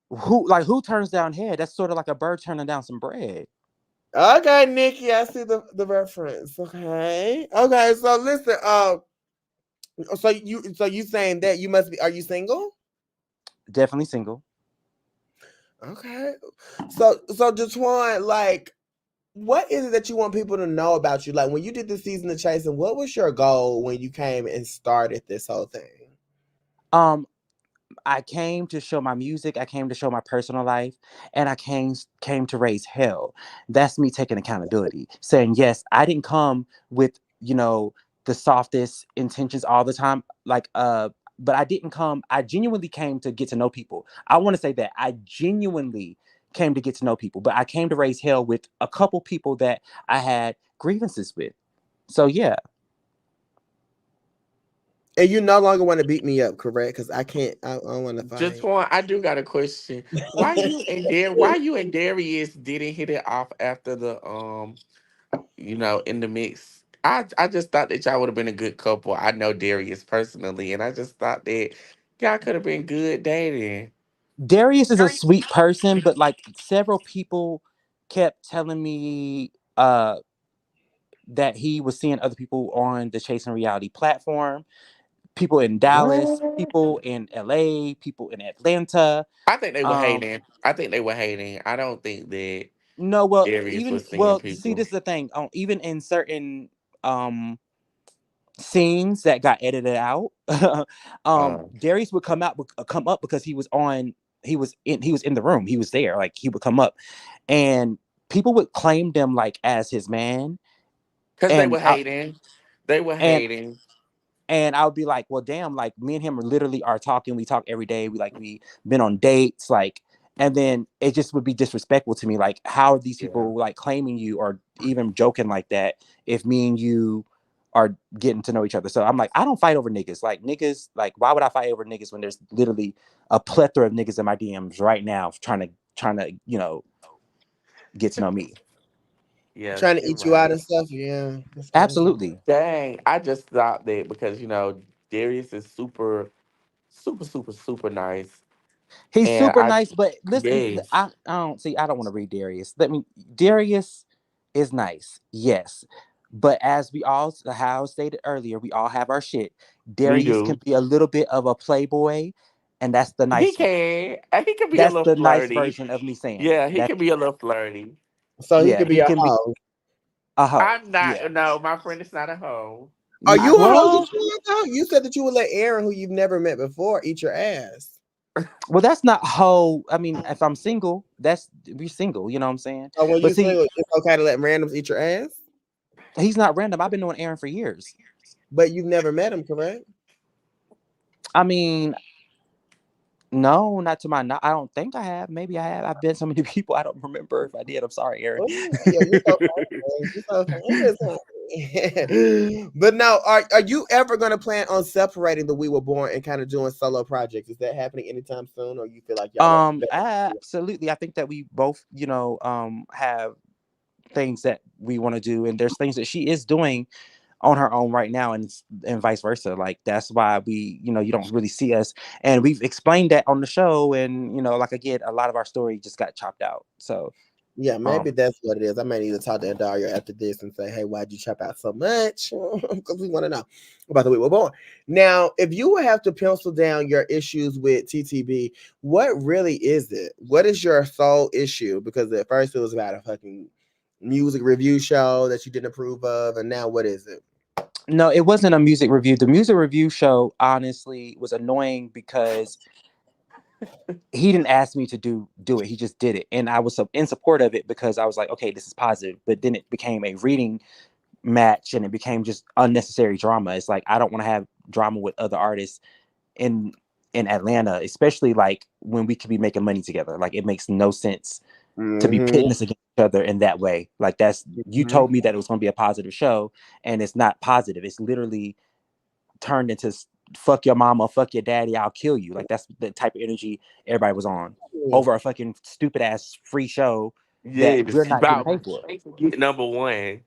who turns down head. That's sort of like a bird turning down some bread. Okay, Nikki, I see the reference. Okay. Okay, so listen, so you saying that you must be, are you single? Definitely single. Okay. So Jatwan, like, what is it that you want people to know about you? Like when you did the season of Chasing, what was your goal when you came and started this whole thing? Um, I came to show my music, I came to show my personal life, and I came to raise hell. That's me taking accountability, saying yes, I didn't come with, the softest intentions all the time. Like but I genuinely came to get to know people. I want to say that I genuinely came to get to know people, but I came to raise hell with a couple people that I had grievances with. So yeah. And you no longer want to beat me up, correct? Because I can't. I don't want to Just fight. one, I do got a question. Why you and Darius didn't hit it off after the in the mix? I just thought that y'all would have been a good couple. I know Darius personally, and I just thought that y'all could have been good dating. Darius is a sweet person, but like several people kept telling me that he was seeing other people on the Chasing Reality platform. People in Dallas, What? people in LA, people in Atlanta. I think they were Um, hating. I think they were hating. I don't think that no, well, Darius even was seeing see, people. this is the thing. Even in certain um scenes that got edited out, Uh, Darius would come up because he was in the room. He was there. Like he would come up and people would claim them like as his man. Cause they And were hating. They were and hating. and I would be like, well, damn, like me and him are literally are talking. We talk every day. We been on dates, like, and then it just would be disrespectful to me. Like, how are these Yeah. people like claiming you or even joking like that if me and you are getting to know each other? So I'm like, I don't fight over niggas. Like niggas, like, why would I fight over niggas when there's literally a plethora of niggas in my DMs right now trying to get to know me? Yes, Trying to you're eat you out right. and stuff. Yeah, that's crazy. Absolutely. Dang, I just thought that because Darius is super, super, super, super nice, He's and super nice, but listen, yes, I don't see. I don't want to read Darius. Darius is nice, yes, but as we all how stated earlier, we all have our shit. we Darius can do. be a little bit of a playboy, and that's the He nice. can. He can be a That's little the nice flirty. version of me saying it. Yeah, he That can be a little flirty. So he yeah, could be he a can be. hoe. A hoe. I'm not. Yeah. No, my friend is not a hoe. Are you a hoe, Well, Jatwan, though? You said that you would let Aaron, who you've never met before, eat your ass. well, that's not hoe. I mean, if I'm single, that's we single. You know what I'm saying? So when But you see, single, it's okay to let randoms eat your ass? he's not random. I've been knowing Aaron for years. But you've never met him, correct? I mean, no, not to my. I don't think I have. Maybe I have. I've been so many people. I don't remember if I did. I'm sorry, Aaron. Oh, yeah, you're so funny. You're so funny. But now, are you ever going to plan on separating the We Were Born and kind of doing solo projects? Is that happening anytime soon, or you feel like y'all are better? Absolutely. I think that we both, have things that we want to do, and there's things that she is doing on her own right now, and vice versa. Like that's why we, you don't really see us, and we've explained that on the show, and like again, a lot of our story just got chopped out. So, Yeah, maybe um, that's what it is. I may need to talk to Andarrio after this and say, hey, why'd you chop out so much? Because we want to know about the We Were Born. Now, if you would have to pencil down your issues with TTB, what really is it? What is your sole issue? Because at first it was about a fucking music review show that you didn't approve of, and now what is it? no, it wasn't a music review. The music review show honestly was annoying because he didn't ask me to do it. He just did it, and I was so in support of it because I was like, okay, this is positive. But then it became a reading match, and it became just unnecessary drama. It's like I don't want to have drama with other artists in Atlanta, especially like when we could be making money together. Like it makes no sense to be Mm-hmm. pitting us against each other in that way. Like you Mm-hmm. told me that it was going to be a positive show, and it's not positive. It's literally turned into fuck your mama, fuck your daddy, I'll kill you. Like that's the type of energy everybody was on over a fucking stupid ass free show that Yes, we're not getting about paid for. number one.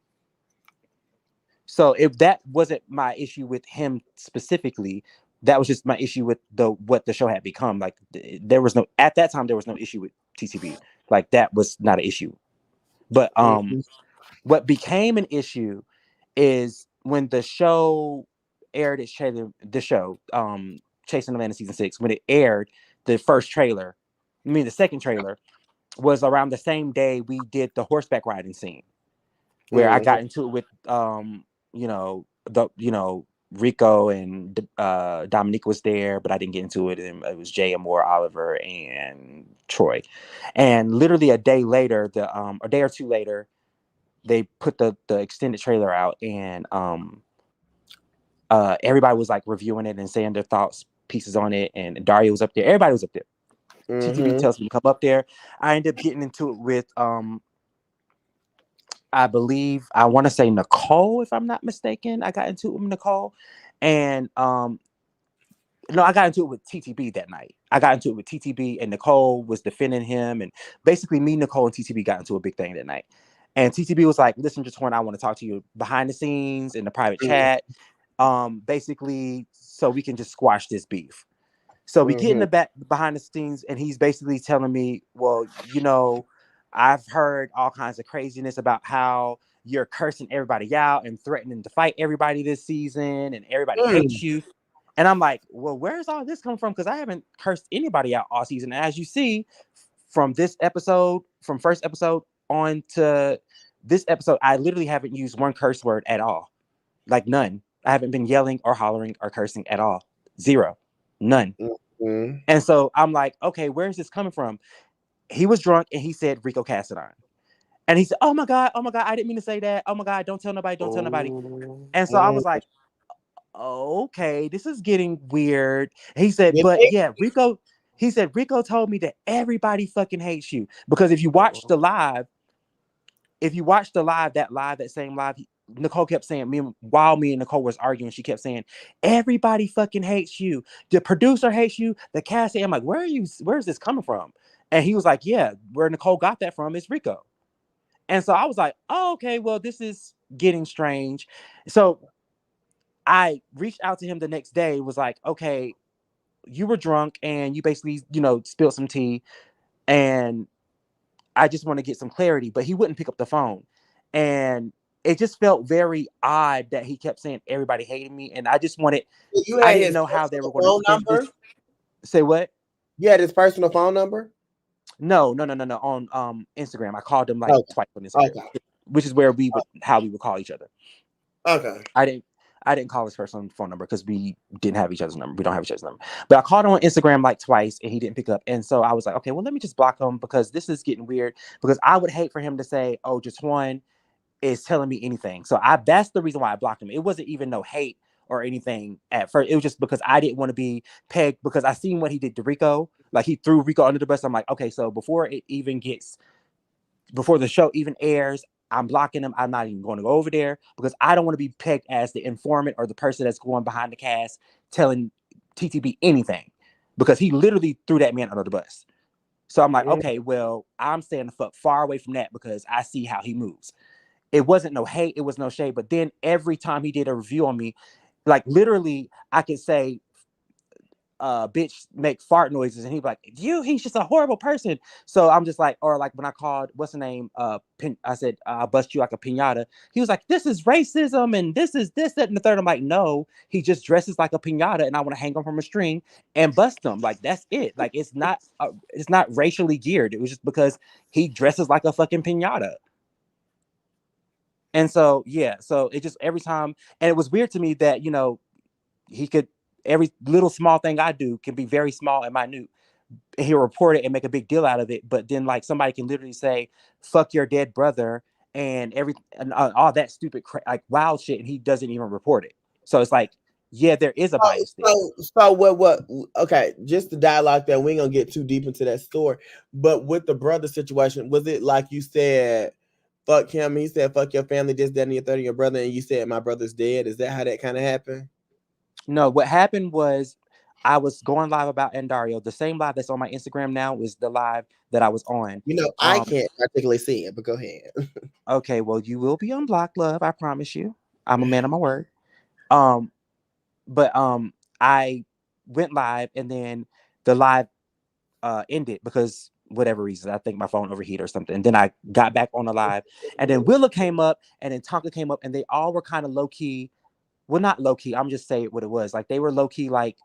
So if that wasn't my issue with him specifically, that was just my issue with what the show had become. Like there was no at that time there was no issue with TTB. Like that was not an issue. But Mm-hmm. what became an issue is when the show aired its trailer, the show Chasing Atlanta season 6, when it aired the first trailer, I mean the second trailer was around the same day we did the horseback riding scene where I got into it with Rico and Dominique was there, but I didn't get into it. And it was Jay Amore, Oliver, and Troy. And literally a day later, a day or two later, they put the extended trailer out, and everybody was like reviewing it and saying their thoughts pieces on it. And Dario was up there. Everybody was up there. TTB tells me to come up there. I ended up getting into it with I believe I want to say Nicole, if I'm not mistaken. I got into it with Nicole, and no, I got into it with TTB that night. I got into it with TTB, and Nicole was defending him, and basically me, Nicole, and TTB got into a big thing that night. And TTB was like, "Listen, Jatwan, I want to talk to you behind the scenes in the private chat, basically, so we can just squash this beef." So we get in the back behind the scenes, and he's basically telling me, well, I've heard all kinds of craziness about how you're cursing everybody out and threatening to fight everybody this season, and everybody hates you. And I'm like, well, where's all this come from? Because I haven't cursed anybody out all season. And as you see from this episode, from first episode on to this episode, I literally haven't used one curse word at all. Like none. I haven't been yelling or hollering or cursing at all. Zero. None. And so I'm like, okay, where's this coming from? He was drunk and he said Rico Cassadine. And he said, oh my God, I didn't mean to say that. Oh my God, don't tell nobody, don't tell nobody. And so I was like, okay, this is getting weird. He said, but yeah, Rico told me that everybody fucking hates you. Because if you watch the live, that same live, Nicole kept saying, while me and Nicole was arguing, she kept saying, everybody fucking hates you. The producer hates you. The cast. I'm like, where's this coming from? And he was like, yeah, where Nicole got that from is Rico. And so I was like, oh, okay, well, this is getting strange. So I reached out to him the next day, was like, okay, you were drunk and you basically, spilled some tea, and I just want to get some clarity. But he wouldn't pick up the phone. And it just felt very odd that he kept saying everybody hated me. And I just wanted, I didn't know how they were going to spin this. Say what? You had his personal phone number? No. On Instagram. I called him like twice on Instagram. which is where how we would call each other. Okay. I didn't call his personal phone number because we didn't have each other's number. We don't have each other's number. But I called him on Instagram like twice and he didn't pick up. And so I was like, okay, well, let me just block him because this is getting weird. Because I would hate for him to say, oh, just one is telling me anything. So that's the reason why I blocked him. It wasn't even no hate or anything at first. It was just because I didn't want to be pegged because I seen what he did to Rico. Like he threw Rico under the bus. I'm like, okay, so before the show even airs, I'm blocking him. I'm not even going to go over there because I don't want to be pegged as the informant or the person that's going behind the cast telling TTB anything because he literally threw that man under the bus. So I'm like, okay, well, I'm staying the fuck far away from that because I see how he moves. It wasn't no hate, it was no shade. But then every time he did a review on me, like literally, I could say, bitch make fart noises, and he'd be like, he's just a horrible person. So I'm just like, or like when I called, what's the name? I said, I'll bust you like a pinata. He was like, this is racism, and this is this, that, and the third. I'm like, no, he just dresses like a pinata, and I want to hang him from a string and bust him. Like that's it. Like it's not racially geared. It was just because he dresses like a fucking pinata. And so, yeah, so it just every time, and it was weird to me that, he could, every little small thing I do can be very small and minute. And he'll report it and make a big deal out of it. But then, like, somebody can literally say, fuck your dead brother and all that stupid, like, wild shit, and he doesn't even report it. So it's like, yeah, there is a bias there. So what? Okay, just the dialogue there. We ain't gonna get too deep into that story. But with the brother situation, was it like you said, fuck him? He said, fuck your family, this, that, and your third, and your brother, and you said my brother's dead. Is that how that kind of happened? No, what happened was I was going live about Andarrio. The same live that's on my Instagram now is the live that I was on. I can't particularly see it, but go ahead. Okay, well, you will be unblocked, love. I promise you. I'm a man of my word. But I went live and then the live ended because whatever reason, I think my phone overheated or something. And then I got back on the live, and then Willa came up, and then Tonka came up, and they all were kind of low key. Well, not low key. I'm just saying what it was. Like they were low key, like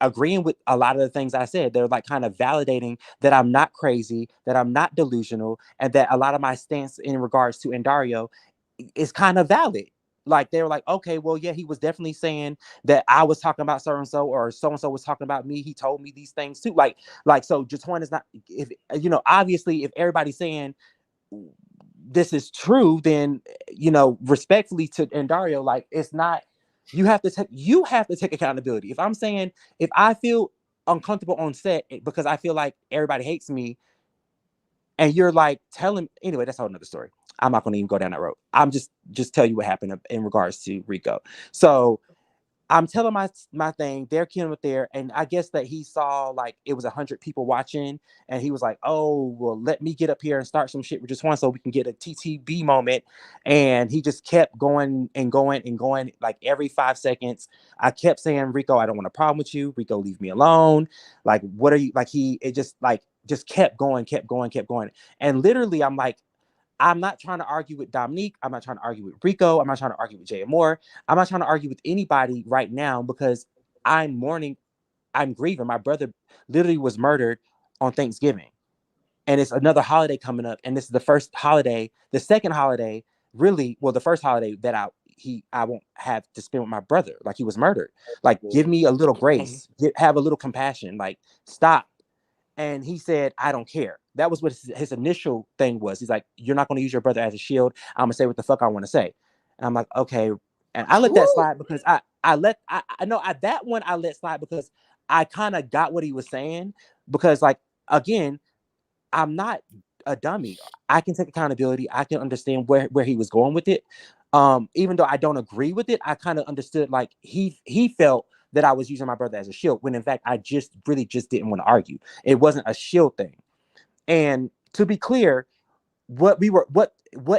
agreeing with a lot of the things I said. They're like kind of validating that I'm not crazy, that I'm not delusional, and that a lot of my stance in regards to Andarrio is kind of valid. Like they were like, okay, well, yeah, he was definitely saying that I was talking about so and so, or so and so was talking about me. He told me these things too. Like so. Jatwan is not. If obviously, if everybody's saying this is true, then respectfully to Andarrio, like it's not. You have to take accountability. If I'm saying, if I feel uncomfortable on set because I feel like everybody hates me, and you're like telling, anyway, that's a whole nother story. I'm not going to even go down that road. I'm just tell you what happened in regards to Rico. So I'm telling my thing. They're killing it there, and I guess that he saw like it was 100 people watching, and he was like, "Oh, well, let me get up here and start some shit with just one, so we can get a TTB moment." And he just kept going and going and going. Like every 5 seconds, I kept saying, "Rico, I don't want a problem with you. Rico, leave me alone. Like, what are you like?" It just kept going, kept going, kept going, and literally, I'm like, I'm not trying to argue with Dominique. I'm not trying to argue with Rico. I'm not trying to argue with Jay Moore. I'm not trying to argue with anybody right now because I'm mourning. I'm grieving. My brother literally was murdered on Thanksgiving. And it's another holiday coming up. And this is the first holiday, the second holiday, really, well, the first holiday that I won't have to spend with my brother. Like he was murdered. Like, give me a little grace. Have a little compassion. Like, stop. And he said, I don't care. That was what his initial thing was. He's like, you're not going to use your brother as a shield. I'm going to say what the fuck I want to say. And I'm like, okay. And I let that slide because I know that one I let slide because I kind of got what he was saying. Because, like, again, I'm not a dummy. I can take accountability. I can understand where he was going with it. Even though I don't agree with it, I kind of understood, like, he felt that I was using my brother as a shield, when in fact I just didn't want to argue. It wasn't a shield thing. And to be clear, what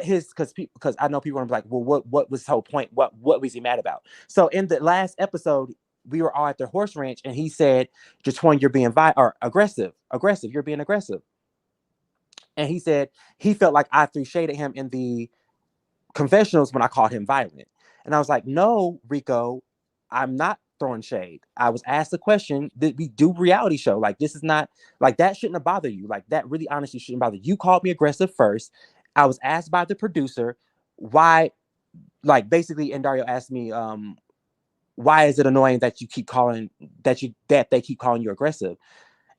his, because I know people are like, well, what was his whole point? What was he mad about? So in the last episode, we were all at the horse ranch, and he said, Jatwan, you're being aggressive. You're being aggressive. And he said he felt like I threw shade at him in the confessionals when I called him violent. And I was like, no, Rico, I'm not throwing shade. I was asked a question that we do reality show. Like, this is not, like, that shouldn't have bothered you. Like, that really honestly shouldn't bother you. You called me aggressive first. I was asked by the producer why, like basically Andarrio asked me, why is it annoying that you keep calling that they keep calling you aggressive?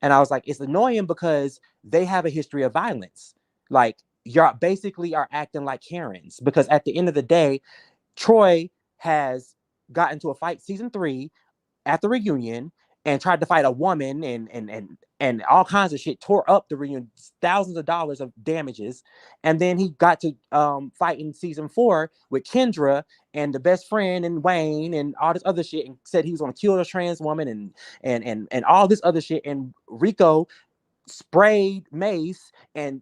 And I was like, it's annoying because they have a history of violence. Like you're basically are acting like Karens, because at the end of the day, Troy has got into a fight season 3 at the reunion and tried to fight a woman and all kinds of shit, tore up the reunion, thousands of dollars of damages. And then he got to fight in season 4 with Kendra and the best friend and Wayne and all this other shit, and said he was gonna kill a trans woman and all this other shit. And Rico sprayed Mace and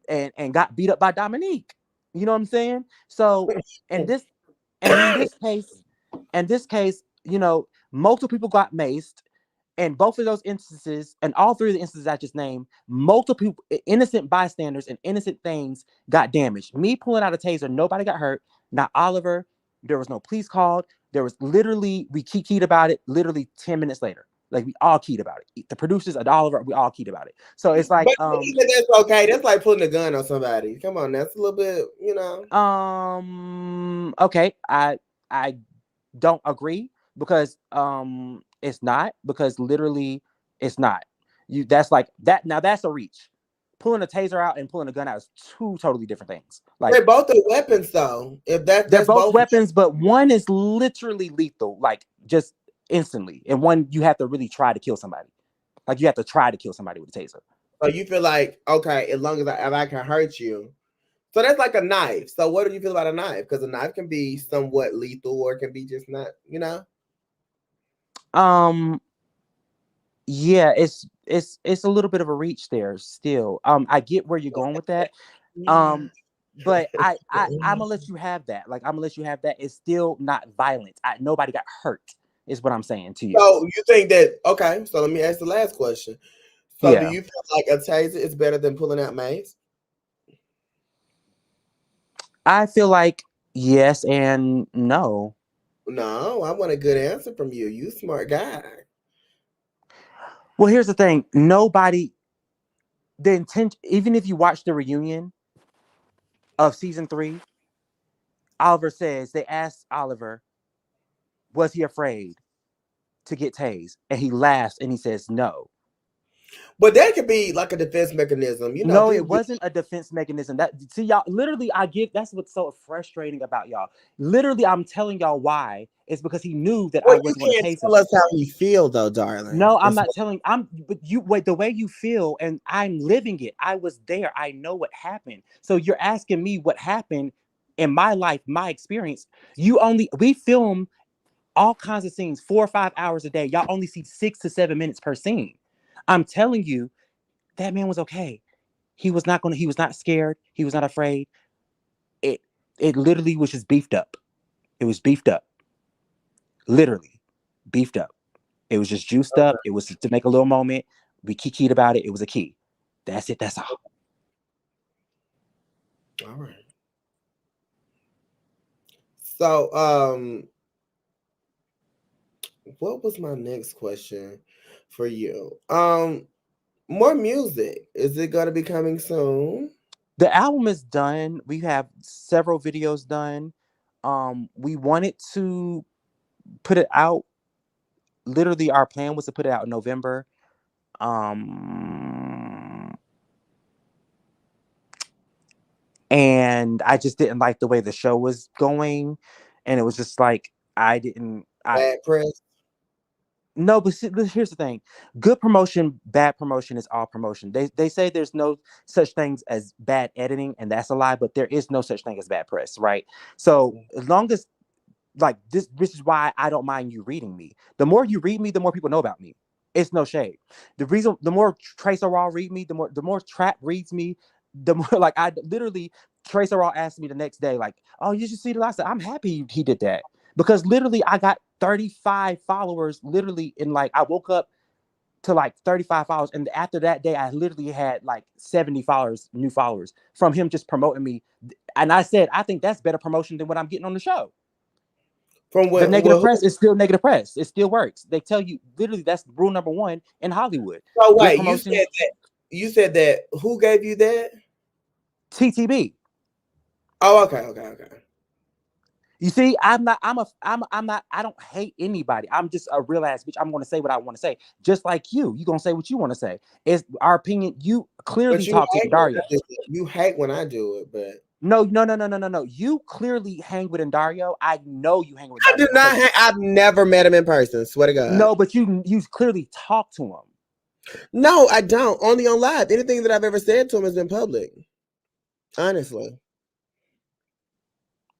got beat up by Dominique. You know what I'm saying? So and this and in this case, you know, multiple people got maced. And both of those instances, and all 3 of the instances I just named, multiple people, innocent bystanders and innocent things got damaged. Me pulling out a taser, nobody got hurt. Not Oliver. There was no police called. There was literally, we keyed about it literally 10 minutes later. Like we all keyed about it. The producers and Oliver, we all keyed about it. So it's like, but that's okay. That's like putting a gun on somebody. Come on, that's a little bit, you know. Okay, I don't agree, because it's not, because literally it's not. That's like that. Now that's a reach. Pulling a taser out and pulling a gun out is 2 totally different things. Like They're both the weapons, though. If they're that's both weapons, but one is literally lethal, like just instantly, and one you have to really try to kill somebody. Like you have to try to kill somebody with a taser. So you feel like, okay, as long as if I can hurt you. So that's like a knife. So what do you feel about a knife? Because a knife can be somewhat lethal, or it can be just not, you know. Yeah, it's a little bit of a reach there still. I get where you're going with that. But I'm gonna let you have that. Like I'm gonna let you have that. It's still not violent. Nobody got hurt, is what I'm saying to you. So you think that, okay, so let me ask the last question. So do Yeah. you feel like a taser is better than pulling out mace? I feel like yes and no. No, I want a good answer from you. You smart guy. Well, here's the thing. Nobody, the intent, even if you watch the reunion of season 3, Oliver says, they asked Oliver, was he afraid to get tased? And he laughs and he says no. But that could be like a defense mechanism. You know, No, it people wasn't a defense mechanism. That, see, y'all, literally, that's what's so frustrating about y'all. Literally, I'm telling y'all why. It's because he knew that I well, you wasn't going to can't tase him. tell us how you feel though, darling. No, I'm not telling. But you wait. The way you feel, and I'm living it. I was there. I know what happened. So you're asking me what happened in my life, my experience. We film all kinds of scenes, 4 or 5 hours a day. Y'all only see 6 to 7 minutes per scene. I'm telling you, that man was okay. He was not scared. He was not afraid. It literally was just beefed up. It was beefed up. Literally beefed up. It was just juiced up. It was to make a little moment. We keyed about it. It was a key. That's it. That's all. All right. So, what was my next question for you? More music. Is it gonna be coming soon? The album is done. We have several videos done. We wanted to put it out. Literally, our plan was to put it out in November. And I just didn't like the way the show was going, and it was just like Bad press. No, but here's the thing: good promotion, bad promotion is all promotion. They say there's no such things as bad editing, and that's a lie. But there is no such thing as bad press, right? So as long as like this is why I don't mind you reading me. The more you read me, the more people know about me. It's no shade. The more Tracer Raw read me, the more Trap reads me, the more like I literally Tracer Raw asked me the next day, like, oh, you should see the last. I'm happy he did that, because literally I got 35 followers literally in like I woke up to like 35 followers, and after that day I literally had like 70 followers, new followers from him just promoting me. And I said, I think that's better promotion than what I'm getting on the show. From The negative press is still negative press. It still works. They tell you literally that's rule number 1 in Hollywood. So wait, you said that who gave you that? TTB. Oh, okay. You see, I'm not. I'm not. I don't hate anybody. I'm just a real ass bitch. I'm going to say what I want to say, just like you. You gonna say what you want to say. It's our opinion. You clearly But you talk to hate when I Dario. do it. You hate when I do it, but No. You clearly hang with Andario. I know you hang with I do Dario not. because I've never met him in person. Swear to God. no, but you clearly talk to him. No, I don't. Only on live. Anything that I've ever said to him has been public. Honestly.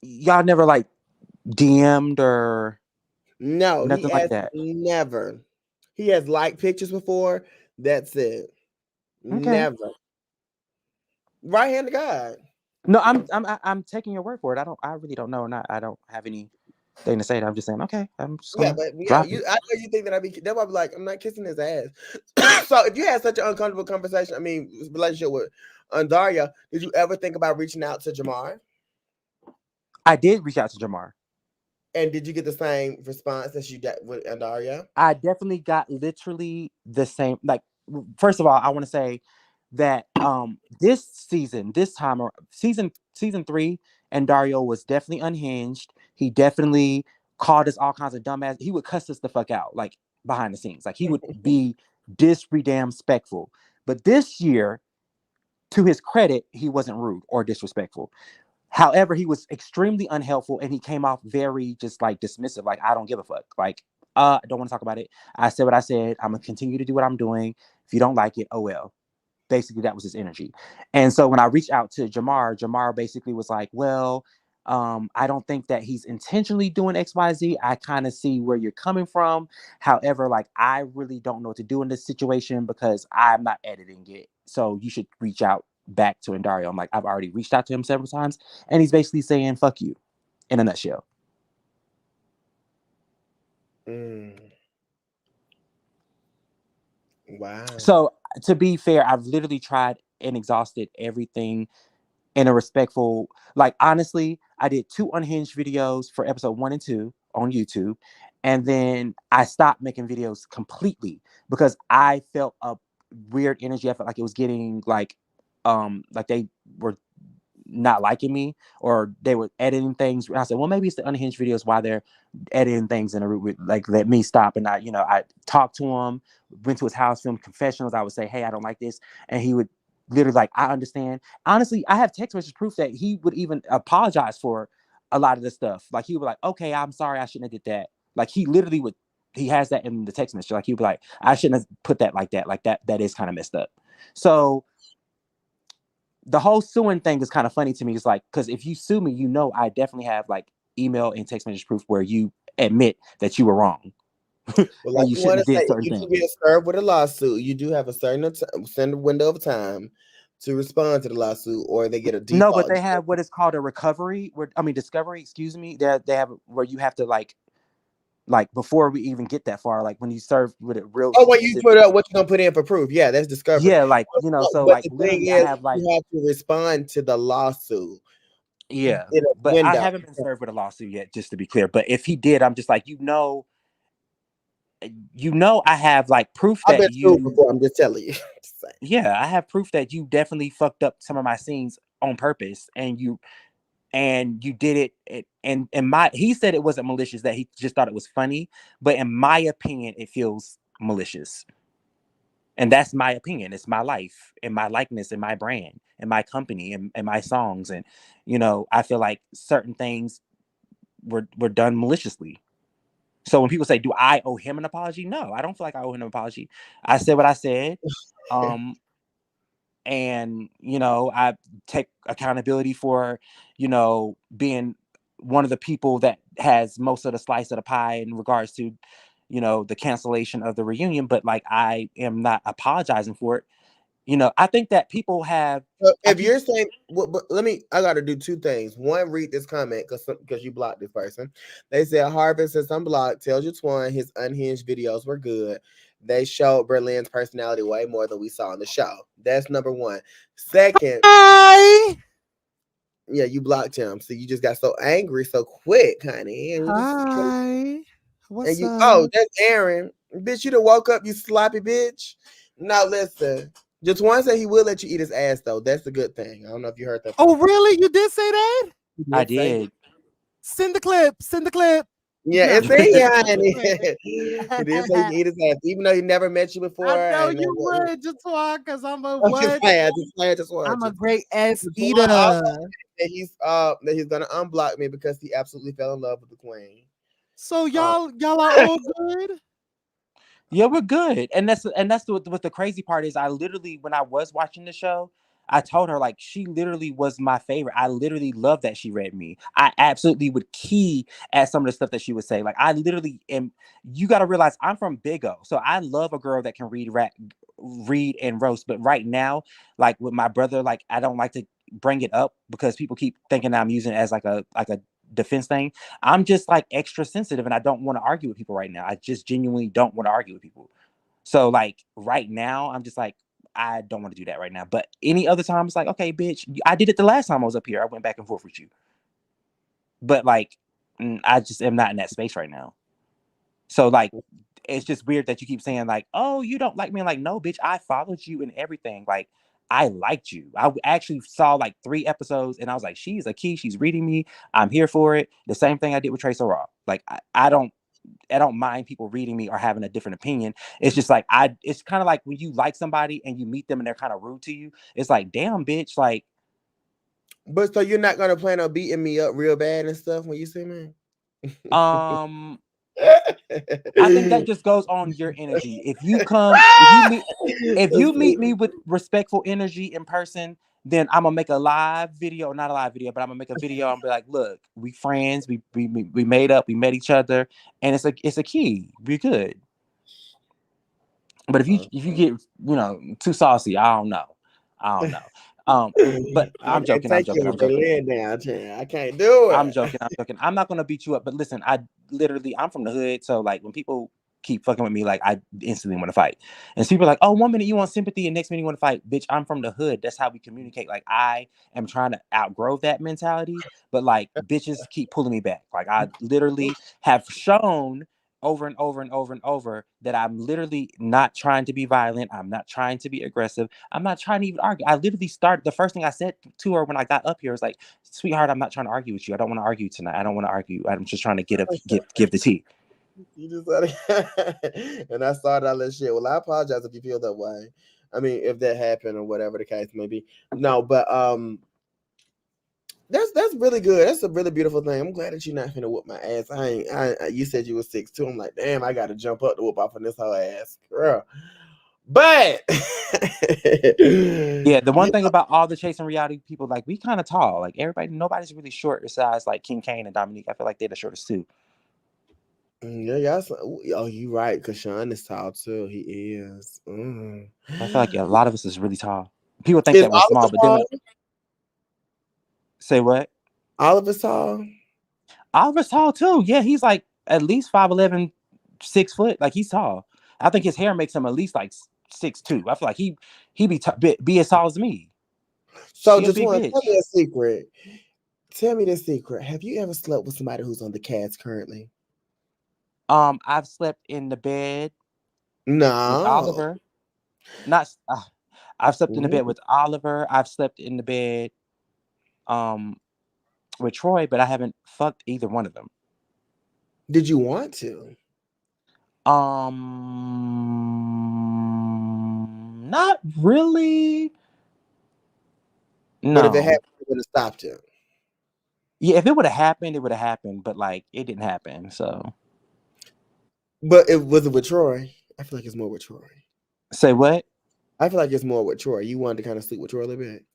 Y'all never like DM'd or No, he nothing like has that. never. He has liked pictures before. That's it. Okay. Never. Right hand to God. No, I'm taking your word for it. I really don't know, and I don't have anything to say. I'm just saying, okay, I'm just Yeah, gonna but yeah, drop you. it. I know you think that That's why I'm like, I'm not kissing his ass. So if you had such an uncomfortable conversation, I mean, relationship with Andarrio, did you ever think about reaching out to Jamar? I did reach out to Jamar. And did you get the same response as you got with Andarrio? I definitely got literally the same. Like, first of all, I want to say that this season, this time or season 3, and Dario was definitely unhinged. He definitely called us all kinds of dumbass. He would cuss us the fuck out, like behind the scenes. Like he would be damn respectful. But this year, to his credit, he wasn't rude or disrespectful. However, he was extremely unhelpful and he came off very just like dismissive. Like, I don't give a fuck. Like, I don't want to talk about it. I said what I said. I'm gonna continue to do what I'm doing. If you don't like it, oh well. Basically, that was his energy. And so when I reached out to Jamar basically was like, well, I don't think that he's intentionally doing XYZ. I kind of see where you're coming from. However, like, I really don't know what to do in this situation because I'm not editing it. So you should reach out back to Andario. I'm like, I've already reached out to him several times, and he's basically saying, fuck you, in a nutshell. Mm. Wow. So to be fair, I've literally tried and exhausted everything in a respectful, like, honestly, I did 2 unhinged videos for episode 1 and 2 on YouTube, and then I stopped making videos completely because I felt a weird energy. I felt like it was getting like they were not liking me or they were editing things. I said, well, maybe it's the unhinged videos why they're editing things in a route, like, let me stop. And I talked to him, went to his house, filmed confessionals. I would say, hey, I don't like this, and he would literally like, I understand. Honestly, I have text message proof that he would even apologize for a lot of the stuff. Like, he would be like, okay, I'm sorry, I shouldn't have did that. Like, he literally would. He has that in the text message. Like, he'd be like, I shouldn't have put that like that. Like, that is kind of messed up. So the whole suing thing is kind of funny to me. It's like, because if you sue me, I definitely have like email and text message proof where you admit that you were wrong Well, like and you you shouldn't want have to say, did if certain you do things. get served with a lawsuit, you do have a certain window of time to respond to the lawsuit, or they get a No, but default. they have what is called a recovery, discovery, excuse me. They have where you have to like before we even get that far, like when you serve with a real Oh, when you specific. put up what you're gonna put in for proof, yeah, that's discovery. Yeah, like, so But like the thing literally I is, have like, you have to respond to the lawsuit yeah, in a but I window. haven't been served with a lawsuit yet, just to be clear. But if he did, I'm just like, I have like proof I've that been sued you. before. I'm just telling you. Just saying. Yeah, I have proof that you definitely fucked up some of my scenes on purpose, and you did and my he said it wasn't malicious, that he just thought it was funny, but in my opinion it feels malicious. And that's my opinion. It's my life and my likeness and my brand and my company and my songs, and I feel like certain things were done maliciously. So when people say, do I owe him an apology? No, I don't feel like I owe him an apology. I said what I said. um and I take accountability for being one of the people that has most of the slice of the pie in regards to the cancellation of the reunion, but like, I am not apologizing for it. I think that people have. So I if keep. you're saying, well, but I got to do 2 things. One, read this comment because you blocked this person. They said Harvey, since I'm blocked, tells you Twan his unhinged videos were good. They showed Berlin's personality way more than we saw on the show. That's number one. Second, Hi. yeah, you blocked him, so you just got so angry so quick, honey, and you just Hi. and What's you. up? Oh, that's Aaron, bitch. You done woke up, you sloppy bitch. Now listen. Just one said he will let you eat his ass though. That's the good thing. I don't know if you heard that. Oh, really? You did say that? He I say that. did. Send the clip. Send the clip. Yeah, it's in here, honey. He did say he I can eat his ass, even though he never met you before. know And you would, Jatois, because I'm a I'm just what? playing, just playing. I'm a great ass Just eater. also that he's gonna unblock me because he absolutely fell in love with the queen. So y'all are all good. Yeah, we're good, and that's what the crazy part is. I literally, when I was watching the show, I told her like she literally was my favorite. I literally love that she read me. I absolutely would key at some of the stuff that she would say. Like I literally am. You got to realize I'm from Big O, so I love a girl that can read and roast. But right now, like with my brother, like I don't like to bring it up because people keep thinking I'm using it as like a defense thing. I'm just like extra sensitive and I don't want to argue with people right now. I just genuinely don't want to argue with people. So like right now, I'm just like, I don't want to do that right now. But any other time, it's like, okay, bitch, I did it the last time I was up here. I went back and forth with you. But like, I just am not in that space right now. So like, it's just weird that you keep saying like, oh, you don't like me. I'm like, no, bitch, I followed you and everything. Like, I liked you. I actually saw like 3 episodes and I was like, she's a key. She's reading me. I'm here for it. The same thing I did with Trace Raw. Like, I don't mind people reading me or having a different opinion. It's just like, it's kind of like when you like somebody and you meet them and they're kind of rude to you. It's like, damn, bitch. Like, But so you're not gonna plan on beating me up real bad and stuff when you see me? I think that just goes on your energy. If you meet me with respectful energy in person, then I'm gonna make a live video, not a live video, but I'm gonna make a video and be like, look, we friends, we made up, we met each other, and it's a key. We're good. But if you get, too saucy, I don't know. But I I'm can't joking, I'm take joking, you I'm with the joking. lid down, Chan. I can't do I'm it. joking. I'm joking. I'm not gonna beat you up, but listen, I'm from the hood, so like when people keep fucking with me, like I instantly want to fight. And so people are like, oh, 1 minute you want sympathy, and next minute you want to fight. Bitch, I'm from the hood. That's how we communicate. Like I am trying to outgrow that mentality, but like bitches keep pulling me back. Like I literally have shown over and over and over and over that I'm literally not trying to be violent. I'm not trying to be aggressive. I'm not trying to even argue. I literally started the first thing I said to her when I got up here was like, sweetheart, I'm not trying to argue with you. I don't want to argue tonight. I don't want to argue. I'm just trying to give the tea. You just said it. And I started all that shit. Well, I apologize if you feel that way. I mean, if that happened or whatever the case may be. No, but that's really good. That's a really beautiful thing. I'm glad that you're not finna whoop my ass. You said you were 6'2". I'm like, damn, I gotta jump up to whoop off on this whole ass, girl. But Yeah, the one you thing about all the chasing reality people, like we kind of tall. Like nobody's really short besides like King Kane and Dominique. I feel like they're the shortest too. yeah, oh, you right, because Sean is tall too. He is. I feel like a lot of us is really tall. People think Is that we're small, Oliver but then tall? say what? Oliver's tall? Oliver's tall too. Yeah, he's like at least 5'11", 6 foot. Like he's tall. I think his hair makes him at least like 6'2". I feel like he be as tall as me. So He a just big want to tell bitch. me a secret. Tell me the secret. Have you ever slept with somebody who's on the cast currently? I've slept in the bed with No. Oliver. Not. I've slept in the bed Ooh. with Oliver. I've slept in the bed um with Troy, but I haven't fucked either one of them. Did you want to? Not really. But if it No. happened, it would have stopped him. Yeah, if it would have happened, it would have happened, but like it didn't happen. So But it was it with Troy. I feel like it's more with Troy. say what? I feel like it's more with Troy. You wanted to kind of sleep with Troy a little bit.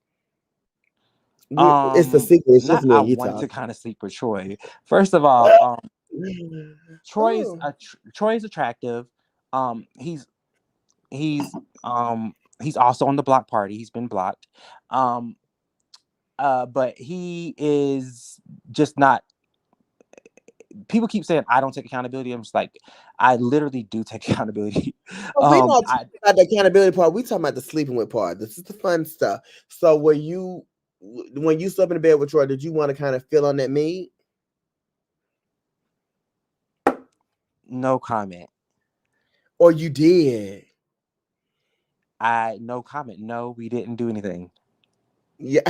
It's the Um, secret. It's just Not me I and you wanted to talking. kind of sleep with Troy. First of all, Oh. Troy is attractive. Um, he's he's he's also on the block party. He's been blocked. Um, but he is just not. People keep saying I don't take accountability. I'm just like, I literally do take accountability. We're not I talking about the accountability part. We're talking about the sleeping with part. This is the fun stuff. So, when you slept in the bed with Troy, did you want to kind of feel on that meat? no comment. Or you did? No comment. No, we didn't do anything. Yeah.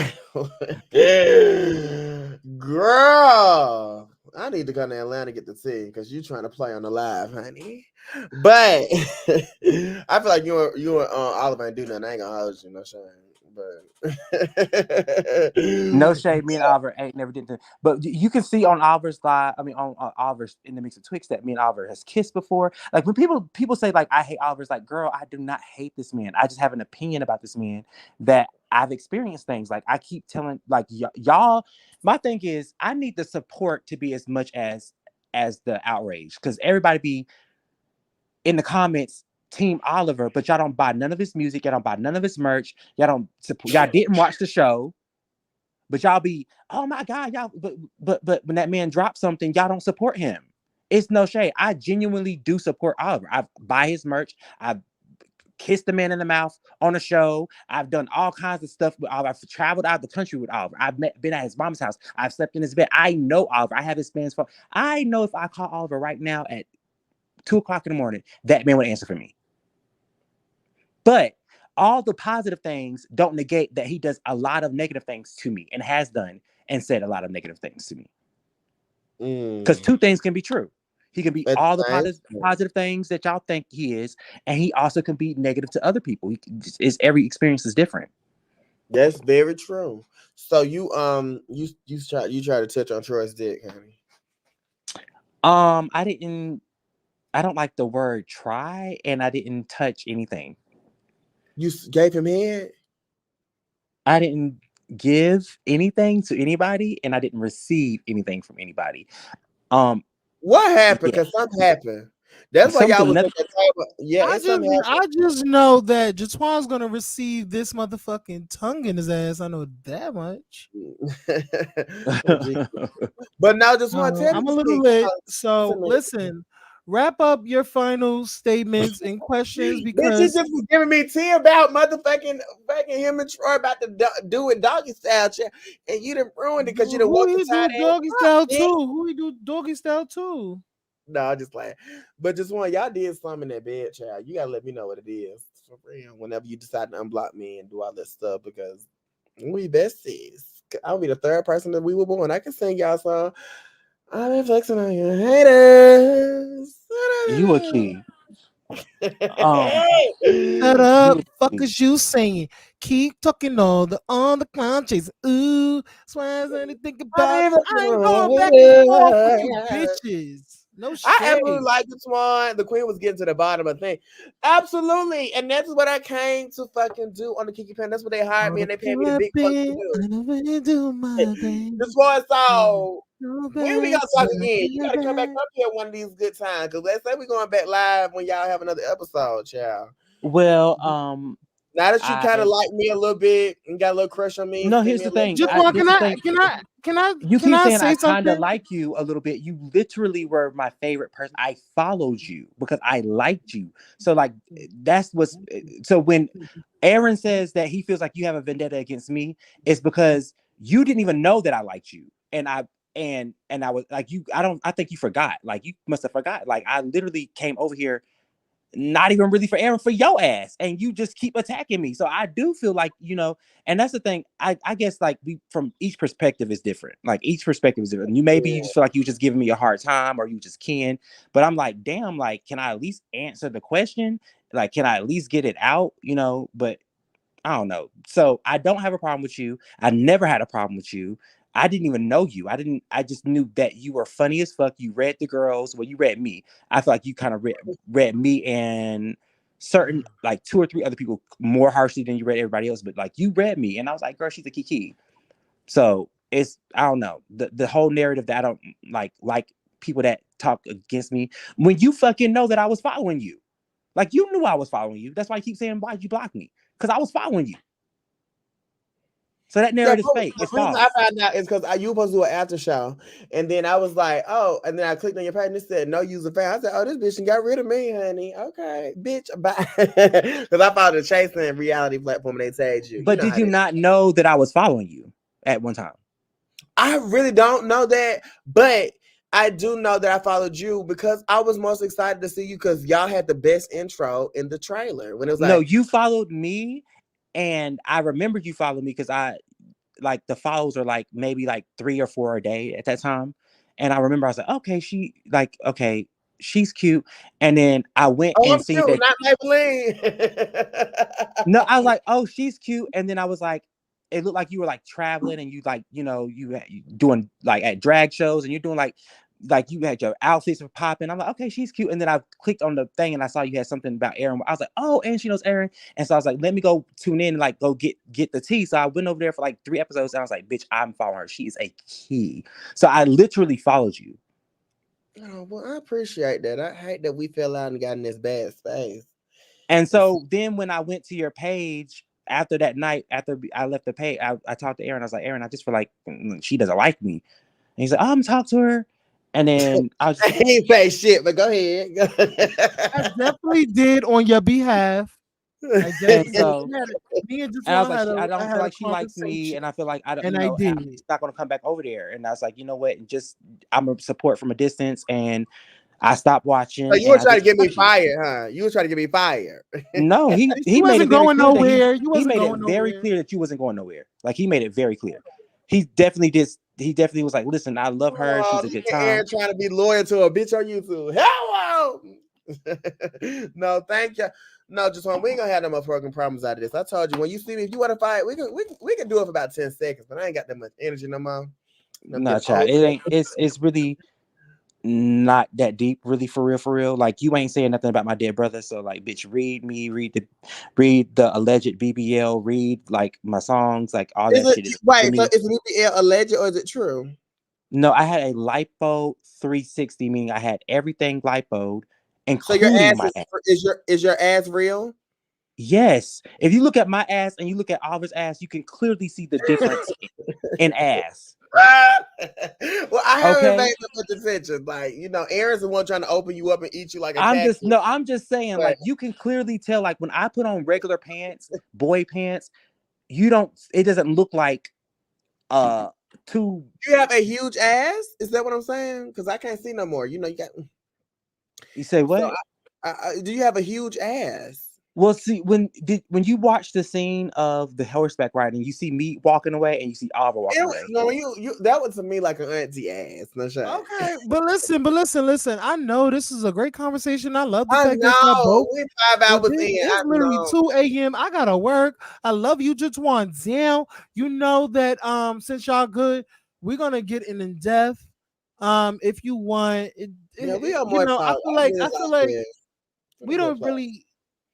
Girl, I need to come to Atlanta to get the tea because you trying to play on the live, honey. But I feel like you and Oliver ain't do nothing. I ain't gonna hold you, no shame. But No shade. Me and Oliver ain't never did that. But you can see on Oliver's live. I mean, on Oliver's in the mix of Twix that me and Oliver has kissed before. Like when people say like I hate Oliver's, like girl, I do not hate this man. I just have an opinion about this man that I've experienced things. Like I keep telling like y'all. My thing is I need the support to be as much as the outrage because everybody be in the comments. Team Oliver, but y'all don't buy none of his music. Y'all don't buy none of his merch. Y'all don't support. Y'all didn't watch the show. But y'all be, oh my God, y'all, but when that man drops something, y'all don't support him. It's no shade. I genuinely do support Oliver. I buy his merch. I've kissed the man in the mouth on a show. I've done all kinds of stuff with Oliver. I've traveled out of the country with Oliver. Been at his mom's house. I've slept in his bed. I know Oliver. I have his fans phone. I know if I call Oliver right now at 2 o'clock in the morning, that man would answer for me. But all the positive things don't negate that he does a lot of negative things to me and has done and said a lot of negative things to me. Because two things can be true. He can be all the positive things that y'all think he is, and he also can be negative to other people. Every experience is different. That's very true. So you try to touch on Troy's dick, honey. I don't like the word try, and I didn't touch anything. You gave him head? I didn't give anything to anybody, and I didn't receive anything from anybody. What happened? Because something happened. That's why y'all was at the table. Yeah, I just know that Jatwan's gonna receive this motherfucking tongue in his ass. I know that much. But now just want to tell I'm a little lit. So listen, wrap up your final statements and questions because bitch, you just was giving me tea about motherfucking him and Troy about to do it doggy style, and you didn't ruin it because you didn't want to do doggy style too. Who we do doggy style too? No, I'm just playing. But just one, y'all did something in that bed, child. You gotta let me know what it is for real. Whenever you decide to unblock me and do all this stuff, because we besties. I'll be the third person that we were born. I can sing y'all song. I've been flexing on your haters. You a key. Shut up, fuck is you saying? Keep talking on the conscience. Ooh, that's why I only think about. I ain't going back and forth with you bitches. No shade. I absolutely like this one. The queen was getting to the bottom of the thing. Absolutely. And that's what I came to fucking do on the Kiki Pen. That's what they hired me and they paid me the big fuck to do. This one, so when we gonna talk again? You gotta come back up here one of these good times. Cause let's say we're going back live when y'all have another episode, child. Well, now that you kind of like me a little bit and got a little crush on me. No, here's the thing. Can I? You keep saying I kind of like you a little bit. You literally were my favorite person. I followed you because I liked you. So like that's what's. So when Aaron says that he feels like you have a vendetta against me, it's because you didn't even know that I liked you, and I was like you. I think you forgot. Like you must have forgot. Like I literally came over here. Not even really for Aaron, for your ass, and you just keep attacking me. So I do feel like, and that's the thing. I guess like we from each perspective is different. Like each perspective is different. You just feel like you just giving me a hard time, or you just can. But I'm like, damn, like, can I at least answer the question? Like, can I at least get it out? But I don't know. So I don't have a problem with you. I never had a problem with you. I didn't even know you. I just knew that you were funny as fuck. You read the girls. Well, you read me. I feel like you kind of read me and certain, like 2 or 3 other people more harshly than you read everybody else. But like you read me and I was like, girl, she's a Kiki. So I don't know. The whole narrative that I don't like people that talk against me when you fucking know that I was following you. Like you knew I was following you. That's why I keep saying, why'd you block me? Because I was following you. So that narrative is fake. It's false. I found out is because you were supposed to do an after show, and then I was like, oh, and then I clicked on your page and it said no user fan. I said, oh, this bitch got rid of me, honey. Okay, bitch, bye. Because I followed the Chasing reality platform and they tagged you. But did you not know that I was following you at one time? I really don't know that, but I do know that I followed you because I was most excited to see you because y'all had the best intro in the trailer when it was No, like, you followed me, and I remember you followed me because I like the follows are like maybe like 3 or 4 a day at that time. And I remember I was like, okay, okay, she's cute. And then I went "Oh, I'm and seen cute, that. not No, I was Maybelline." like, oh, she's cute. And then I was like, it looked like you were like traveling and you like, you doing like at drag shows and you're doing like you had your outfits were popping. I'm like, okay, she's cute. And then I clicked on the thing and I saw you had something about Aaron. I was like, oh, and she knows Aaron. And so I was like, let me go tune in and like go get the tea. So I went over there for like 3 episodes and I was like, bitch, I'm following her. She is a key. So I literally followed you. Oh, well, I appreciate that. I hate that we fell out and got in this bad space. And so then when I went to your page after that night, after I left the page, I talked to Aaron. I was like, Aaron, I just feel like she doesn't like me. And he's like, oh, I'm talk to her. And then I was just, He ain't say shit, but go ahead. I definitely did on your behalf. I and definitely did. so, Me and just and I was one like, had a I I don't feel had a like she likes me. conversation, And I feel like I don't, and I I'm did. just not going to come back over there. And I was like, you know what? Just, I'm a support from a distance. And I stopped So watching you and were I trying to just get me blocked you. fired, huh? You were trying to get me fired. No, he You made it wasn't very going clear that nowhere. You he wasn't made it going very nowhere. clear that you wasn't going nowhere. Like he made it very clear. He definitely was like, listen, I love her. She's Oh, a look good at time. Aaron trying to be loyal to a bitch on YouTube. Hello. No, thank you. No, just one. We ain't gonna have no more fucking problems out of this. I told you when you see me, if you want to fight, we can do it for about 10 seconds, but I ain't got that much energy no more. I'm No, getting child. old. It ain't it's really not that deep, really for real, for real. Like you ain't saying nothing about my dead brother. So like bitch, read the alleged BBL, read like my songs, like all Is that it shit is to wait? So me. is BBL alleged or is it true? No, I had a lipo 360, meaning I had everything lipoed, So your including ass my ass. is your ass real? Yes. If you look at my ass and you look at Oliver's ass, you can clearly see the difference in ass. Well, I haven't Okay. paid that much attention. Like, Aaron's the one trying to open you up and eat you like a I'm just cactus. no, I'm just saying, But like, you can clearly tell, like, when I put on regular pants, boy pants, it doesn't look like two. you have a huge ass. Is that what I'm saying? Because I can't see no more. You got. You say So, what? do you have a huge ass? Well, see, when you watch the scene of the horseback riding, you see me walking away and you see Oliver walking away. No, you that was to me like an auntie ass. No shade. Okay, but listen. I know this is a great conversation. I love the I fact that y'all both. know. We 5 But hours in. I it's literally know. 2 a.m. I gotta work. I love you, Jatwan. Damn, you know that since y'all good, we're gonna get in depth. If you want, Yeah, we got more I talk. feel I like really I feel like like this. we Good don't play. really.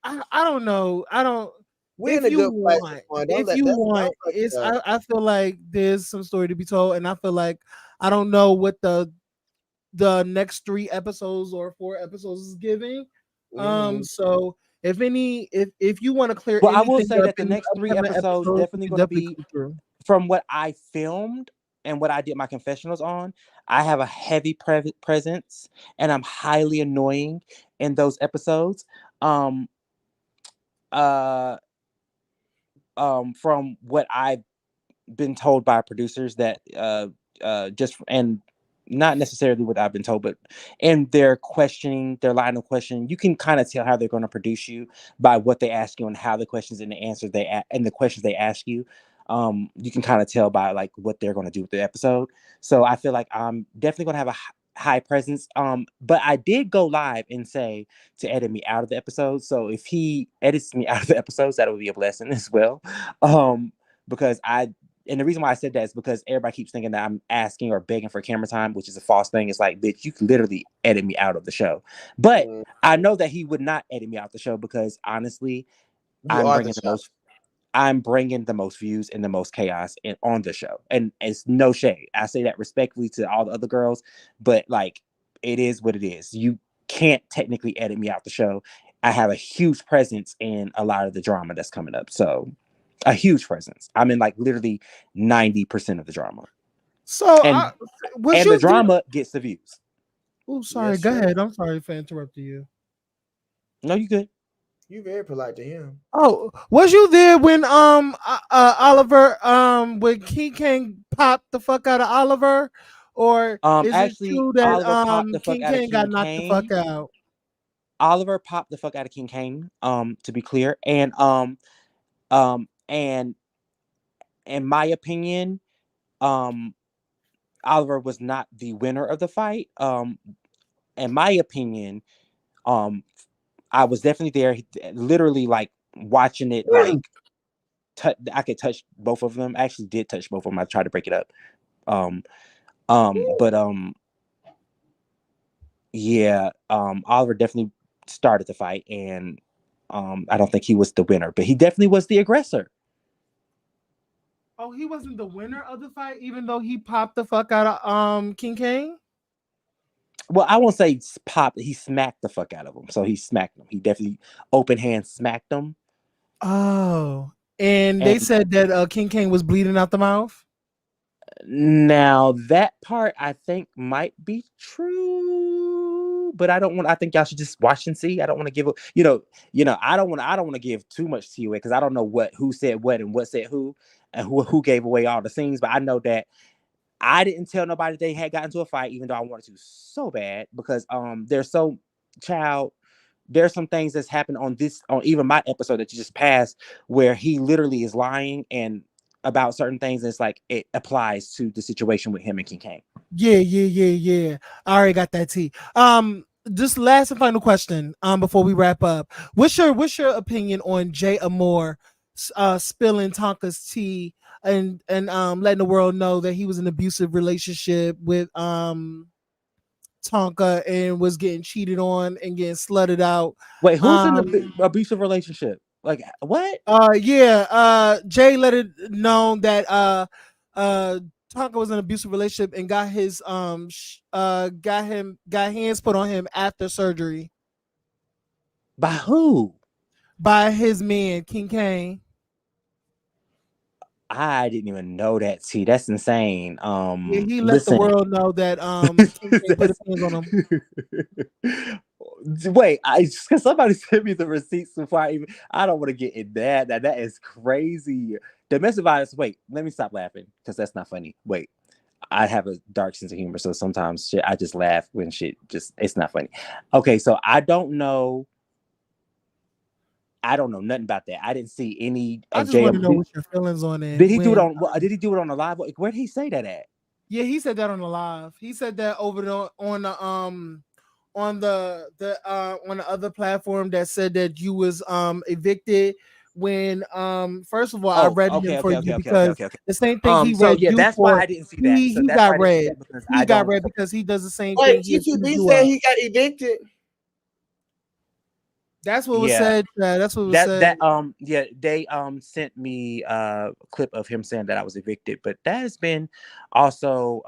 I don't know. I don't. We're in a good place. If you want, it's. I feel like there's some story to be told, and I feel like I don't know what the next 3 episodes or 4 episodes is giving. So if you want to clear Well, I will anything say up that the in the next three upcoming episodes episodes, you definitely can going to definitely be come through. from what I filmed and what I did my confessionals on. I have a heavy presence, and I'm highly annoying in those episodes. Um, uh, from what I've been told by producers that just and not necessarily what I've been told, but in their questioning, their line of questioning, you can kind of tell how they're going to produce you by what they ask you and how the questions and the answers and the questions they ask you. You can kind of tell by like what they're going to do with the episode. So I feel like I'm definitely going to have a high presence. But I did go live and say to edit me out of the episode. So if he edits me out of the episodes, that would be a blessing as well. Because and the reason why I said that is because everybody keeps thinking that I'm asking or begging for camera time, which is a false thing. It's like, bitch, you can literally edit me out of the show. But I know that he would not edit me out the show because honestly, you I'm are the bringing the show. most. I'm bringing the most views and the most chaos on the show, and it's no shade. I say that respectfully to all the other girls, but like, it is what it is. You can't technically edit me out the show. I have a huge presence in a lot of the drama that's coming up. So a huge presence. I'm in like literally 90% of the drama. So And was and the you there? drama gets the views. Oh, sorry. Yes, Go sure. ahead. I'm sorry for interrupting you. No, you good. You very polite to him. Oh, was you there when Oliver when King Kang popped the fuck out of Oliver, Or is it Actually, true that Oliver popped the fuck King out of Kane got King knocked the fuck Kane. out? Oliver popped the fuck out of King Kane. To be clear, and in my opinion, um, Oliver was not the winner of the fight. In my opinion, um, I was definitely there, literally like watching it. Like, I could touch both of them. I actually did touch both of them. I tried to break it up. Um, but yeah, Oliver definitely started the fight, and I don't think he was the winner, but he definitely was the aggressor. Oh, he wasn't the winner of the fight, even though he popped the fuck out of King Kane. Well, I won't say pop. He smacked the fuck out of him. So he smacked him. He definitely open hand smacked him. Oh, and they And said that King Kane was bleeding out the mouth. now that part I think might be true, but I don't want. I think y'all should just watch and see. I don't want to give. I don't want. I don't want to give too much tea away because I don't know who said what and what said who, and who gave away all the scenes. But I know that I didn't tell nobody they had gotten into a fight, even though I wanted to so bad because there's so child. There's some things that's happened on even my episode that you just passed where he literally is lying and about certain things. And it's like it applies to the situation with him and King Kang. Yeah. I already got that tea. Just last and final question. Before we wrap up, what's your opinion on Jay Amore, spilling Tonka's tea and letting the world know that he was in an abusive relationship with Tonka and was getting cheated on and getting slutted out. Wait, who's in Um, the abusive relationship? Like what? yeah, Jay let it known that uh Tonka was in an abusive relationship and got his got hands put on him after surgery By who? by his man King Kane. I didn't even know that. See, that's insane. Yeah, he let the Listen. world know that King Kane put his That's... hands on him. Wait, cause somebody sent me the receipts before I don't want to get in that. That is crazy. Domestic violence. Wait, let me stop laughing because that's not funny. Wait, I have a dark sense of humor, so sometimes shit I just laugh when shit just it's not funny. Okay, so I don't know. I don't know nothing about that. I didn't see any I of just want to JM. know what your feelings on Did it he do it when. on? Did he do it on the live? Where did he say that at? Yeah, he said that on the live. He said that over on the other platform that said that you was evicted when first of all I Oh, read okay, him for okay, you okay, okay, okay, because okay, okay. the same thing he So read yeah, you that's why for. I didn't see that. So He that's why got I didn't see read. that because He I got don't. read because he does the same Wait, thing. He accuses TTB you said of. he got evicted. That's what was Yeah, said. That's what was said. yeah, they sent me a clip of him saying that I was evicted, but that has been also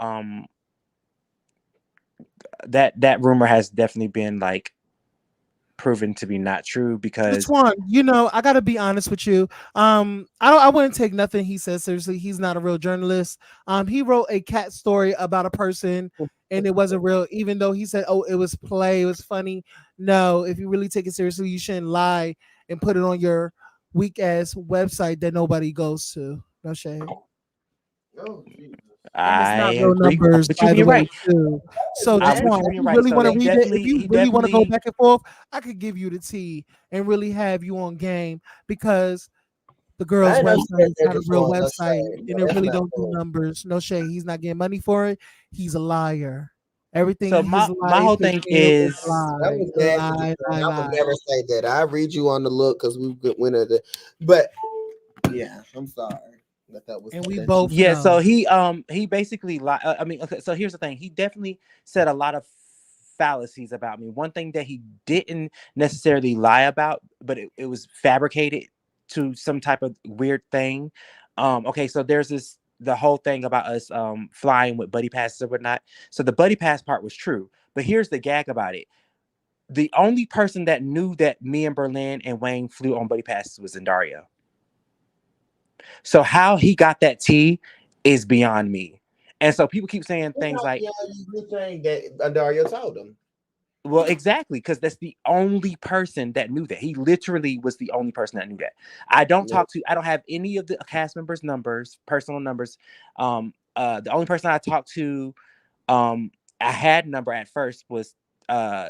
that rumor has definitely been like proven to be not true because One, I gotta be honest with you. I wouldn't take nothing he says seriously. He's not a real journalist. He wrote a cat story about a person and it wasn't real, even though he said, oh, it was play, it was funny. No, if you really take it seriously, you shouldn't lie and put it on your weak ass website that nobody goes to. No shade. Oh, Jesus. And it's not I real agree numbers, with you by the being way, right. too. So I just with one, you if being you right. really So want to read it, if you he really want to go definitely back and forth, I could give you the tea and really have you on game because the I girl's didn't know he website said is that not a just real on the website shade. and No, it that's really not don't do cool. numbers. No shade. He's not getting money for it. He's a liar. Everything so in his my life whole has thing been was a is That lie. was A nasty. lie, lie, I would lie. never say that. I read you on the look because we went at it. But yeah, I'm sorry that was And we that you. both yeah, so know. he basically I mean, okay, so here's the thing. He definitely said a lot of fallacies about me. One thing that he didn't necessarily lie about, but it was fabricated to some type of weird thing. Okay, so there's the whole thing about us flying with buddy passes or whatnot. So the buddy pass part was true, but here's the gag about it. The only person that knew that me and Berlin and Wayne flew on buddy passes was Andarrio. So how he got that tea is beyond me. And so people keep saying things like, Yeah, you saying that Andario told him. well, exactly, because that's the only person that knew that. He literally was the only person that knew that. Yeah. I don't have any of the cast members' numbers, personal numbers. The only person I talked to I had number at first was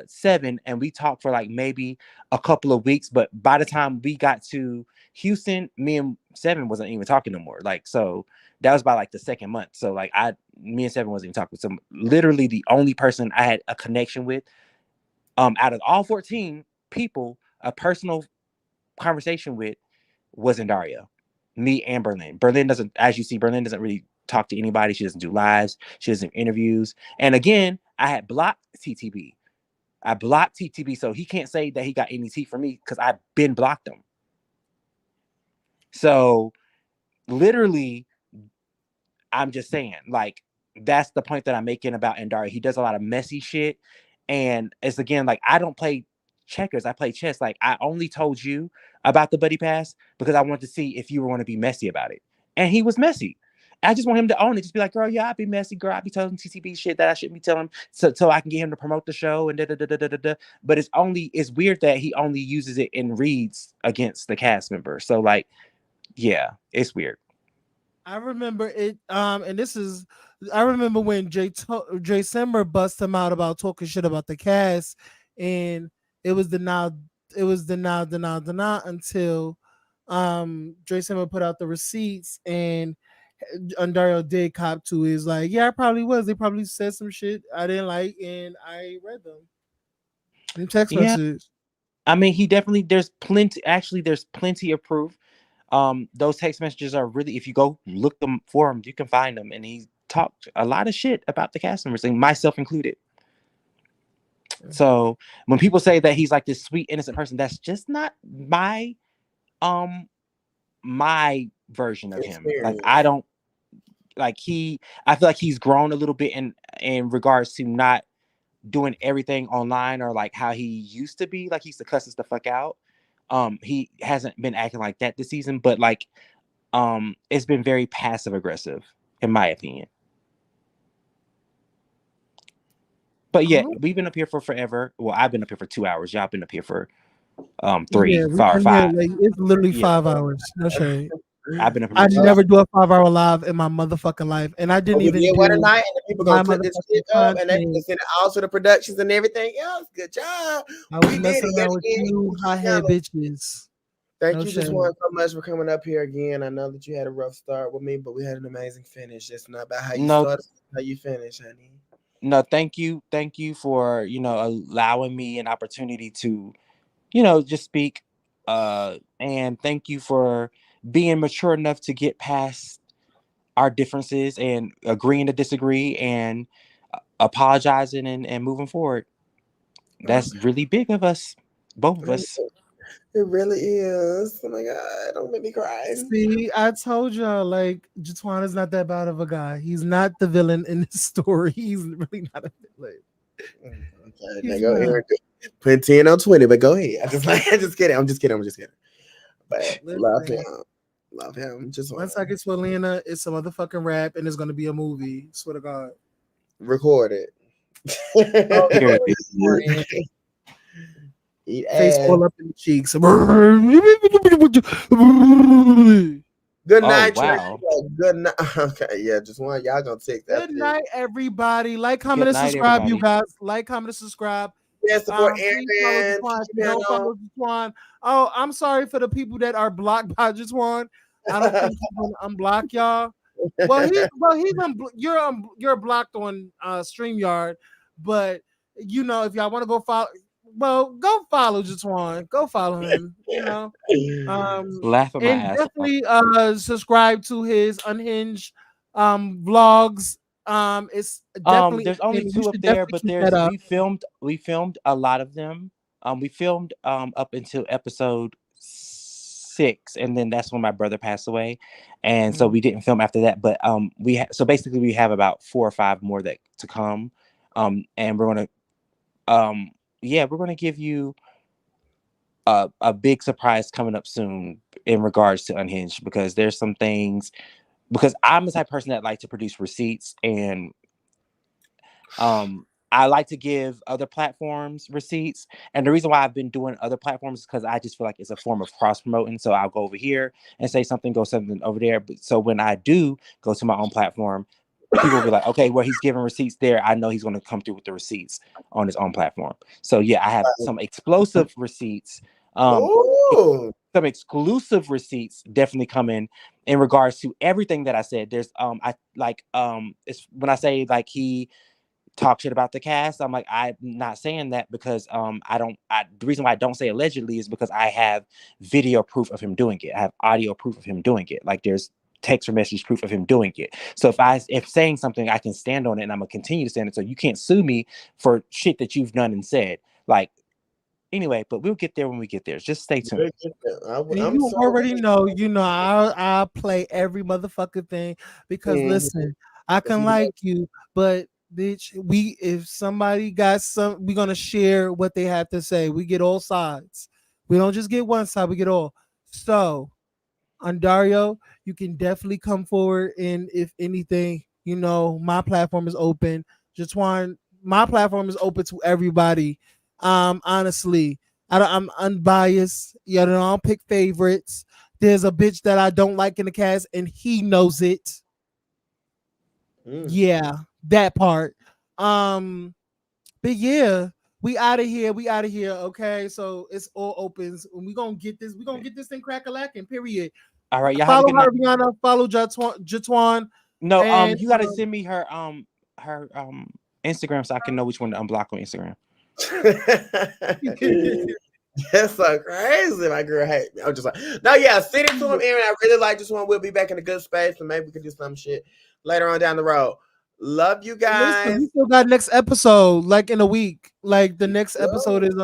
7, and we talked for like maybe a couple of weeks, but by the time we got to Houston, me and 7 wasn't even talking no more. Like, so that was by like the second month. So like me and 7 wasn't even talking. So literally the only person I had a connection with, out of all 14 people, a personal conversation with was Andarrio. Me and Berlin. Berlin doesn't, as you see, Berlin doesn't really talk to anybody. She doesn't do lives. She doesn't do interviews. And again, I had blocked TTB. I blocked TTB, so he can't say that he got any tea from me because I've been blocked him. So literally, I'm just saying, like, that's the point that I'm making about Andario. He does a lot of messy shit. And it's again, like, I don't play checkers, I play chess. Like, I only told you about the buddy pass because I wanted to see if you were going to be messy about it. And he was messy. I just want him to own it. Just be like, girl, yeah, I'll be messy. Girl, I'll be telling TCB shit that I shouldn't be telling, so I can get him to promote the show and da da da da da da. But it's weird that he only uses it in reads against the cast member. So like, yeah, it's weird. I remember it. And this is, I remember when Jay Simmer bust him out about talking shit about the cast, and it was the now until Jay Simmer put out the receipts, and Andario did cop to is like, yeah, I probably was. They probably said some shit I didn't like, and I read them in text Yeah, messages. I mean, there's plenty of proof. Those text messages are really, if you go look them for him, you can find them. And he talked a lot of shit about the cast members, and myself included. So when people say that he's like this sweet, innocent person, that's just not um my version of him. Like, I Experience. don't I feel like he's grown a little bit in regards to not doing everything online, or like how he used to be. Like, he used to cuss us the fuck out. He hasn't been acting like that this season, but like, it's been very passive aggressive, in my opinion. But yeah, we've been up here for forever. Well, I've been up here for 2 hours. Y'all been up here for Yeah, three, we've four, or been here five. like it's literally Yeah, 5 hours. No shade. I've been up here I for two never hours. do a 5 hour live in my motherfucking life, and I But didn't we even did one do tonight, and the people my gonna clip this motherfucking shit up, and they can content. send it all to the productions and everything else. Good job. I was We did messing it yet around with again. you hothead bitches. Thank No you, just shade. one so much for coming up here again. I know that you had a rough start with me, but we had an amazing finish. It's not about how you No, started, it's how you finish, honey. no, thank you for allowing me an opportunity to just speak. And thank you for being mature enough to get past our differences and agreeing to disagree, and apologizing, and moving forward. Oh, That's really big of us, both of us. it really is. Oh my god, don't make me cry. See, I told y'all, like, Jatuan is not that bad of a guy. He's not the villain in this story. He's really not a villain. Okay, now He's go not. ahead. Put 10 on 20, but go ahead. I'm just kidding. I'm just kidding. I'm just kidding. But love him. Listen, Love him. Just once I get to Atlanta, it's a motherfucking rap, and it's gonna be a movie. Swear to God. record it. Oh, Period. man. Eat Face ass. all up in the cheeks. Good Oh night, Tracy. wow. Good night. Okay, yeah, just one. Y'all gonna take that. Good night, everybody. Like, comment, Good and night, subscribe, you everybody. guys. Like, comment, and subscribe. Yeah, support Please follow Aaron. Jatwan. If Kiki you don't Panel. follow Jatwan, oh, I'm sorry for the people that are blocked by Jatwan. I don't think he's gonna unblock y'all. You're blocked on StreamYard, but if y'all want to go follow, well, go follow Jatwan. Go follow him. Laughing my And ass off. definitely subscribe to his unhinged vlogs. It's definitely, There's only and you 2 up should there, definitely but keep that up. we filmed a lot of them. We filmed up until episode 6, and then that's when my brother passed away, and so we didn't film after that. But so basically we have about 4 or 5 more that to come. And we're gonna give you a big surprise coming up soon in regards to Unhinged, because there's some things, because I'm the type of person that like to produce receipts, and I like to give other platforms receipts. And the reason why I've been doing other platforms is because I just feel like it's a form of cross promoting. So I'll go over here and say something, go something over there. But so when I do go to my own platform, people will be like, okay, well, he's giving receipts there. I know he's going to come through with the receipts on his own platform. So yeah, I have some explosive receipts. Ooh. Some exclusive receipts definitely come in regards to everything that I said. There's I like it's when I say like he talk shit about the cast, I'm like, I'm not saying that because the reason why I don't say allegedly is because I have video proof of him doing it. I have audio proof of him doing it. Like there's text or message proof of him doing it. So if saying something, I can stand on it and I'm gonna continue to stand it. So you can't sue me for shit that you've done and said. Like anyway, but we'll get there when we get there. Just stay tuned. And I'm you so already know, I'll play every motherfucking thing because listen, I can like you, but bitch, if somebody got we're gonna share what they have to say. We get all sides. We don't just get one side, we get all. So Andarrio, you can definitely come forward, and if anything, my platform is open. Jatwan, my platform is open to everybody. Honestly, I'm unbiased. I don't pick favorites. There's a bitch that I don't like in the cast, and he knows it. Yeah, that part. But yeah, we out of here. We out of here. Okay, so it's all opens, and we gonna get this. We gonna get this thing crack-a-lacking. Period. All right, y'all have a Follow good night. her, Rihanna. Follow Jatwan. No, And you gotta send me her Instagram so I can know which one to unblock on Instagram. That's so crazy. My girl hate me. I'm just like, no, yeah, send it to him, Aaron. I really like this one. We'll be back in a good space, and maybe we can do some shit later on down the road. Love you guys. listen, we still got next episode, like in a week. Like the next episode is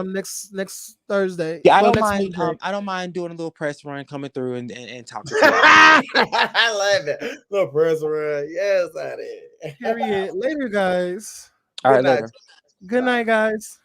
next Thursday. Yeah, I Well, don't next mind. Wednesday. I don't mind doing a little press run, coming through and talk to you. I love it. Little press run. Yes, I did. Period. Later, guys. All right, Good night. later. Good night, guys.